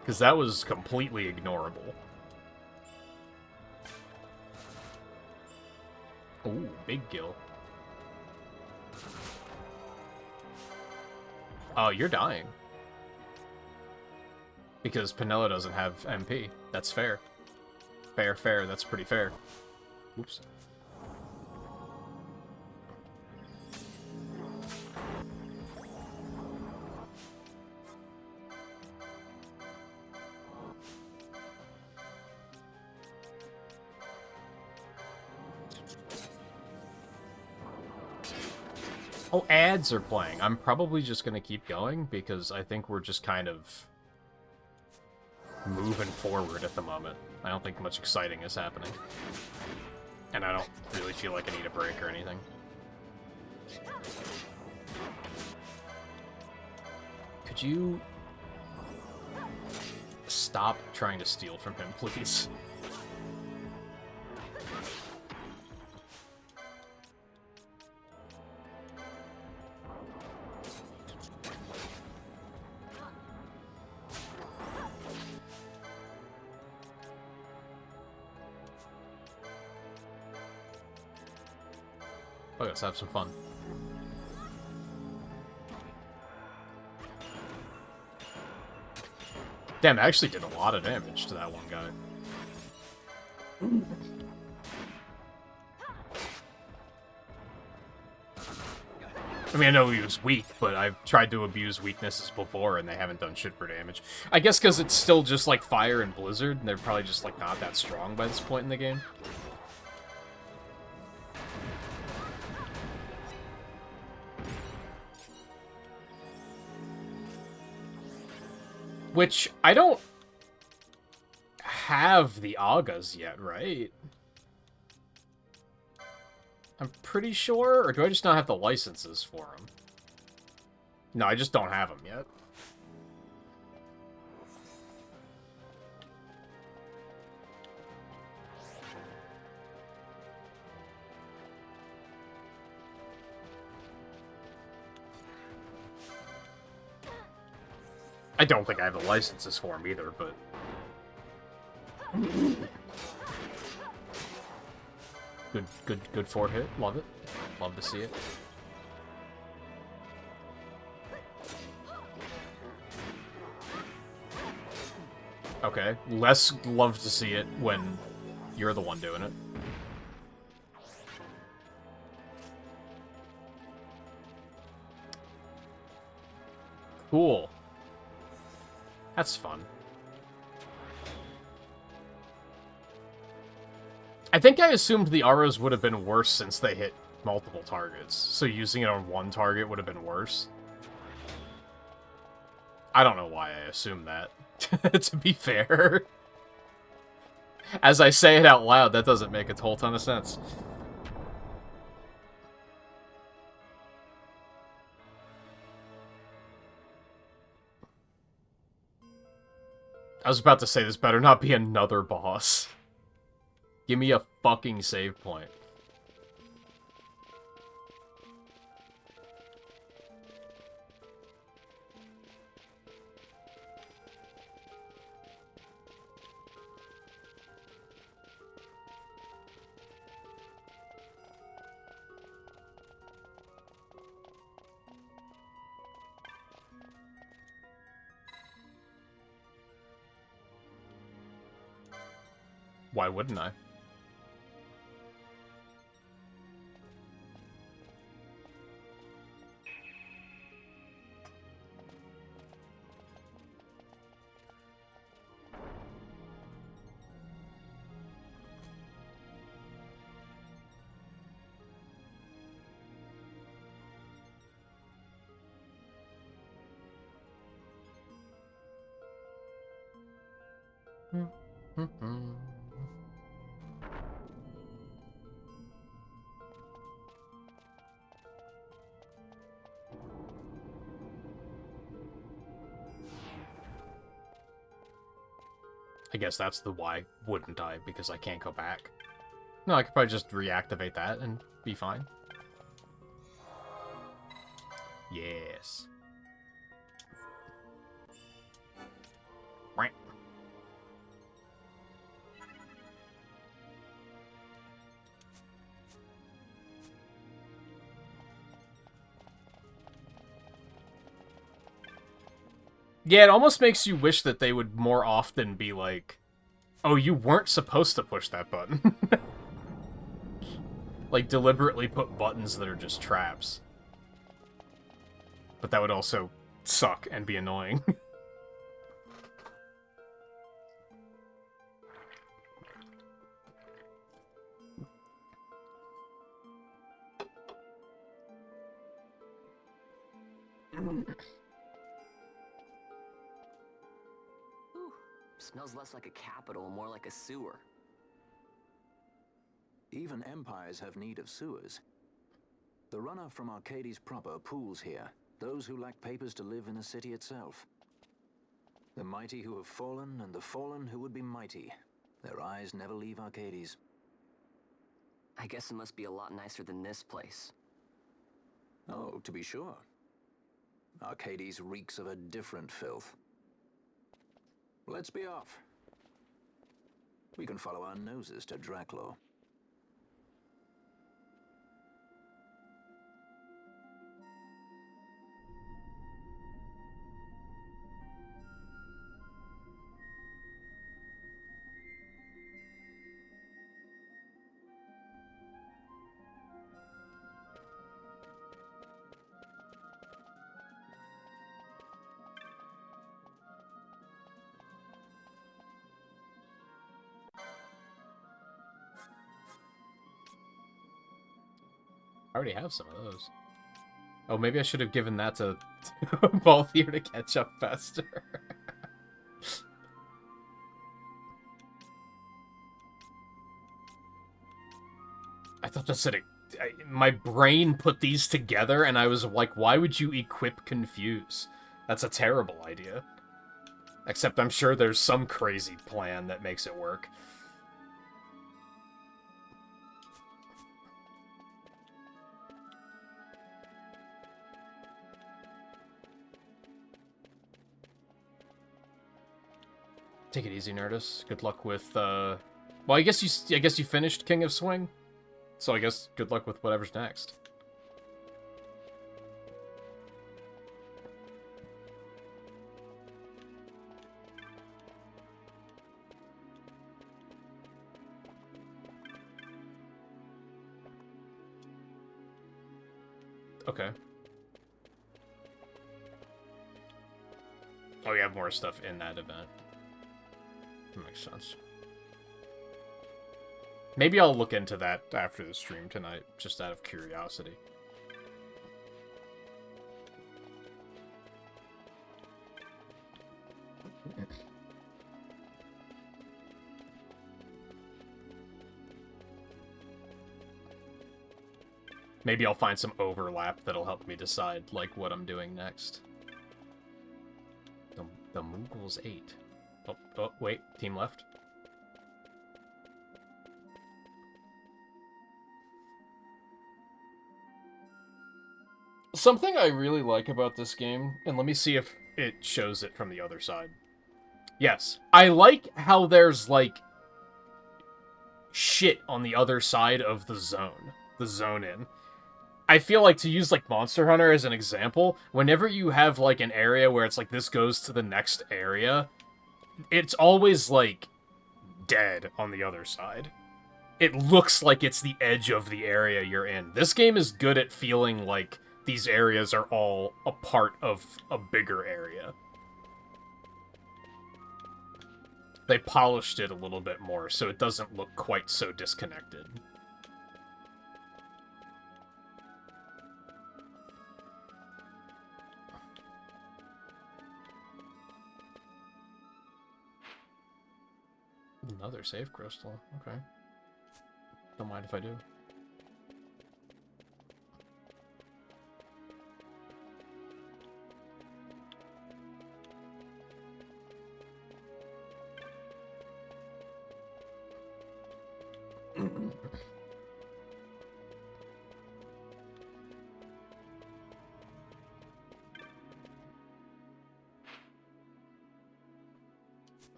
Because that was completely ignorable. Ooh, big gill. Oh, you're dying. Because Penelo doesn't have MP. That's fair. Fair, fair. That's pretty fair. Oops. Oh, ads are playing. I'm probably just gonna keep going because I think we're just kind of moving forward at the moment. I don't think much exciting is happening. And I don't really feel like I need a break or anything. Could you stop trying to steal from him, please? Oh, let's have some fun. Damn, I actually did a lot of damage to that one guy. I mean, I know he was weak, but I've tried to abuse weaknesses before, and they haven't done shit for damage. I guess because it's still just, like, Fire and Blizzard, and they're probably just, like, not that strong by this point in the game. Which, I don't have the Agas yet, right? I'm pretty sure, or do I just not have the licenses for them? No, I just don't have them yet. I don't think I have the licenses for them either, but... Good forward hit. Love it. Love to see it. Okay. Less love to see it when you're the one doing it. Cool. That's fun. I think I assumed the auras would have been worse since they hit multiple targets, so using it on one target would have been worse. I don't know why I assumed that, to be fair. As I say it out loud, that doesn't make a whole ton of sense. I was about to say, this better not be another boss. Give me a fucking save point. Why wouldn't I? I guess that's the why wouldn't I, because I can't go back. No, I could probably just reactivate that and be fine. Yes. Right. Yeah, it almost makes you wish that they would more often be like, oh, you weren't supposed to push that button. Like, deliberately put buttons that are just traps. But that would also suck and be annoying. Smells less like a capital, more like a sewer. Even empires have need of sewers. The runoff from Arcades proper pools here, those who lack papers to live in the city itself. The mighty who have fallen, and the fallen who would be mighty. Their eyes never leave Arcades. I guess it must be a lot nicer than this place. Oh, to be sure. Arcades reeks of a different filth. Let's be off. We can follow our noses to Draclaw. I already have some of those. Oh, maybe I should have given that to Balthier to catch up faster. I thought that said it. My brain put these together, and I was like, why would you equip Confuse? That's a terrible idea. Except I'm sure there's some crazy plan that makes it work. Take it easy, Nerdus. Good luck with, well, I guess you finished King of Swing? So I guess good luck with whatever's next. Okay. Oh, you have more stuff in that event. That makes sense. Maybe I'll look into that after the stream tonight, just out of curiosity. Maybe I'll find some overlap that'll help me decide, like, what I'm doing next. The Moogles 8. Oh, wait. Team left. Something I really like about this game, and let me see if it shows it from the other side. Yes. I like how there's, like, shit on the other side of the zone. The zone-in. I feel like, to use, like, Monster Hunter as an example, whenever you have, like, an area where it's like, this goes to the next area, it's always, like, dead on the other side. It looks like it's the edge of the area you're in. This game is good at feeling like these areas are all a part of a bigger area. They polished it a little bit more, so it doesn't look quite so disconnected. Another save crystal. Okay. Don't mind if I do.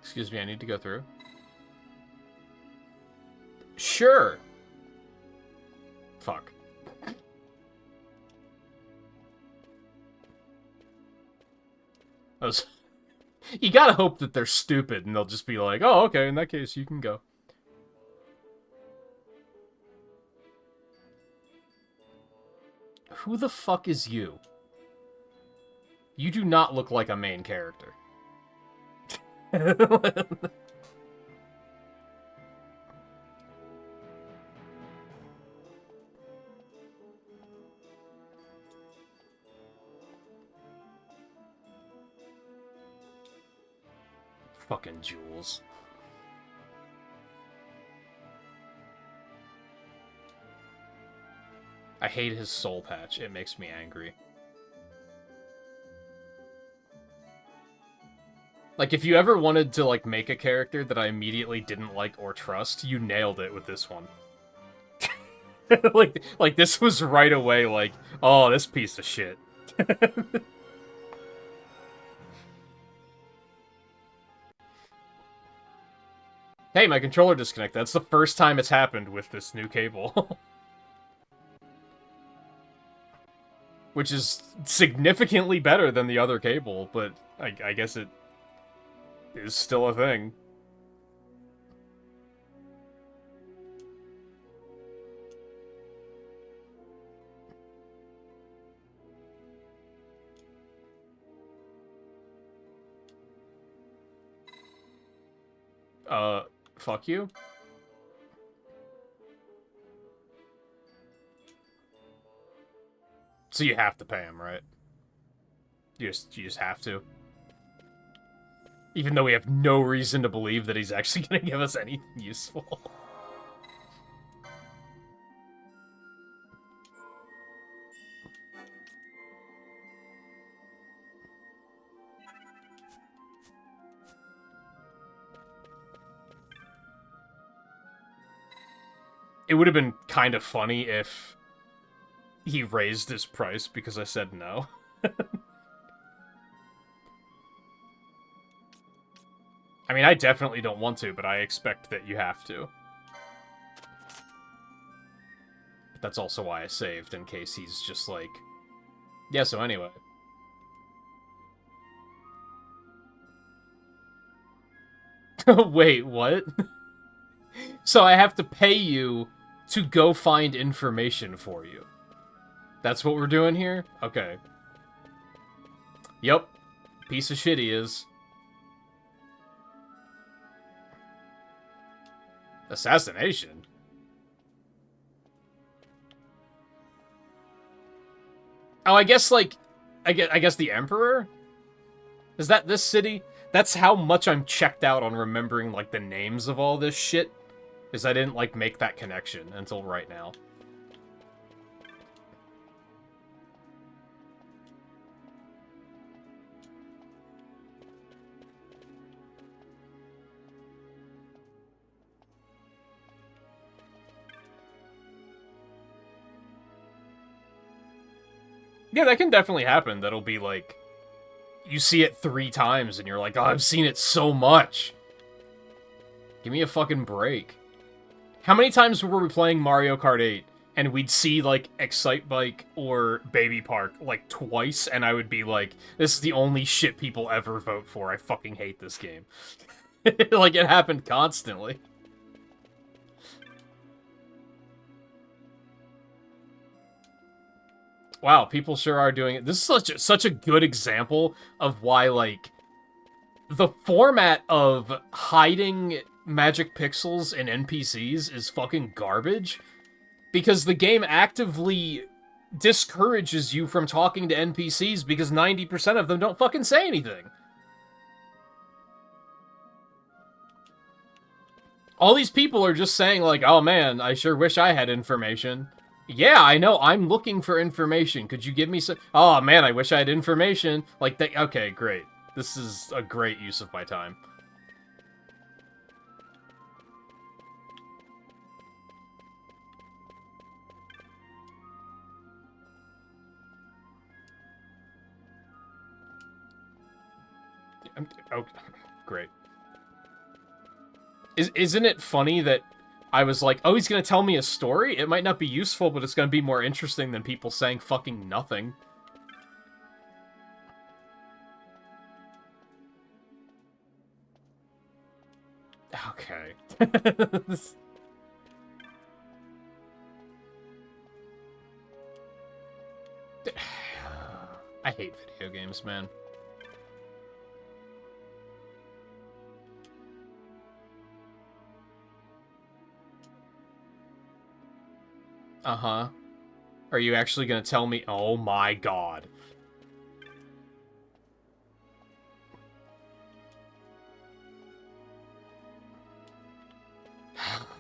Excuse me, I need to go through. Sure. Fuck. You gotta hope that they're stupid and they'll just be like, oh, okay, in that case, you can go. Who the fuck is you? You do not look like a main character. Fucking Jules. I hate his soul patch. It makes me angry. Like, if you ever wanted to, like, make a character that I immediately didn't like or trust, you nailed it with this one. like, this was right away, like, oh, this piece of shit. Hey, my controller disconnected. That's the first time it's happened with this new cable. Which is significantly better than the other cable, but I guess it is still a thing. Fuck you? So you have to pay him, right? You just have to. Even though we have no reason to believe that he's actually gonna give us anything useful. It would have been kind of funny if he raised his price because I said no. I mean, I definitely don't want to, but I expect that you have to. But that's also why I saved, in case he's just like... Yeah, so anyway. Wait, what? So I have to pay you to go find information for you. That's what we're doing here? Okay. Yep. Piece of shit he is. Assassination? Oh, I guess, like... I guess the Emperor? Is that this city? That's how much I'm checked out on remembering, like, the names of all this shit. Is I didn't, like, make that connection until right now. Yeah, that can definitely happen. That'll be, like... You see it 3 times, and you're like, oh, I've seen it so much. Give me a fucking break. How many times were we playing Mario Kart 8, and we'd see, like, XII Bike or Baby Park, like, twice, and I would be like, this is the only shit people ever vote for. I fucking hate this game. Like, it happened constantly. Wow, people sure are doing it. This is such a good example of why, like, the format of hiding magic pixels in NPCs is fucking garbage, because the game actively discourages you from talking to NPCs because 90% of them don't fucking say anything. All these people are just saying, like, oh man, I sure wish I had information. Yeah, I know, I'm looking for information. Could you give me some... Oh man, I wish I had information. Like, okay, great. This is a great use of my time. Oh, great. Isn't it funny that I was like, oh, he's gonna tell me a story? It might not be useful, but it's gonna be more interesting than people saying fucking nothing. Okay. I hate video games, man. Uh-huh. Are you actually gonna tell me? Oh my god.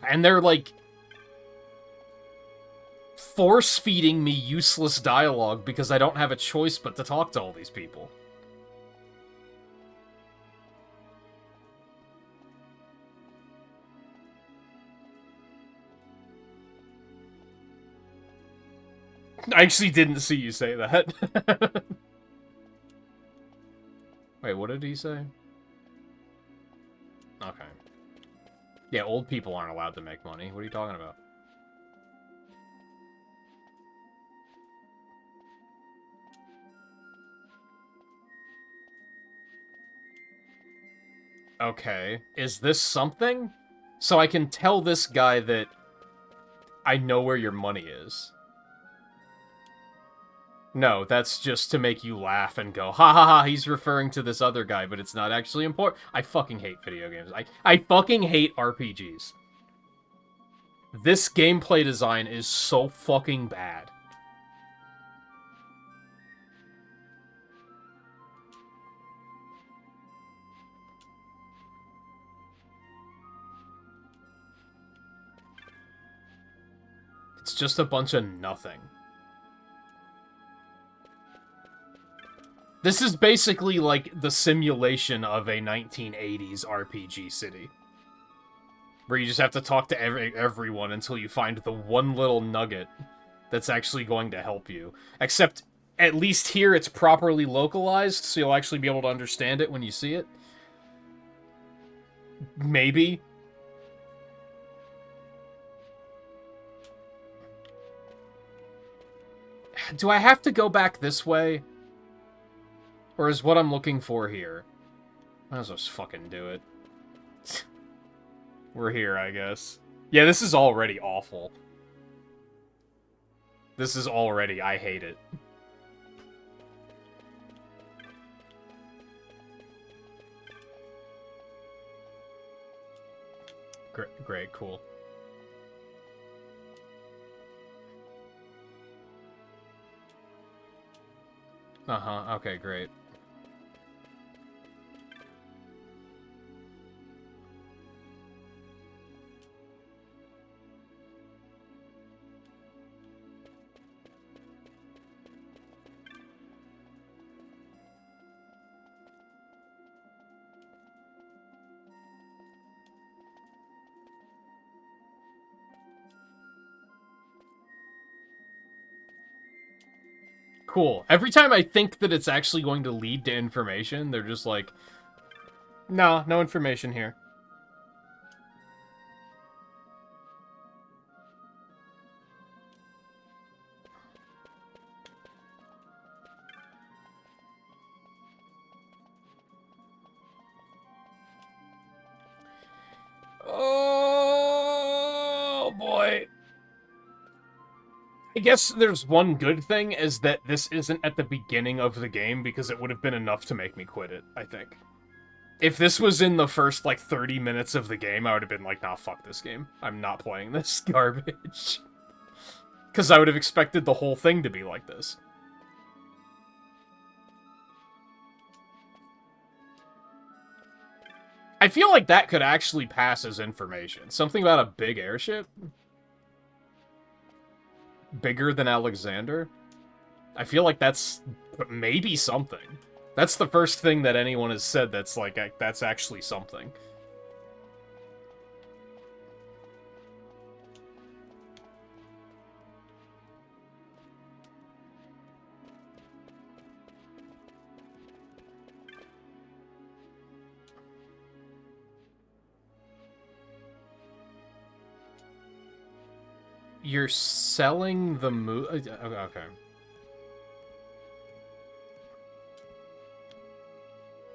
And they're, like, force-feeding me useless dialogue because I don't have a choice but to talk to all these people. I actually didn't see you say that. Wait, what did he say? Okay. Yeah, old people aren't allowed to make money. What are you talking about? Okay. Is this something? So I can tell this guy that I know where your money is. No, that's just to make you laugh and go, ha ha ha, he's referring to this other guy, but it's not actually important. I fucking hate video games. I fucking hate RPGs. This gameplay design is so fucking bad. It's just a bunch of nothing. This is basically like the simulation of a 1980s RPG city. Where you just have to talk to everyone until you find the one little nugget that's actually going to help you. Except, at least here it's properly localized, so you'll actually be able to understand it when you see it. Maybe. Do I have to go back this way? Or is what I'm looking for here? Might as well just fucking do it. We're here, I guess. Yeah, this is already awful. This is already... I hate it. Great, cool. Uh-huh, okay, great. Cool. Every time I think that it's actually going to lead to information, they're just like, no, no information here. Oh, boy. I guess there's one good thing, is that this isn't at the beginning of the game, because it would have been enough to make me quit it, I think. If this was in the first, like, 30 minutes of the game, I would have been like, nah, fuck this game. I'm not playing this garbage. Because I would have expected the whole thing to be like this. I feel like that could actually pass as information. Something about a big airship? Bigger than Alexander? I feel like that's maybe something. That's the first thing that anyone has said that's like, that's actually something. You're selling the okay.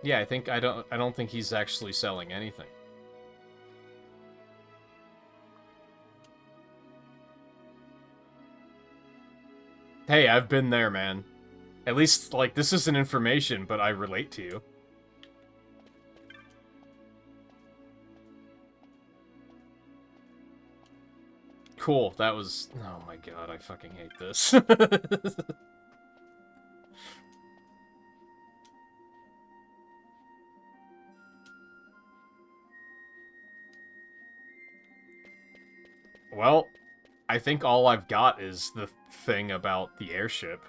Yeah, I don't think he's actually selling anything. Hey, I've been there, man. At least, like, this isn't information, but I relate to you. Cool, that was... Oh my god, I fucking hate this. Well, I think all I've got is the thing about the airship.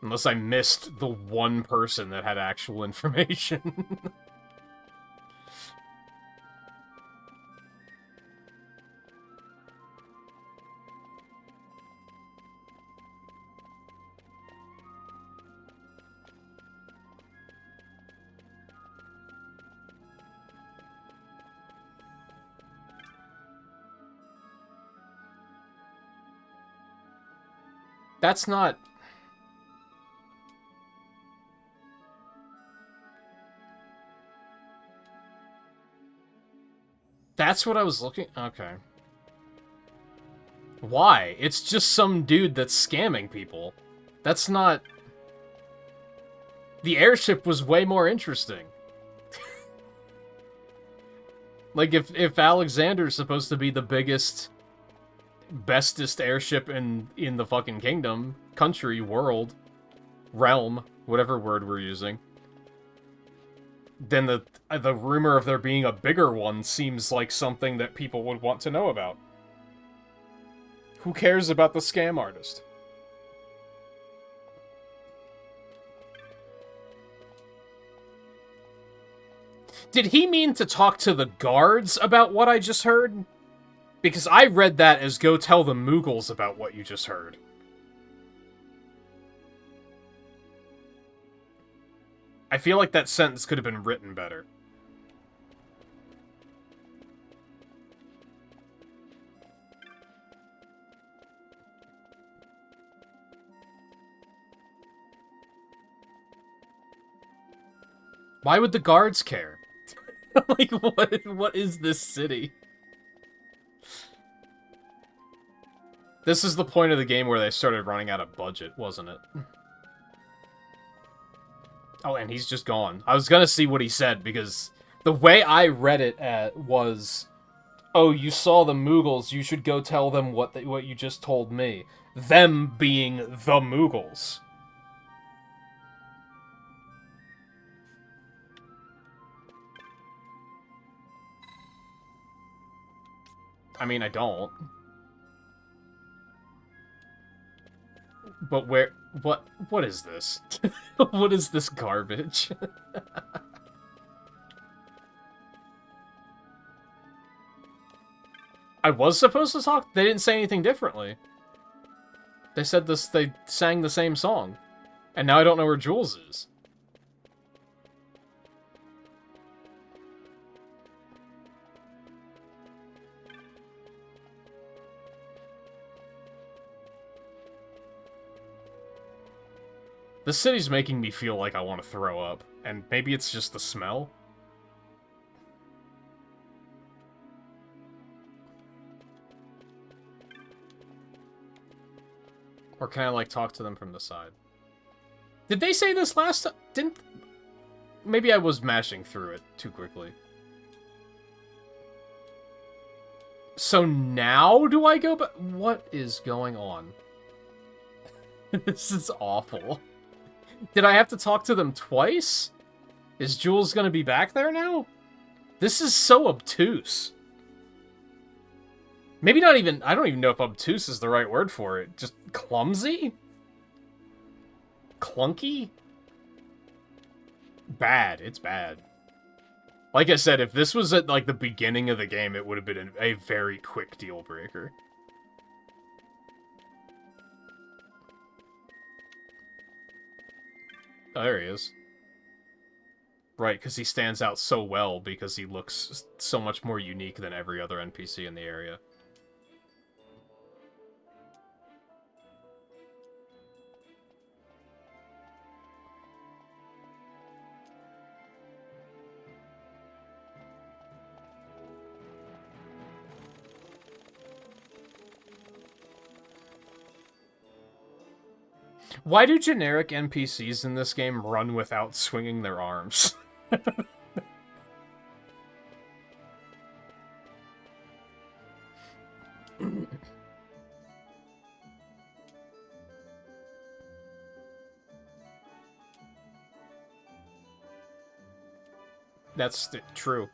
Unless I missed the one person that had actual information. That's not... That's what I was looking... Okay. Why? It's just some dude that's scamming people. That's not... The airship was way more interesting. Like, if Alexander's supposed to be the biggest, bestest airship in the fucking kingdom, country, world, realm, whatever word we're using, then the rumor of there being a bigger one seems like something that people would want to know about. Who cares about the scam artist? Did he mean to talk to the guards about what I just heard? Because I read that as go tell the Mughals about what you just heard. I feel like that sentence could have been written better. Why would the guards care? Like, what is this city? This is the point of the game where they started running out of budget, wasn't it? Oh, and he's just gone. I was gonna see what he said, because the way I read it was, oh, you saw the Mughals, you should go tell them what you just told me. Them being the Mughals. I mean, I don't. But what is this? What is this garbage? I was supposed to talk? They didn't say anything differently. They said they sang the same song. And now I don't know where Jules is. The city's making me feel like I want to throw up, and maybe it's just the smell? Or can I, like, talk to them from the side? Did they say this last time? Didn't... Maybe I was mashing through it too quickly. So now do I go back? What is going on? This is awful. Did I have to talk to them twice? Is Jules gonna be back there now? This is so obtuse. Maybe not even... I don't even know if obtuse is the right word for it. Just clumsy? Clunky? Bad. It's bad. Like I said, if this was at, like, the beginning of the game, it would have been a very quick deal breaker. Oh, there he is. Right, because he stands out so well because he looks so much more unique than every other NPC in the area. Why do generic NPCs in this game run without swinging their arms? That's true.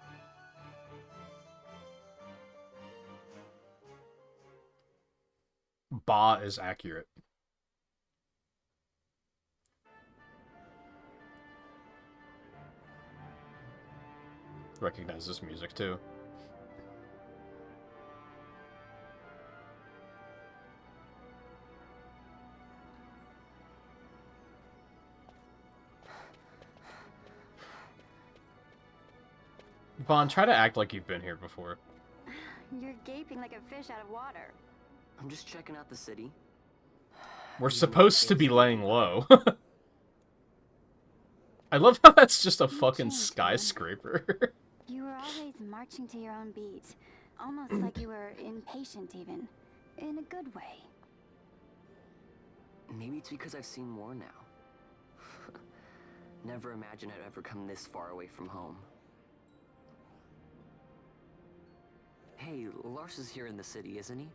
Ba is accurate. Recognize this music too. Vaughn, try to act like you've been here before. You're gaping like a fish out of water. I'm just checking out the city. We're supposed to be laying low. I love how that's just a fucking changed, skyscraper. You were always marching to your own beat. Almost like you were impatient even. In a good way. Maybe it's because I've seen more now. Never imagined I'd ever come this far away from home. Hey, Lars is here in the city, isn't he?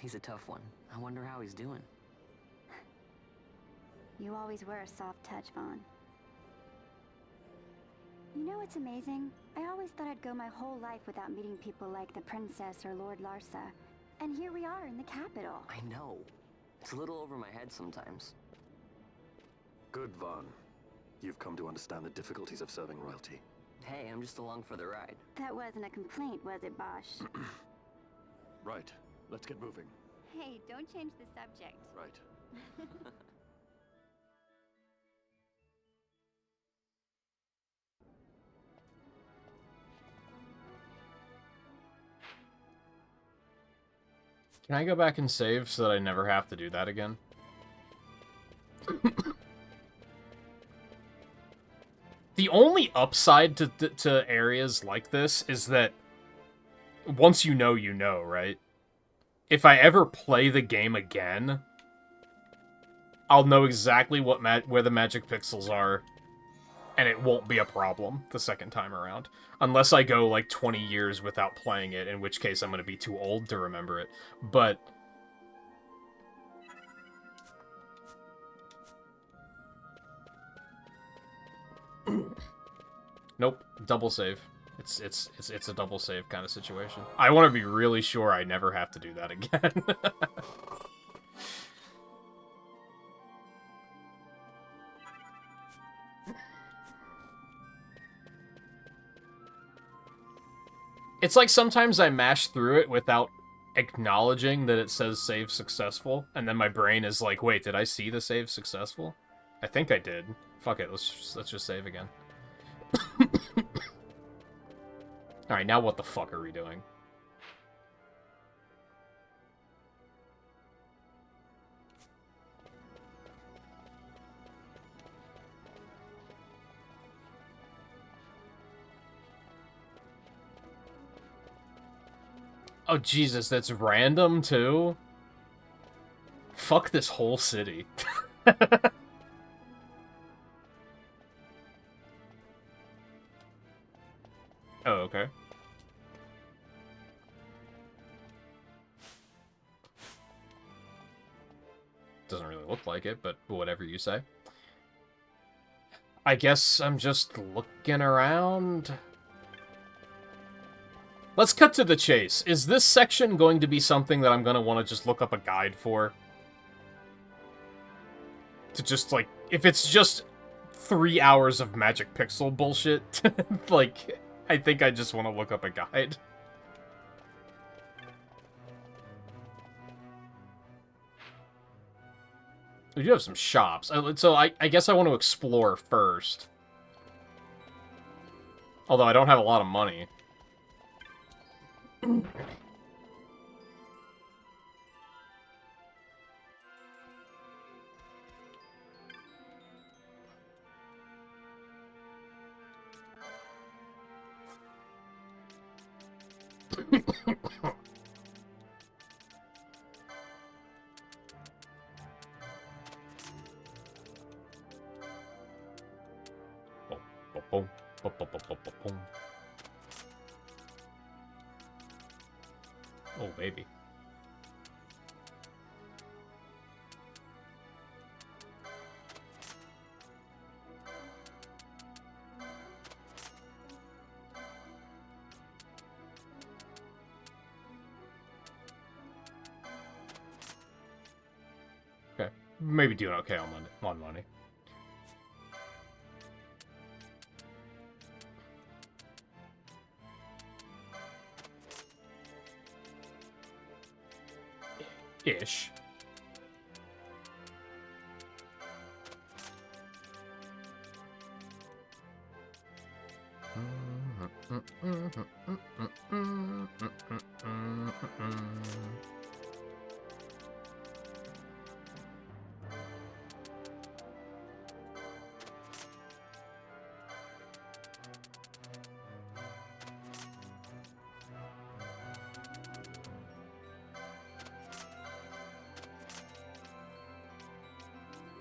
He's a tough one. I wonder how he's doing. You always were a soft touch, Vaughn. You know what's amazing? I always thought I'd go my whole life without meeting people like the Princess or Lord Larsa. And here we are in the capital. I know. It's a little over my head sometimes. Good, Vaughn. You've come to understand the difficulties of serving royalty. Hey, I'm just along for the ride. That wasn't a complaint, was it, Bosch? Right. Let's get moving. Hey, don't change the subject. Right. Can I go back and save so that I never have to do that again? The only upside to areas like this is that once you know, right? If I ever play the game again, I'll know exactly what where the magic pixels are, and it won't be a problem the second time around. Unless I go, like, 20 years without playing it, in which case I'm going to be too old to remember it. But nope, double save. It's a double save kind of situation. I want to be really sure I never have to do that again. It's like sometimes I mash through it without acknowledging that it says save successful, and then my brain is like, wait, did I see the save successful? I think I did. Fuck it, let's just save again. Alright, now what the fuck are we doing? Oh, Jesus, that's random, too? Fuck this whole city. Oh, okay. Doesn't really look like it, but whatever you say. I guess I'm just looking around. Let's cut to the chase. Is this section going to be something that I'm going to want to just look up a guide for? To just, like, if it's just 3 hours of magic pixel bullshit, like, I think I just want to look up a guide. We do have some shops, so I guess I want to explore first. Although I don't have a lot of money. Oh, baby. maybe doing okay on money. Ish.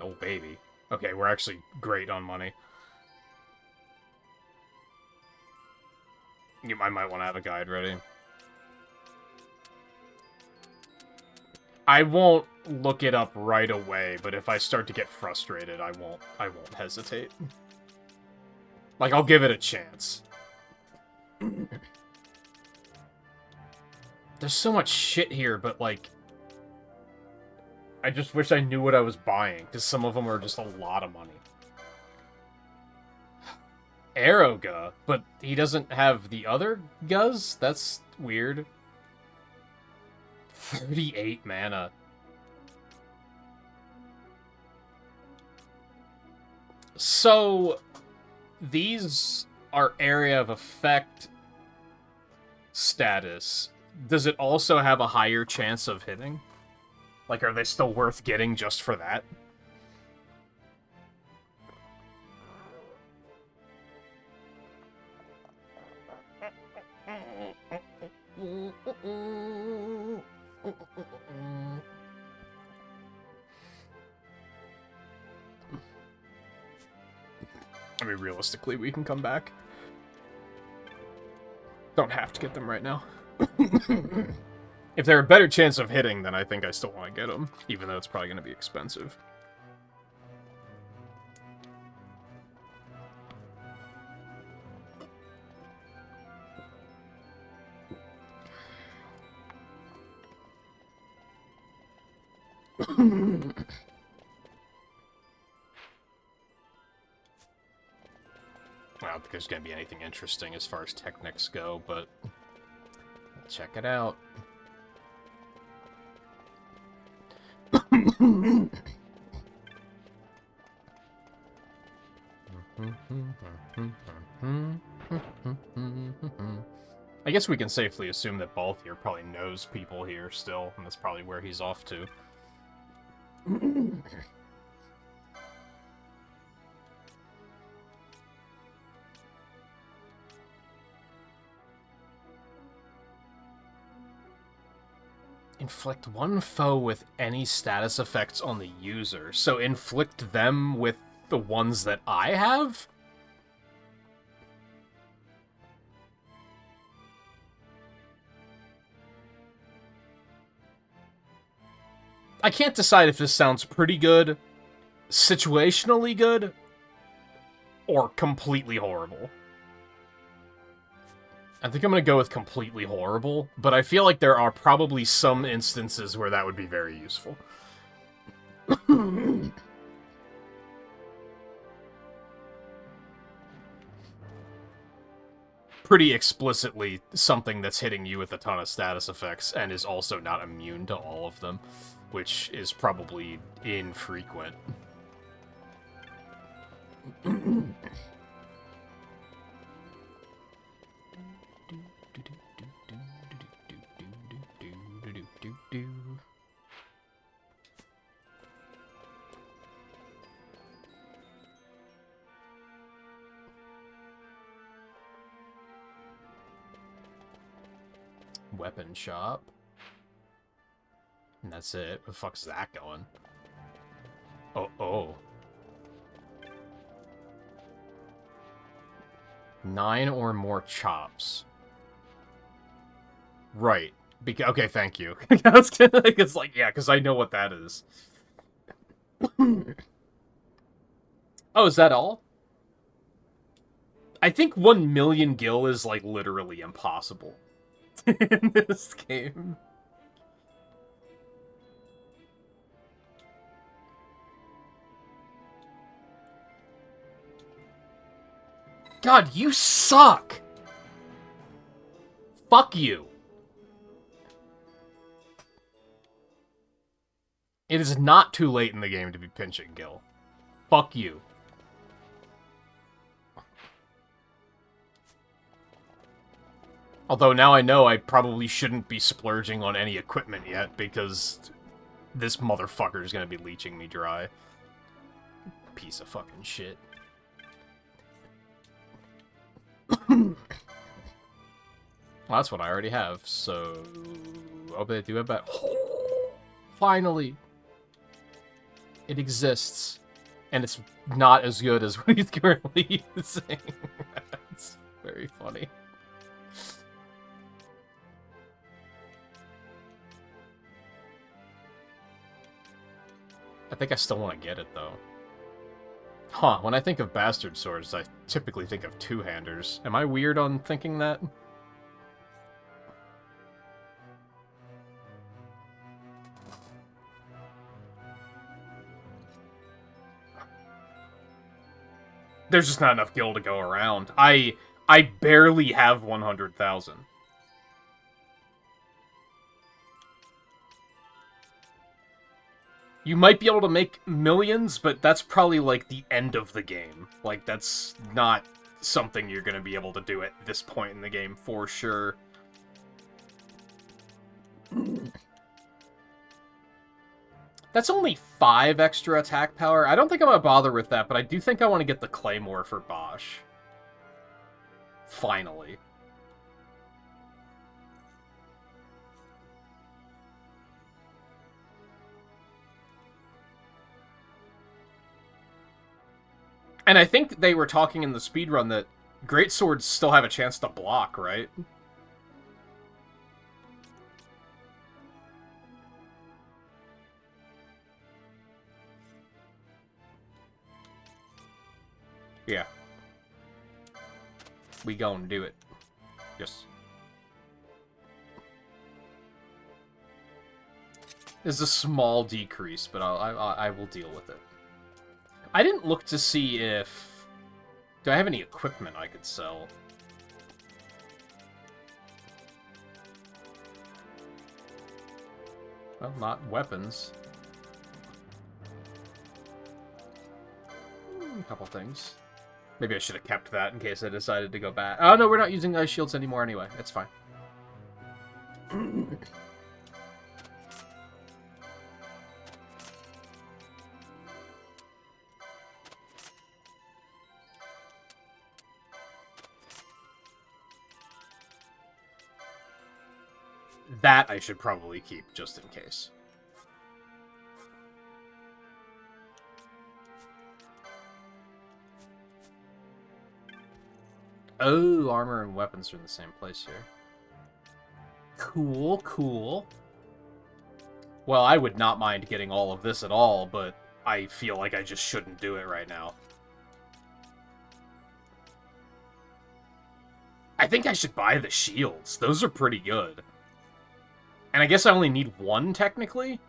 Oh, baby. Okay, we're actually great on money. I might want to have a guide ready. I won't look it up right away, but if I start to get frustrated, I won't hesitate. Like, I'll give it a chance. There's so much shit here, but, like, I just wish I knew what I was buying, because some of them are just a lot of money. Aeroga, but he doesn't have the other Guz? That's weird. 38 mana. So, these are area of effect status. Does it also have a higher chance of hitting? Like, are they still worth getting just for that? I mean, realistically, we can come back. Don't have to get them right now. If they're a better chance of hitting, then I think I still want to get them, even though it's probably going to be expensive. I don't think there's going to be anything interesting as far as Technics go, but check it out. I guess we can safely assume that Balthier probably knows people here still, and that's probably where he's off to. Inflict one foe with any status effects on the user. So inflict them with the ones that I have? I can't decide if this sounds pretty good, situationally good, or completely horrible. I think I'm going to go with completely horrible, but I feel like there are probably some instances where that would be very useful. Pretty explicitly something that's hitting you with a ton of status effects and is also not immune to all of them, which is probably infrequent. Weapon shop. And that's it. Where the fuck's that going? Oh. 9 or more chops. Right. Okay, thank you. It's like, yeah, because I know what that is. Oh, is that all? I think 1 million gil is, like, literally impossible in this game. God, you suck! Fuck you. It is not too late in the game to be pinching, Gil. Fuck you. Although now I know I probably shouldn't be splurging on any equipment yet, because this motherfucker is gonna be leeching me dry. Piece of fucking shit. Well, that's what I already have, so... Oh, but I do have that. Finally! It exists. And it's not as good as what he's currently using. That's very funny. I think I still want to get it, though. Huh, when I think of bastard swords, I typically think of two-handers. Am I weird on thinking that? There's just not enough gil to go around. I barely have 100,000. You might be able to make millions, but that's probably, like, the end of the game. Like, that's not something you're gonna be able to do at this point in the game, for sure. That's only 5 extra attack power. I don't think I'm gonna bother with that, but I do think I want to get the Claymore for Bosch. Finally. And I think they were talking in the speedrun that greatswords still have a chance to block, right? Yeah. We gon' do it. Yes. There's a small decrease, but I will deal with it. I didn't look to see if... Do I have any equipment I could sell? Well, not weapons. A couple things. Maybe I should have kept that in case I decided to go back. Oh, no, we're not using ice shields anymore anyway. It's fine. That I should probably keep, just in case. Oh, armor and weapons are in the same place here. Cool, cool. Well, I would not mind getting all of this at all, but I feel like I just shouldn't do it right now. I think I should buy the shields. Those are pretty good. And I guess I only need one, technically?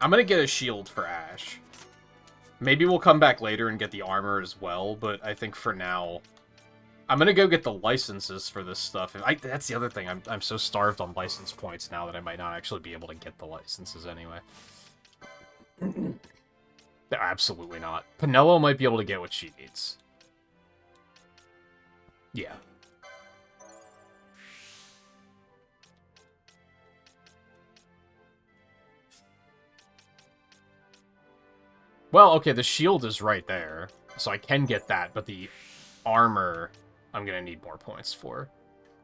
I'm gonna get a shield for Ash. Maybe we'll come back later and get the armor as well, but I think for now... I'm gonna go get the licenses for this stuff. That's the other thing, I'm so starved on license points now that I might not actually be able to get the licenses anyway. Absolutely not. Pinello might be able to get what she needs. Yeah. Well, okay, the shield is right there, so I can get that, but the armor I'm gonna need more points for.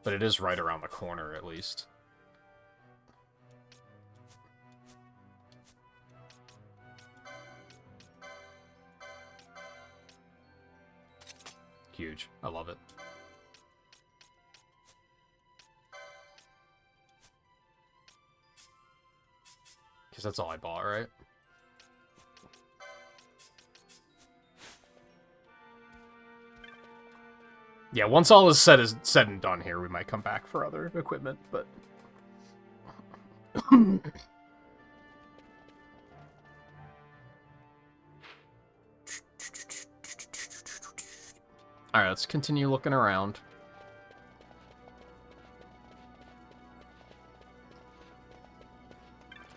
But it is right around the corner, at least. Huge. I love it. Because that's all I bought, right? Yeah, once all is said and done here, we might come back for other equipment, but... Alright, let's continue looking around.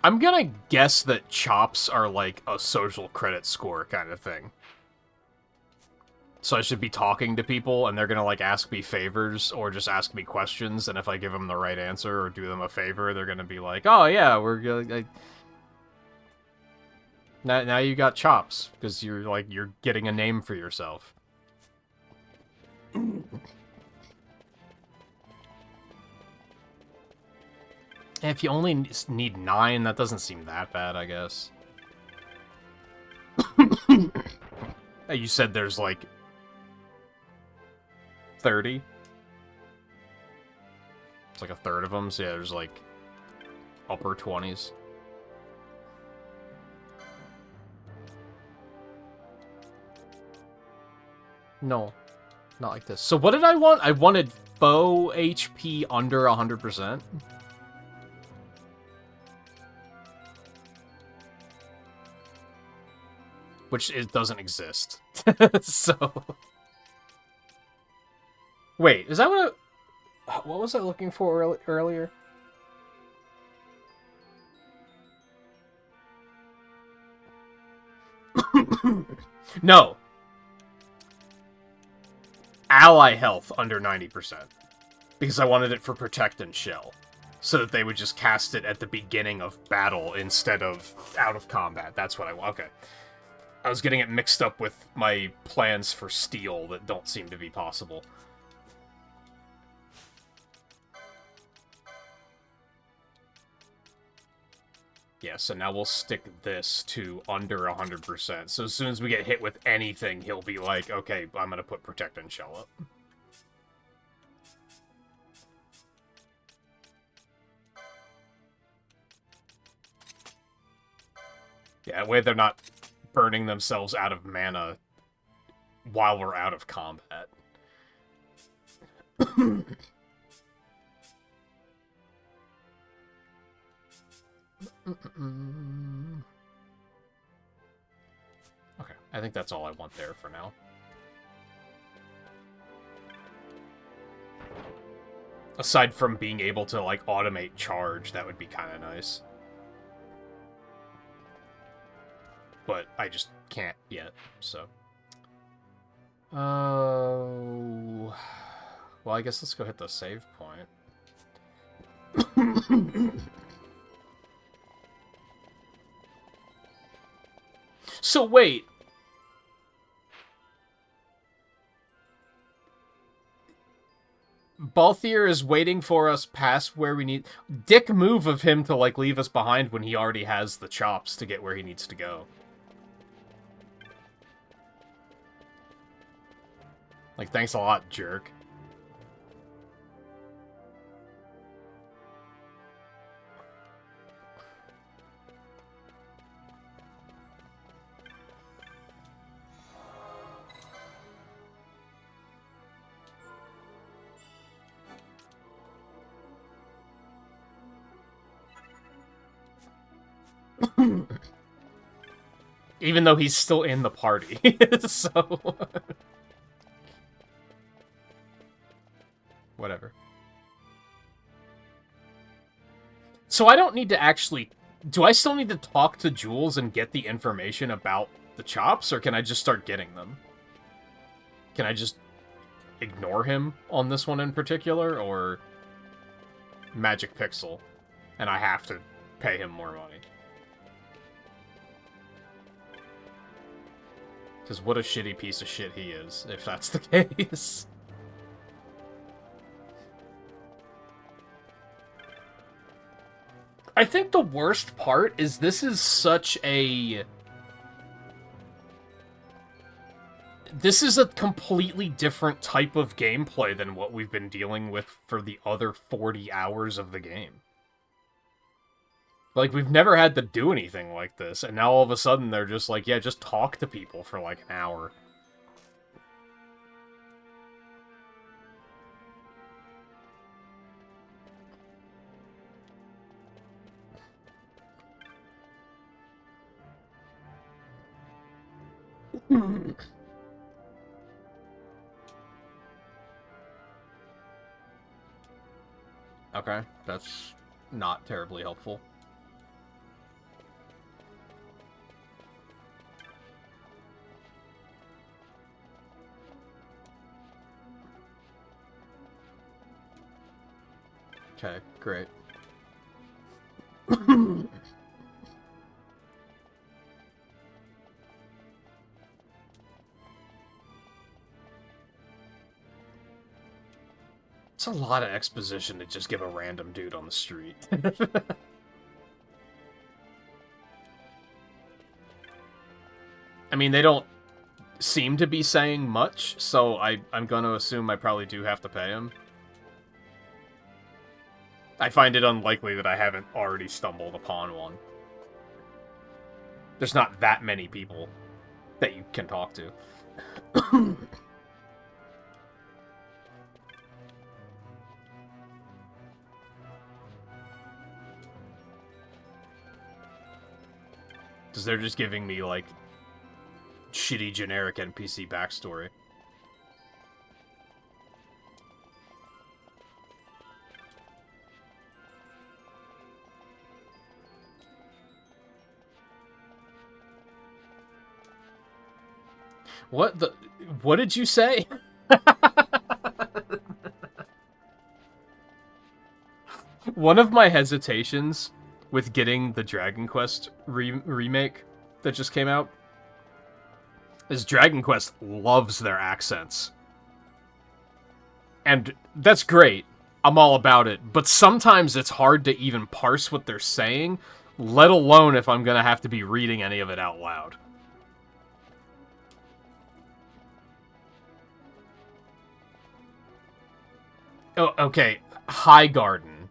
I'm gonna guess that chops are like a social credit score kind of thing. So I should be talking to people, and they're gonna, like, ask me favors, or just ask me questions, and if I give them the right answer, or do them a favor, they're gonna be like, oh, yeah, we're gonna... Now you got chops, because you're getting a name for yourself. If you only need 9, that doesn't seem that bad, I guess. You said there's, like... 30. It's like a third of them, so yeah, there's like upper 20s. No, not like this. So what did I want? I wanted bow HP under 100%. Which it doesn't exist. So... Wait, is that what was I looking for earlier? No. Ally health under 90%. Because I wanted it for Protect and Shell. So that they would just cast it at the beginning of battle instead of out of combat. That's what I want. Okay. I was getting it mixed up with my plans for Steel that don't seem to be possible. Yeah, so now we'll stick this to under 100%. So as soon as we get hit with anything, he'll be like, okay, I'm gonna put Protect and Shell up. Yeah, that way they're not burning themselves out of mana while we're out of combat. Okay, I think that's all I want there for now. Aside from being able to, like, automate charge, that would be kind of nice. But I just can't yet, so... Oh... Well, I guess let's go hit the save point. So wait. Balthier is waiting for us past where we need... Dick move of him to, like, leave us behind when he already has the chops to get where he needs to go. Like, thanks a lot, jerk. Even though he's still in the party, so... Whatever. So I don't need to actually... Do I still need to talk to Jules and get the information about the chops, or can I just start getting them? Can I just ignore him on this one in particular, or... Magic Pixel, and I have to pay him more money? Because what a shitty piece of shit he is, if that's the case. I think the worst part is this is such a... This is a completely different type of gameplay than what we've been dealing with for the other 40 hours of the game. Like, we've never had to do anything like this, and now all of a sudden they're just like, yeah, just talk to people for like an hour. Okay, that's not terribly helpful. Okay, great. It's a lot of exposition to just give a random dude on the street. I mean, they don't seem to be saying much, so I'm gonna assume I probably do have to pay him. I find it unlikely that I haven't already stumbled upon one. There's not that many people that you can talk to. Because they're just giving me, like, shitty generic NPC backstory. What did you say? One of my hesitations with getting the Dragon Quest remake that just came out is Dragon Quest loves their accents. And that's great. I'm all about it. But sometimes it's hard to even parse what they're saying, let alone if I'm gonna have to be reading any of it out loud. Oh, okay. High Garden.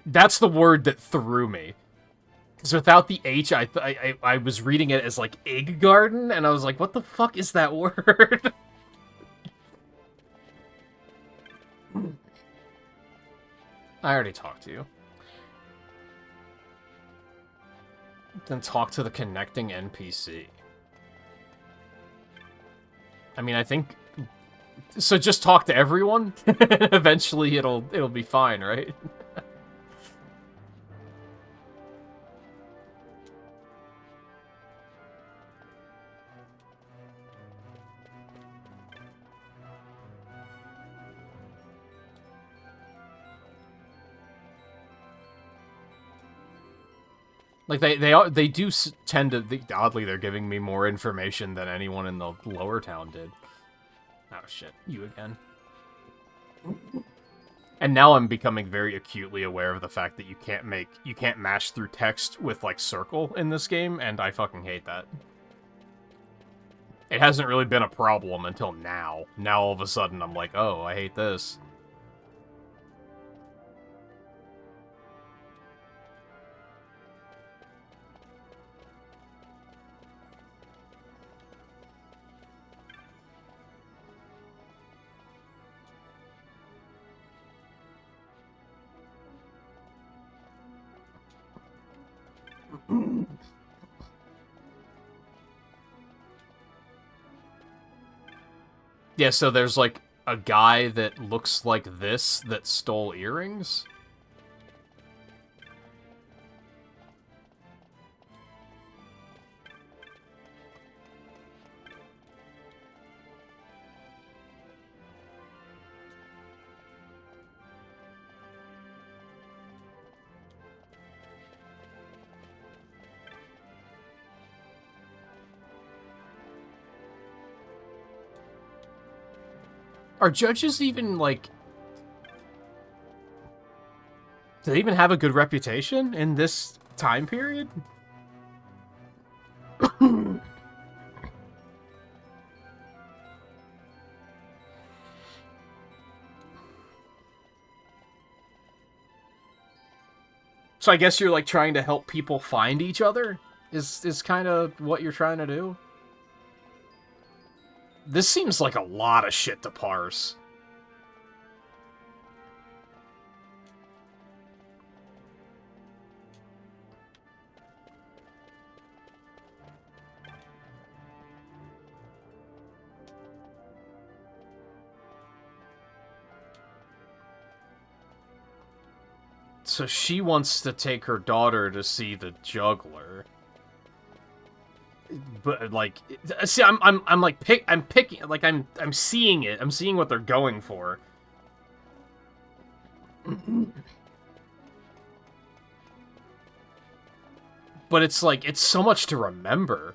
That's the word that threw me. Because without the H, I was reading it as, like, Egg Garden, and I was like, what the fuck is that word? I already talked to you. Then talk to the connecting NPC. I mean, I think... So just talk to everyone? Eventually it'll be fine, right? Like, they do tend to... Oddly, they're giving me more information than anyone in the lower town did. Oh, shit. You again. And now I'm becoming very acutely aware of the fact that you can't mash through text with, like, circle in this game, and I fucking hate that. It hasn't really been a problem until now. Now, all of a sudden, I'm like, oh, I hate this. Yeah, so there's, like, a guy that looks like this that stole earrings? Are judges even, like... Do they even have a good reputation in this time period? So I guess you're, like, trying to help people find each other? Is kind of what you're trying to do? This seems like a lot of shit to parse. So she wants to take her daughter to see the juggler. But like, see, I'm like I'm picking, like I'm seeing it. I'm seeing what they're going for. But it's like, it's so much to remember.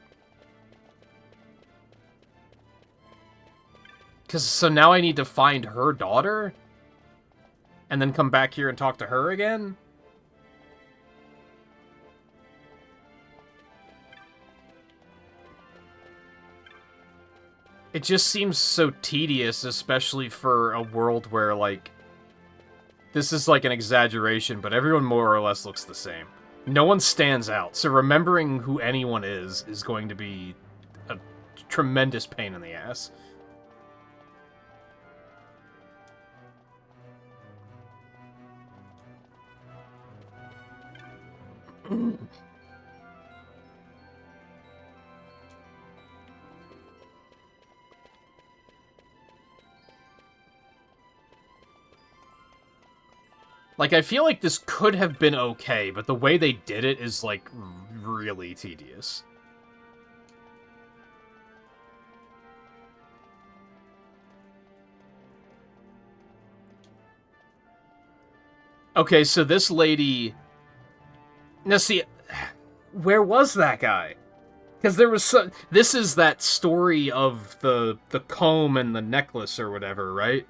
So now I need to find her daughter? And then come back here and talk to her again? It just seems so tedious, especially for a world where, like, this is like an exaggeration, but everyone more or less looks the same. No one stands out, so remembering who anyone is going to be a tremendous pain in the ass. Like, I feel like this could have been okay, but the way they did it is, like, really tedious. Okay, so this lady... Now, see, where was that guy? Because there was so... This is that story of the comb and the necklace or whatever, right?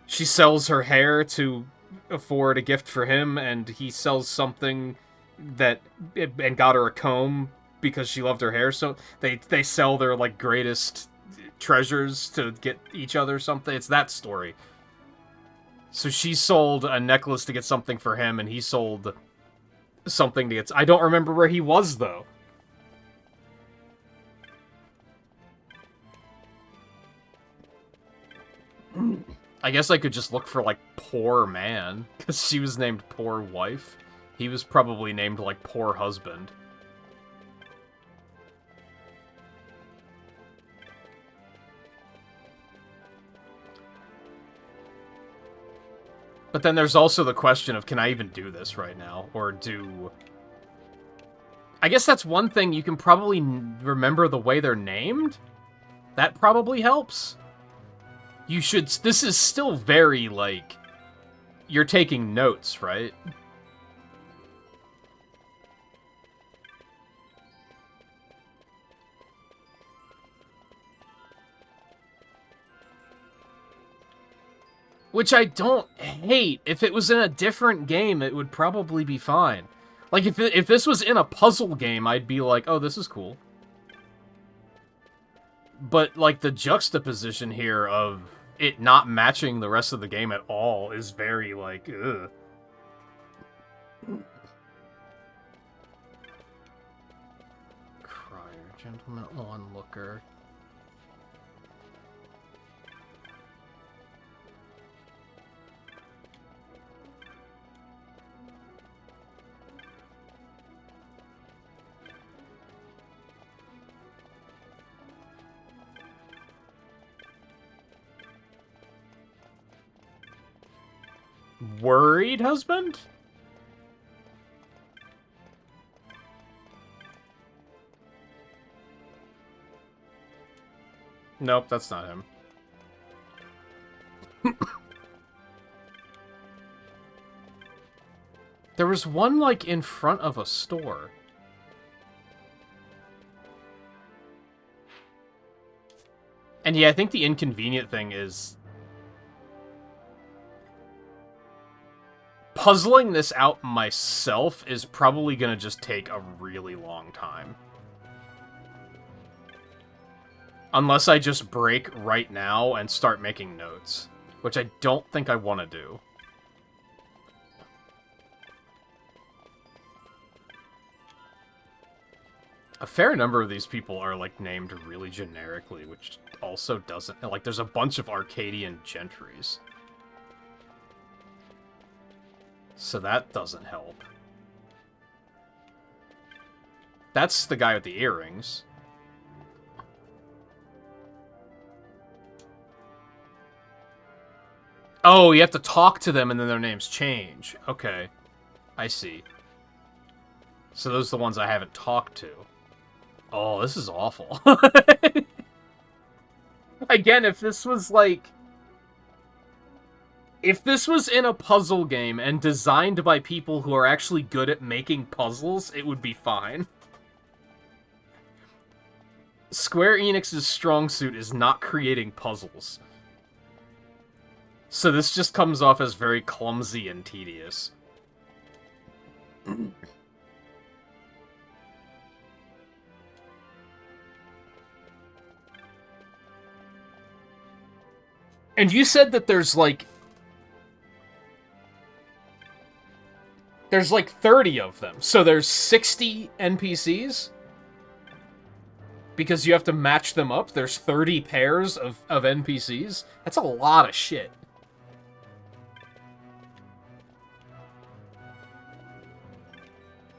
She sells her hair to afford a gift for him, and he sells something that... and got her a comb because she loved her hair, so they sell their, like, greatest treasures to get each other something. It's that story. So she sold a necklace to get something for him, and he sold something to get... I don't remember where he was, though. I guess I could just look for, like, Poor Man, because she was named Poor Wife. He was probably named, like, Poor Husband. But then there's also the question of, can I even do this right now? Or do... I guess that's one thing, you can probably remember the way they're named? That probably helps. You should... This is still very, like... You're taking notes, right? Which I don't hate. If it was in a different game, it would probably be fine. Like, if this was in a puzzle game, I'd be like, oh, this is cool. But, like, the juxtaposition here of it not matching the rest of the game at all is very, like, ugh. Crier, Gentleman Onlooker. Worried husband? Nope, that's not him. There was one, like, in front of a store. And yeah, I think the inconvenient thing is... puzzling this out myself is probably gonna just take a really long time. Unless I just break right now and start making notes. Which I don't think I want to do. A fair number of these people are, like, named really generically, which also doesn't... Like, there's a bunch of Arcadian gentries. So that doesn't help. That's the guy with the earrings. Oh, you have to talk to them and then their names change. Okay. I see. So those are the ones I haven't talked to. Oh, this is awful. Again, if this was like... If this was in a puzzle game and designed by people who are actually good at making puzzles, it would be fine. Square Enix's strong suit is not creating puzzles. So this just comes off as very clumsy and tedious. And you said that there's like 30 of them. So there's 60 NPCs? Because you have to match them up? There's 30 pairs of NPCs? That's a lot of shit.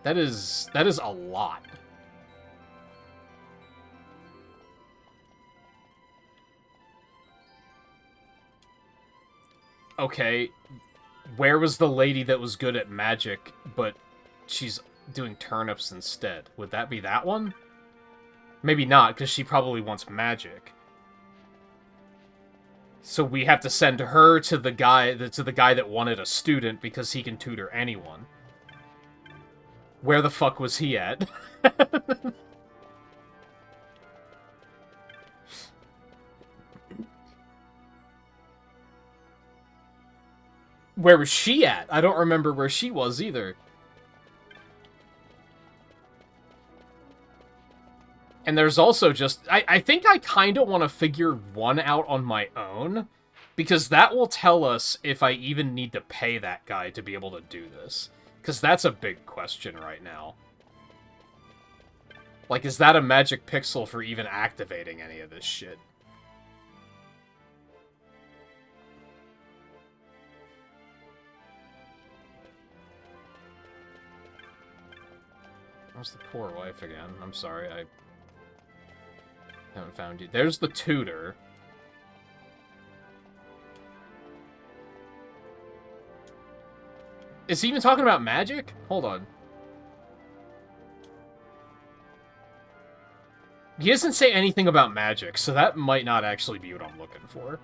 That is a lot. Okay, where was the lady that was good at magic, but she's doing turnips instead? Would that be that one? Maybe not, because she probably wants magic. So we have to send her to the guy that wanted a student because he can tutor anyone. Where the fuck was he at? Where was she at? I don't remember where she was either. And there's also just... I think I kind of want to figure one out on my own, because that will tell us if I even need to pay that guy to be able to do this. Because that's a big question right now. Like, is that a magic pixel for even activating any of this shit? Where's the poor wife again? I'm sorry, I haven't found you. There's the tutor. Is he even talking about magic? Hold on. He doesn't say anything about magic, so that might not actually be what I'm looking for.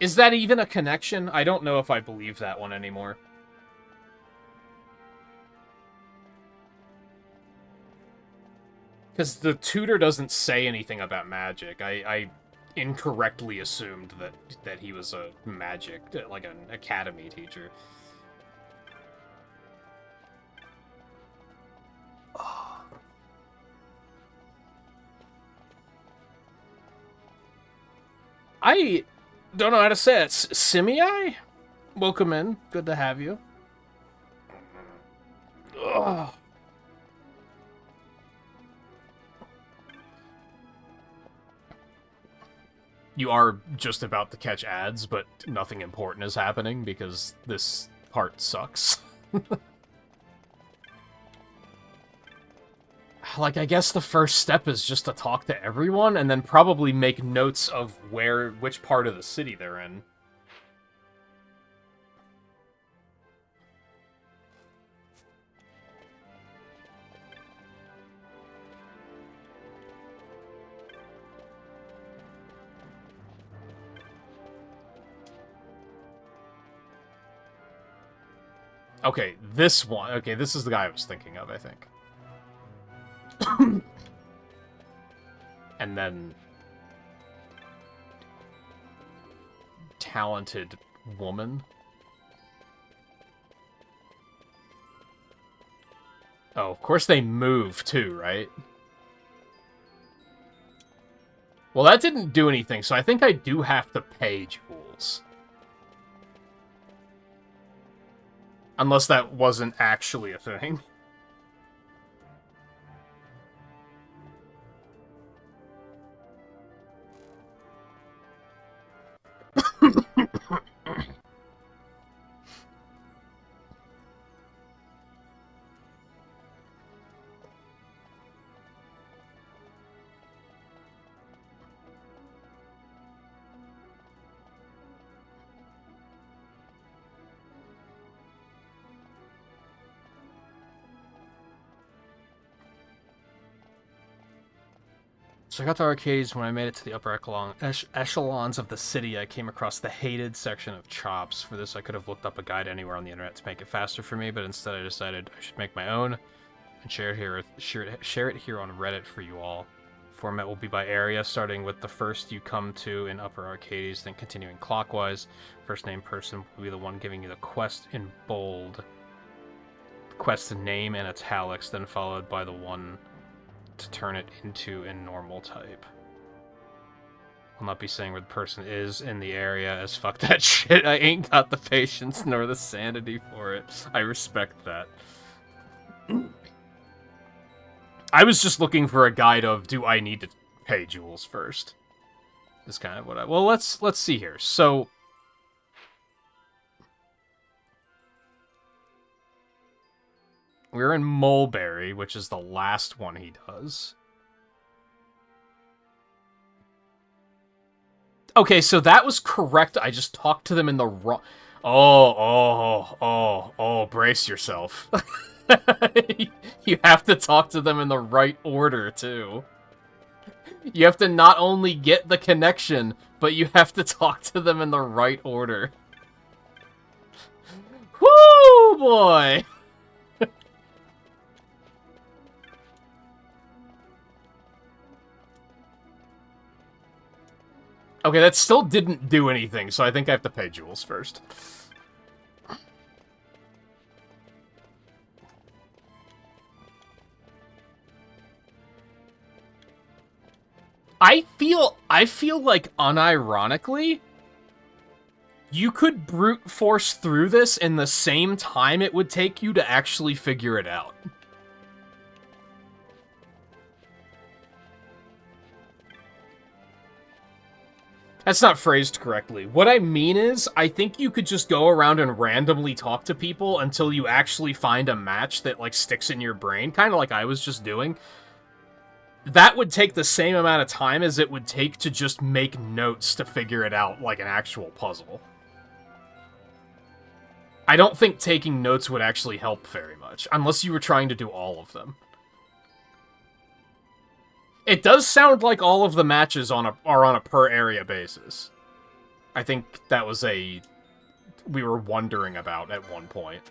Is that even a connection? I don't know if I believe that one anymore. Because the tutor doesn't say anything about magic. I incorrectly assumed that he was a magic, like an academy teacher. I don't know how to say it. Simei? Welcome in. Good to have you. Ugh. You are just about to catch ads, but nothing important is happening because this part sucks. Like, I guess the first step is just to talk to everyone, and then probably make notes of which part of the city they're in. Okay, this one. Okay, this is the guy I was thinking of, I think. And then... talented woman. Oh, of course they move too, right? Well, that didn't do anything, so I think I do have to pay Jules. Unless that wasn't actually a thing. So I got to arcades. When I made it to the upper echelons of the city, I came across the hated section of Chops. For this, I could have looked up a guide anywhere on the internet to make it faster for me, but instead I decided I should make my own and share it here on Reddit for you all. Format will be by area, starting with the first you come to in upper arcades, then continuing clockwise. First name person will be the one giving you the quest in bold. Quest name in italics, then followed by the one to turn it into in normal type. I'll not be saying where the person is in the area, as fuck that shit. I ain't got the patience nor the sanity for it. I respect that. I was just looking for a guide of, do I need to pay jewels first? Is kind of what I... Well, let's see here. So... we're in Mulberry, which is the last one he does. Okay, so that was correct. I just talked to them in the wrong... Oh, brace yourself. You have to talk to them in the right order, too. You have to not only get the connection, but you have to talk to them in the right order. Woo, boy! Okay, that still didn't do anything, so I think I have to pay jewels first. I feel like, unironically, you could brute force through this in the same time it would take you to actually figure it out. That's not phrased correctly. What I mean is, I think you could just go around and randomly talk to people until you actually find a match that, like, sticks in your brain, kind of like I was just doing. That would take the same amount of time as it would take to just make notes to figure it out like an actual puzzle. I don't think taking notes would actually help very much, unless you were trying to do all of them. It does sound like all of the matches are on a per area basis. I think that was we were wondering about at one point.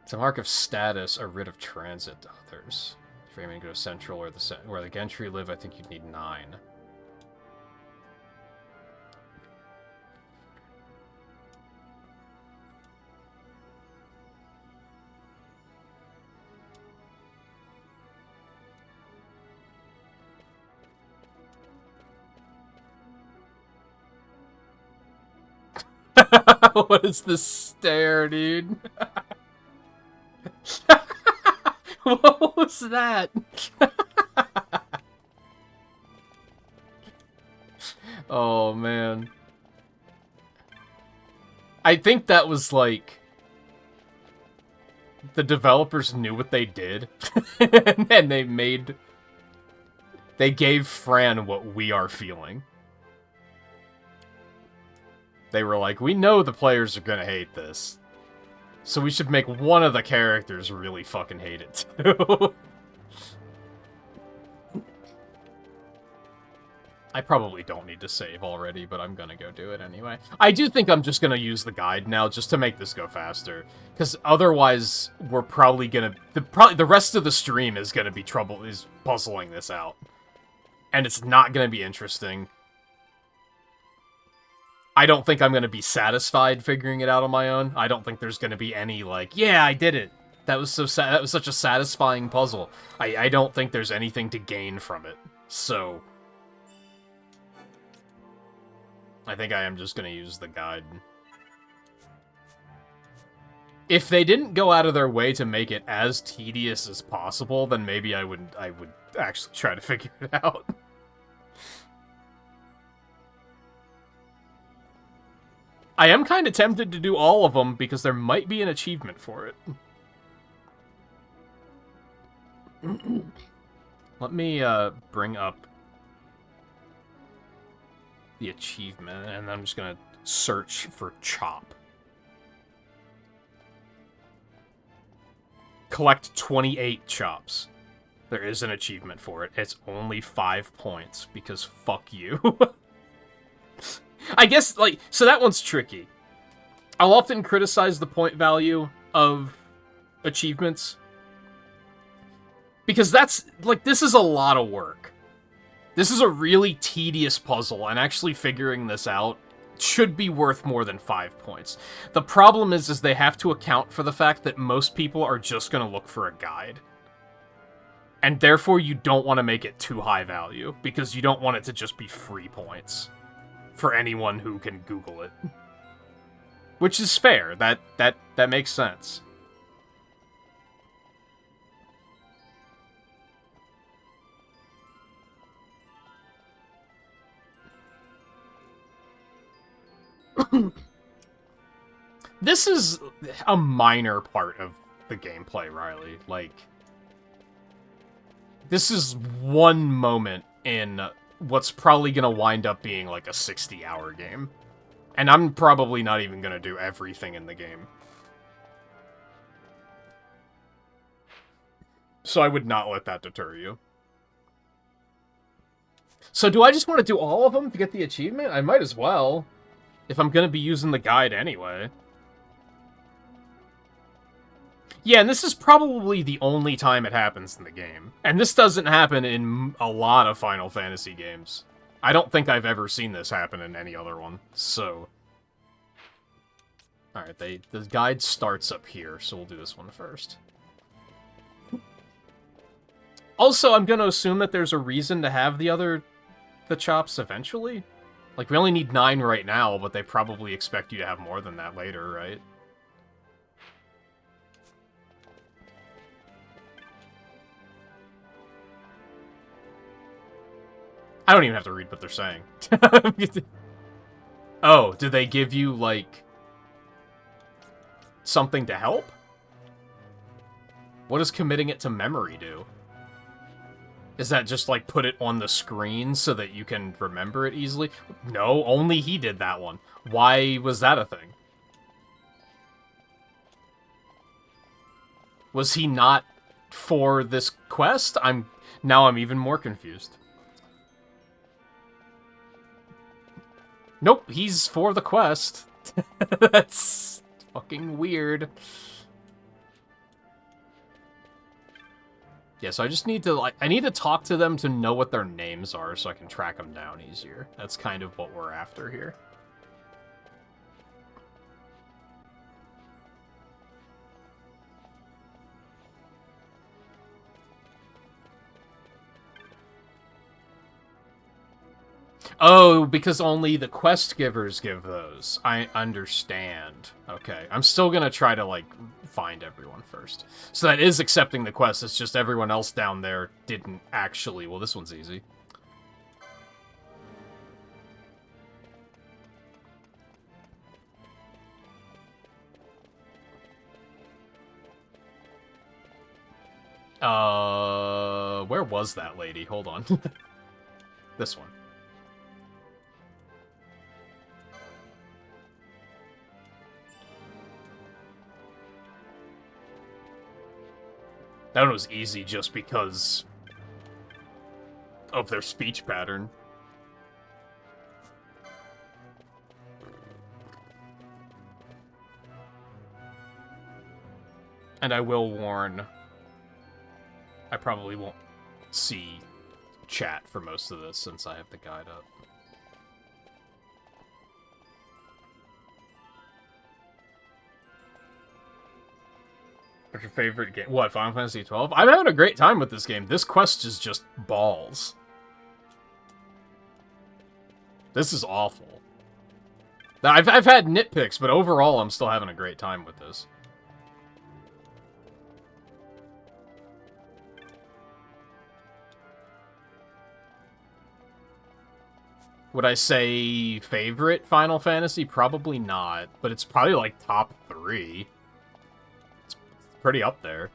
It's a mark of status, a writ of transit to others. If you're aiming to go central where the gentry live, I think you'd need 9. What is this stare, dude? What was that? Oh, man. I think that was like... the developers knew what they did. And they gave Fran what we are feeling. They were like, we know the players are gonna hate this. So we should make one of the characters really fucking hate it, too. I probably don't need to save already, but I'm gonna go do it anyway. I do think I'm just gonna use the guide now, just to make this go faster. Because otherwise, we're probably gonna... the rest of the stream is gonna be puzzling this out. And it's not gonna be interesting. I don't think I'm going to be satisfied figuring it out on my own. I don't think there's going to be any, like, yeah, I did it. That was that was such a satisfying puzzle. I don't think there's anything to gain from it. So, I think I am just going to use the guide. If they didn't go out of their way to make it as tedious as possible, then maybe I would actually try to figure it out. I am kind of tempted to do all of them because there might be an achievement for it. Let me bring up the achievement, and I'm just gonna search for Chop. Collect 28 chops. There is an achievement for it. It's only 5 points, because fuck you. I guess, like, so that one's tricky. I'll often criticize the point value of achievements. Because that's, like, this is a lot of work. This is a really tedious puzzle, and actually figuring this out should be worth more than 5 points. The problem is they have to account for the fact that most people are just going to look for a guide. And therefore you don't want to make it too high value, because you don't want it to just be free points for anyone who can Google it. Which is fair. That makes sense. This is a minor part of the gameplay, Riley. Like, this is one moment in what's probably gonna wind up being like a 60-hour game. And I'm probably not even gonna do everything in the game. So I would not let that deter you. So do I just want to do all of them to get the achievement? I might as well, if I'm gonna be using the guide anyway. Yeah, and this is probably the only time it happens in the game. And this doesn't happen in a lot of Final Fantasy games. I don't think I've ever seen this happen in any other one, so... Alright, the guide starts up here, so we'll do this one first. Also, I'm gonna assume that there's a reason to have the chops eventually. Like, we only need 9 right now, but they probably expect you to have more than that later, right? I don't even have to read what they're saying. Oh, do they give you, like, something to help? What does committing it to memory do? Is that just, like, put it on the screen so that you can remember it easily? No, only he did that one. Why was that a thing? Was he not for this quest? Now I'm even more confused. Nope, he's for the quest. That's fucking weird. Yeah, so I just need to, like, I need to talk to them to know what their names are so I can track them down easier. That's kind of what we're after here. Oh, because only the quest givers give those. I understand. Okay, I'm still gonna try to, like, find everyone first. So that is accepting the quest, it's just everyone else down there didn't actually... Well, this one's easy. Where was that lady? Hold on. This one. That one was easy just because of their speech pattern. And I will warn, I probably won't see chat for most of this since I have the guide up. What's your favorite game? What, Final Fantasy XII? I'm having a great time with this game. This quest is just balls. This is awful. I've had nitpicks, but overall I'm still having a great time with this. Would I say favorite Final Fantasy? Probably not, but it's probably like top 3. It's pretty up there.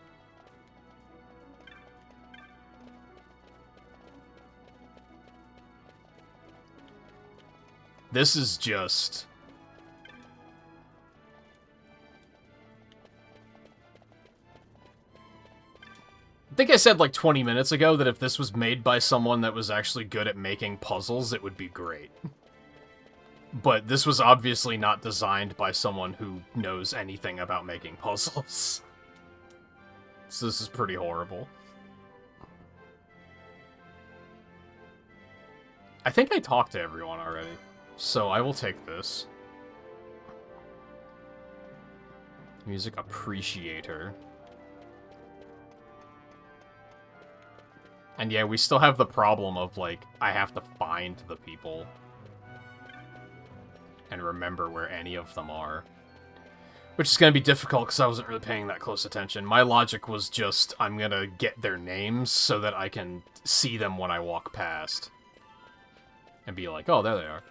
This is just... I think I said like 20 minutes ago that if this was made by someone that was actually good at making puzzles, it would be great. But this was obviously not designed by someone who knows anything about making puzzles. So this is pretty horrible. I think I talked to everyone already, so I will take this. Music appreciator. And yeah, we still have the problem of, like, I have to find the people. And remember where any of them are. Which is going to be difficult because I wasn't really paying that close attention. My logic was just, I'm going to get their names so that I can see them when I walk past. And be like, oh, there they are.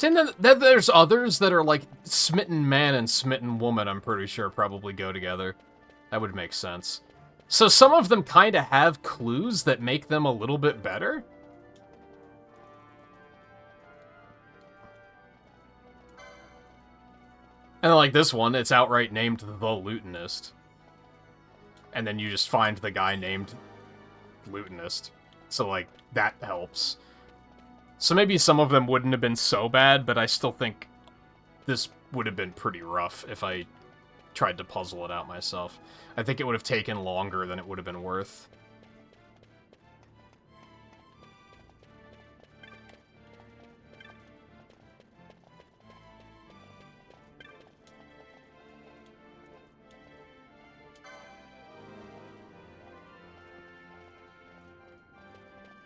And then there's others that are like Smitten Man and Smitten Woman, I'm pretty sure probably go together. That would make sense. So some of them kind of have clues that make them a little bit better. And like this one, it's outright named the Lutenist. And then you just find the guy named Lutenist. So like, that helps. So maybe some of them wouldn't have been so bad, but I still think this would have been pretty rough if I tried to puzzle it out myself. I think it would have taken longer than it would have been worth.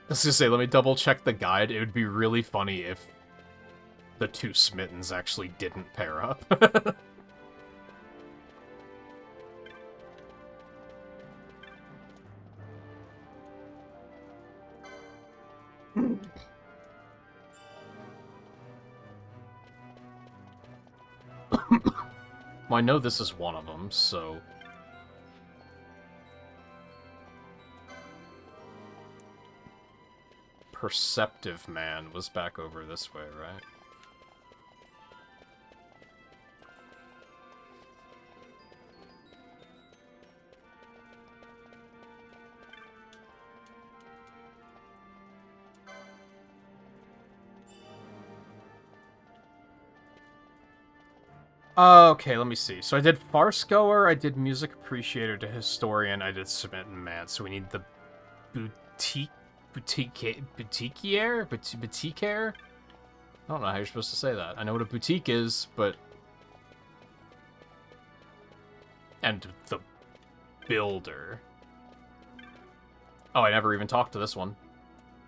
I was gonna say, let me double check the guide. It would be really funny if the two Smittens actually didn't pair up. Well, I know this is one of them, so... Perceptive Man was back over this way, right? Okay, let me see. So I did Farce Goer, I did Music Appreciator to Historian, I did Smitten Man, so we need the Boutiquier? Boutiquier? I don't know how you're supposed to say that. I know what a boutique is, but... And the Builder. Oh, I never even talked to this one.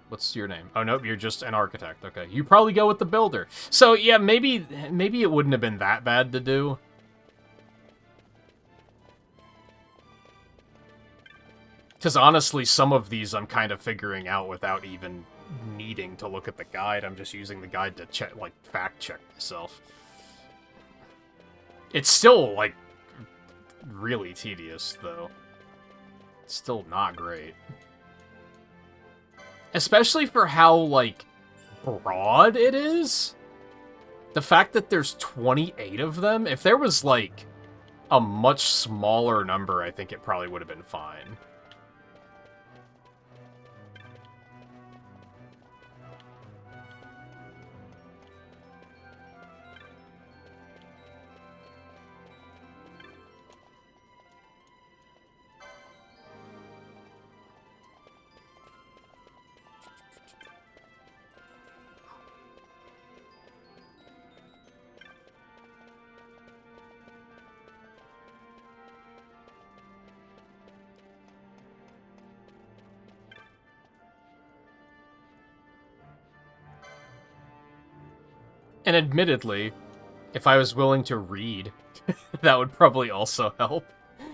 What's your name? Oh, nope, you're just an architect. Okay, you probably go with the Builder. So, yeah, maybe it wouldn't have been that bad to do. Because honestly, some of these I'm kind of figuring out without even needing to look at the guide. I'm just using the guide to check, like, fact-check myself. It's still, like, really tedious, though. It's still not great. Especially for how, like, broad it is. The fact that there's 28 of them, if there was, like, a much smaller number, I think it probably would have been fine. And admittedly, if I was willing to read, that would probably also help.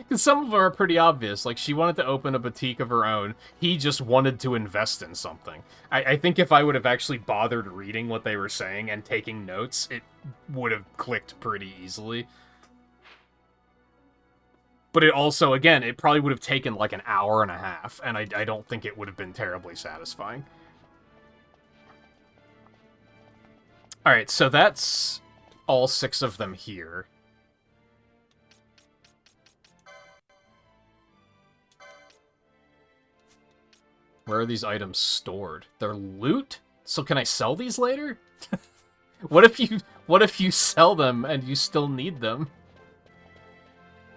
Because some of them are pretty obvious. Like, she wanted to open a boutique of her own. He just wanted to invest in something. I think if I would have actually bothered reading what they were saying and taking notes, it would have clicked pretty easily. But it also, again, it probably would have taken like an hour and a half, and I don't think it would have been terribly satisfying. Alright, so that's all 6 of them here. Where are these items stored? They're loot? So can I sell these later? What if you sell them and you still need them?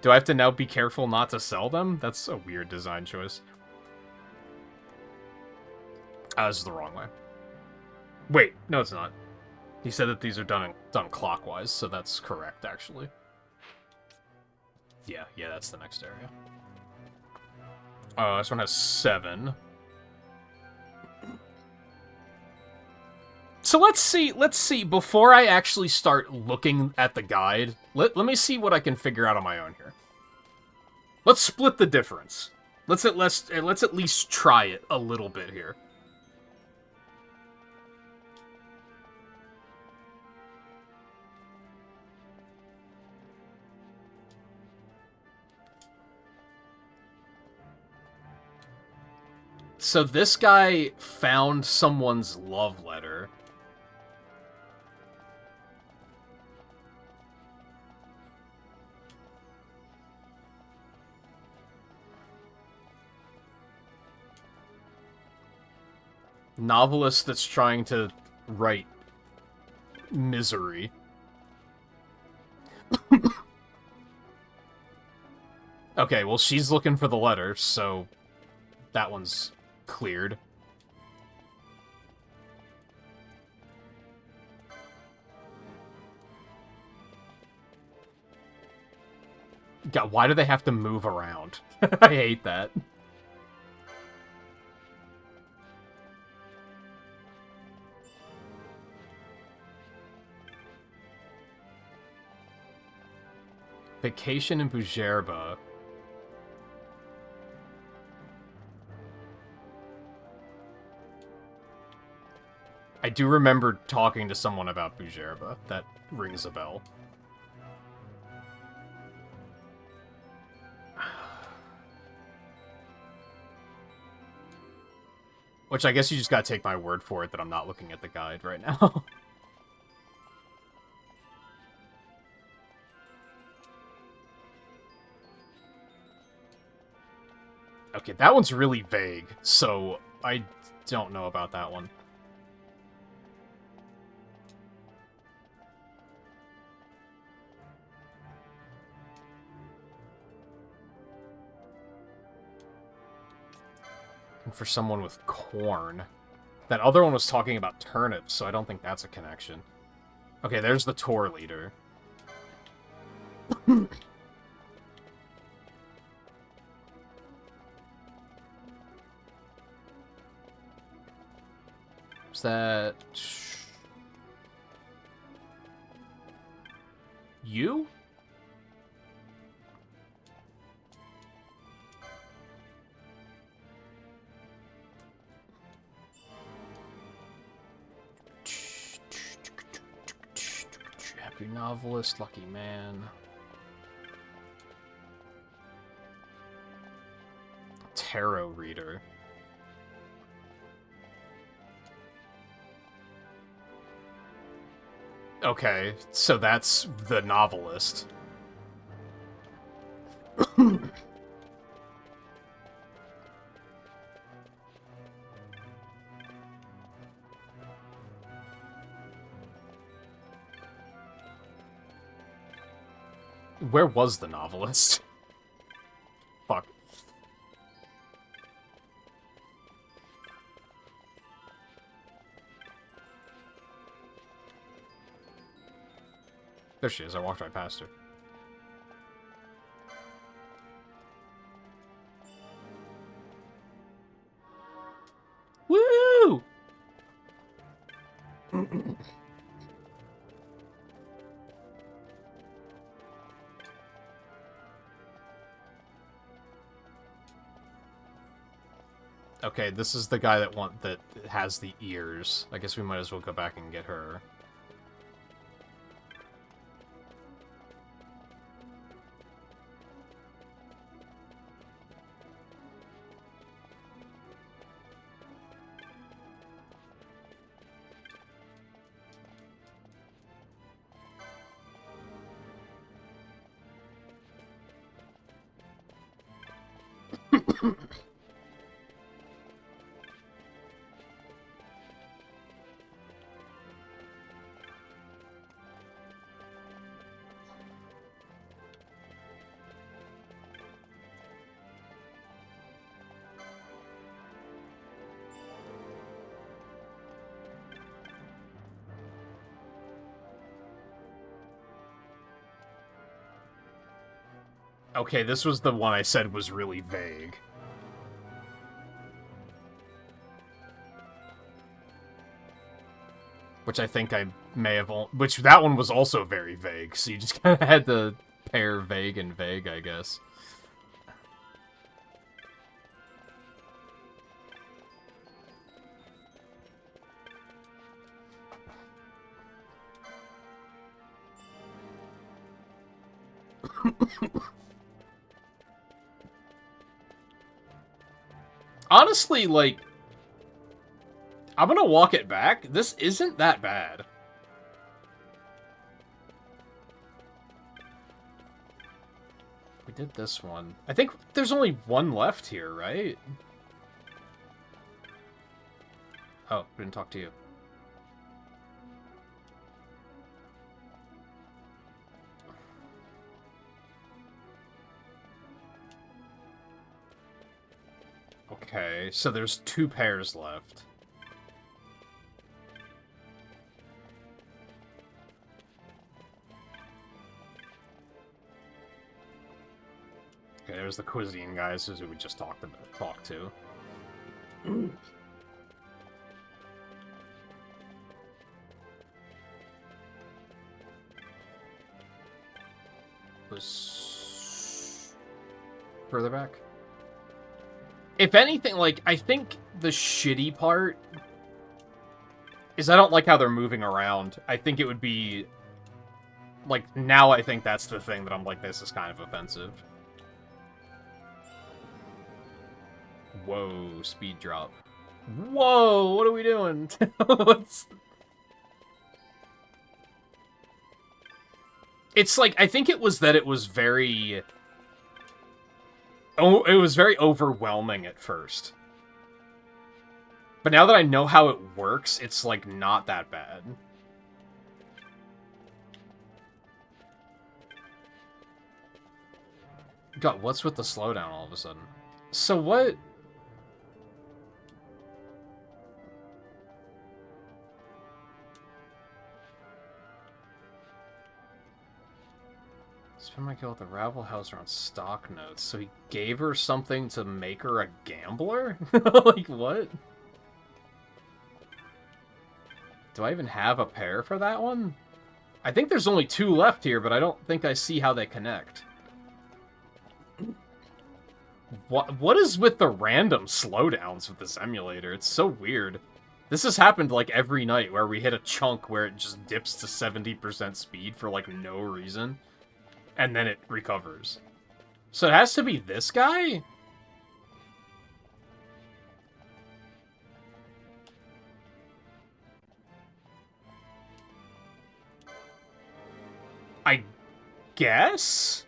Do I have to now be careful not to sell them? That's a weird design choice. This is the wrong way. Wait, no it's not. He said that these are done clockwise, so that's correct, actually. Yeah, that's the next area. This one has 7. So let's see, before I actually start looking at the guide, let me see what I can figure out on my own here. Let's split the difference. Let's at least try it a little bit here. So this guy found someone's love letter. Novelist that's trying to write misery. Okay, well, she's looking for the letter, so that one's cleared. God, why do they have to move around? I hate that. Vacation in Bujerba. I do remember talking to someone about Bujerba. That rings a bell. Which I guess you just gotta take my word for it that I'm not looking at the guide right now. Okay, that one's really vague, so I don't know about that one. And for someone with corn. That other one was talking about turnips, so I don't think that's a connection. Okay, there's the tour leader. Is that... you? Happy novelist, lucky man. Tarot reader. Okay, so that's the novelist. Where was the novelist? Fuck. There she is, I walked right past her. Woo! Okay, this is the guy that has the ears. I guess we might as well go back and get her. Okay, this was the one I said was really vague. Which I think I may have... Which, that one was also very vague, so you just kind of had to pair vague and vague, I guess. Honestly, like, I'm gonna walk it back. This isn't that bad. We did this one. I think there's only one left here, right? Oh, we didn't talk to you. Okay, so there's 2 pairs left. Okay, there's the cuisine guys who we just talked to. Was further back? If anything, like, I think the shitty part is I don't like how they're moving around. I think it would be... Like, now I think that's the thing that I'm like, this is kind of offensive. Whoa, speed drop. Whoa, what are we doing? It's like, I think it was that it was very... Oh, it was very overwhelming at first. But now that I know how it works, it's, like, not that bad. God, what's with the slowdown all of a sudden? So what... Spend my kill at the Rabble House around stock notes. So he gave her something to make her a gambler? Like, what? Do I even have a pair for that one? I think there's only 2 left here, but I don't think I see how they connect. What is with the random slowdowns with this emulator? It's so weird. This has happened, like, every night, where we hit a chunk where it just dips to 70% speed for, like, no reason. And then it recovers. So it has to be this guy? I guess?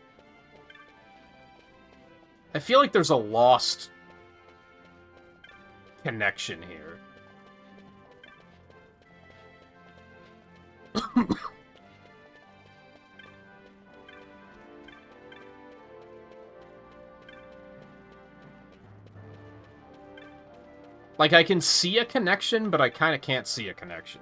I feel like there's a lost connection here. Like, I can see a connection, but I kind of can't see a connection.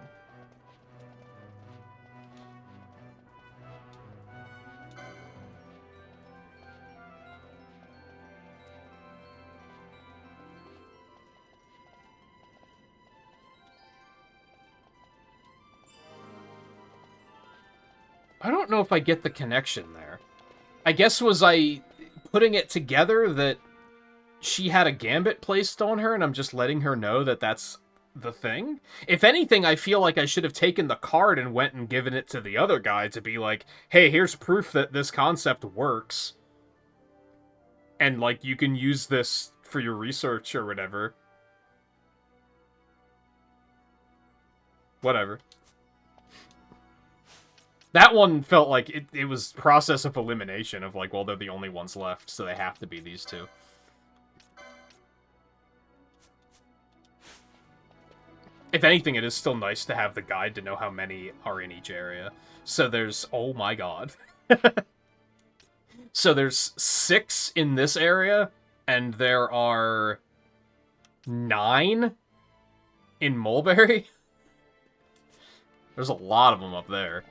I don't know if I get the connection there. I guess was I putting it together that she had a gambit placed on her, and I'm just letting her know that that's the thing. If anything, I feel like I should have taken the card and went and given it to the other guy to be like, hey, here's proof that this concept works. And, like, you can use this for your research or whatever. Whatever. That one felt like it was process of elimination of, like, well, they're the only ones left, so they have to be these two. If anything, it is still nice to have the guide to know how many are in each area. So there's... Oh my god. So there's 6 in this area, and there are 9 in Mulberry. There's a lot of them up there.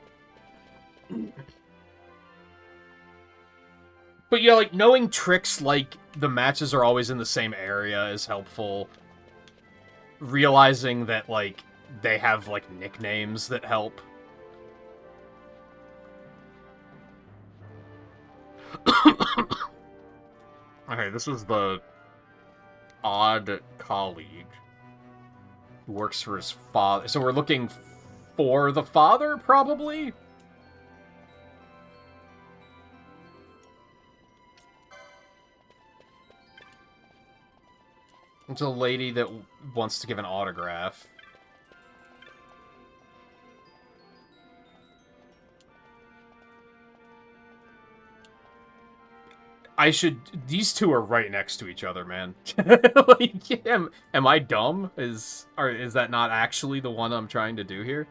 But yeah, like, knowing tricks like the matches are always in the same area is helpful. Realizing that, like, they have, like, nicknames that help. Okay, this is the odd colleague who works for his father. So we're looking for the father, probably? It's a lady that wants to give an autograph. These two are right next to each other, man. Like, am I dumb? Is that not actually the one I'm trying to do here?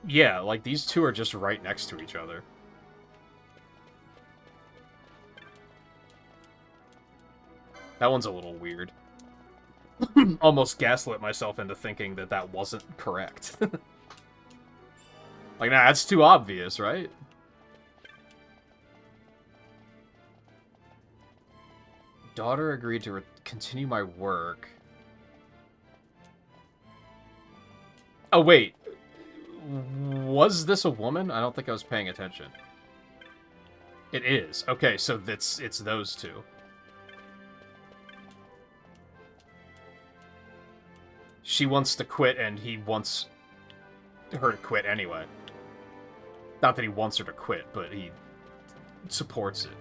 Yeah, like, these two are just right next to each other. That one's a little weird. Almost gaslit myself into thinking that that wasn't correct. Like, nah, that's too obvious, right? Daughter agreed to continue my work. Oh, wait. Was this a woman? I don't think I was paying attention. It is. Okay, so it's those two. She wants to quit, and he wants her to quit anyway. Not that he wants her to quit, but he supports it.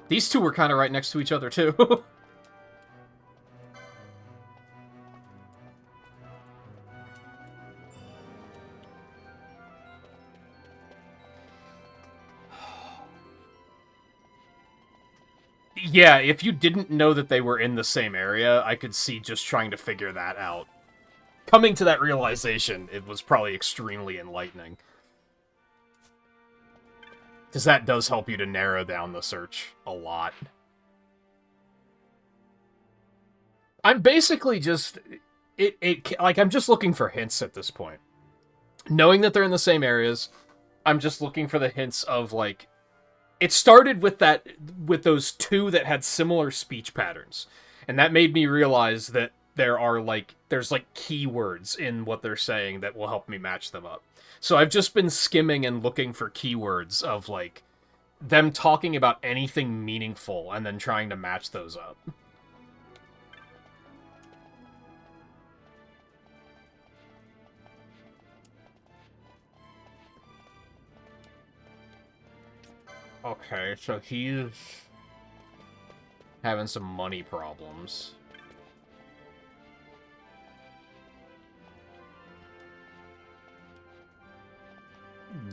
These two were kind of right next to each other, too. Yeah, if you didn't know that they were in the same area, I could see just trying to figure that out. Coming to that realization, it was probably extremely enlightening. Because that does help you to narrow down the search a lot. I'm basically just... like, I'm just looking for hints at this point. Knowing that they're in the same areas, I'm just looking for the hints of, like... It started with those two that had similar speech patterns. And that made me realize that there's keywords in what they're saying that will help me match them up. So I've just been skimming and looking for keywords of, like, them talking about anything meaningful and then trying to match those up. Okay, so he's having some money problems.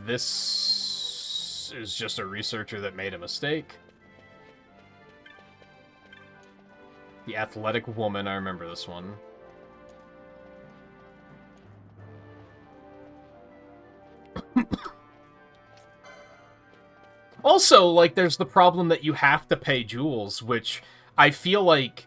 This is just a researcher that made a mistake. The athletic woman, I remember this one. Also, like, there's the problem that you have to pay jewels, which I feel like...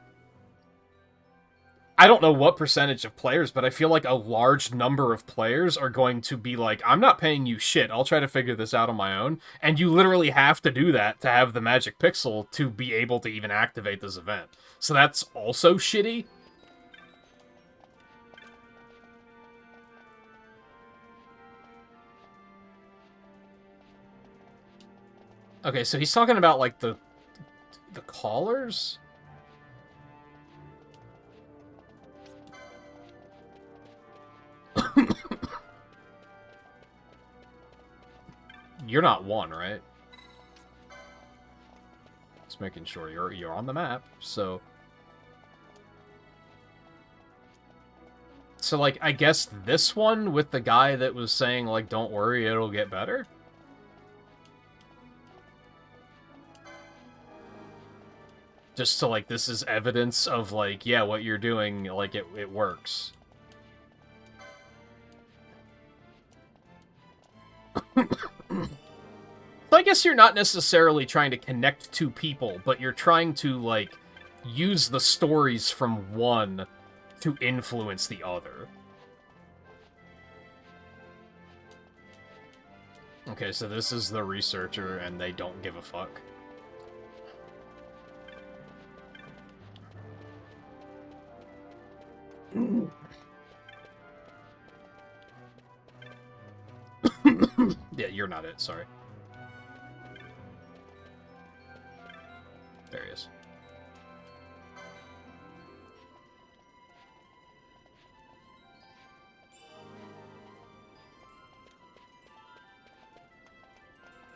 I don't know what percentage of players, but I feel like a large number of players are going to be like, I'm not paying you shit, I'll try to figure this out on my own. And you literally have to do that to have the magic pixel to be able to even activate this event. So that's also shitty. Okay, so he's talking about, like, the callers? You're not one, right? Just making sure you're on the map, so... So, like, I guess this one with the guy that was saying, like, don't worry, it'll get better? Just so, like, this is evidence of, like, yeah, what you're doing, like, it works. So I guess you're not necessarily trying to connect two people, but you're trying to, like, use the stories from one to influence the other. Okay, so this is the researcher, and they don't give a fuck. Yeah, you're not it, sorry. There he is.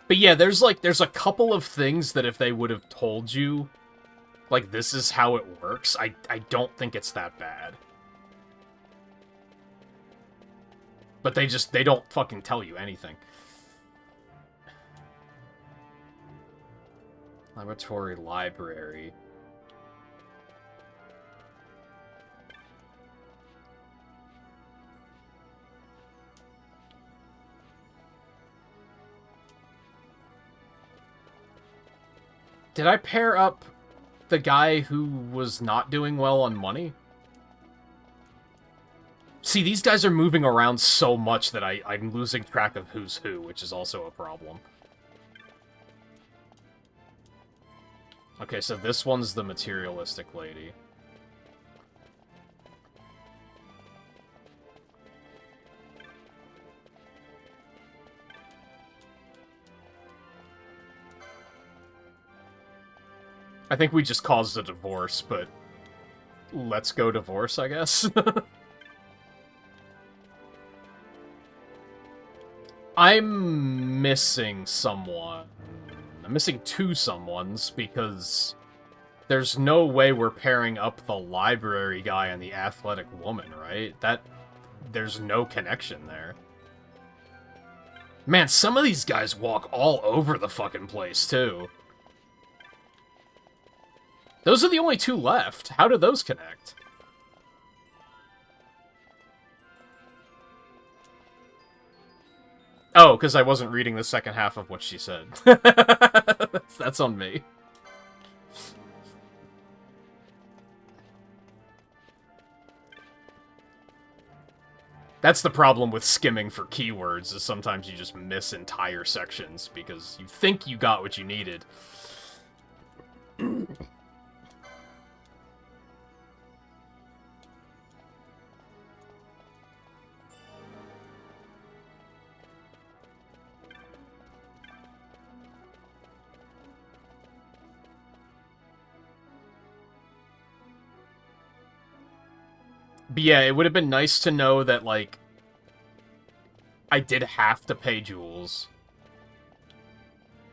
But yeah, there's a couple of things that if they would have told you, like, this is how it works, I don't think it's that bad. But they don't fucking tell you anything. Laboratory library. Did I pair up the guy who was not doing well on money? See, these guys are moving around so much that I'm losing track of who's who, which is also a problem. Okay, so this one's the materialistic lady. I think we just caused a divorce, but let's go divorce, I guess. I'm missing someone. I'm missing two someones because there's no way we're pairing up the library guy and the athletic woman, right? There's no connection there. Man, some of these guys walk all over the fucking place, too. Those are the only two left. How do those connect? Oh, because I wasn't reading the second half of what she said. That's on me. That's the problem with skimming for keywords, is sometimes you just miss entire sections because you think you got what you needed. But yeah, it would have been nice to know that, like, I did have to pay Jules.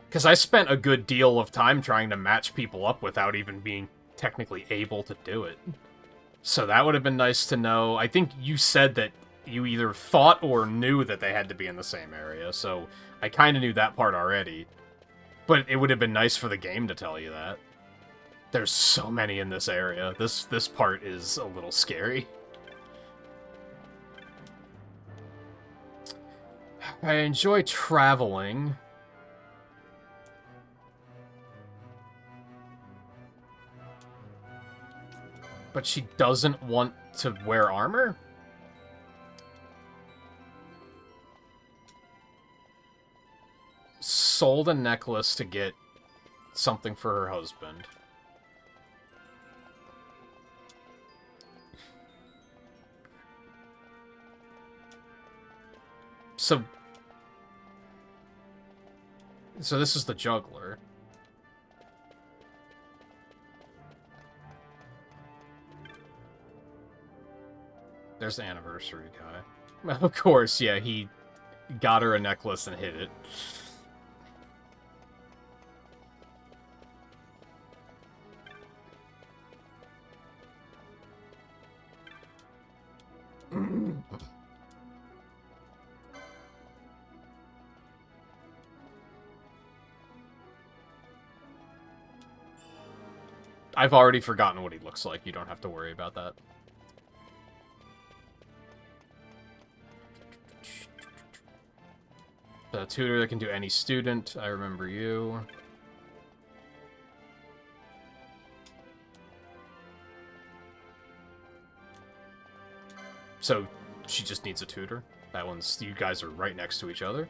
Because I spent a good deal of time trying to match people up without even being technically able to do it. So that would have been nice to know. I think you said that you either thought or knew that they had to be in the same area, so I kind of knew that part already. But it would have been nice for the game to tell you that. There's so many in this area. This part is a little scary. I enjoy traveling. But she doesn't want to wear armor? Sold a necklace to get something for her husband. So So this is the juggler. There's the anniversary guy. Of course, yeah, he got her a necklace and hid it. I've already forgotten what he looks like. You don't have to worry about that. The tutor that can do any student. I remember you. So, she just needs a tutor? That one's... You guys are right next to each other?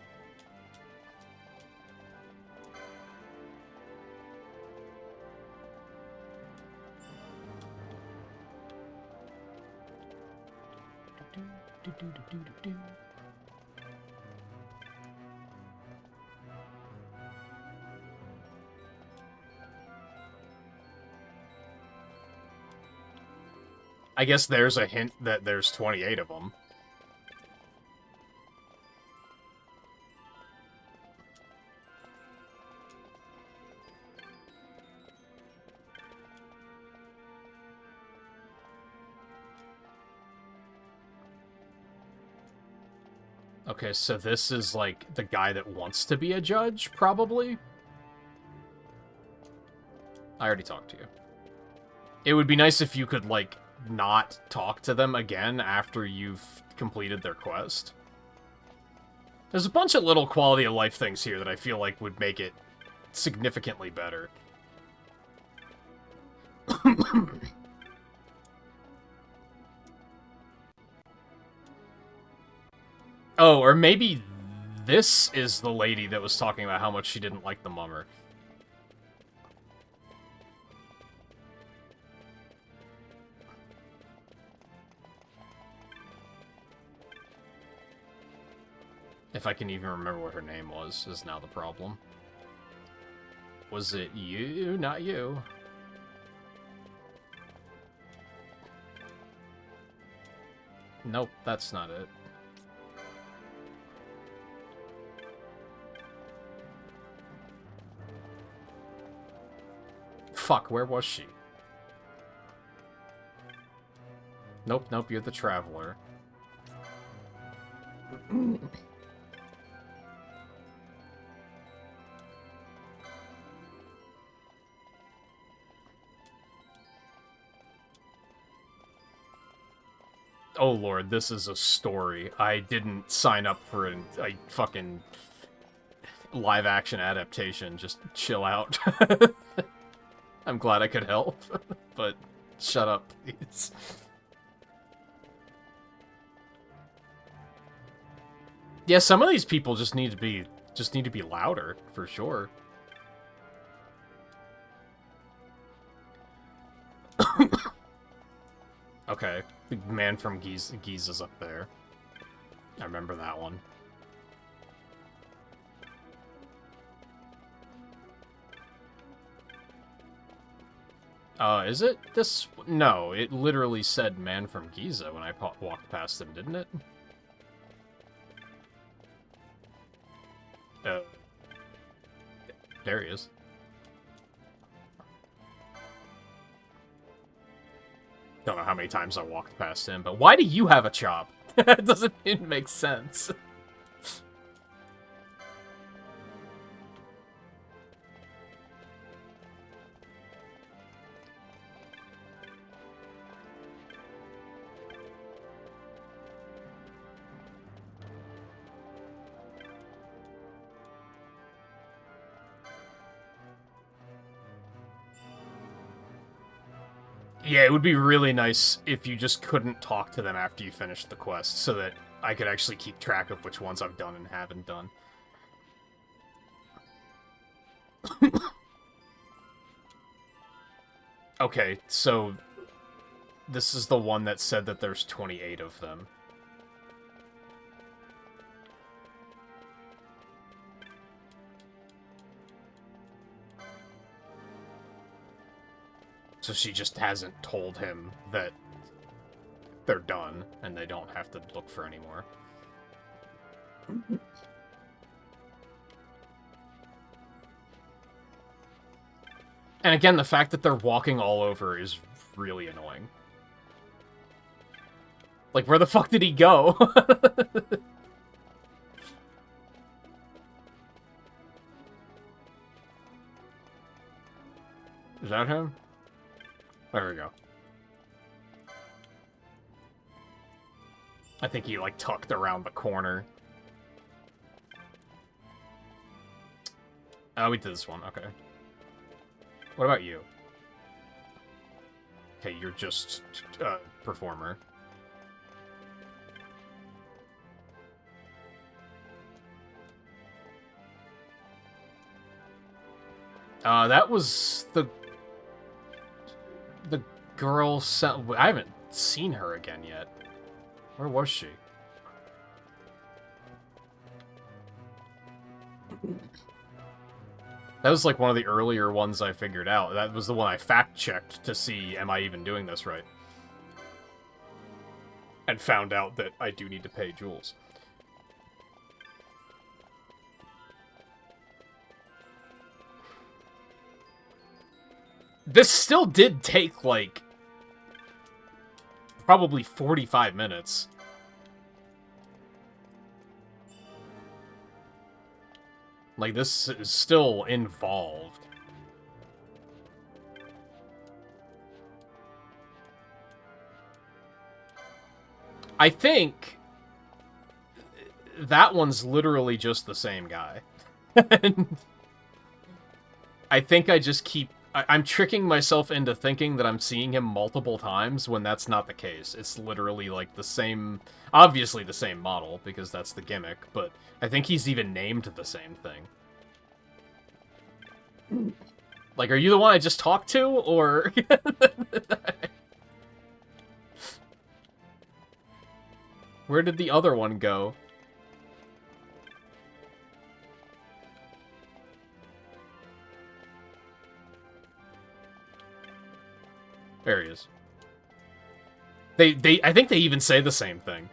I guess there's a hint that there's 28 of them. Okay, so this is, like, the guy that wants to be a judge, probably? I already talked to you. It would be nice if you could, like, not talk to them again after you've completed their quest. There's a bunch of little quality of life things here that I feel like would make it significantly better. Oh, or maybe this is the lady that was talking about how much she didn't like the mummer. If I can even remember what her name was, is now the problem. Was it you? Not you. Nope, that's not it. Fuck, where was she? Nope, nope, you're the traveler. Oh lord, this is a story. I didn't sign up for a fucking live-action adaptation. Just chill out. I'm glad I could help, but shut up, please. Yeah, some of these people just need to be louder, for sure. Okay, the man from Giza's up there. I remember that one. Is it this? No, it literally said man from Giza when I walked past him, didn't it? There he is. Don't know how many times I walked past him, but why do you have a chop? It doesn't even make sense. Yeah, it would be really nice if you just couldn't talk to them after you finished the quest, so that I could actually keep track of which ones I've done and haven't done. Okay, so this is the one that said that there's 28 of them. So she just hasn't told him that they're done, and they don't have to look for any more. And again, the fact that they're walking all over is really annoying. Like, where the fuck did he go? Is that him? There we go. I think he, like, tucked around the corner. Oh, we did this one. Okay. What about you? Okay, you're just performer. That was the girl. I haven't seen her again yet. Where was she? That was like one of the earlier ones I figured out. That was the one I fact-checked to see, am I even doing this right? And found out that I do need to pay Jules. This still did take, like, probably 45 minutes. Like, this is still involved. I think that one's literally just the same guy. And I think I just keep... I'm tricking myself into thinking that I'm seeing him multiple times when that's not the case. It's literally, like, the same... Obviously the same model, because that's the gimmick, but I think he's even named the same thing. Like, are you the one I just talked to, or... Where did the other one go? There he is. I think they even say the same thing.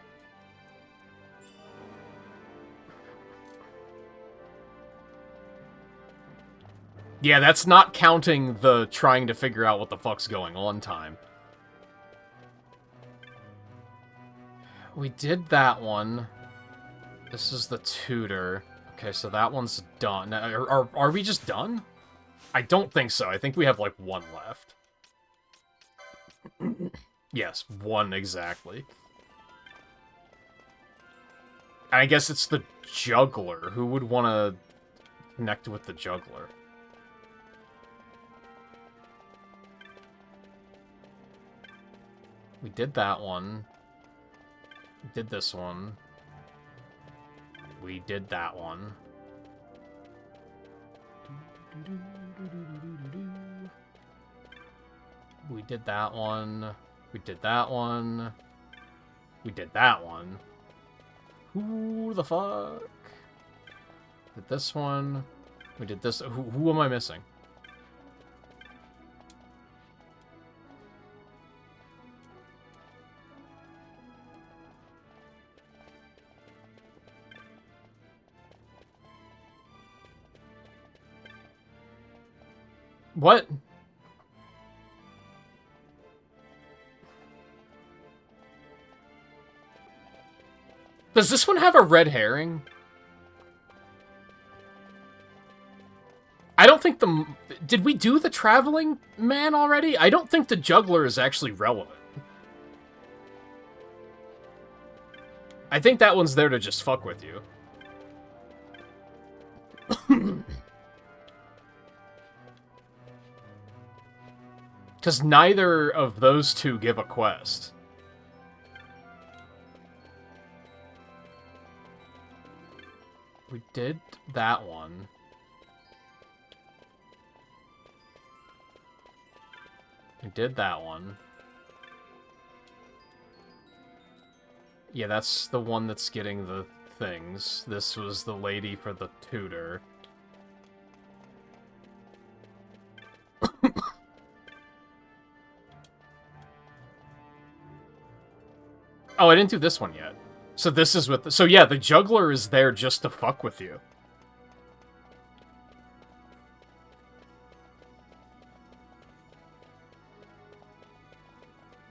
Yeah, that's not counting the trying to figure out what the fuck's going on time. We did that one. This is the tutor. Okay, so that one's done. Are we just done? I don't think so. I think we have, like, one left. Yes, one exactly. I guess it's the juggler. Who would want to connect with the juggler? We did that one. We did this one. We did that one. We did that one. We did that one. We did that one. Who the fuck? Did this one. We did this. Who am I missing? What? Does this one have a red herring? I don't think the... Did we do the traveling man already? I don't think the juggler is actually relevant. I think that one's there to just fuck with you. Because neither of those two give a quest. We did that one. We did that one. Yeah, that's the one that's getting the things. This was the lady for the tutor. Oh, I didn't do this one yet. So this is with... So yeah, the juggler is there just to fuck with you.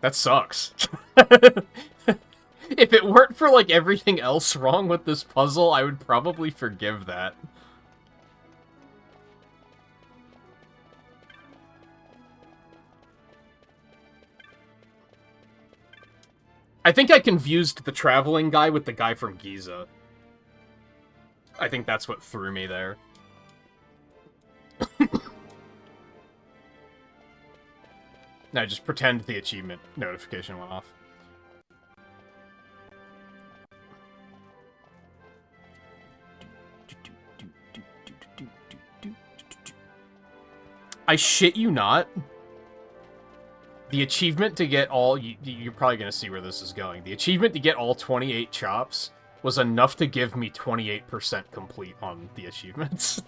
That sucks. If it weren't for, like, everything else wrong with this puzzle, I would probably forgive that. I think I confused the traveling guy with the guy from Giza. I think that's what threw me there. No, just pretend the achievement notification went off. I shit you not. The achievement to get all... You're probably going to see where this is going. The achievement to get all 28 chops was enough to give me 28% complete on the achievements.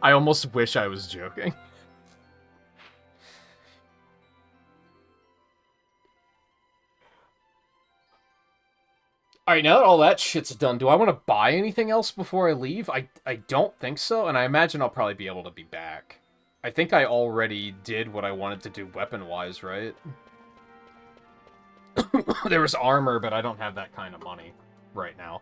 I almost wish I was joking. Alright, now that all that shit's done, do I want to buy anything else before I leave? I don't think so, and I imagine I'll probably be able to be back. I think I already did what I wanted to do weapon-wise, right? There was armor, but I don't have that kind of money right now.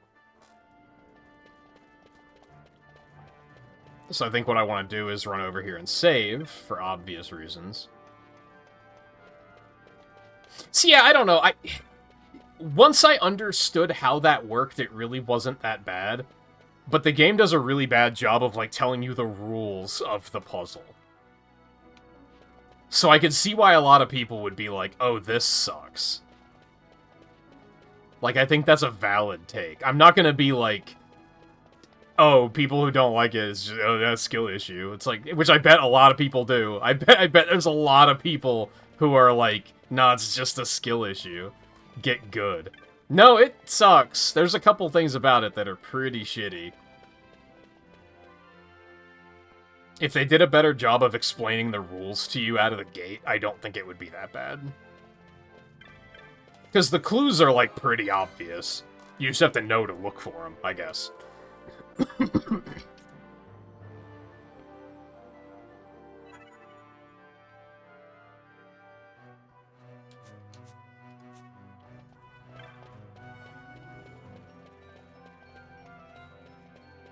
So I think what I want to do is run over here and save, for obvious reasons. So yeah, I don't know, once I understood how that worked, it really wasn't that bad. But the game does a really bad job of, like, telling you the rules of the puzzle. So I could see why a lot of people would be like, oh, this sucks. Like, I think that's a valid take. I'm not gonna be like, oh, people who don't like it is just, oh, that's a skill issue. It's like, which I bet a lot of people do. I bet there's a lot of people who are like, nah, it's just a skill issue. Get good. No, it sucks. There's a couple things about it that are pretty shitty. If they did a better job of explaining the rules to you out of the gate, I don't think it would be that bad. Because the clues are, like, pretty obvious. You just have to know to look for them, I guess.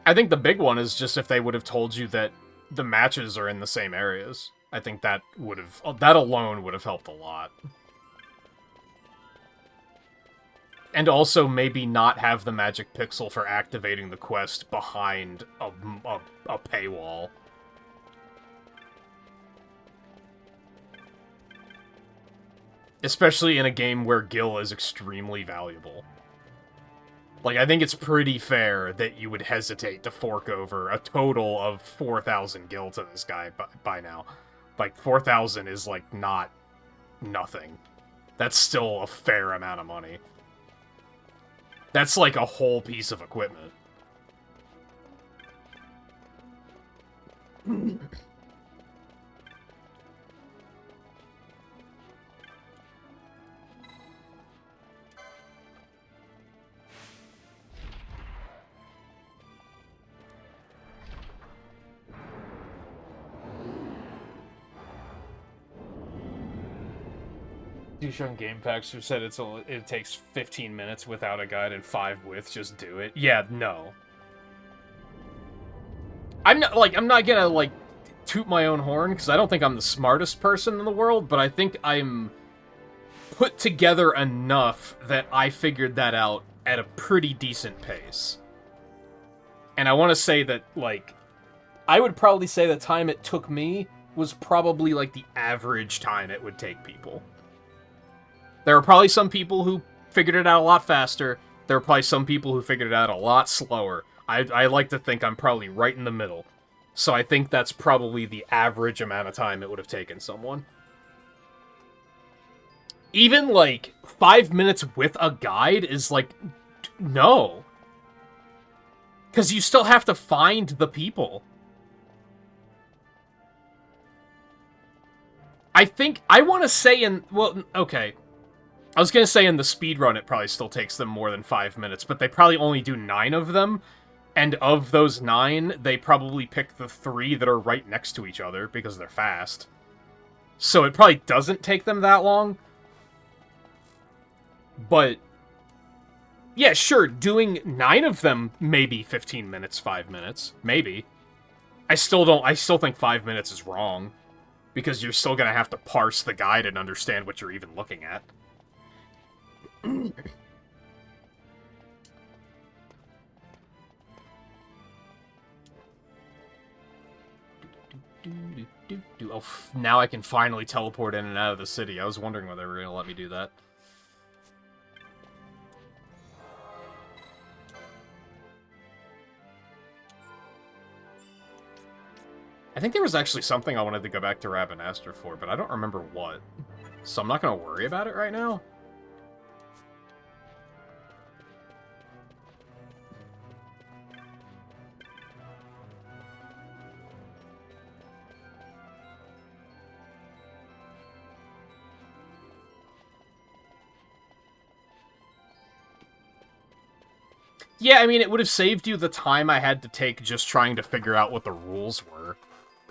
I think the big one is just if they would have told you that the matches are in the same areas. I think that would have... that alone would have helped a lot. And also maybe not have the magic pixel for activating the quest behind a paywall. Especially in a game where Gil is extremely valuable. Like, I think it's pretty fair that you would hesitate to fork over a total of 4,000 gil to this guy by now. Like, 4,000 is, like, not nothing. That's still a fair amount of money. That's like a whole piece of equipment. Douche Game Packs who said it takes 15 minutes without a guide and 5 with, just do it. Yeah, no. I'm not gonna, like, toot my own horn, because I don't think I'm the smartest person in the world, but I think I'm put together enough that I figured that out at a pretty decent pace. And I want to say that, like, I would probably say the time it took me was probably, like, the average time it would take people. There are probably some people who figured it out a lot faster. There are probably some people who figured it out a lot slower. I like to think I'm probably right in the middle. So I think that's probably the average amount of time it would have taken someone. Even, like, 5 minutes with a guide is, like, no. Because you still have to find the people. I think, I want to say well, okay. I was gonna say in the speedrun it probably still takes them more than 5 minutes, but they probably only do 9 of them, and of those 9, they probably pick the 3 that are right next to each other, because they're fast. So it probably doesn't take them that long. But, yeah, sure, doing 9 of them, maybe 15 minutes, 5 minutes. Maybe. I still think 5 minutes is wrong. Because you're still gonna have to parse the guide and understand what you're even looking at. Oh, now I can finally teleport in and out of the city. I was wondering whether they were gonna let me do that. I think there was actually something I wanted to go back to Rabanastre for, but I don't remember what. So I'm not gonna worry about it right now. Yeah, I mean, it would have saved you the time I had to take just trying to figure out what the rules were,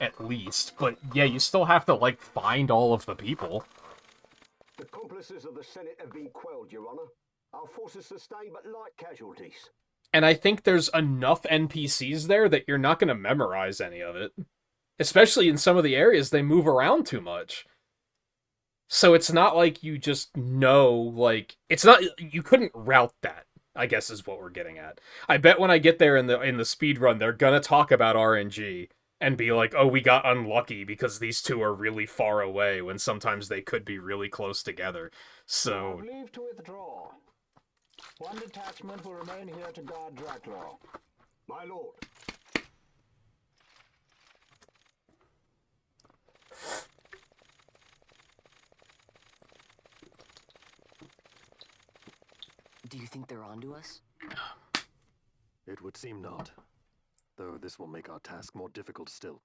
at least. But yeah, you still have to, like, find all of the people. The accomplices of the Senate have been quelled, Your Honor. Our forces sustained but light casualties. And I think there's enough NPCs there that you're not going to memorize any of it. Especially in some of the areas, they move around too much. So it's not like you just know, like... It's not... You couldn't route that, I guess is what we're getting at. I bet when I get there in the speedrun, they're gonna talk about RNG and be like, oh, we got unlucky because these two are really far away, when sometimes they could be really close together. So... Leave to withdraw. One detachment will remain here to guard Draclaw. My lord. Do you think they're onto us? It would seem not. Though this will make our task more difficult still.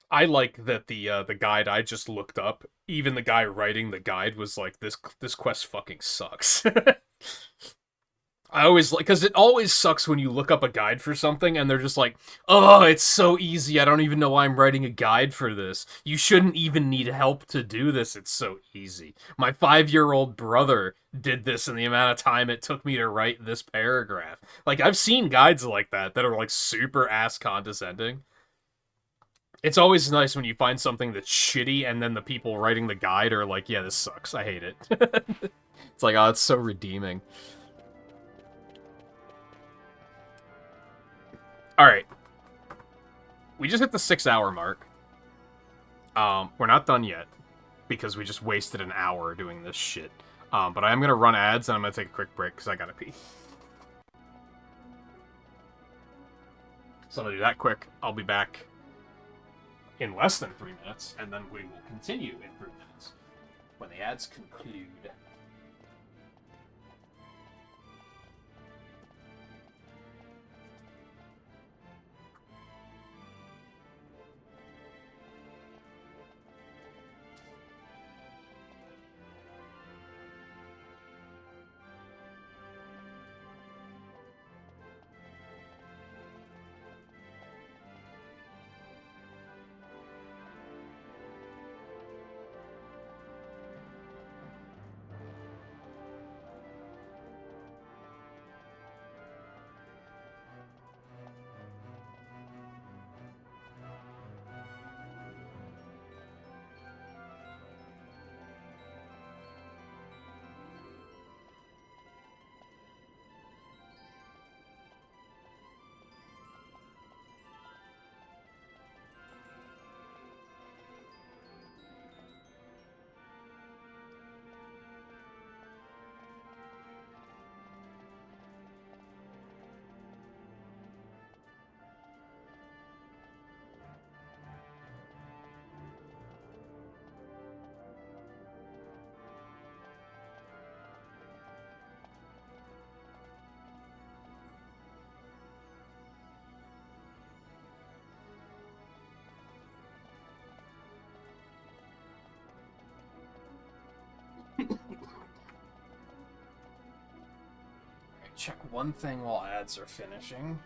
I like that the guide I just looked up, even the guy writing the guide was like, this quest fucking sucks. I always like, because it always sucks when you look up a guide for something and they're just like, oh, it's so easy, I don't even know why I'm writing a guide for this. You shouldn't even need help to do this, it's so easy. My 5-year-old brother did this in the amount of time it took me to write this paragraph. Like, I've seen guides like that are like super ass condescending. It's always nice when you find something that's shitty and then the people writing the guide are like, yeah, this sucks, I hate it. It's like, oh, it's so redeeming. Alright. We just hit the 6-hour mark. We're not done yet, because we just wasted an hour doing this shit. But I am gonna run ads, and I'm gonna take a quick break, because I gotta pee. So I'm gonna do that quick. I'll be back in less than 3 minutes, and then we will continue in 3 minutes, when the ads conclude. check one thing while ads are finishing.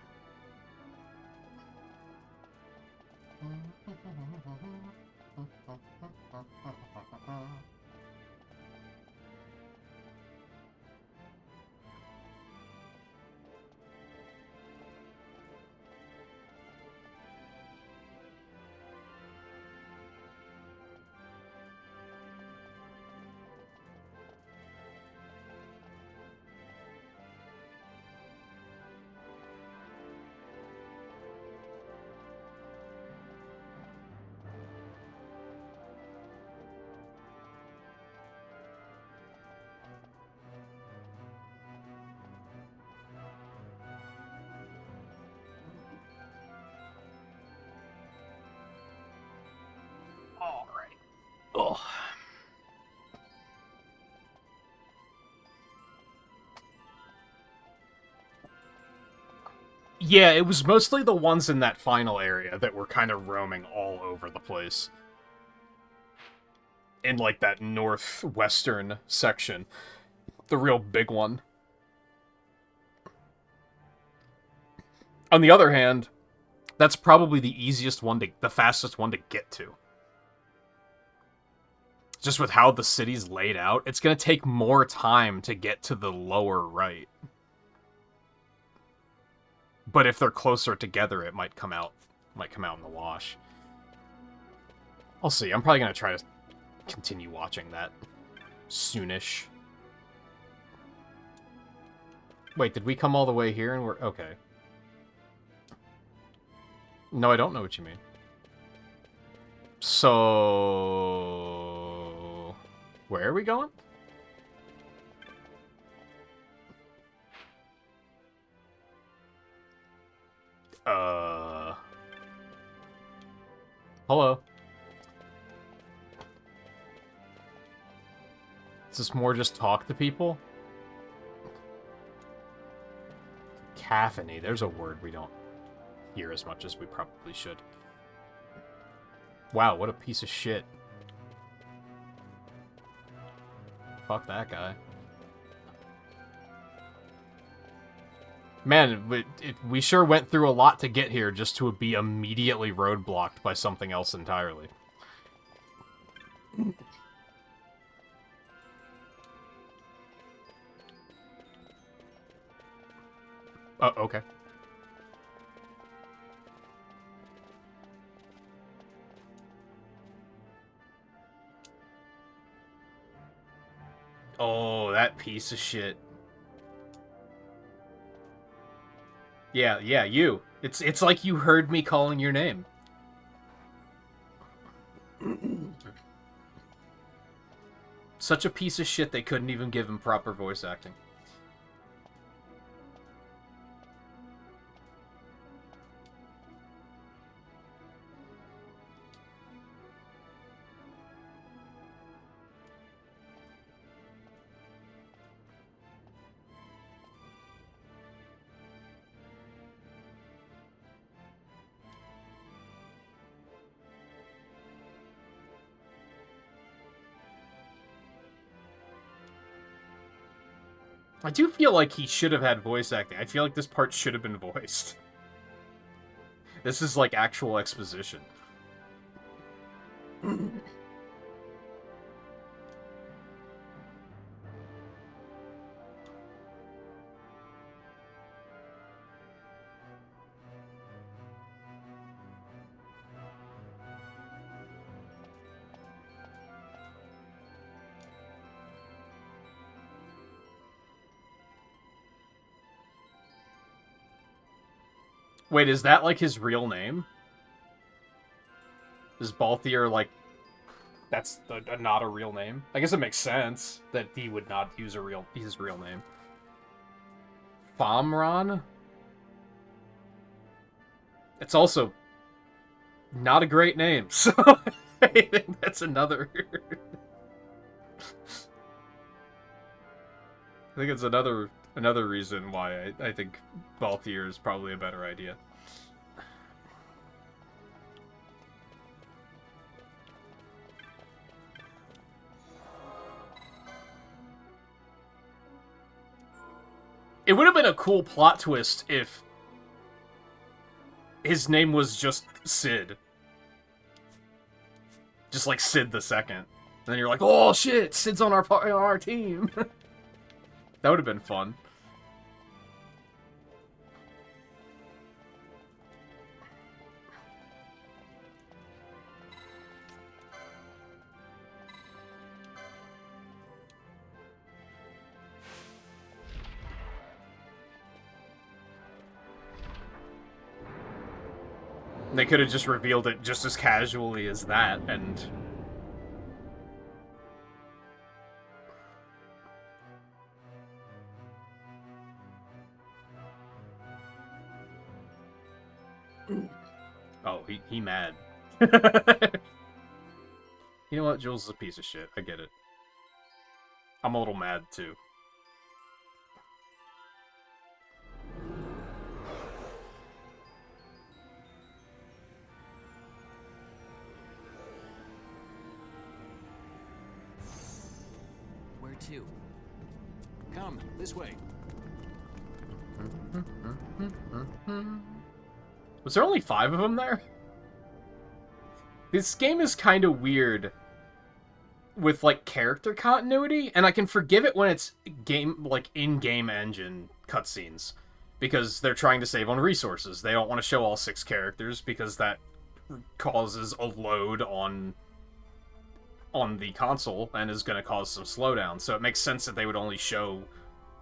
All right. Oh. Yeah, it was mostly the ones in that final area that were kind of roaming all over the place. In, like, that northwestern section. The real big one. On the other hand, that's probably the easiest one the fastest one to get to. Just with how the city's laid out, it's gonna take more time to get to the lower right. But if they're closer together, it might come out in the wash. I'll see. I'm probably gonna try to continue watching that soonish. Wait, did we come all the way here and we're okay? No, I don't know what you mean. So where are we going? Hello. Is this more just talk to people? Cacophony. There's a word we don't hear as much as we probably should. Wow, what a piece of shit. Fuck that guy. Man, we sure went through a lot to get here just to be immediately roadblocked by something else entirely. Oh, okay. Oh, that piece of shit. Yeah, you. It's like you heard me calling your name. Such a piece of shit they couldn't even give him proper voice acting. I do feel like he should have had voice acting. I feel like this part should have been voiced. This is like actual exposition. Wait, is that like his real name? Is Balthier like... That's not a real name? I guess it makes sense that he would not use his real name. Famran? It's also not a great name, so I think that's another... I think it's another reason why I think Balthier is probably a better idea. It would have been a cool plot twist if his name was just Sid. Just like Sid the Second. And then you're like, oh shit, Sid's on our team. That would have been fun. They could have just revealed it just as casually as that, and... Oh, he mad. You know what? Jules is a piece of shit. I get it. I'm a little mad, too. Where to? Come, this way. Was there only 5 of them there? This game is kind of weird with, like, character continuity, and I can forgive it when it's in-game engine cutscenes, because they're trying to save on resources. They don't want to show all 6 characters, because that causes a load on the console, and is going to cause some slowdown, so it makes sense that they would only show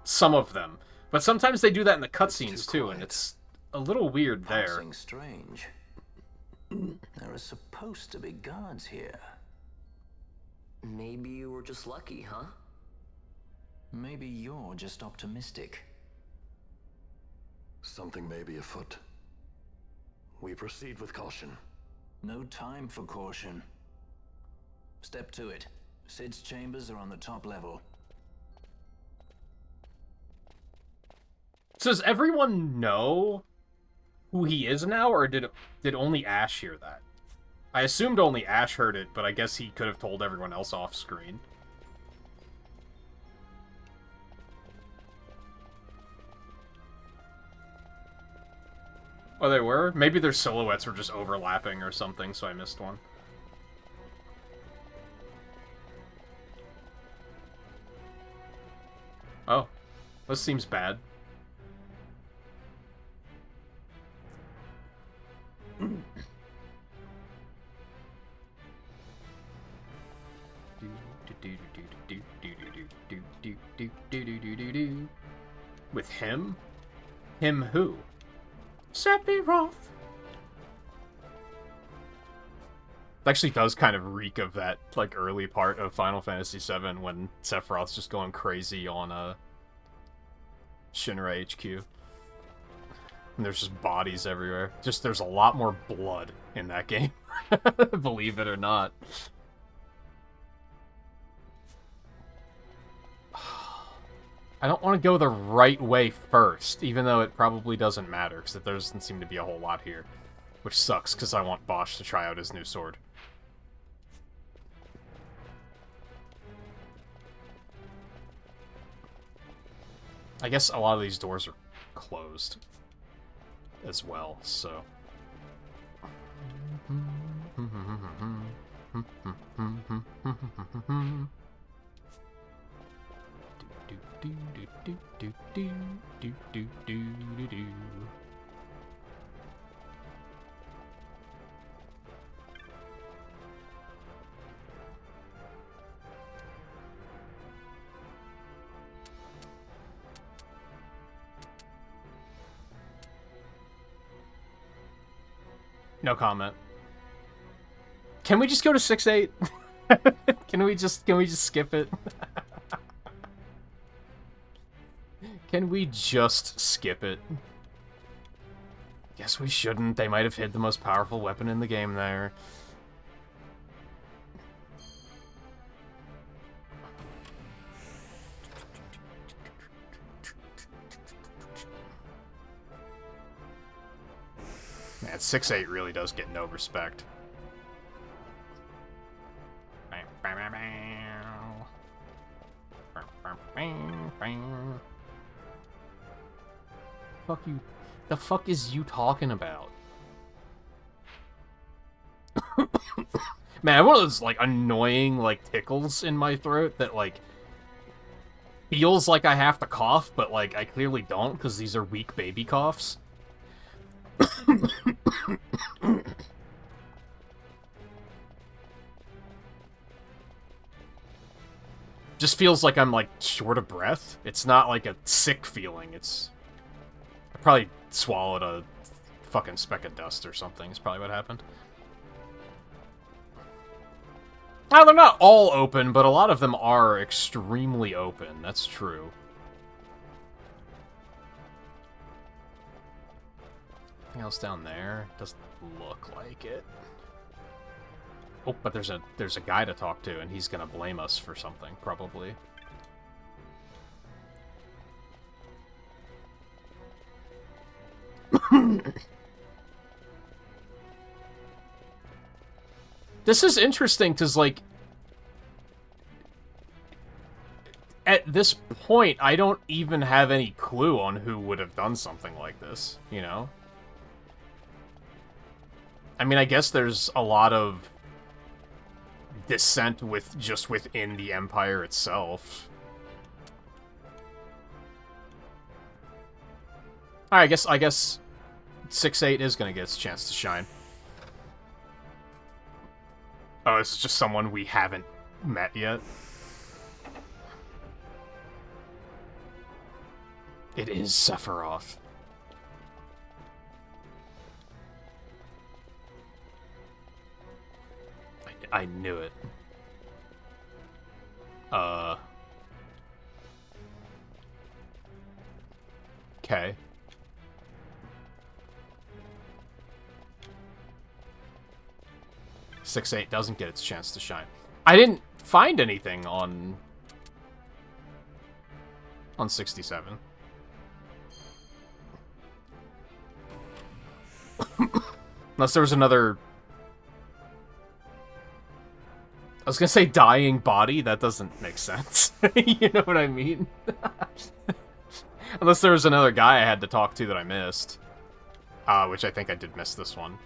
some of them. But sometimes they do that in the cutscenes, too, and it's a little weird there. Passing strange. There are supposed to be guards here. Maybe you were just lucky, huh? Maybe you're just optimistic. Something may be afoot. We proceed with caution. No time for caution. Step to it. Sid's chambers are on the top level. So does everyone know who he is now, or did only Ash hear that? I assumed only Ash heard it, but I guess he could have told everyone else off screen. Oh, they were? Maybe their silhouettes were just overlapping or something, so I missed one. Oh. This seems bad. With him? Him who? Sephiroth! It actually does kind of reek of that, like, early part of Final Fantasy VII when Sephiroth's just going crazy on, Shinra HQ. And there's just bodies everywhere. There's a lot more blood in that game. Believe it or not. I don't want to go the right way first, even though it probably doesn't matter, because there doesn't seem to be a whole lot here. Which sucks, because I want Bosch to try out his new sword. I guess a lot of these doors are closed as well, so... No comment. Can we just go to 6-8? Can we just skip it? Can we just skip it? Guess we shouldn't. They might have hid the most powerful weapon in the game there. Man, 6-8 really does get no respect. The fuck is you talking about? Man, I have one of those, like, annoying, like, tickles in my throat that, like, feels like I have to cough, but, like, I clearly don't, because these are weak baby coughs. Just feels like I'm, like, short of breath. It's not, like, a sick feeling. It's... I probably swallowed a fucking speck of dust or something, is probably what happened. Now, they're not all open, but a lot of them are extremely open. That's true. Anything else down there? Doesn't look like it. Oh, but there's a guy to talk to, and he's gonna blame us for something, probably. This is interesting, because, like, at this point, I don't even have any clue on who would have done something like this, you know? I mean, I guess there's a lot of dissent just within the Empire itself. Alright, I guess XII is gonna get its chance to shine. Oh, this is just someone we haven't met yet. It is Sephiroth. I knew it. Okay. XII doesn't get its chance to shine. I didn't find anything on 67. Unless there was another... I was gonna say dying body, that doesn't make sense. You know what I mean? Unless there was another guy I had to talk to that I missed. Which I think I did miss this one.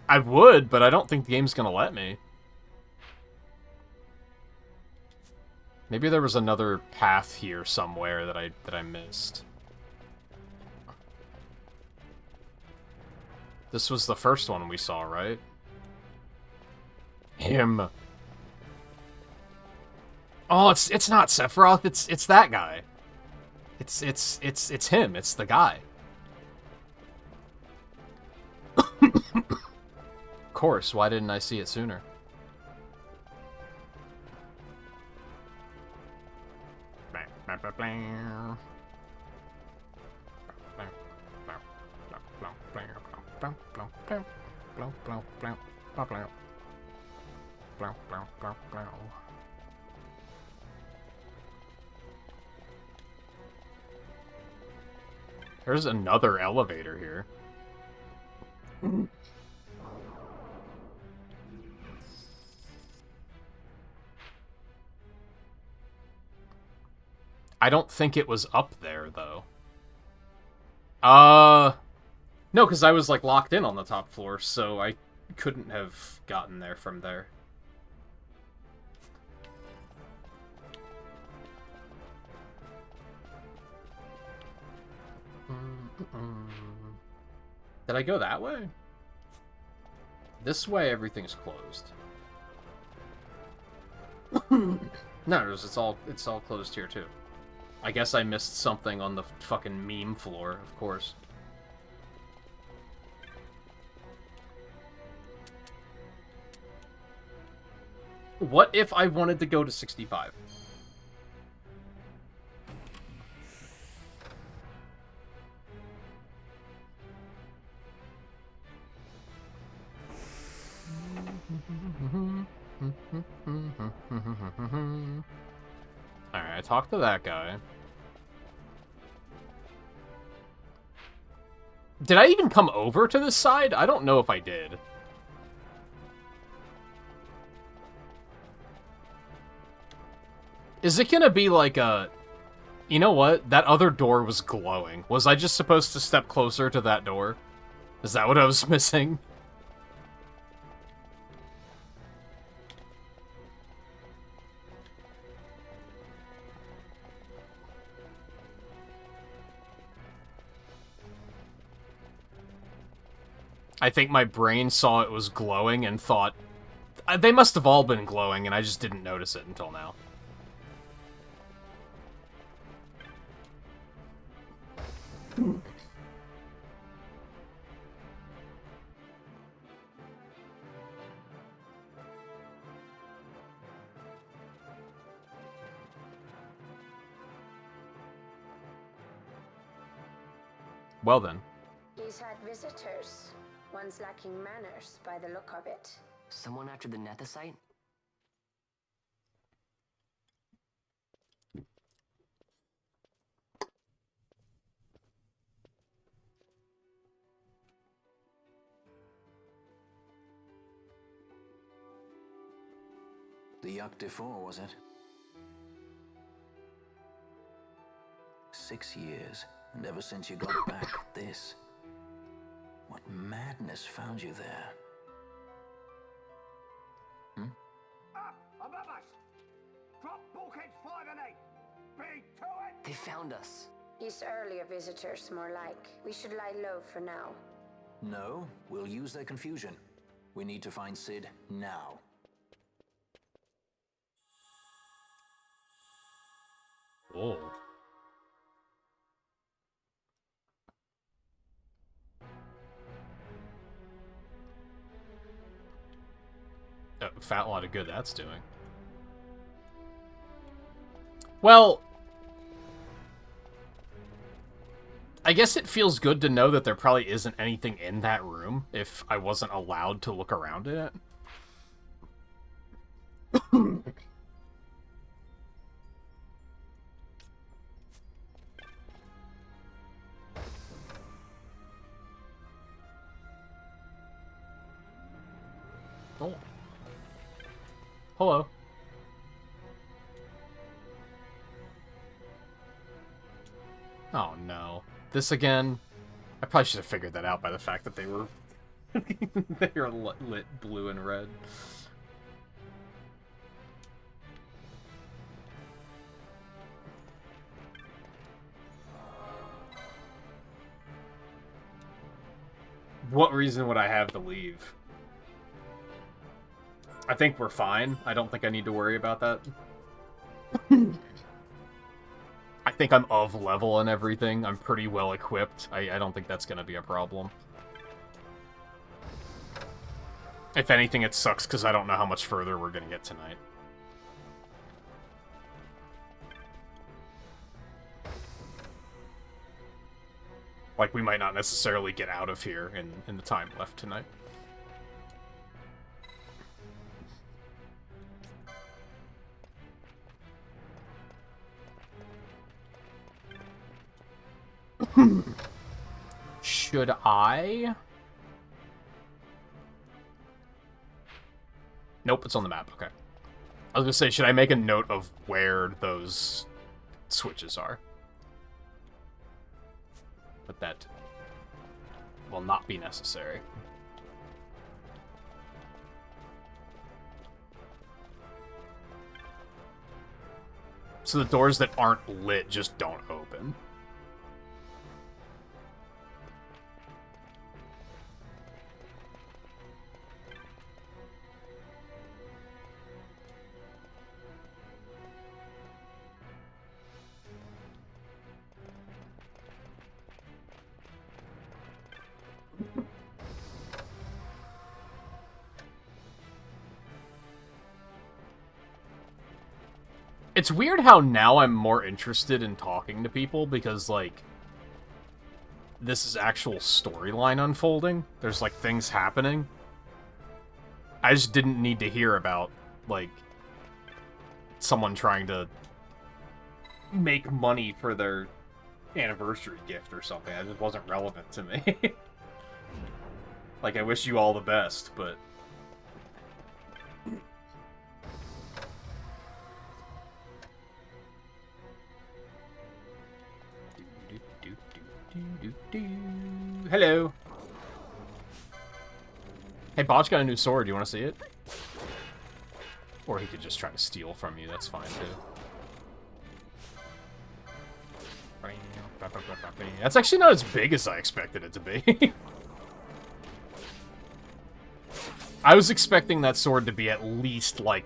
I would, but I don't think the game's gonna let me. Maybe there was another path here somewhere that I missed. This was the first one we saw, right? Him. Oh, it's not Sephiroth. It's that guy. It's him. It's the guy. Of course. Why didn't I see it sooner? There's another elevator here. I don't think it was up there, though. No, because I was, like, locked in on the top floor, so I couldn't have gotten there from there. Did I go that way? This way, everything's closed. No, it's all closed here, too. I guess I missed something on the fucking meme floor, of course. What if I wanted to go to 65? Alright, I talked to that guy. Did I even come over to this side? I don't know if I did. Is it gonna be like a... You know what? That other door was glowing. Was I just supposed to step closer to that door? Is that what I was missing? I think my brain saw it was glowing and thought, they must have all been glowing, and I just didn't notice it until now. Well then. He's had visitors, ones lacking manners by the look of it. Someone after the Nethicite? The XII, was it? 6 years, and ever since you got back, this. What madness found you there? Up above us! Drop bulkheads 5 and 8! Be to it! They found us. He's earlier visitors, more like. We should lie low for now. No, we'll use their confusion. We need to find Sid now. Oh. A fat lot of good that's doing. Well, I guess it feels good to know that there probably isn't anything in that room if I wasn't allowed to look around in it. Oh. Hello. Oh no. This again? I probably should have figured that out by the fact that they were they are lit blue and red. What reason would I have to leave? I think we're fine. I don't think I need to worry about that. I think I'm of level and everything. I'm pretty well equipped. I don't think that's going to be a problem. If anything, it sucks because I don't know how much further we're going to get tonight. Like, we might not necessarily get out of here in the time left tonight. Should I? Nope, it's on the map. Okay. I was gonna say, should I make a note of where those switches are? But that will not be necessary. So the doors that aren't lit just don't open. It's weird how now I'm more interested in talking to people because, like, this is actual storyline unfolding. There's, like, things happening. I just didn't need to hear about, like, someone trying to make money for their anniversary gift or something. That just wasn't relevant to me. Like, I wish you all the best, but... Hello. Hey, Botch got a new sword. Do you want to see it? Or he could just try to steal from you. That's fine, too. That's actually not as big as I expected it to be. I was expecting that sword to be at least, like,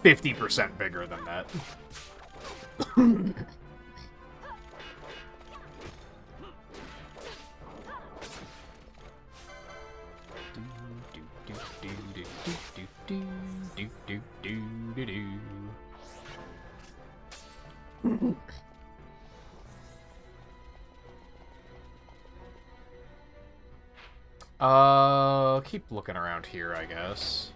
50% bigger than that. Keep looking around here, I guess.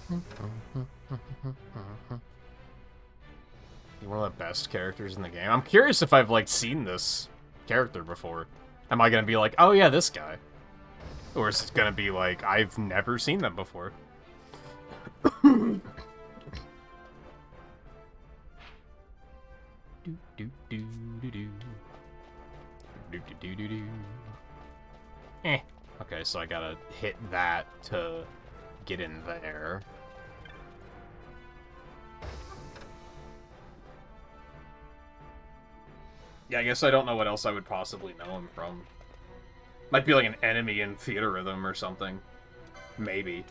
You're one of the best characters in the game. I'm curious if I've, like, seen this character before. Am I gonna be like, oh yeah, this guy? Or is it gonna be like, I've never seen them before? Okay, so I gotta hit that to get in there. Yeah, I guess I don't know what else I would possibly know him from. Might be like an enemy in Theater Rhythm or something. Maybe.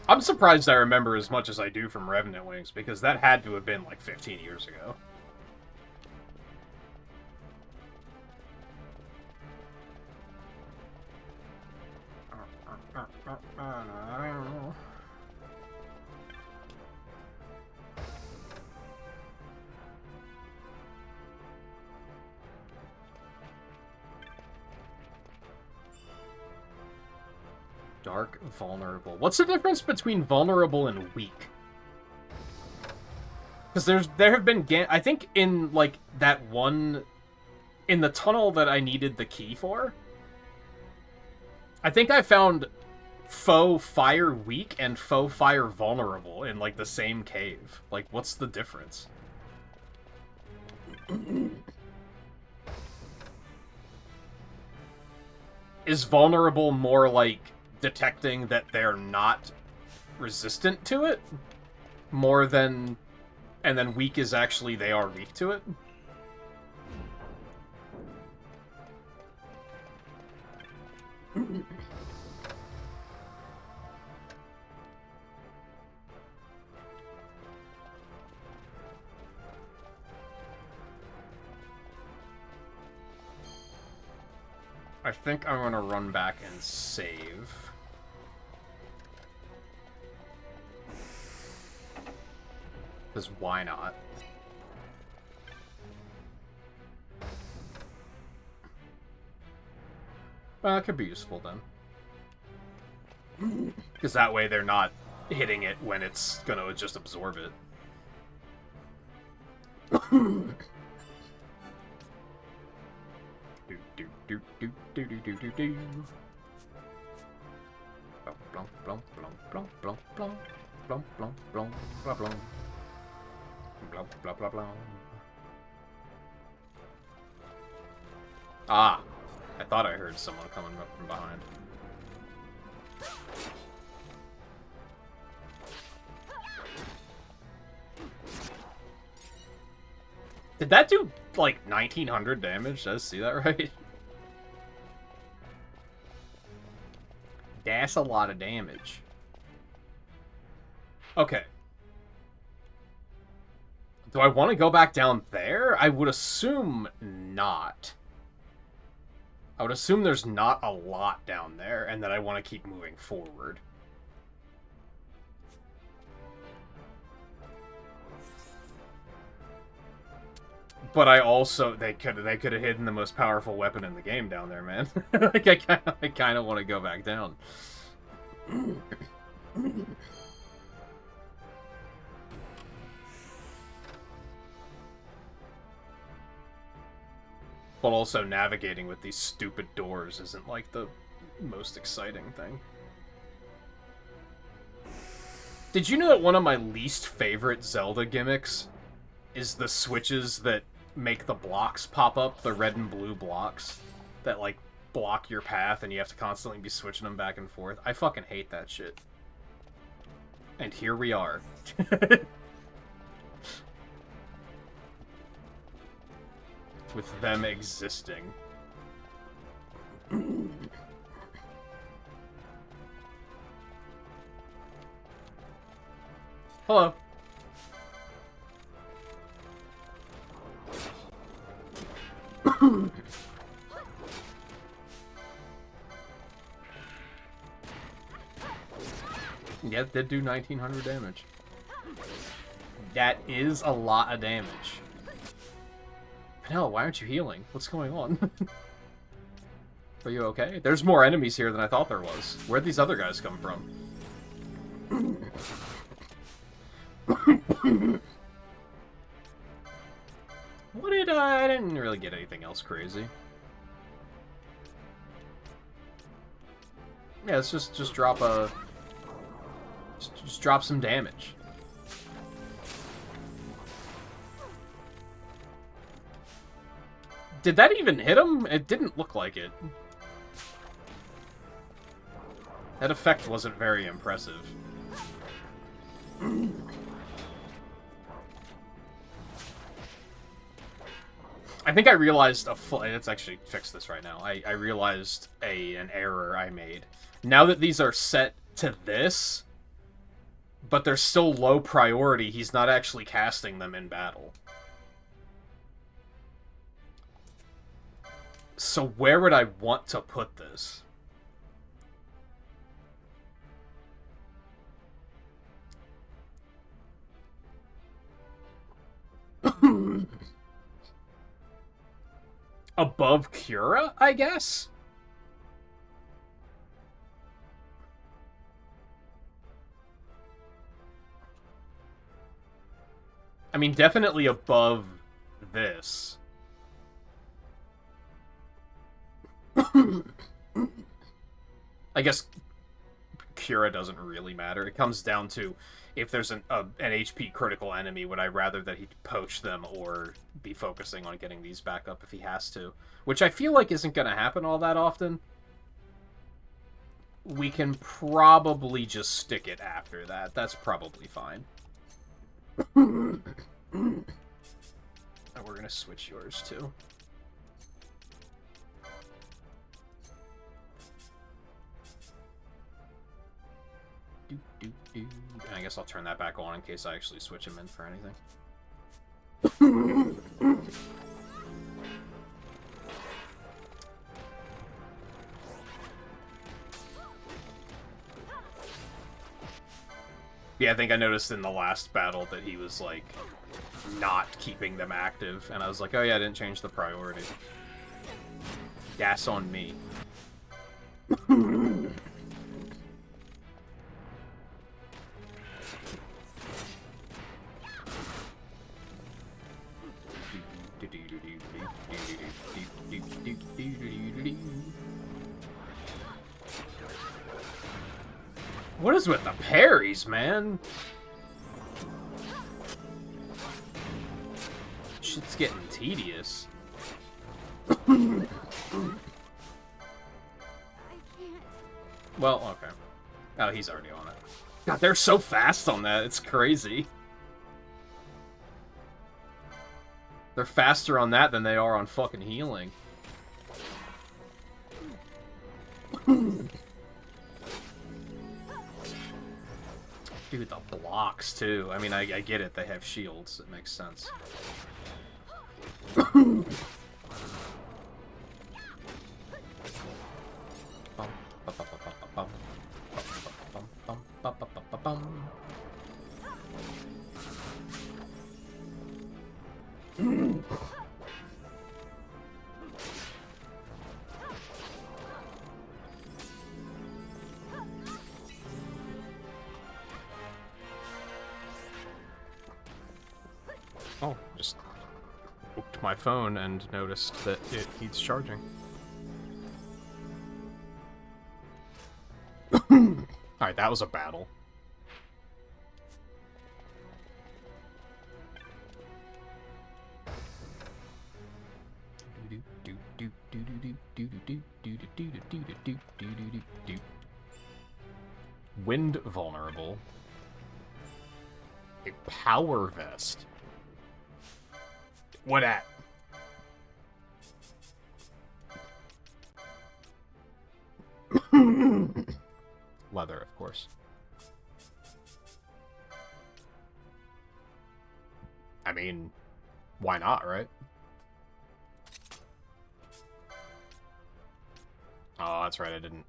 I'm surprised I remember as much as I do from Revenant Wings, because that had to have been like 15 years ago. Dark, vulnerable. What's the difference between vulnerable and weak? Because there have been I think in like that one in the tunnel that I needed the key for, I think I found faux fire weak and faux fire vulnerable in like the same cave. Like, what's the difference? Is vulnerable more like detecting that they're not resistant to it? More than... And then weak is actually they are weak to it? I think I'm gonna run back and save. Because why not? Well, that could be useful then. Because that way they're not hitting it when it's gonna just absorb it. Ah, I thought I heard someone coming up from behind. Did that do, like, 1900 damage? Did I see that right? That's a lot of damage. Okay. Do I want to go back down there? I would assume not. I would assume there's not a lot down there, and that I want to keep moving forward. But I also they could have hidden the most powerful weapon in the game down there, man. Like I kind of want to go back down. But also navigating with these stupid doors isn't, like, the most exciting thing. Did you know that one of my least favorite Zelda gimmicks is the switches that make the blocks pop up, the red and blue blocks that, like, block your path and you have to constantly be switching them back and forth? I fucking hate that shit. And here we are. With them existing. Hello. Yeah, it did do 1900 damage. That is a lot of damage. Hell, why aren't you healing? What's going on? Are you okay? There's more enemies here than I thought there was. Where'd these other guys come from? What did I didn't really get anything else crazy. Yeah, let's just drop a... Just drop some damage. Did that even hit him? It didn't look like it. That effect wasn't very impressive. I think I realized let's actually fix this right now. I realized an error I made. Now that these are set to this, but they're still low priority, he's not actually casting them in battle. So where would I want to put this? Above Cura, I guess? I mean, definitely above this. I guess Cura doesn't really matter. It comes down to if there's an HP critical enemy, would I rather that he poach them or be focusing on getting these back up if he has to? Which I feel like isn't going to happen all that often. We can probably just stick it after that. That's probably fine. And we're going to switch yours too. And I guess I'll turn that back on in case I actually switch him in for anything. Yeah, I think I noticed in the last battle that he was, like, not keeping them active. And I was like, oh yeah, I didn't change the priority. Gas on me. What is with the parries, man? Shit's getting tedious. Well, okay. Oh, he's already on it. God, they're so fast on that. It's crazy. They're faster on that than they are on fucking healing. Dude, the blocks, too. I mean, I get it. They have shields. It makes sense. Oh, just... checked my phone and noticed that it needs charging. Alright, that was a battle. Wind vulnerable. A power vest. What at? Leather, of course. I mean, why not, right? Oh, that's right, I didn't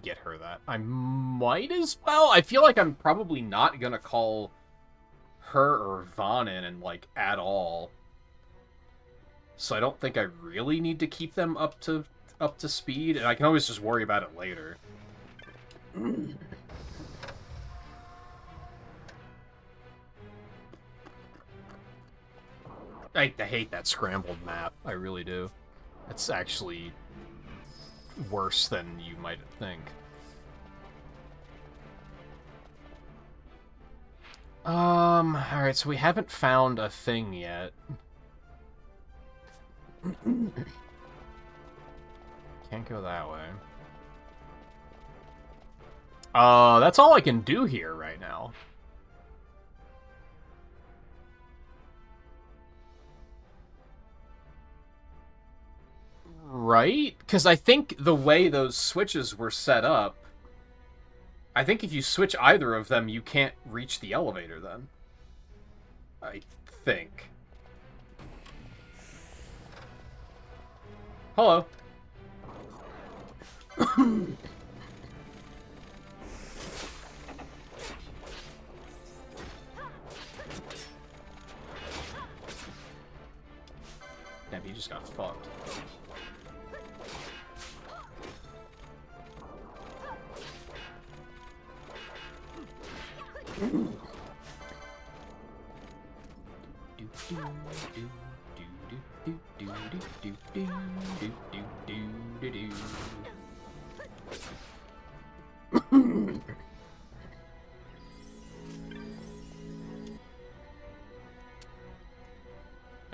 get her that. I might as well. I feel like I'm probably not gonna call her or Vaughn in, like, at all. So I don't think I really need to keep them up to speed, and I can always just worry about it later. I hate that scrambled map. I really do. It's actually worse than you might think. Alright, so we haven't found a thing yet. Can't go that way. That's all I can do here right now. Right? Because I think the way those switches were set up, I think if you switch either of them, you can't reach the elevator then. I think. Hello. Damn, he just got fucked.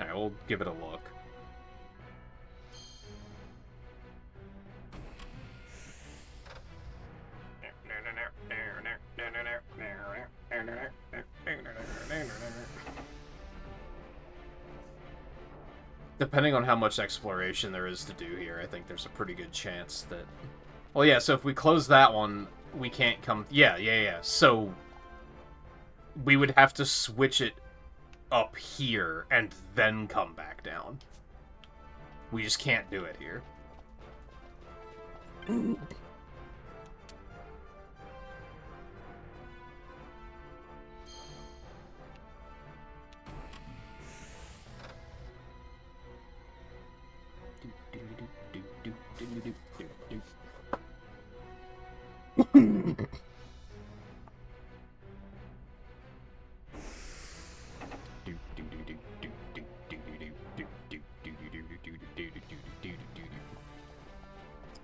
Alright, we'll give it a look. Depending on how much exploration there is to do here, I think there's a pretty good chance that... Well, yeah, so if we close that one, we can't come... Yeah. So, we would have to switch it up here and then come back down. We just can't do it here.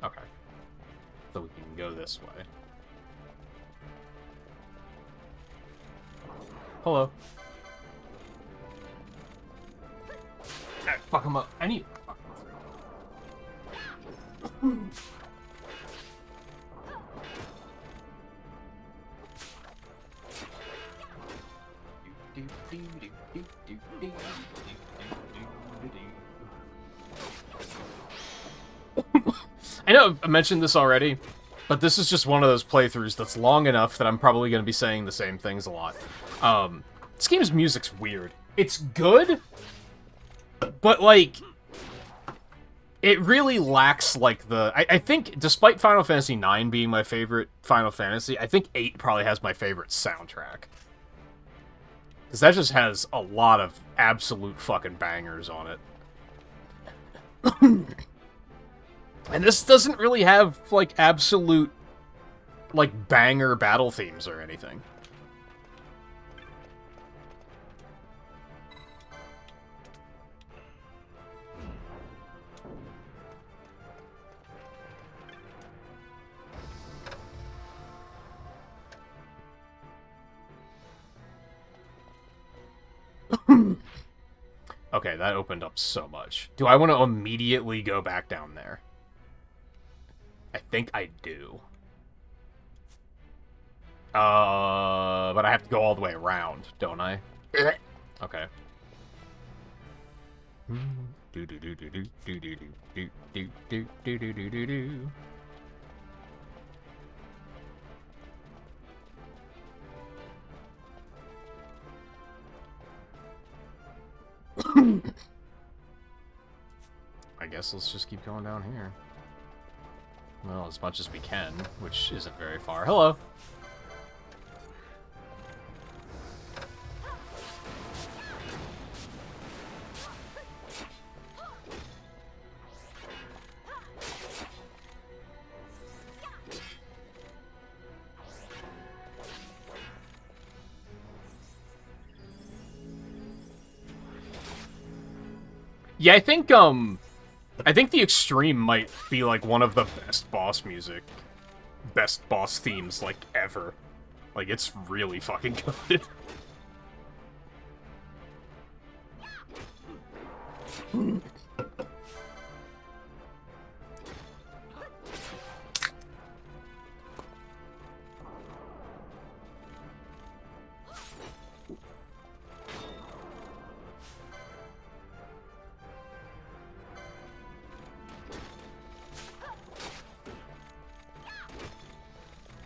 Okay. So we can go this way. Hello. Ah, fuck him up. I need... I know I mentioned this already, but this is just one of those playthroughs that's long enough that I'm probably going to be saying the same things a lot. This game's music's weird. It's good, but, like, it really lacks, like, the... I think, despite Final Fantasy IX being my favorite Final Fantasy, I think 8 probably has my favorite soundtrack. Because that just has a lot of absolute fucking bangers on it. And this doesn't really have, like, absolute, like, banger battle themes or anything. Okay, that opened up so much. Do I want to immediately go back down there? I think I do. But I have to go all the way around, don't I? Okay. I guess let's just keep going down here. Well, as much as we can, which isn't very far. Hello! Yeah, I think the Extreme might be, like, one of the best boss themes, like, ever. Like, it's really fucking good.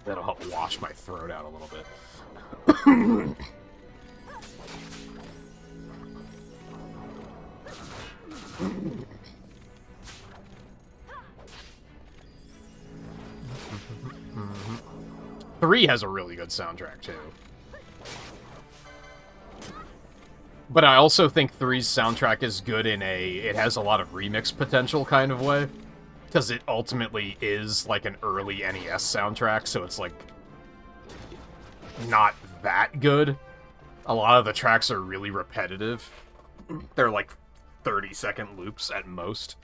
That'll help wash my throat out a little bit. 3 has a really good soundtrack, too. But I also think 3's soundtrack is good in it has a lot of remix potential kind of way. Because it ultimately is, like, an early NES soundtrack, so it's, like, not that good. A lot of the tracks are really repetitive. They're, like, 30-second loops at most.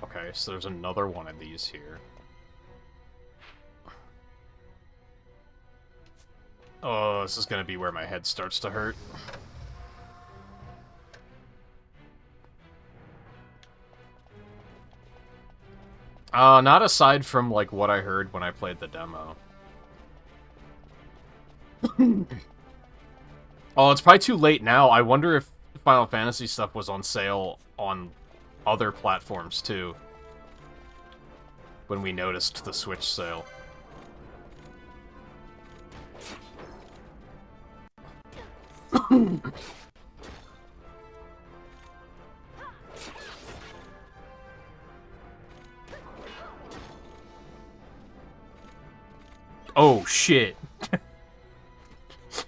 Okay, so there's another one of these here. Oh, this is gonna be where my head starts to hurt. Not aside from, like, what I heard when I played the demo. Oh, it's probably too late now. I wonder if Final Fantasy stuff was on sale on other platforms, too. When we noticed the Switch sale. Oh, shit.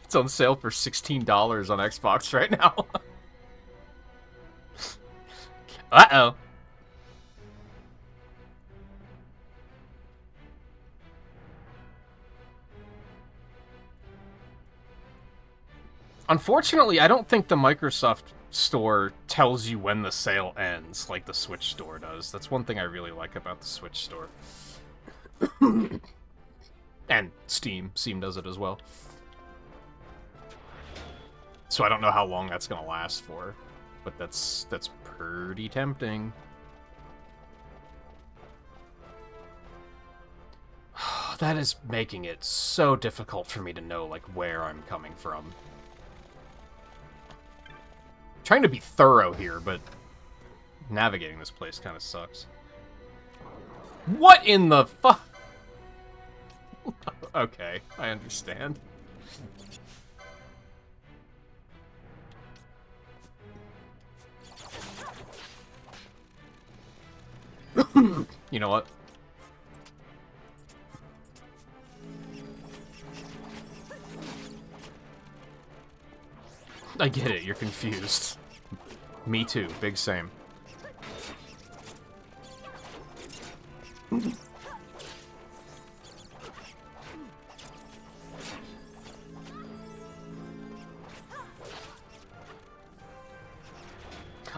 It's on sale for $16 on Xbox right now. Uh-oh. Unfortunately, I don't think the Microsoft Store tells you when the sale ends, like the Switch Store does. That's one thing I really like about the Switch Store. And Steam. Steam does it as well. So I don't know how long that's gonna last for, but that's pretty tempting. That is making it so difficult for me to know, like, where I'm coming from. Trying to be thorough here, but navigating this place kind of sucks. What in the fuck? Okay, I understand. You know what? I get it, you're confused. Me too, big same.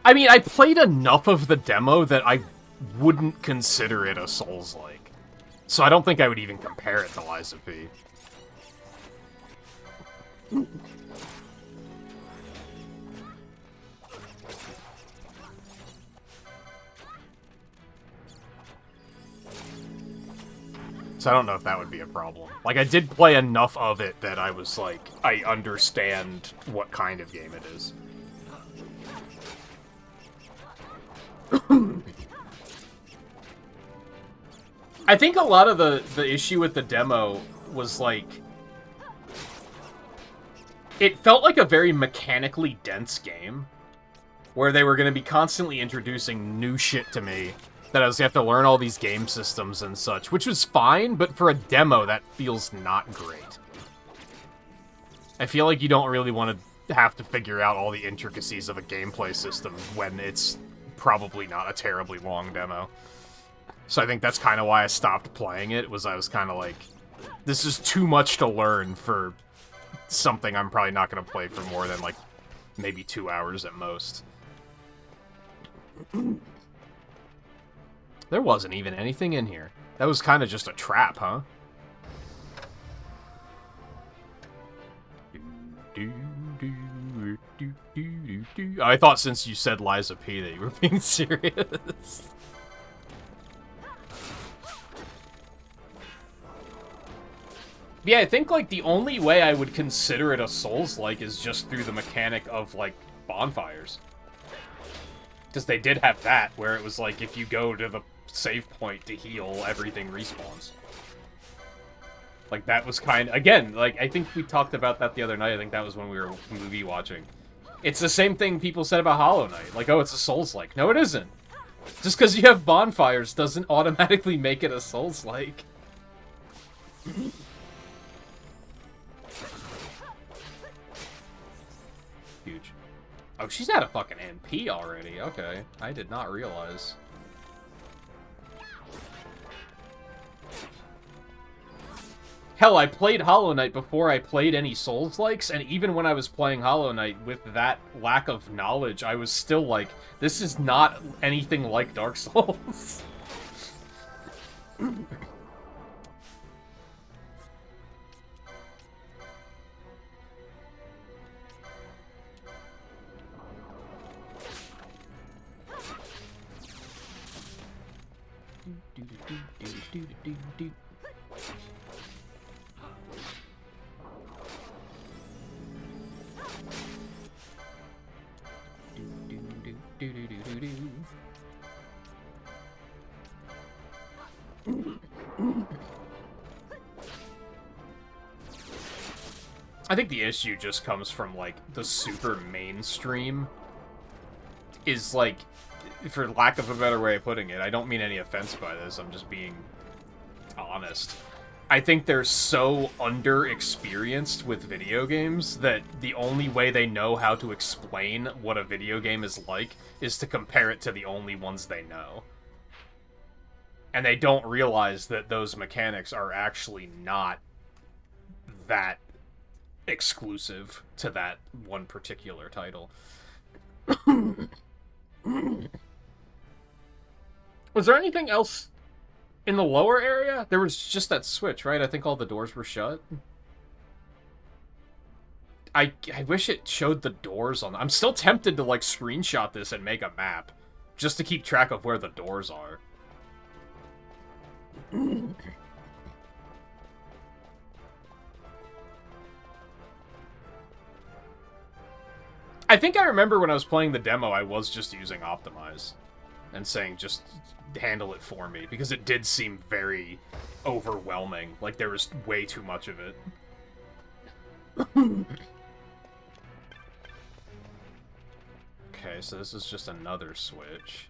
I mean, I played enough of the demo that I wouldn't consider it a Souls-like. So I don't think I would even compare it to Lies of P. So I don't know if that would be a problem. Like, I did play enough of it that I was like, I understand what kind of game it is. I think a lot of the issue with the demo was, like... It felt like a very mechanically dense game, where they were going to be constantly introducing new shit to me, that I was going to have to learn all these game systems and such, which was fine, but for a demo, that feels not great. I feel like you don't really want to have to figure out all the intricacies of a gameplay system when it's probably not a terribly long demo. So I think that's kind of why I stopped playing it, was I was kind of like, this is too much to learn for something I'm probably not going to play for more than, like, maybe 2 hours at most. There wasn't even anything in here. That was kind of just a trap, huh? I thought since you said Lies of P that you were being serious. Yeah, I think, like, the only way I would consider it a Souls-like is just through the mechanic of, like, bonfires. Because they did have that, where it was like, if you go to the save point to heal, everything respawns. Like, that was kind of... Again, like, I think we talked about that the other night. I think that was when we were movie watching. It's the same thing people said about Hollow Knight. Like, oh, it's a Souls-like. No, it isn't. Just because you have bonfires doesn't automatically make it a Souls-like. Huge. Oh, she's at a fucking MP already. Okay. I did not realize. Hell, I played Hollow Knight before I played any Souls-likes, and even when I was playing Hollow Knight with that lack of knowledge, I was still like, this is not anything like Dark Souls. I think the issue just comes from, like, the super mainstream is, like, for lack of a better way of putting it, I don't mean any offense by this, I'm just being honest. I think they're so under-experienced with video games that the only way they know how to explain what a video game is like is to compare it to the only ones they know. And they don't realize that those mechanics are actually not that exclusive to that one particular title. Was there anything else in the lower area? There was just that switch, right? I think all the doors were shut. I wish it showed the doors on... I'm still tempted to, like, screenshot this and make a map, just to keep track of where the doors are. I think I remember when I was playing the demo, I was just using Optimize and saying just handle it for me, because it did seem very overwhelming. Like, there was way too much of it. Okay, so this is just another switch.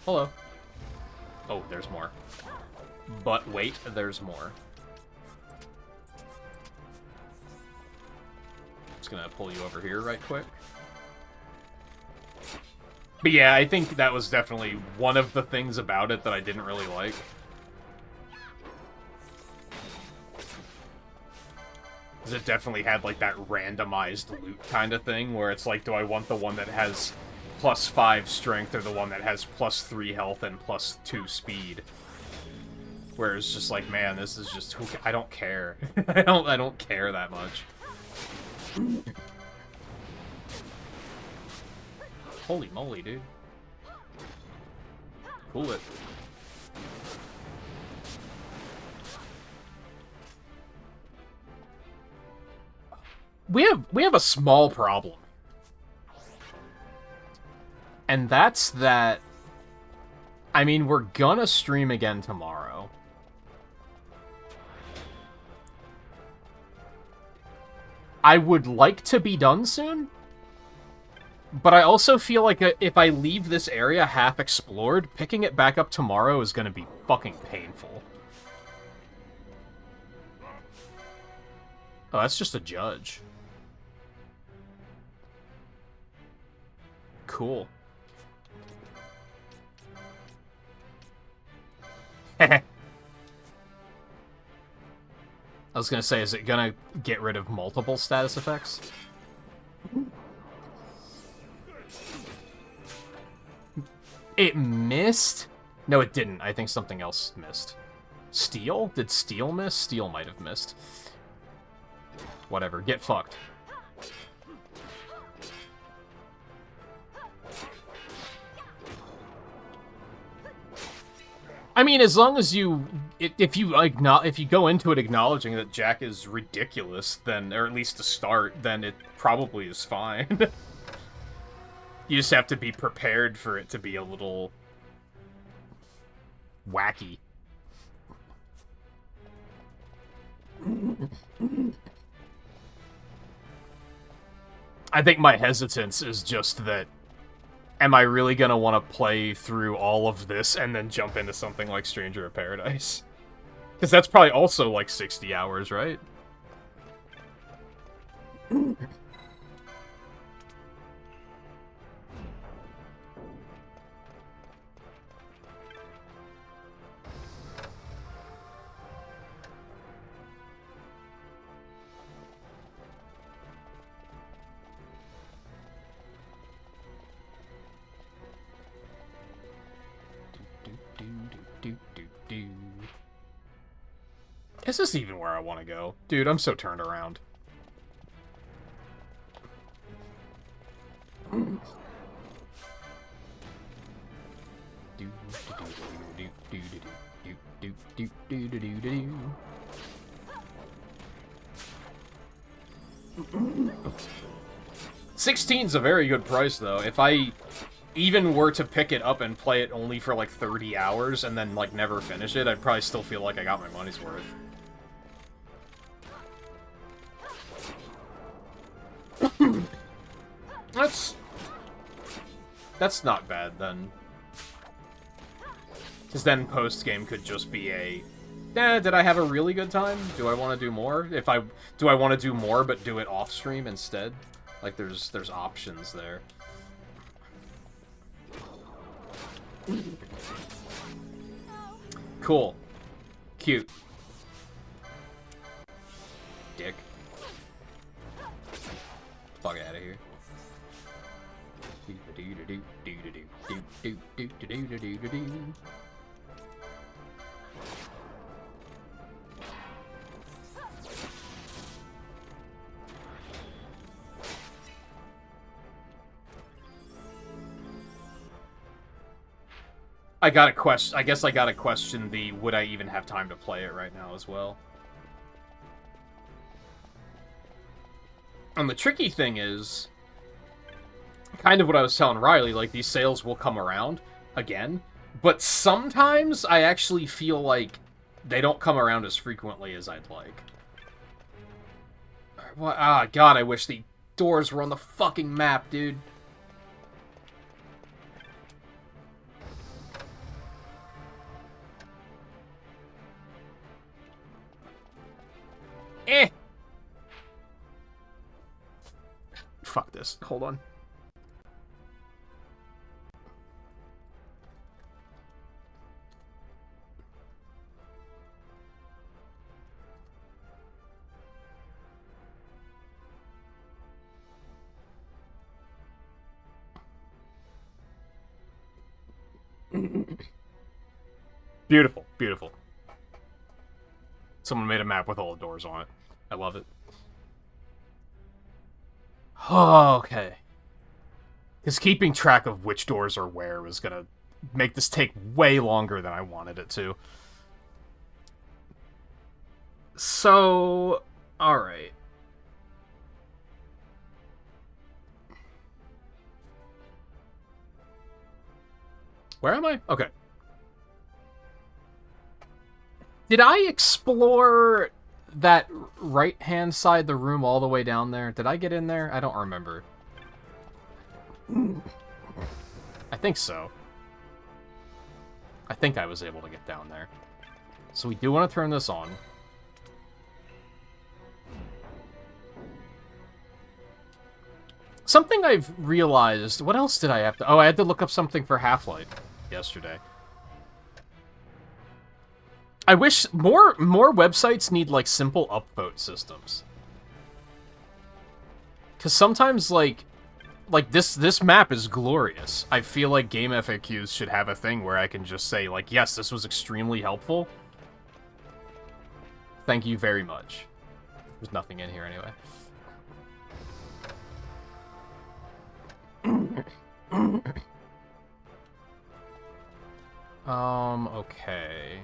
Hello. Oh, there's more. But wait, there's more. Just gonna pull you over here right quick. But yeah, I think that was definitely one of the things about it that I didn't really like. Because it definitely had, like, that randomized loot kind of thing, where it's like, do I want the one that has +5 strength or the one that has +3 health and +2 speed? Where it's just like, man, this is just, I don't care. I don't care that much. Holy moly, dude. Cool it. We have a small problem. And that's that, I mean, we're gonna stream again tomorrow. I would like to be done soon, but I also feel like if I leave this area half explored, picking it back up tomorrow is gonna be fucking painful. Oh, that's just a judge. Cool. I was gonna say, is it gonna get rid of multiple status effects? It missed? No, it didn't. I think something else missed. Steel? Did Steel miss? Steel might have missed. Whatever. Get fucked. I mean, as long as you, if you go into it acknowledging that Jack is ridiculous, then, or at least to start, then it probably is fine. You just have to be prepared for it to be a little wacky. I think my hesitance is just that, am I really gonna want to play through all of this and then jump into something like Stranger of Paradise? Because that's probably also like 60 hours, right? Is this even where I want to go? Dude, I'm so turned around. $16's a very good price, though. If I even were to pick it up and play it only for like 30 hours and then like never finish it, I'd probably still feel like I got my money's worth. That's not bad, then. Because then post-game could just be a, did I have a really good time? Do I want to do more? Do I want to do more but do it off-stream instead? Like, there's options there. Cool. Cute. Dick. Fuck out of here. I guess I gotta question the would I even have time to play it right now as well. And the tricky thing is, kind of what I was telling Riley, like, these sales will come around again, but sometimes I actually feel like they don't come around as frequently as I'd like. What? Ah, God, I wish the doors were on the fucking map, dude. Fuck this. Hold on. Beautiful, beautiful. Someone made a map with all the doors on it. I love it. Oh, okay. Because keeping track of which doors are where was gonna make this take way longer than I wanted it to. So, alright. Where am I? Okay. Did I explore that right-hand side of the room all the way down there? Did I get in there? I don't remember. I think so. I think I was able to get down there. So we do want to turn this on. Something I've realized... What else did I have to... Oh, I had to look up something for Half-Life yesterday. I wish more websites need, like, simple upvote systems. Because sometimes, like this map is glorious. I feel like Game FAQs should have a thing where I can just say, like, yes, this was extremely helpful. Thank you very much. There's nothing in here anyway. Okay.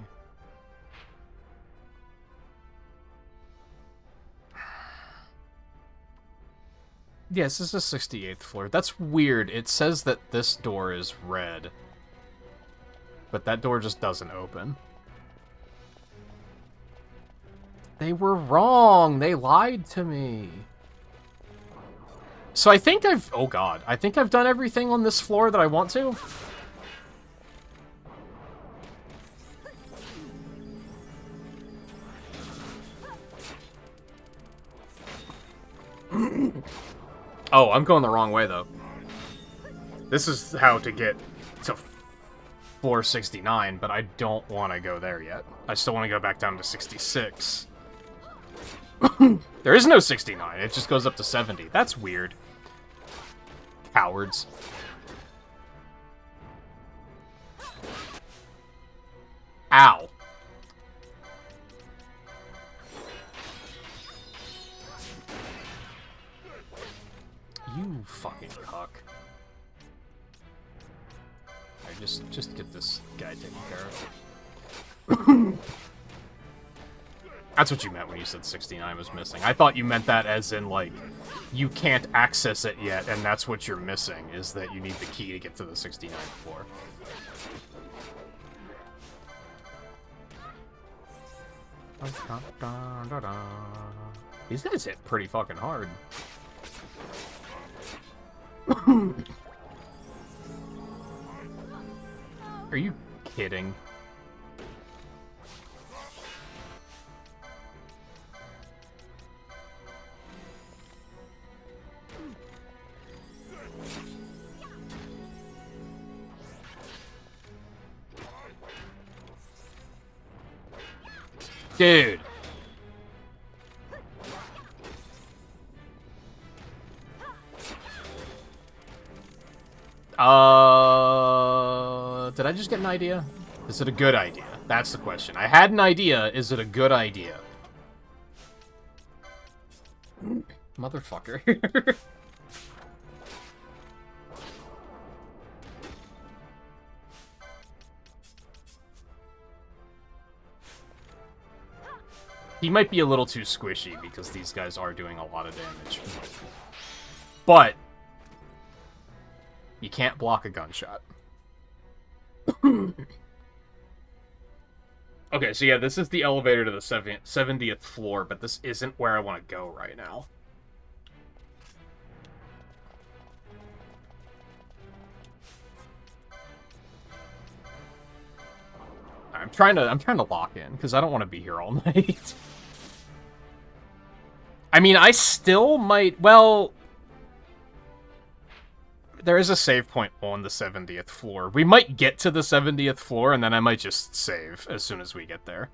Yes, this is 68th floor. That's weird. It says that this door is red. But that door just doesn't open. They were wrong! They lied to me! So I think I've... Oh god. I think I've done everything on this floor that I want to. Oh, I'm going the wrong way, though. This is how to get to floor 69, but I don't want to go there yet. I still want to go back down to 66. There is no 69, it just goes up to 70. That's weird. Cowards. Ow. You fucking cuck. Alright, just get this guy taken care of. That's what you meant when you said 69 was missing. I thought you meant that as in, like, you can't access it yet, and that's what you're missing, is that you need the key to get to the 69th floor. These guys hit pretty fucking hard. Are you kidding? Dude. Did I just get an idea? Is it a good idea? That's the question. I had an idea. Is it a good idea? Motherfucker. He might be a little too squishy because these guys are doing a lot of damage. But you can't block a gunshot. Okay, so yeah, this is the elevator to the 70th floor, but this isn't where I want to go right now. I'm trying to lock in because I don't want to be here all night. I mean, I still might. Well, there is a save point on the 70th floor. We might get to the 70th floor, and then I might just save as soon as we get there,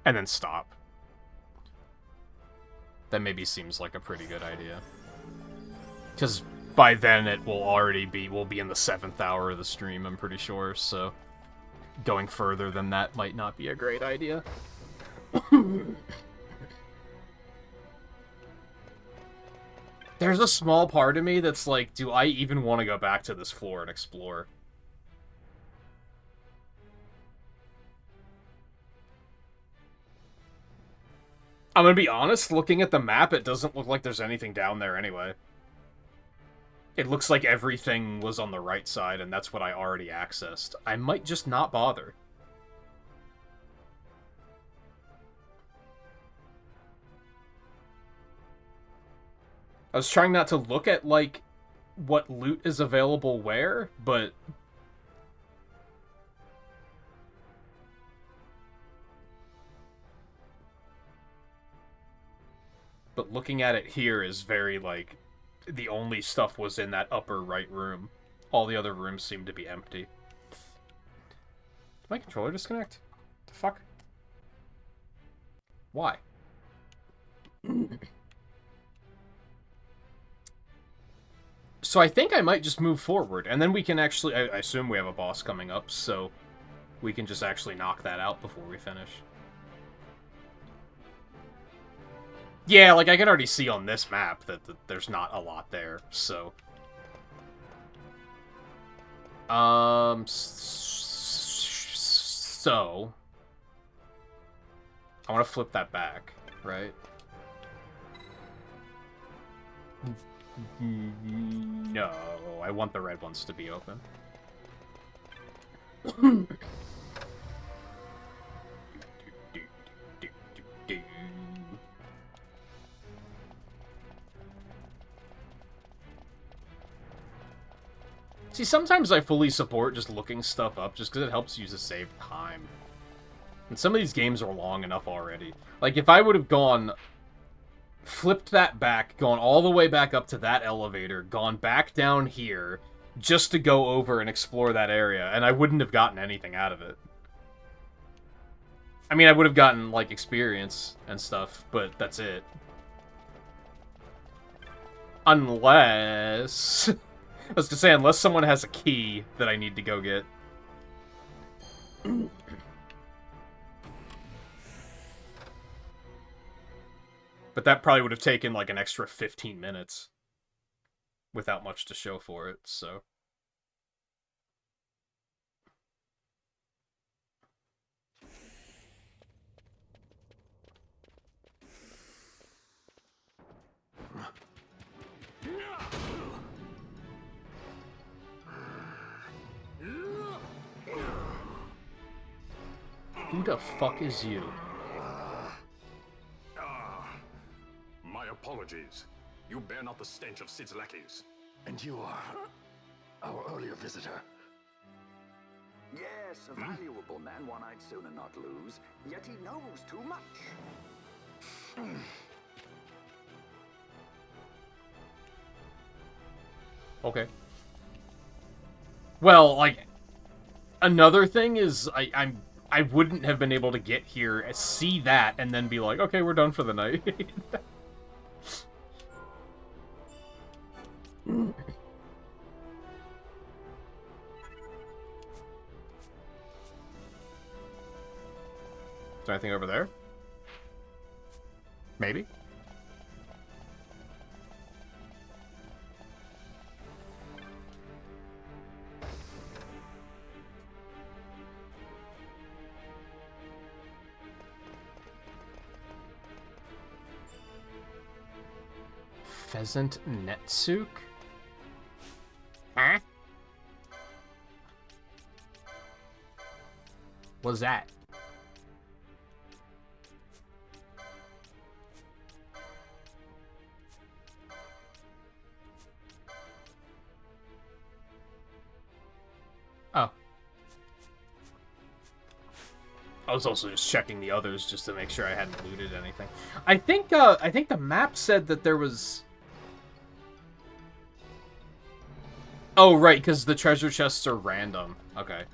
and then stop. That maybe seems like a pretty good idea. Because by then it will already be, we'll be in the 7th hour of the stream, I'm pretty sure, so going further than that might not be a great idea. There's a small part of me that's like, do I even want to go back to this floor and explore? I'm gonna be honest, looking at the map, it doesn't look like there's anything down there anyway. It looks like everything was on the right side, and that's what I already accessed. I might just not bother. I was trying not to look at, like, what loot is available where, but... But looking at it here is very, like, the only stuff was in that upper right room. All the other rooms seem to be empty. Did my controller disconnect? The fuck? Why? So I think I might just move forward, and then we can actually... I assume we have a boss coming up, so we can just actually knock that out before we finish. Yeah, like, I can already see on this map that there's not a lot there, so... So... I want to flip that back, right? No, I want the red ones to be open. See, sometimes I fully support just looking stuff up just because it helps you to save time. And some of these games are long enough already. Like, if I would have gone... flipped that back, gone all the way back up to that elevator, gone back down here, just to go over and explore that area, and I wouldn't have gotten anything out of it. I mean, I would have gotten, like, experience and stuff, but that's it. Unless... I was gonna say, unless someone has a key that I need to go get. But that probably would have taken, like, an extra 15 minutes. Without much to show for it, so... Who the fuck is you? My apologies. You bear not the stench of Sid's lackeys. And you are our earlier visitor. Yes, a valuable man, one I'd sooner not lose. Yet he knows too much. Okay. Well, like, another thing is I wouldn't have been able to get here, see that, and then be like, okay, we're done for the night. Is there anything over there? Maybe? Pheasant Netsuke? Huh? What's that? Oh. I was also just checking the others just to make sure I hadn't looted anything. I think the map said that there was... Oh, right, because the treasure chests are random. Okay.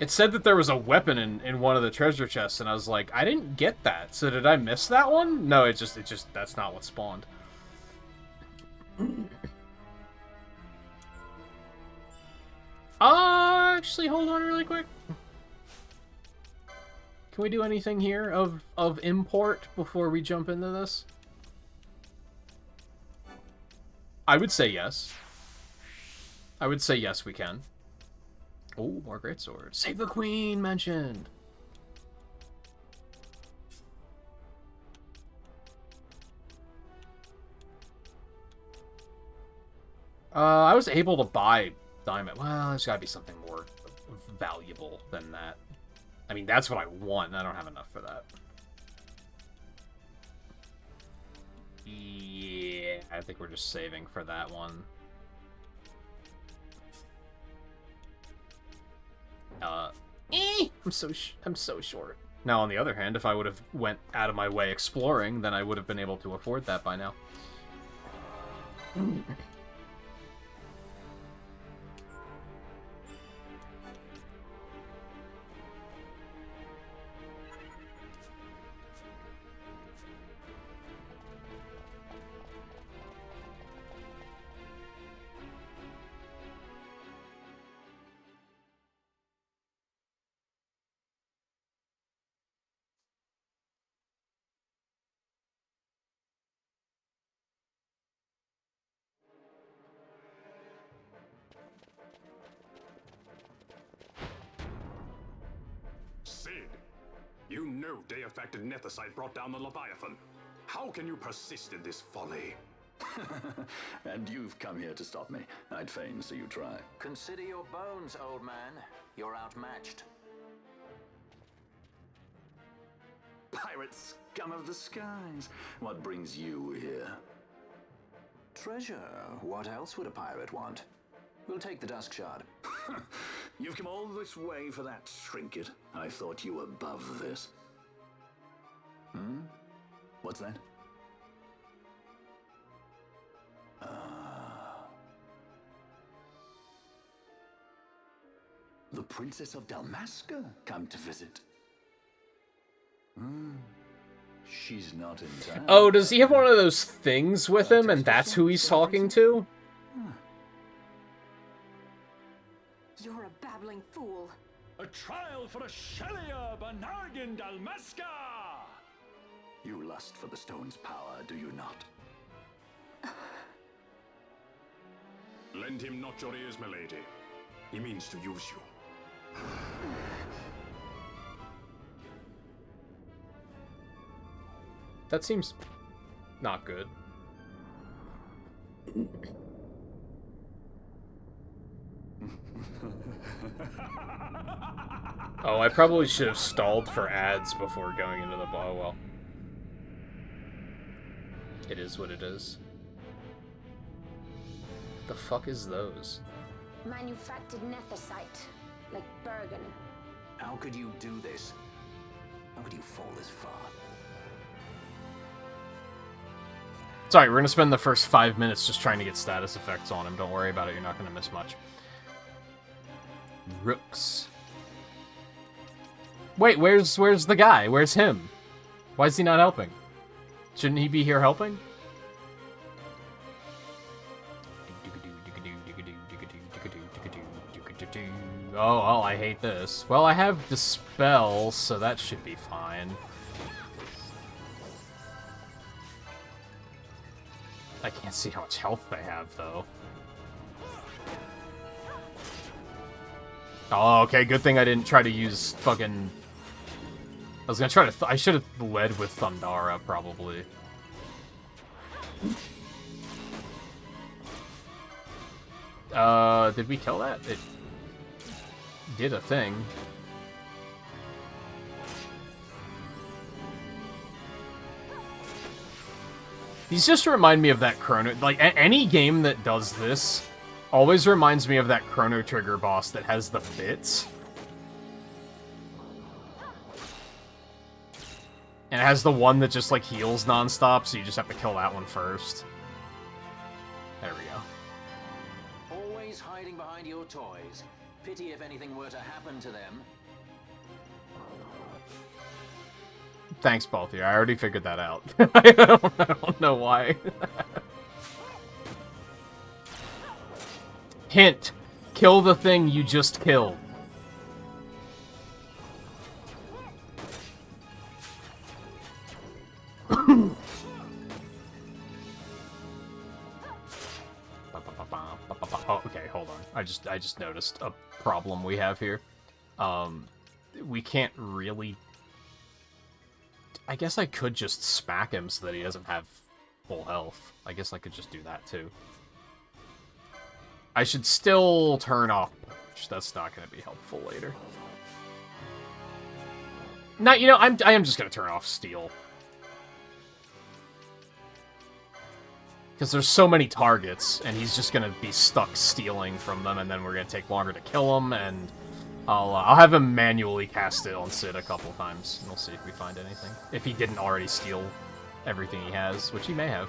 It said that there was a weapon in one of the treasure chests, and I was like, I didn't get that. So did I miss that one? No, it just that's not what spawned. Actually, hold on really quick. Can we do anything here of import before we jump into this? I would say yes. I would say yes, we can. Oh, more great swords. Save the Queen mentioned. I was able to buy diamond. Well, there's gotta be something more valuable than that. I mean, that's what I want, and I don't have enough for that. Yeah, I think we're just saving for that one. I'm so short. Now, on the other hand, if I would have went out of my way exploring, then I would have been able to afford that by now. Sid, you know Deifacted Nethicite brought down the Leviathan. How can you persist in this folly? And you've come here to stop me. I'd fain see you try. Consider your bones, old man. You're outmatched. Pirate scum of the skies. What brings you here? Treasure. What else would a pirate want? We'll take the Dusk Shard. You've come all this way for that trinket. I thought you were above this. Hmm? What's that? The Princess of Dalmasca come to visit. She's not in town. Oh, does he have one of those things with him, and that's who he's talking to? You're a babbling fool. A trial for a Shelia Banargin Dalmasca! You lust for the stone's power, do you not? Lend him not your ears, milady. He means to use you. That seems not good. Oh, I probably should have stalled for ads before going into the bar. Well, it is what it is. The fuck is those? Manufactured nethicite, like Bergen. How could you do this? How could you fall this far? Sorry, we're gonna spend the first 5 minutes just trying to get status effects on him. Don't worry about it, you're not gonna miss much. Rooks. Wait, where's the guy? Where's him? Why is he not helping? Shouldn't he be here helping? Oh, well, I hate this. Well, I have Dispel, so that should be fine. I can't see how much health they have, though. Oh, okay, good thing I didn't try to use fucking... I was gonna try to... I should have led with Thundara, probably. Did we kill that? It did a thing. These just remind me of that Chrono... Like, any game that does this always reminds me of that Chrono Trigger boss that has the bits. And it has the one that just, like, heals nonstop, so you just have to kill that one first. There we go. Always hiding behind your toys. Pity if anything were to happen to them. Thanks, both of you. I already figured that out. I don't know why. Hint. Kill the thing you just killed. Oh, okay, hold on. I just noticed a problem we have here. We can't really... I guess I could just smack him so that he doesn't have full health. I guess I could just do that, too. I should still turn off Punch. That's not going to be helpful later. No, you know, I am just going to turn off Steel. Because there's so many targets, and he's just going to be stuck stealing from them, and then we're going to take longer to kill him, and I'll have him manually cast it on Sid a couple times, and we'll see if we find anything. If he didn't already steal everything he has, which he may have.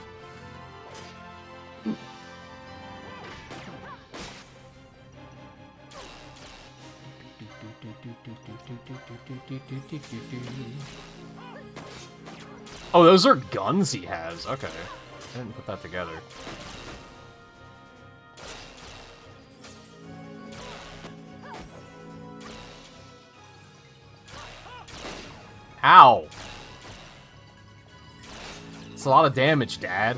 Oh, those are guns he has. Okay. I didn't put that together. Ow! It's a lot of damage, Dad.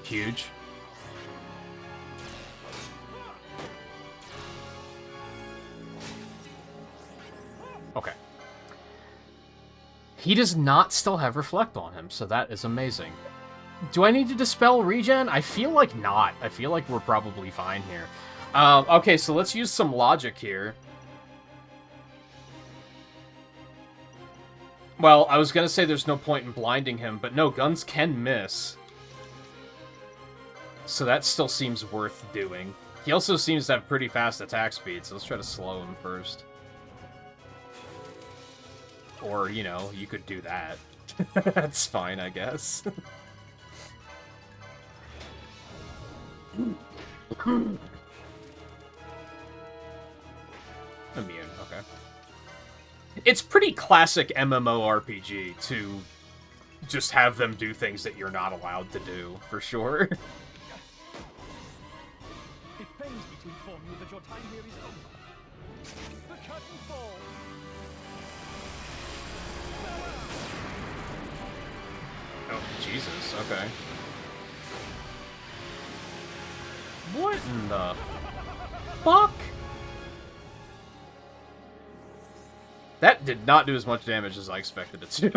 Huge. Okay. He does not still have Reflect on him, so that is amazing. Do I need to dispel regen? I feel like not. I feel like we're probably fine here. Okay, so let's use some logic here. Well, I was gonna say there's no point in blinding him, but no, guns can miss. So that still seems worth doing. He also seems to have pretty fast attack speed, so let's try to slow him first. Or, you know, you could do that. That's fine, I guess. Immune, okay. It's pretty classic MMORPG to just have them do things that you're not allowed to do, for sure. It pains me to inform you that your time here is over. The curtain falls. Oh, Jesus, okay. What in the fuck? That did not do as much damage as I expected it to.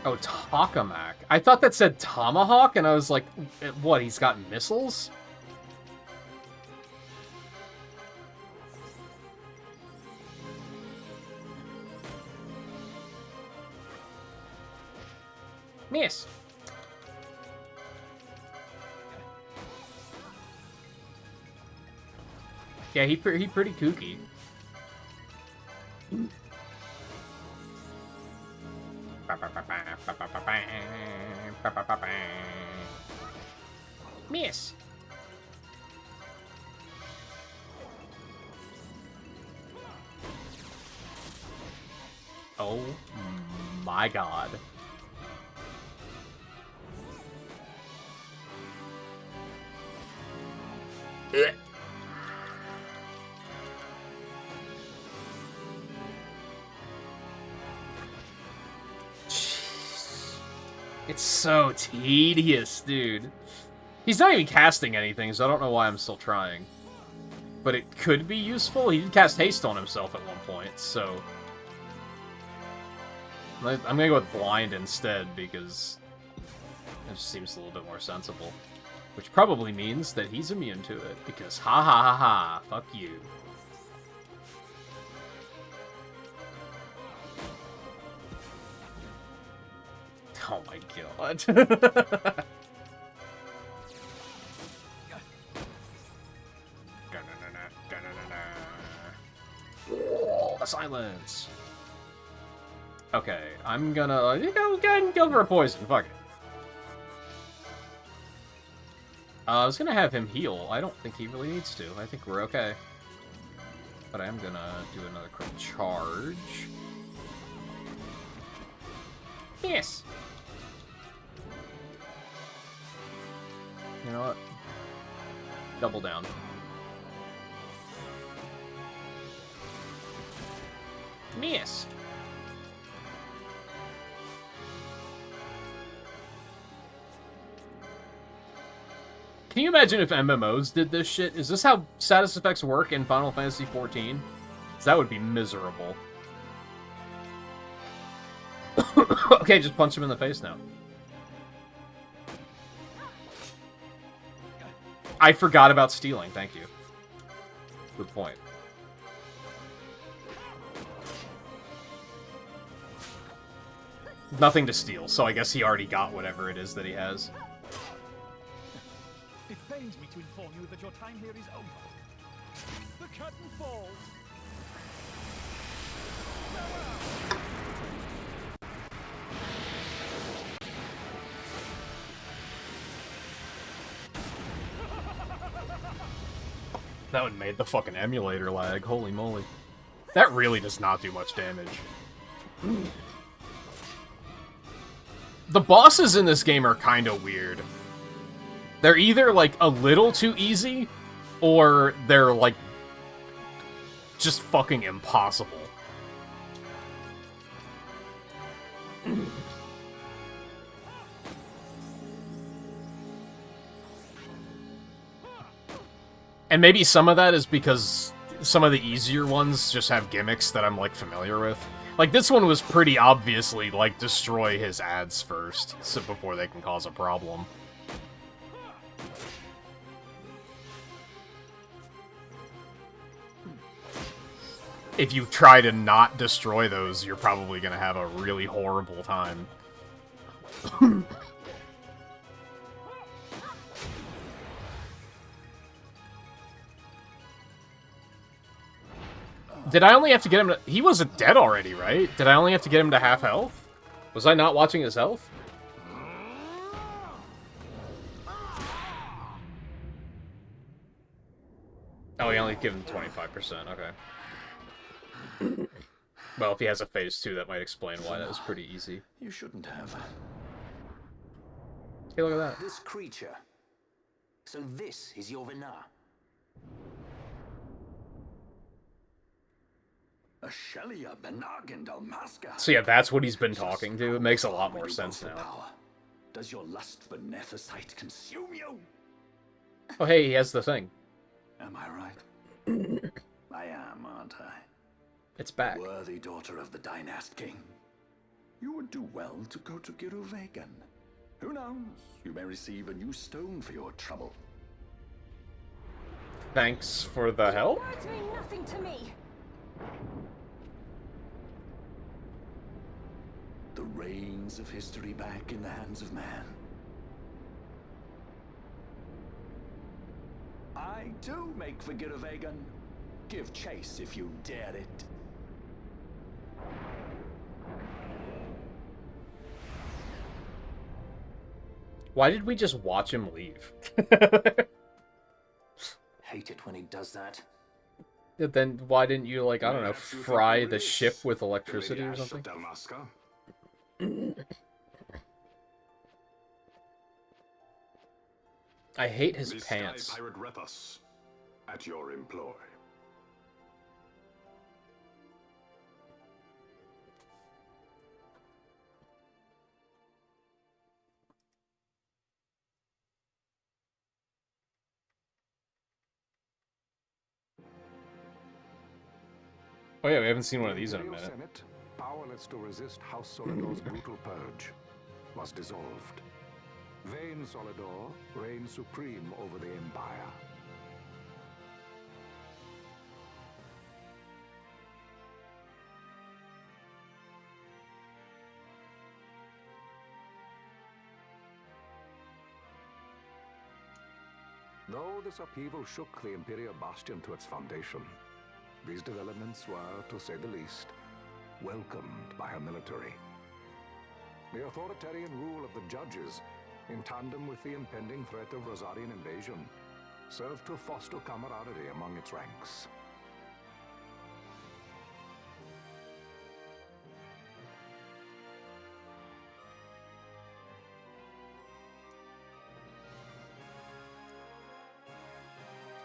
Oh, Tokamak. I thought that said Tomahawk, and I was like, what, he's got missiles? Miss. Yeah, he pretty kooky. Miss. Oh my god. It's so tedious, dude. He's not even casting anything, so I don't know why I'm still trying. But it could be useful. He did cast haste on himself at one point, so... I'm gonna go with blind instead, because it just seems a little bit more sensible. Which probably means that he's immune to it, because ha ha ha ha, fuck you. Oh my god. Oh, the silence. Okay, I'm gonna go ahead and go for a poison. Fuck it. I was gonna have him heal. I don't think he really needs to. I think we're okay. But I am gonna do another quick charge. Yes. You know what? Double down. Miss. Can you imagine if MMOs did this shit? Is this how status effects work in Final Fantasy XIV? That would be miserable. Okay, just punch him in the face now. I forgot about stealing, thank you. Good point. Nothing to steal, so I guess he already got whatever it is that he has. It pains me to inform you that your time here is over. The curtain falls. That one made the fucking emulator lag, holy moly. That really does not do much damage. The bosses in this game are kinda weird. They're either, like, a little too easy, or they're, like, just fucking impossible. And maybe some of that is because some of the easier ones just have gimmicks that I'm, like, familiar with. Like, this one was pretty obviously, like, destroy his ads first, so before they can cause a problem. If you try to not destroy those, you're probably gonna have a really horrible time. Did I only have to get him to... He wasn't dead already, right? Did I only have to get him to half health? Was I not watching his health? Oh, he only gave him 25%, okay. Well, if he has a phase 2, that might explain why that was pretty easy. You shouldn't have. Hey, look at that. This creature. So this is your Vinar. A Shelia Benargin Dalmasca. So yeah, that's what he's been talking to. It makes a lot more sense now. Does your lust for Nethicite consume you? Oh, hey, he has the thing. Am I right? I am, aren't I? It's back. Worthy daughter of the Dynast King. You would do well to go to Giruvegan. Who knows? You may receive a new stone for your trouble. Thanks for the help? Words mean nothing to me. The reins of history back in the hands of man. I do make for Giruvegan. Give chase if you dare it. Why did we just watch him leave? Hate it when he does that. Then why didn't you, like, I don't know, fry the ship with electricity or something? I hate his pants. Pirate Rethus, at your employ. Oh yeah, we haven't seen one of these in a minute. Senate, powerless to resist House Solidor's brutal purge, was dissolved. Vayne Solidor reigned supreme over the Empire. Though this upheaval shook the Imperial Bastion to its foundation, these developments were, to say the least, welcomed by her military. The authoritarian rule of the judges, in tandem with the impending threat of Rosarian invasion, served to foster camaraderie among its ranks.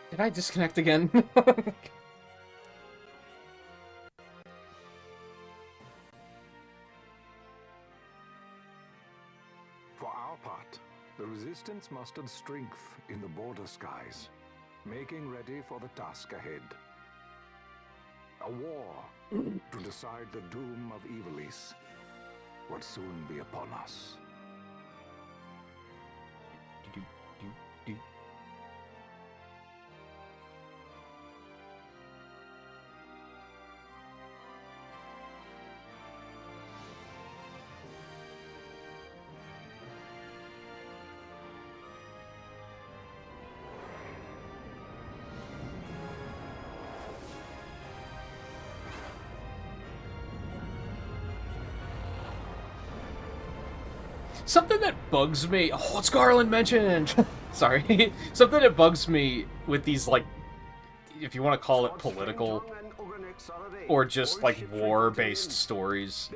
Did I disconnect again? For our part, the Resistance mustered strength in the border skies, making ready for the task ahead. A war to decide the doom of Evilise would soon be upon us. Something that bugs me... Oh, what's Garland mentioned? Sorry. Something that bugs me with these, like, if you want to call it political, or just, like, war-based stories,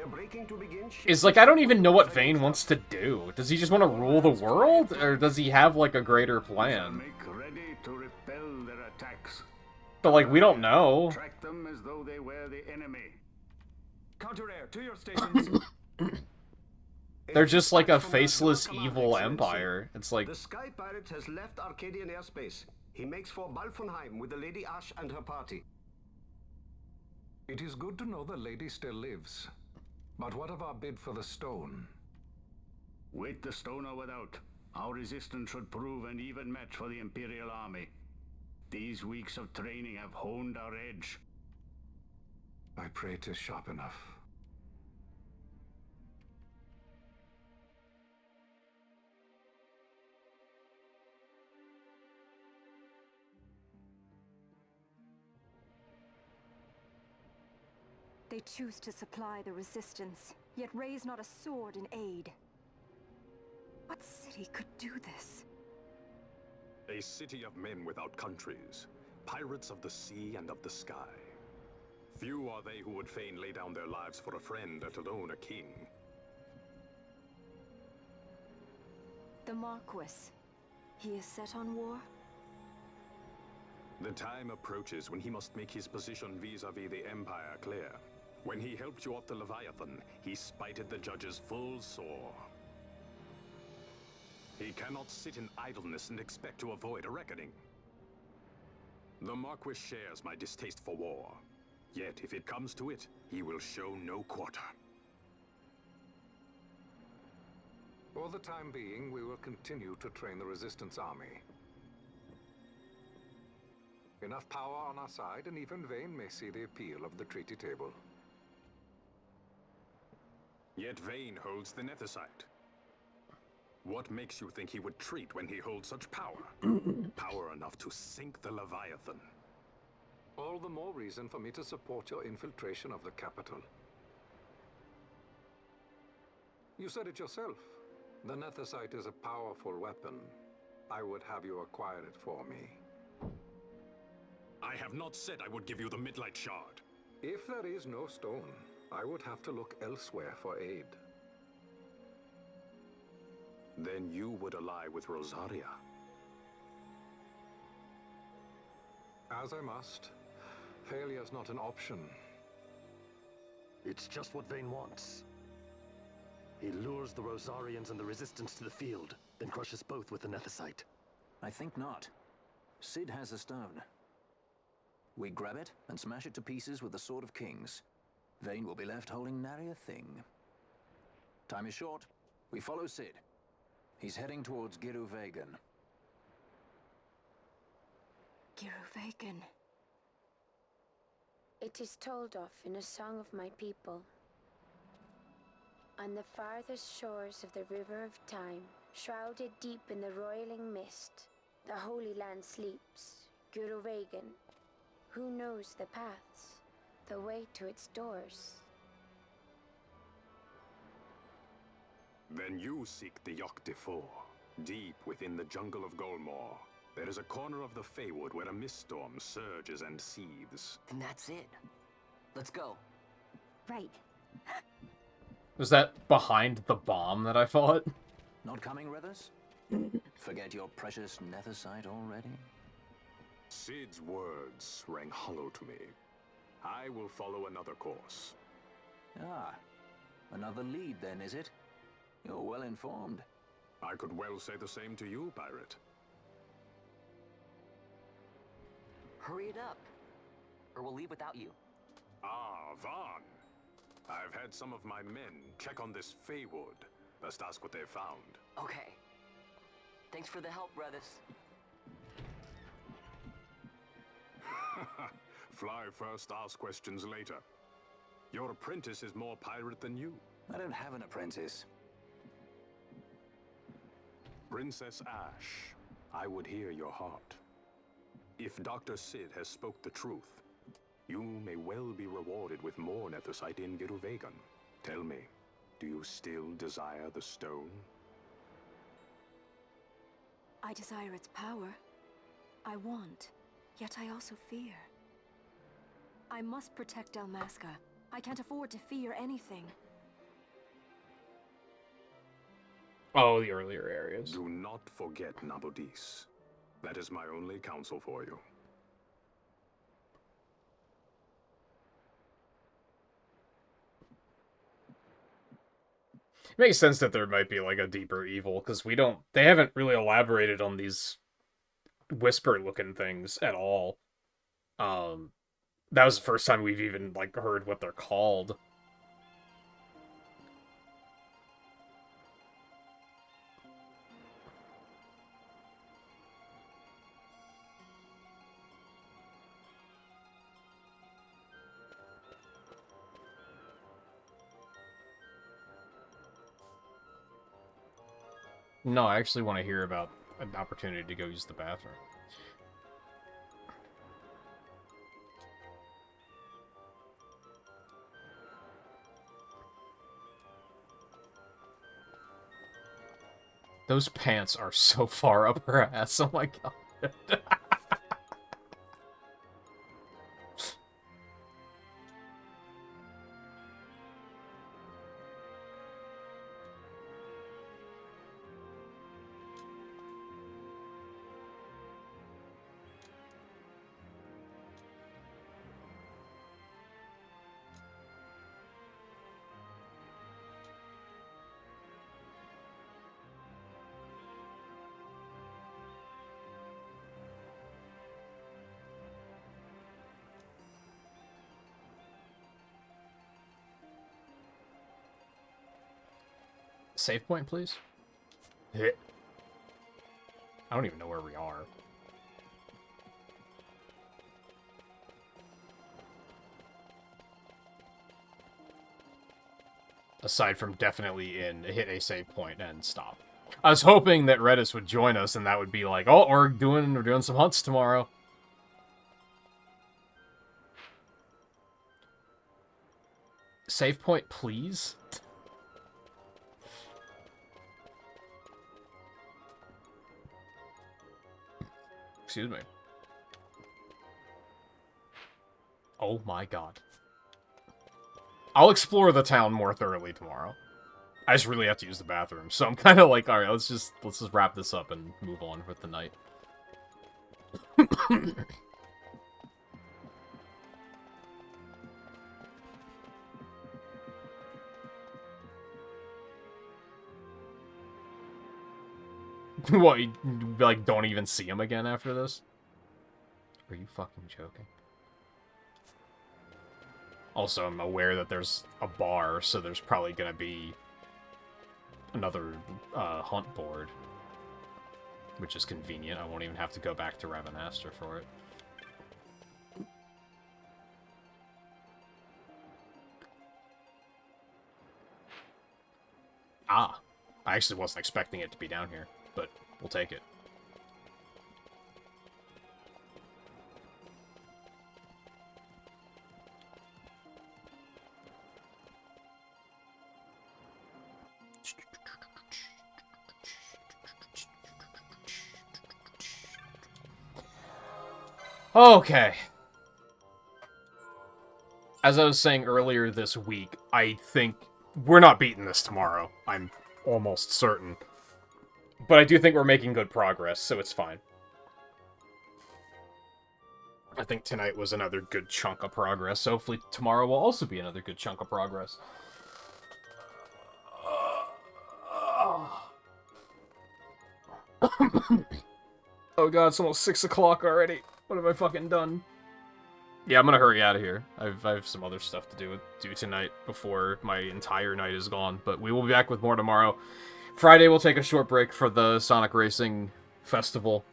is, like, I don't even know what Vayne wants to do. Does he just want to rule the world? Or does he have, like, a greater plan? But, like, we don't know. Track them as though they were the enemy. Counter-air, to your stations. They're just like a faceless evil empire. It's like... The Sky Pirate has left Arcadian airspace. He makes for Balfonheim with the Lady Ash and her party. It is good to know the lady still lives. But what of our bid for the stone? With the stone or without, our resistance should prove an even match for the Imperial army. These weeks of training have honed our edge. I pray 'tis sharp enough. They choose to supply the resistance, yet raise not a sword in aid. What city could do this? A city of men without countries, pirates of the sea and of the sky. Few are they who would fain lay down their lives for a friend, let alone a king. The Marquis. He is set on war? The time approaches when he must make his position vis-a-vis the Empire clear. When he helped you off the Leviathan, he spited the judges full sore. He cannot sit in idleness and expect to avoid a reckoning. The Marquis shares my distaste for war. Yet, if it comes to it, he will show no quarter. For the time being, we will continue to train the Resistance army. Enough power on our side, and even Vayne may see the appeal of the treaty table. Yet Vayne holds the Nethicite. What makes you think he would treat when he holds such power? Power enough to sink the Leviathan. All the more reason for me to support your infiltration of the capital. You said it yourself. The Nethicite is a powerful weapon. I would have you acquire it for me. I have not said I would give you the Midlight Shard. If there is no stone, I would have to look elsewhere for aid. Then you would ally with Rosaria. As I must. Failure's not an option. It's just what Vayne wants. He lures the Rosarians and the Resistance to the field, then crushes both with the Nethicite. I think not. Cid has a stone. We grab it and smash it to pieces with the Sword of Kings. Vayne will be left holding nary a thing. Time is short. We follow Cid. He's heading towards Giruvegan. Giruvegan. It is told of in a song of my people. On the farthest shores of the river of time, shrouded deep in the roiling mist, The Holy Land sleeps. Guruvegan. Who knows the paths? The way to its doors? Then you seek the Yogg-Defour. Deep within the jungle of Golmore, there is a corner of the Feywood where a mist storm surges and seethes. And that's it. Let's go. Right. Was that behind the bomb that I fought? Not coming with us? Forget your precious nethersite already? Cid's words rang hollow to me. I will follow another course. Ah, another lead then, is it? You're well informed. I could well say the same to you, pirate. Hurry it up, or we'll leave without you. Ah, Vaughn. I've had some of my men check on this Feywood. Best ask what they've found. Okay. Thanks for the help, brothers. Fly first, ask questions later. Your apprentice is more pirate than you. I don't have an apprentice. Princess Ash, I would hear your heart. If Dr. Cid has spoke the truth, you may well be rewarded with more nethersite in Guruvegan. Tell me, do you still desire the stone? I desire its power. I want, yet I also fear. I must protect Dalmasca. I can't afford to fear anything. Oh, the earlier areas. Do not forget Nabudis. That is my only counsel for you. It makes sense that there might be like a deeper evil, because they haven't really elaborated on these whisper-looking things at all. That was the first time we've even like heard what they're called. No, I actually want to hear about an opportunity to go use the bathroom. Those pants are so far up her ass, oh my god. Save point, please? Hit. I don't even know where we are. Aside from definitely hit a save point and stop. I was hoping that Redis would join us and that would be like, oh, we're doing some hunts tomorrow. Save point, please? Excuse me. Oh my god. I'll explore the town more thoroughly tomorrow. I just really have to use the bathroom, so I'm kind of like, alright, let's just wrap this up and move on with the night. What, you, like, don't even see him again after this? Are you fucking joking? Also, I'm aware that there's a bar, so there's probably gonna be another hunt board. Which is convenient. I won't even have to go back to Ravenaster for it. Ah. I actually wasn't expecting it to be down here, but we'll take it. Okay. As I was saying earlier this week, I think we're not beating this tomorrow. I'm almost certain. But I do think we're making good progress, so it's fine. I think tonight was another good chunk of progress, so hopefully tomorrow will also be another good chunk of progress. Oh god, it's almost 6 o'clock already. What have I fucking done? Yeah, I'm gonna hurry out of here. I have some other stuff to do tonight before my entire night is gone, but we will be back with more tomorrow. Friday, we'll take a short break for the Sonic Racing Festival.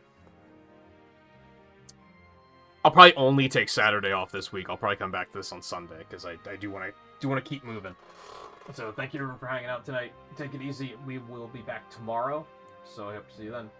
I'll probably only take Saturday off this week. I'll probably come back to this on Sunday, because I do want to keep moving. So, thank you everyone for hanging out tonight. Take it easy. We will be back tomorrow, so I hope to see you then.